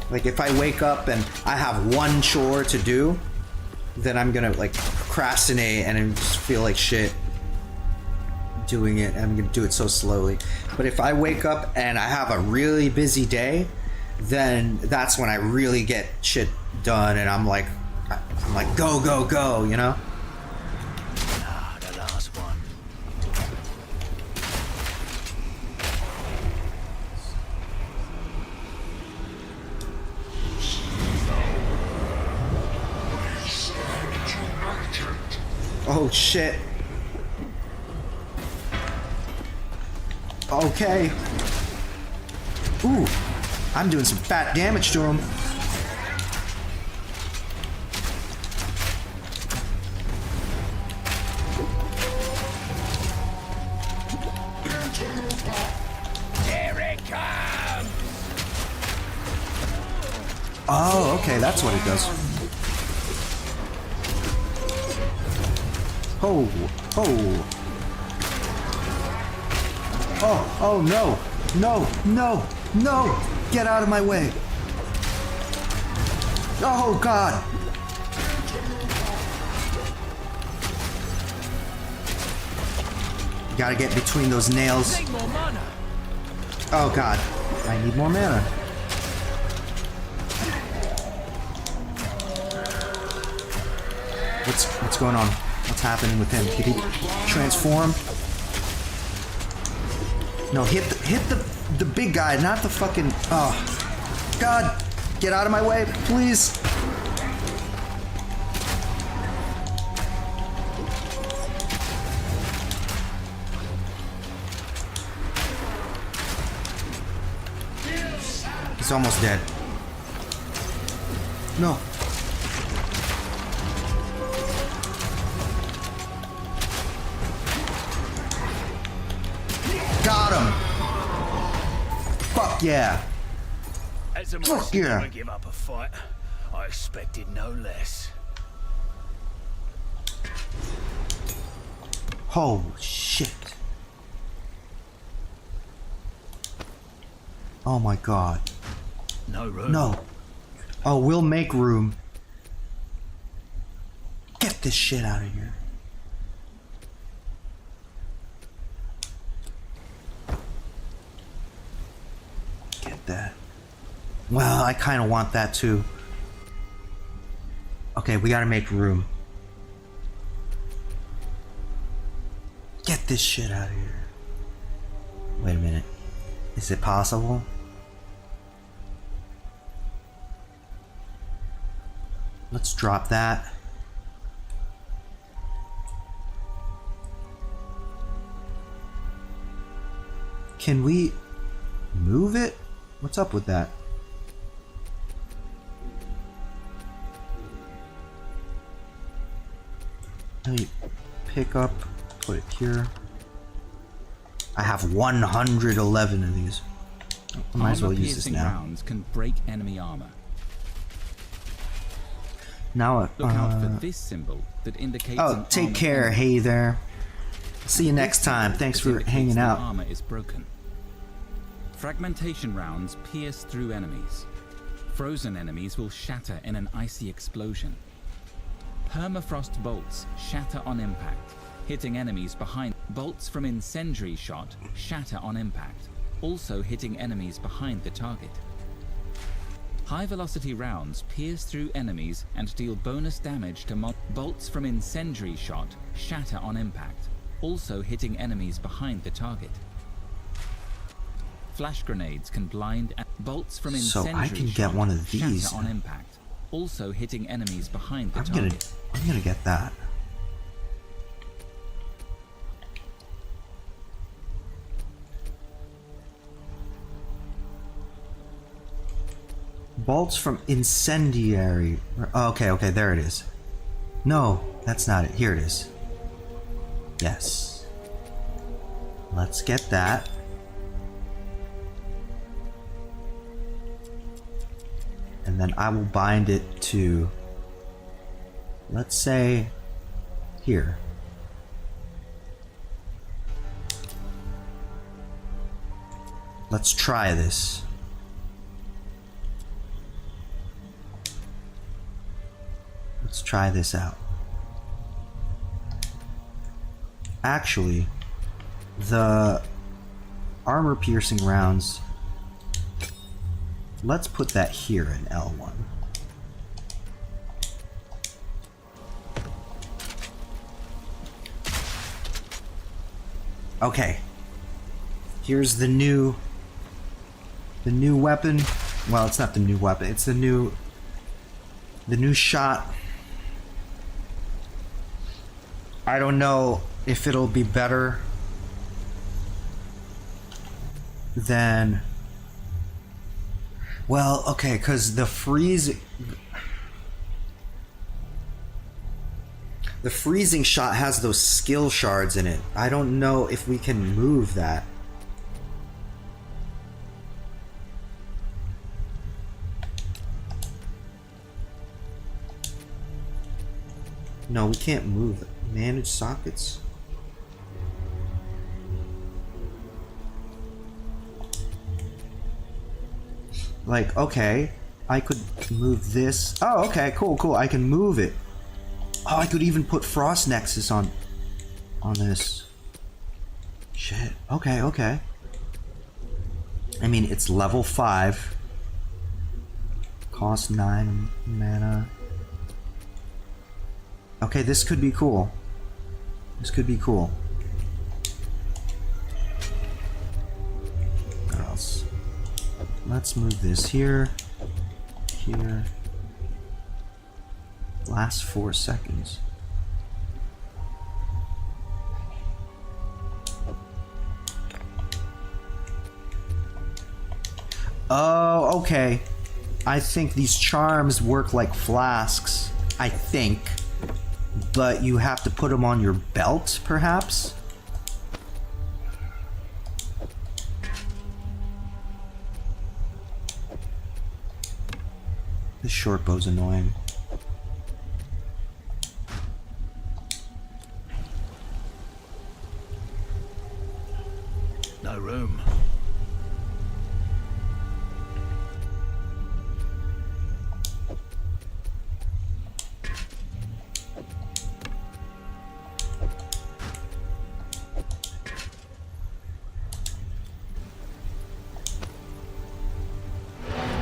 Like if I wake up and I have one chore to do, then I'm gonna like procrastinate and I just feel like shit doing it. I'm gonna do it so slowly. But if I wake up and I have a really busy day, then that's when I really get shit done, and I'm like go go go, you know. Ah, the last one. Oh shit. Okay. Ooh, I'm doing some fat damage to him. Oh, okay, that's what it does. Oh, oh. Oh, oh no. No, no, no. Get out of my way. Oh, God. Gotta get between those nails. Oh, God. I need more mana. What's going on? What's happening with him? Did he transform? No, hit the big guy, not the fucking... Oh. God! Get out of my way, please! He's almost dead. No. Got him! Fuck yeah! As a Fuck yeah! never give up a fight, I expected no less. Oh shit. Oh my god. No room. No. Oh, we'll make room. Get this shit out of here. Get that. Well, I kind of want that too. Okay, we gotta make room. Get this shit out of here. Wait a minute. Is it possible? Let's drop that. Can we move it? What's up with that? Let me pick up, put it here. I have 111 of these. I might as well use this now. Rounds can break enemy armor. Now, Look out for this symbol that indicates. Oh, take care. Hey there. See you next time. Thanks for hanging out. Armor is broken. Fragmentation rounds pierce through enemies. Frozen enemies will shatter in an icy explosion. Permafrost bolts shatter on impact, hitting enemies behind. Bolts from incendiary shot shatter on impact, also hitting enemies behind the target. High-velocity rounds pierce through enemies and deal bonus damage to bolts from incendiary shot shatter on impact, also hitting enemies behind the target. Flash grenades can blind and bolts from incendiary so I can get one of these shatter on impact, also hitting enemies behind the target. I'm gonna get that. Bolts from incendiary. Okay, okay, there it is. No, that's not it. Here it is. Yes. Let's get that. And then I will bind it to, let's say, here. Let's try this. Let's try this out. Actually, the armor-piercing rounds, let's put that here in L1. Okay. Here's the new weapon. Well, it's not the new weapon. It's the new shot. I don't know if it'll be better than... Well, okay, because the freezing shot has those skill shards in it. I don't know if we can move that. No, we can't move it. Manage sockets. Like, okay, I could move this. Oh, okay, cool, cool. I can move it. Oh, I could even put Frost Nexus on this. Shit. Okay, okay. I mean, it's level 5. Cost 9 mana. Okay, this could be cool. This could be cool. What else? Let's move this here. Here. Last 4 seconds. Oh, okay. I think these charms work like flasks. I think. But you have to put them on your belt, perhaps? This short bow's annoying. No room.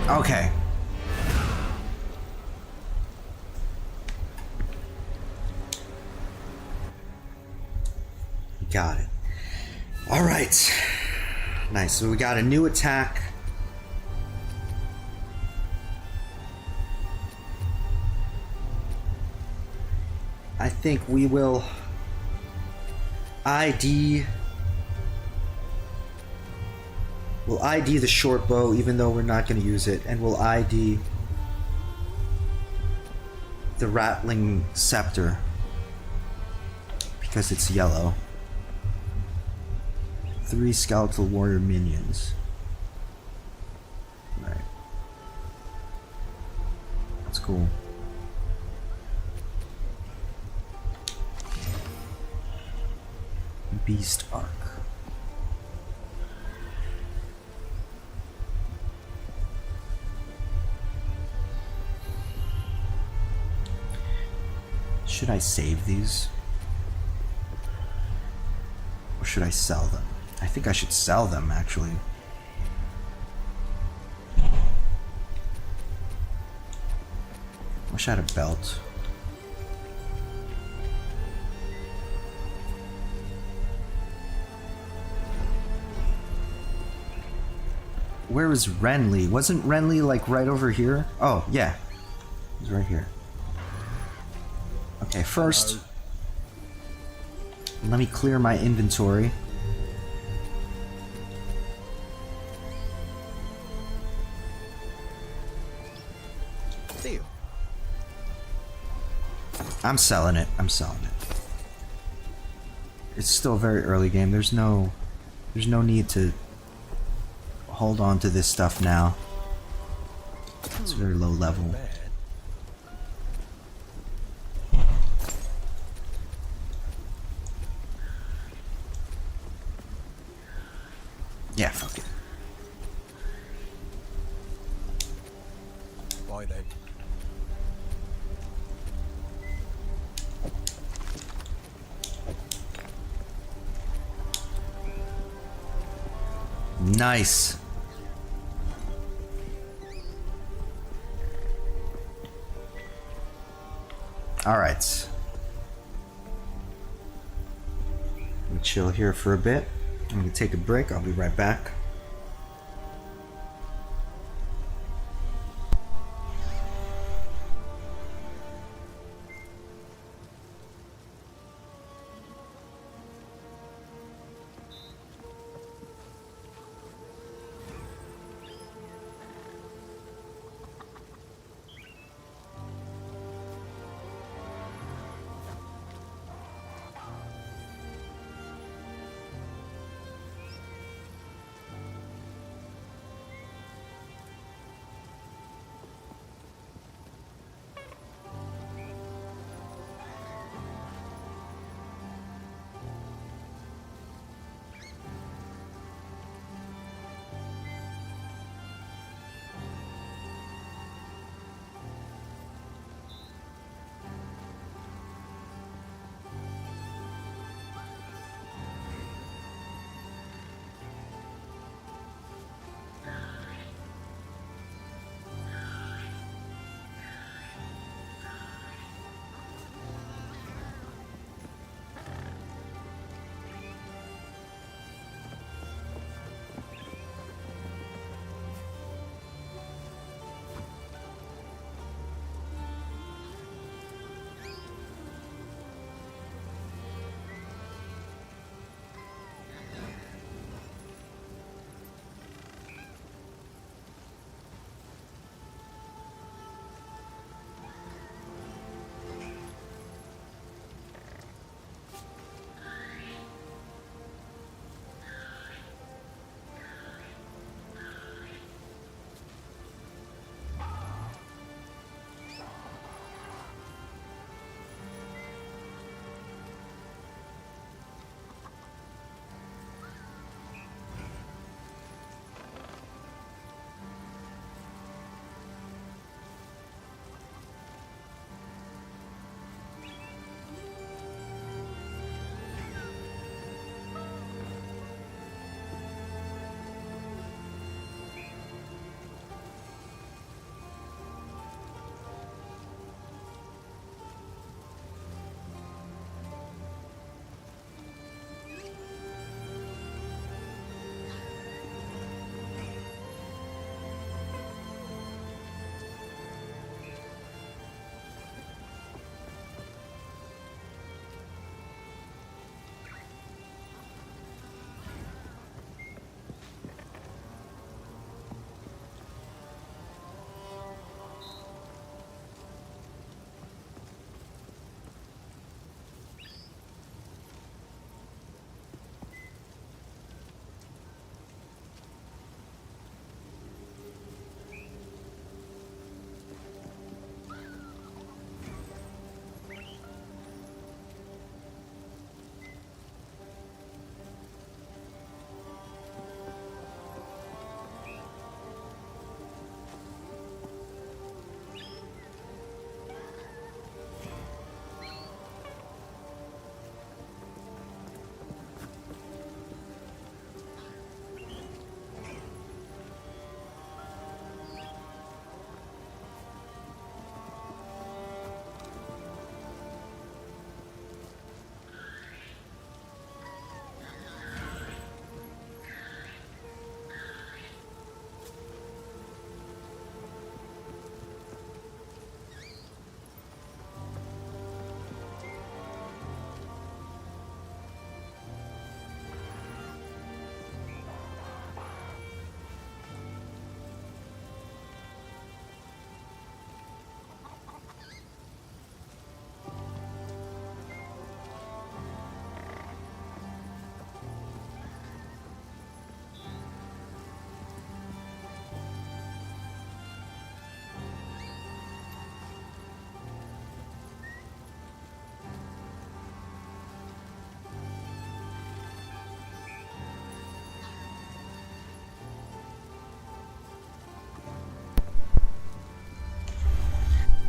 Okay. Got it. All right. Nice. So we got a new attack. I think we will ID. We'll ID the short bow, even though we're not going to use it, and we'll ID the rattling scepter because it's yellow. 3 skeletal warrior minions. Right. That's cool. Beast Arc. Should I save these? Or should I sell them? I think I should sell them, actually. Wish I had a belt. Where is Renly? Wasn't Renly like right over here? Oh, yeah. He's right here. Okay, first, let me clear my inventory. Deal. I'm selling it. I'm selling it. It's still a very early game. There's no need to hold on to this stuff now. It's very low level. Yeah, fuck it. Bye then. Nice. All right. Let me chill here for a bit. I'm gonna take a break. I'll be right back.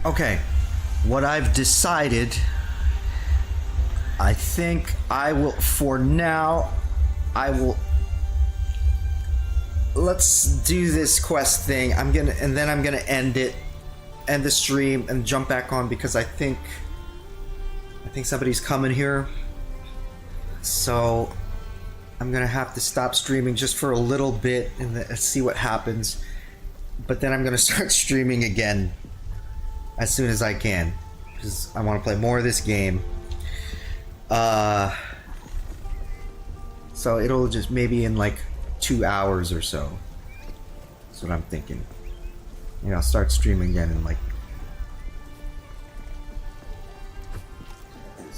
Okay, what I've decided, I think I will, for now, let's do this quest thing. And then I'm gonna end the stream and jump back on because I think somebody's coming here. So I'm gonna have to stop streaming just for a little bit and see what happens. But then I'm gonna start streaming again as soon as I can because I want to play more of this game. So it'll just maybe in like 2 hours or so. That's what I'm thinking. You know, I'll start streaming again in like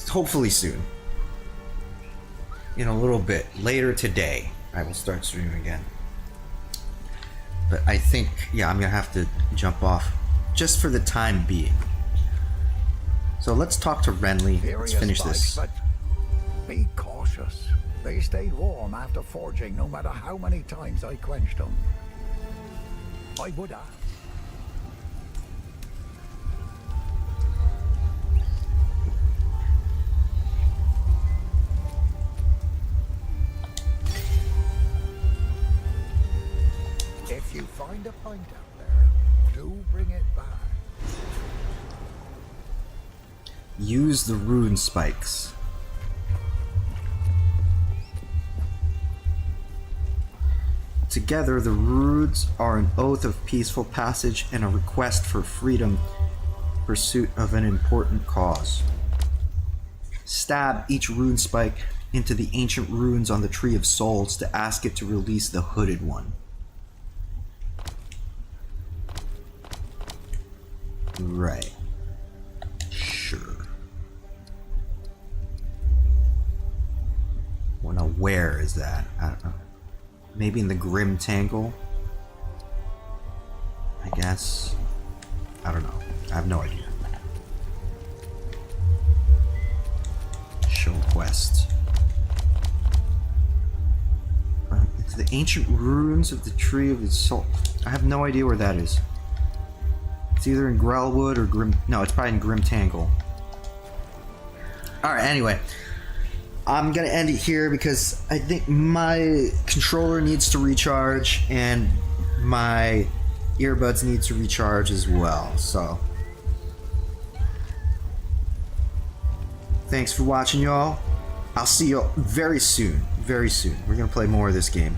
hopefully soon. In a little bit later today, I will start streaming again. But I think, yeah, I'm gonna have to jump off just for the time being. So let's talk to Renly. Let's finish this. But be cautious. They stayed warm after forging, no matter how many times I quenched them. I would have. If you find a pint out there, do bring it back. Use the rune spikes. Together, the runes are an oath of peaceful passage and a request for freedom, pursuit of an important cause. Stab each rune spike into the ancient runes on the Tree of Souls to ask it to release the Hooded One. Right. Sure. Well, now where is that? I don't know. Maybe in the Grim Tangle? I guess. I don't know. I have no idea. Show quest. It's the ancient ruins of the Tree of the Soul. I have no idea where that is. It's either in Grellwood or Grim... No, it's probably in Grim Tangle. Alright, anyway. I'm gonna end it here because I think my controller needs to recharge and my earbuds need to recharge as well, so... Thanks for watching, y'all. I'll see you very soon. Very soon. We're gonna play more of this game.